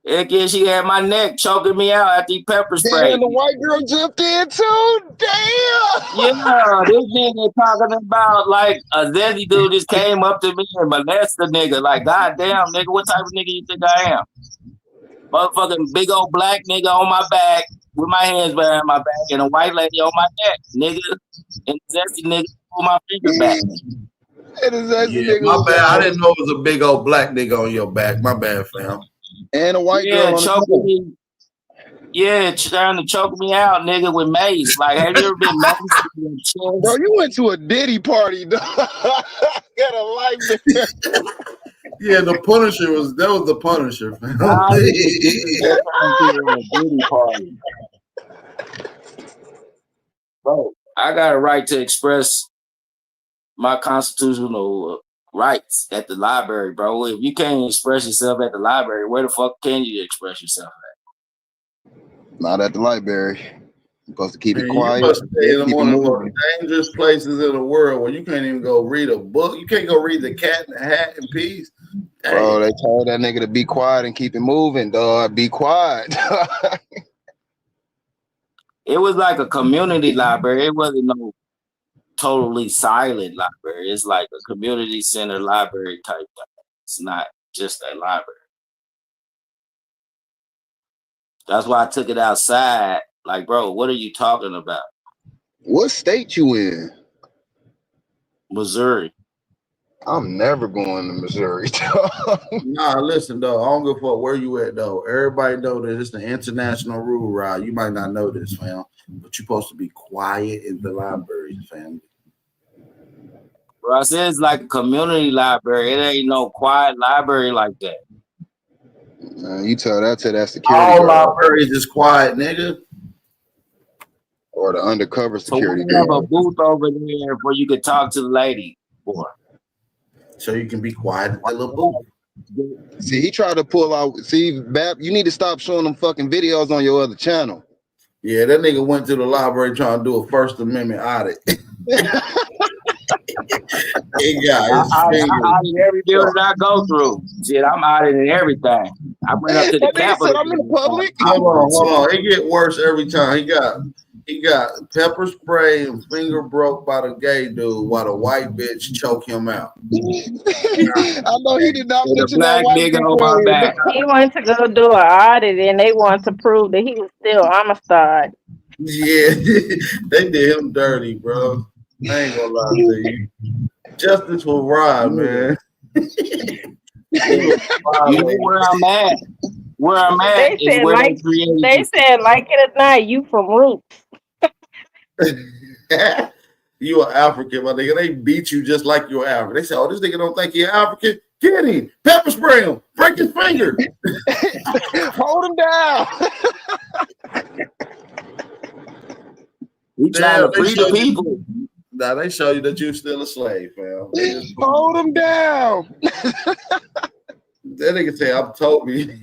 Again, she had my neck choking me out after he pepper sprayed. Damn, the white girl jumped in too. Damn. Yeah, this nigga talking about like a zesty dude just came up to me and molested the nigga. Like, goddamn, nigga, what type of nigga you think I am? Motherfucking big old black nigga on my back with my hands behind my back and a white lady on my neck, nigga. And zesty nigga pull my finger back. Yeah, my bad. I didn't know it was a big old black nigga on your back. My bad, fam. And a white girl on choking me. Yeah, trying to choke me out, nigga, with mace. Like, have you ever been maced in your chest? Bro, you went to a Diddy party, dog. Got a life there. Yeah, the Punisher was the Punisher, fam. Bro, I got a right to express my constitutional rights at the library, bro. If you can't express yourself at the library, where the fuck can you express yourself at? Not at the library. You're supposed to keep it quiet. You must stay in one of the most dangerous places in the world where you can't even go read a book. You can't go read The Cat in the Hat in peace. Dang. Bro, they told that nigga to be quiet and keep it moving, dog. Be quiet. It was like a community library. It wasn't no totally silent library. It's like a community center library type thing. It's not just a library. That's why I took it outside. Like, bro, what are you talking about? What state you in? Missouri. I'm never going to Missouri. Nah, listen, though. I don't give a fuck where you at, though. Everybody know that it's the international rule, right? You might not know this, fam, but you're supposed to be quiet in the libraries, fam. Bro, I said it's like a community library. It ain't no quiet library like that. You tell that to that security all guard. libraries is quiet, nigga. Or the undercover security we have guard. a booth over there where you could talk to the lady for. So you can be quiet at the little booth. See, he tried to pull out. See, Bap, you need to stop showing them fucking videos on your other channel. Yeah, that nigga went to the library trying to do a First Amendment audit. Hey, guys, I audit every building I go through. Shit, I'm auditing everything. I went up to the Capitol. I'm in the public. Hold on. It get worse every time. He got pepper spray and finger broke by the gay dude while the white bitch choke him out. I know he did not mention black that white nigga on my back. He went to go do an audit and they wanted to prove that he was still homicide. Yeah, they did him dirty, bro. I ain't gonna lie to you. Justice will ride, man. You know where I'm at? Where I'm at They said, where they said, like it or not, you from Roots. You are African, my nigga. They beat you just like you're African. They say, "Oh, this nigga don't think you're African. Get him, pepper spray him, break his finger, hold him down." We trying to free the people. Nah, they show you that you're still a slave, fam. Hold him down. That nigga say, "I'm Toby."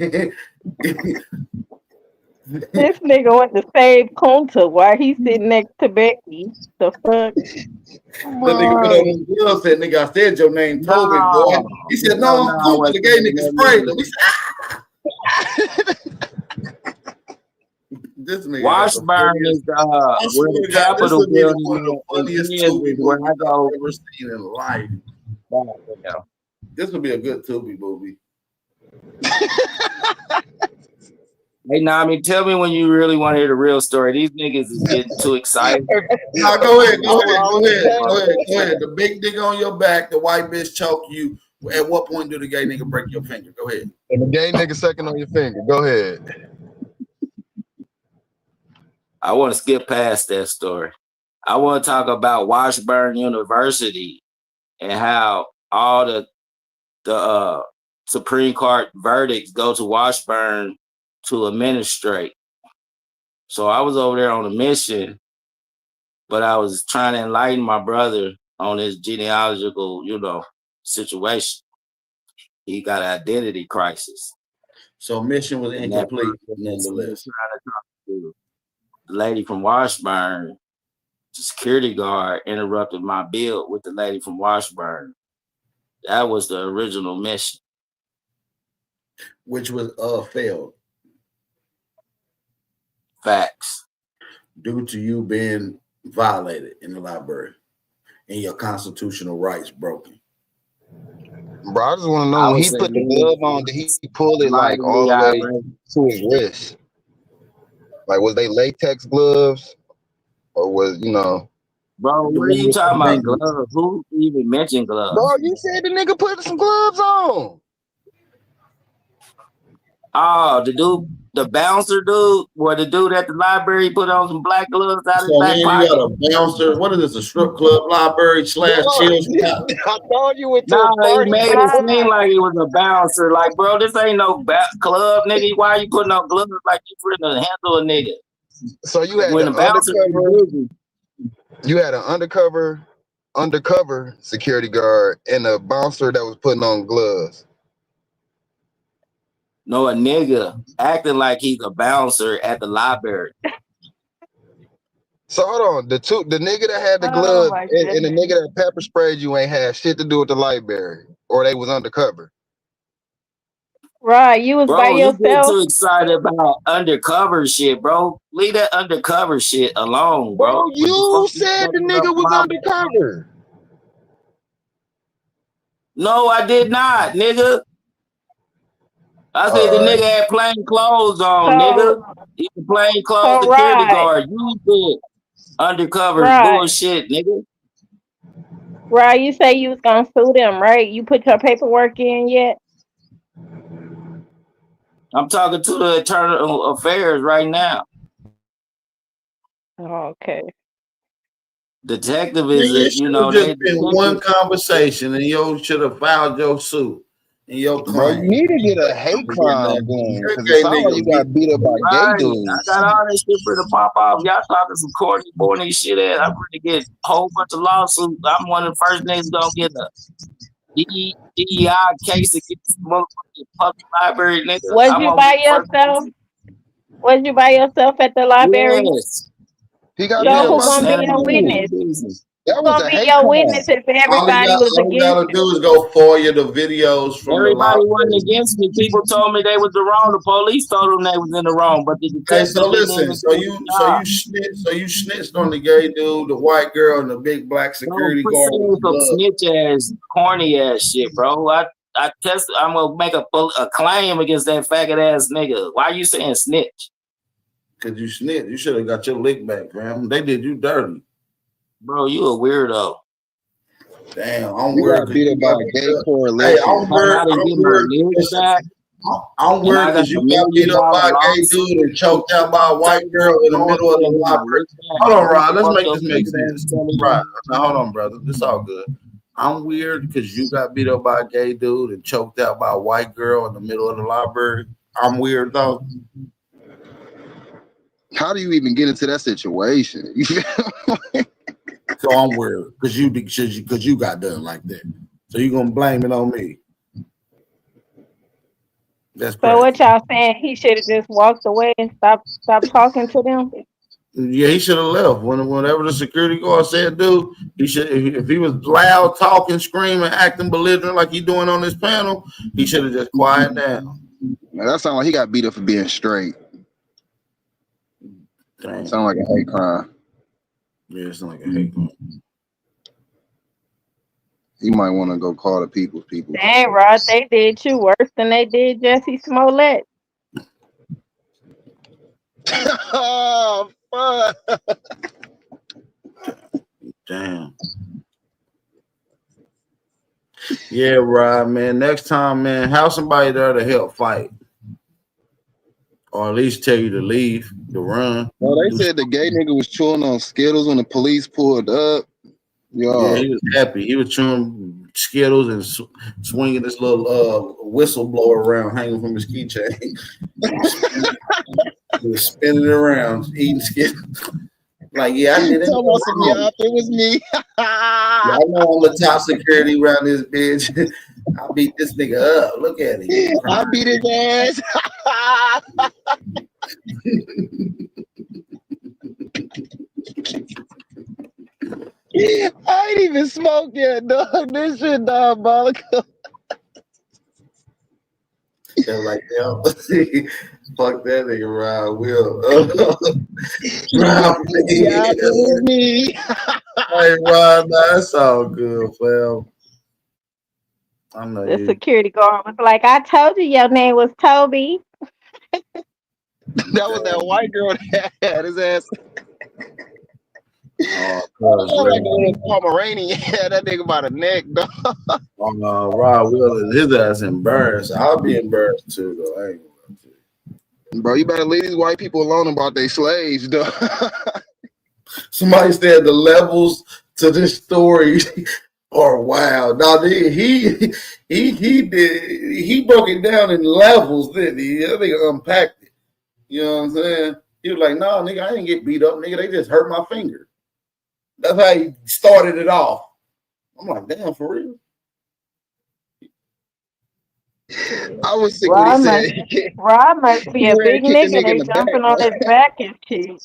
This nigga went to save Kunta while he's sitting next to Becky. The fuck? That nigga put on his glove, said, "Nigga, I said your name, Toby, boy." He said, "No, I'm Kunta." The gay nigga sprayed him. He said, This nigga Washburn is where the Capitol building is where I go. I've ever seen in life. This would be a good Tubi movie. Hey, Nami, tell me when you really want to hear the real story. These niggas is getting too excited. No, go ahead. The big nigga on your back, the white bitch choke you. At what point do the gay nigga break your finger? Go ahead. And the gay nigga second on your finger. Go ahead. I want to skip past that story. I want to talk about Washburn University and how all the Supreme Court verdicts go to Washburn to administrate. So I was over there on a mission, but I was trying to enlighten my brother on his genealogical, situation. He got an identity crisis. So mission was incomplete, nonetheless. Trying to talk to the lady from Washburn the security guard interrupted my build with the lady from Washburn. That was the original mission. Which was failed. Facts. Due to you being violated in the library and your constitutional rights broken. Bro, I just want to know when he put the glove on, did he pull it like all the way to his wrist? Like, was they latex gloves, or was Bro, what are you talking about? Gloves? Who even mentioned gloves? Bro, you said the nigga put some gloves on. Oh, the dude, the bouncer dude, or the dude at the library put on some black gloves out of his back pocket. You got a bouncer. What is this? A strip club library / chill spot? I thought you went to Nah, a party. he made it seem like he was a bouncer. Like, bro, this ain't no club, nigga. Why are you putting on gloves like you finna handle a nigga? So you had when the the bouncer undercover. You had an undercover security guard and a bouncer that was putting on gloves. No, a nigga acting like he's a bouncer at the library. So hold on, the nigga that had the glove and the nigga that pepper sprayed you ain't had shit to do with the library, or they was undercover. Right, you was by Bro, you get yourself. too excited about undercover shit, bro. Leave that undercover shit alone, bro. Bro, you said the nigga was undercover. No, I did not, nigga. I said the nigga had plain clothes on, nigga. He was plain clothes security guard. You did undercover bullshit, nigga. Right, you say you was gonna sue them, right? You put your paperwork in yet? I'm talking to the internal affairs right now. Okay. Detective is, just been one conversation, and you should have filed your suit and your claim. Bro, you need to get a hate crime going because it sounds like you got beat up by gay dudes. I got all this shit for the pop off. Y'all talking some corny shit. I'm going to get a whole bunch of lawsuits. I'm one of the first niggas gonna get a DEI case against the motherfucking public library, nigga. Was you by yourself? Was you by yourself at the library? Yes. He got so who gonna be your witness? That was gonna be your witness if everybody was all you against gotta do is go FOIA the videos from everybody the wasn't against me. People told me they was the wrong. The police told them they was in the wrong, but the detective so listen, so you snitched on the gay dude, the white girl, and the big black security guard. Some snitch ass, corny ass shit, bro. I'm gonna make a claim against that faggot ass nigga. Why are you saying snitch? Cause you snitched. You should have got your lick back, man. They did you dirty. Bro, you a weirdo. Damn, I'm worried. Beat up by a gay correlation. Hey, I'm worried because you got beat up by a gay dude and choked out by a white girl in the middle of the library. Hold on, Rod. Let's make this make sense. Right. Now, hold on, brother. This all good. I'm weird because you got beat up by a gay dude and choked out by a white girl in the middle of the library. I'm weird, though. How do you even get into that situation? So I'm weird because you got done like that. So you're gonna blame it on me. That's crazy. So what y'all saying? He should have just walked away and stopped talking to them. Yeah, he should have left. Whenever the security guard said, "Dude," he should. If he was loud, talking, screaming, acting belligerent like he doing on this panel, he should have just quiet down. Now, that sounds like he got beat up for being straight. Sound like a hate crime. Yeah, it's like a hate crime. You might want to go call the people. Dang, Rod, they did you worse than they did Jesse Smollett. Oh, fuck. Damn. Yeah, Rod, man. Next time, man, have somebody there to help fight. Or at least tell you to leave, to run. Well, they said the gay nigga was chewing on Skittles when the police pulled up. Yo. Yeah, he was happy. He was chewing Skittles and swinging this little whistle blower around, hanging from his keychain. He was spinning it around, eating Skittles. Like, yeah, I did it. It was me. I know I'm the top security around this bitch. I beat this nigga up. Look at him. I beat his ass. I ain't even smoked yet, dog. This shit diabolical. They're like, yo, fuck that nigga Rod Will. Rod, Yeah, it was me. hey, Rod, nah, that's all good, fam. I know The you. security guard was like, I told you your name was Toby. That was that white girl that had his ass. Oh, Oh, cuz, like a little Pomeranian. Yeah, that nigga by the neck, dog. Rod Will, his ass embarrassed. I'll be embarrassed too, though. I ain't gonna lie to you. Bro, you better leave these white people alone about their slaves, dog. Somebody said the levels to this story are wild. Now he broke it down in levels, didn't he? I think unpacked it. You know what I'm saying? He was like, "No, nigga, I didn't get beat up, nigga. They just hurt my finger." That's how he started it off. I'm like, damn, for real. I was sick when he Rod said must, Rod must be he a ran and big kicked a nigga. nigga in They the back. jumping on his back and shit.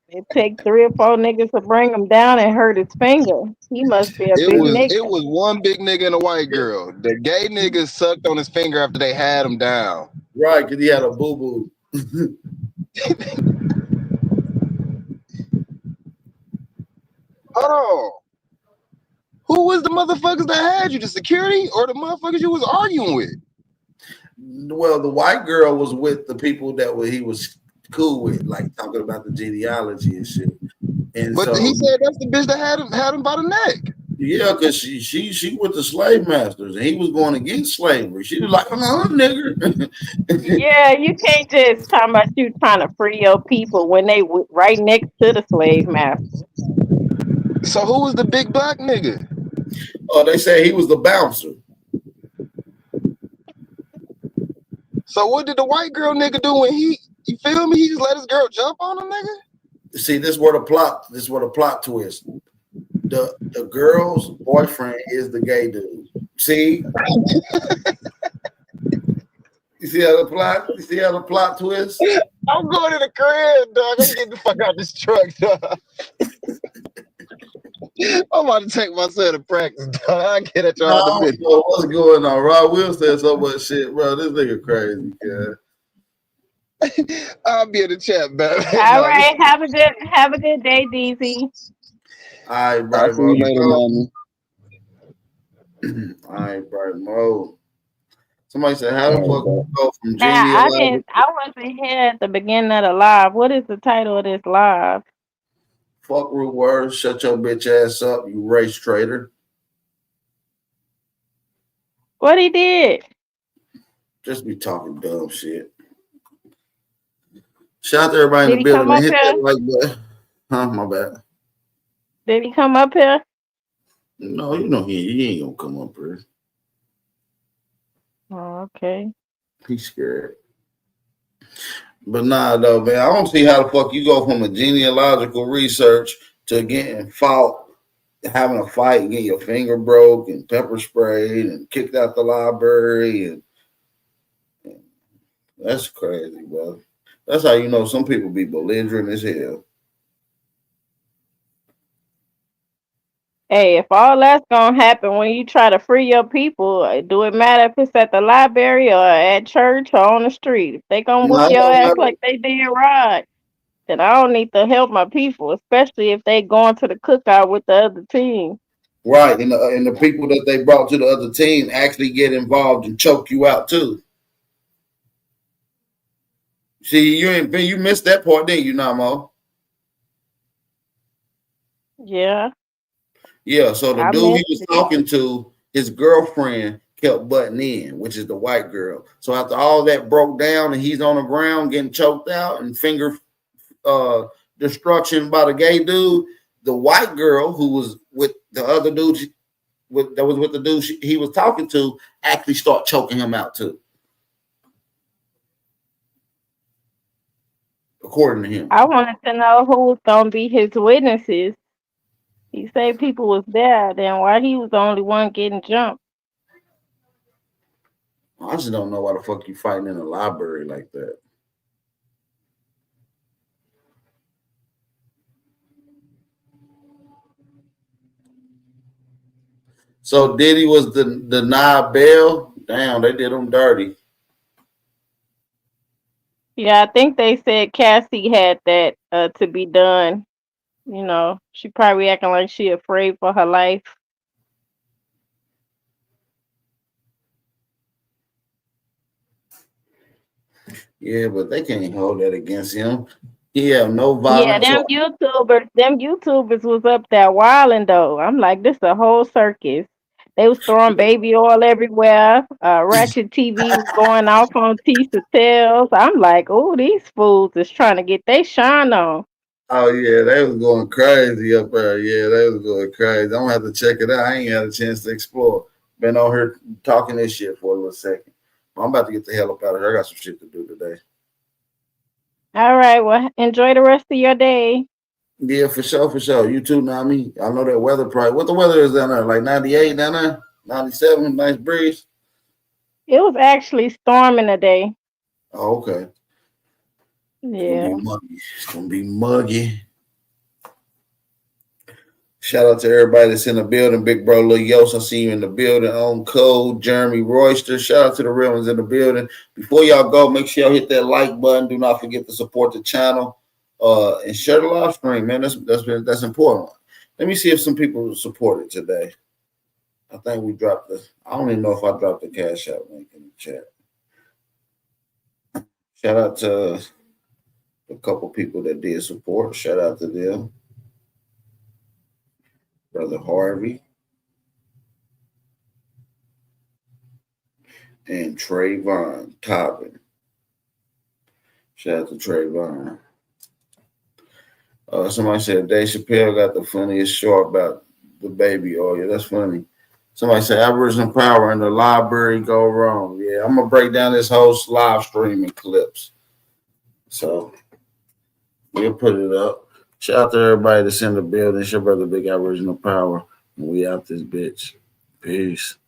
It take 3 or 4 niggas to bring him down and hurt his finger. He must be a It big was nigga. it was one big nigga and a white girl. The gay niggas sucked on his finger after they had him down. Right, because he had a boo boo. Hold on. Who was the motherfuckers that had you? The security or the motherfuckers you was arguing with? Well, the white girl was with the people that he was cool with, like talking about the genealogy and shit. And But he so, said that's the bitch that had him by the neck. yeah, because she with the slave masters, and he was going against slavery. She was like, nigger." Yeah, you can't just talk about you trying to free your people when they right next to the slave master. So who was the big black nigga? Oh, they say he was the bouncer. So what did the white girl nigga do when you feel me? He just let his girl jump on him, nigga? See, this where the plot twist. The girl's boyfriend is the gay dude. See? You see how the plot twist? I'm going to the crib, dog. I'm getting the fuck out this truck, dog. I'm about to take myself to practice, dog. I'll get at y'all in a minute. What's going on? Rod Will said so much shit, bro. This nigga crazy, yeah. I'll be in the chat, man. All right, have a good day, DZ. All right, I'll bright see you later, Mo. mommy. All right, bright Mo. Somebody said, "How the fuck you go from Now genealogy?" I wasn't here at the beginning of the live. What is the title of this live? Fuck Rootword, shut your bitch ass up, you race traitor. What he did? Just be talking dumb shit. Shout out to everybody in Did the he come building and up hit here? that like button. Huh? My bad. Did he come up here? No, you know he ain't gonna come up here. Oh, okay. He's scared. But nah, though, man, I don't see how the fuck you go from a genealogical research to getting fought, having a fight, and getting your finger broke and pepper sprayed and kicked out the library, and that's crazy, bro. That's how you know some people be belligerent as hell. Hey, if all that's gonna happen when you try to free your people, do it matter if it's at the library or at church or on the street? If they gonna whoop Nah, it your don't ass matter. like they did Rod, then I don't need to help my people, especially if they going to the cookout with the other team. Right, and the people that they brought to the other team actually get involved and choke you out too. See, you missed that part, didn't you, Namo? Yeah. Yeah, so the I dude he missed was it. talking to, his girlfriend kept butting in, which is the white girl. So after all that broke down and he's on the ground getting choked out and finger destruction by the gay dude, the white girl who was with the other dude that was with the dude he was talking to actually start choking him out too. According to him. I wanted to know who was gonna be his witnesses. He said people was there, then why he was the only one getting jumped? I just don't know why the fuck you fighting in a library like that. So Diddy was denied bail. Damn, they did him dirty. Yeah, I think they said Cassie had that to be done. You know, she probably acting like she afraid for her life. Yeah, but they can't hold that against him. He have no Yeah, violent them YouTubers was up there wilding though. I'm like, this a whole circus. They was throwing baby oil everywhere. Ratchet TV was going off on Tisa Tells. I'm like, oh, these fools is trying to get their shine on. Oh yeah, they was going crazy up there. Yeah, they was going crazy. I'm gonna have to check it out. I ain't had a chance to explore. Been on here talking this shit for a little second. But I'm about to get the hell up out of here. I got some shit to do today. All right, well, enjoy the rest of your day. Yeah, for sure, for sure. You too, Nami. I know that weather probably. What the weather is down there? Like 98 down there? 97, nice breeze. It was actually storming today. Oh, okay. It's gonna be Yeah. muggy. It's gonna be muggy. Shout out to everybody that's in the building. Big bro Lil Yos, I see you in the building. On Code, Jeremy Royster. Shout out to the real ones in the building. Before y'all go, make sure y'all hit that like button. Do not forget to support the channel. And share the live stream, man. That's important. Let me see if some people support it today. I think we dropped I don't even know if I dropped the cash out link in the chat. Shout out to a couple people that did support. Shout out to them. Brother Harvey and Trayvon Toppin. Shout out to Trayvon. Somebody said Dave Chappelle got the funniest show about the baby oil. Yeah, that's funny. Somebody said Aboriginal power in the library go wrong. Yeah, I'm gonna break down this whole live streaming clips. So we'll put it up. Shout out to everybody that's in the building. It's your brother Big Aboriginal Power. And we out this bitch. Peace.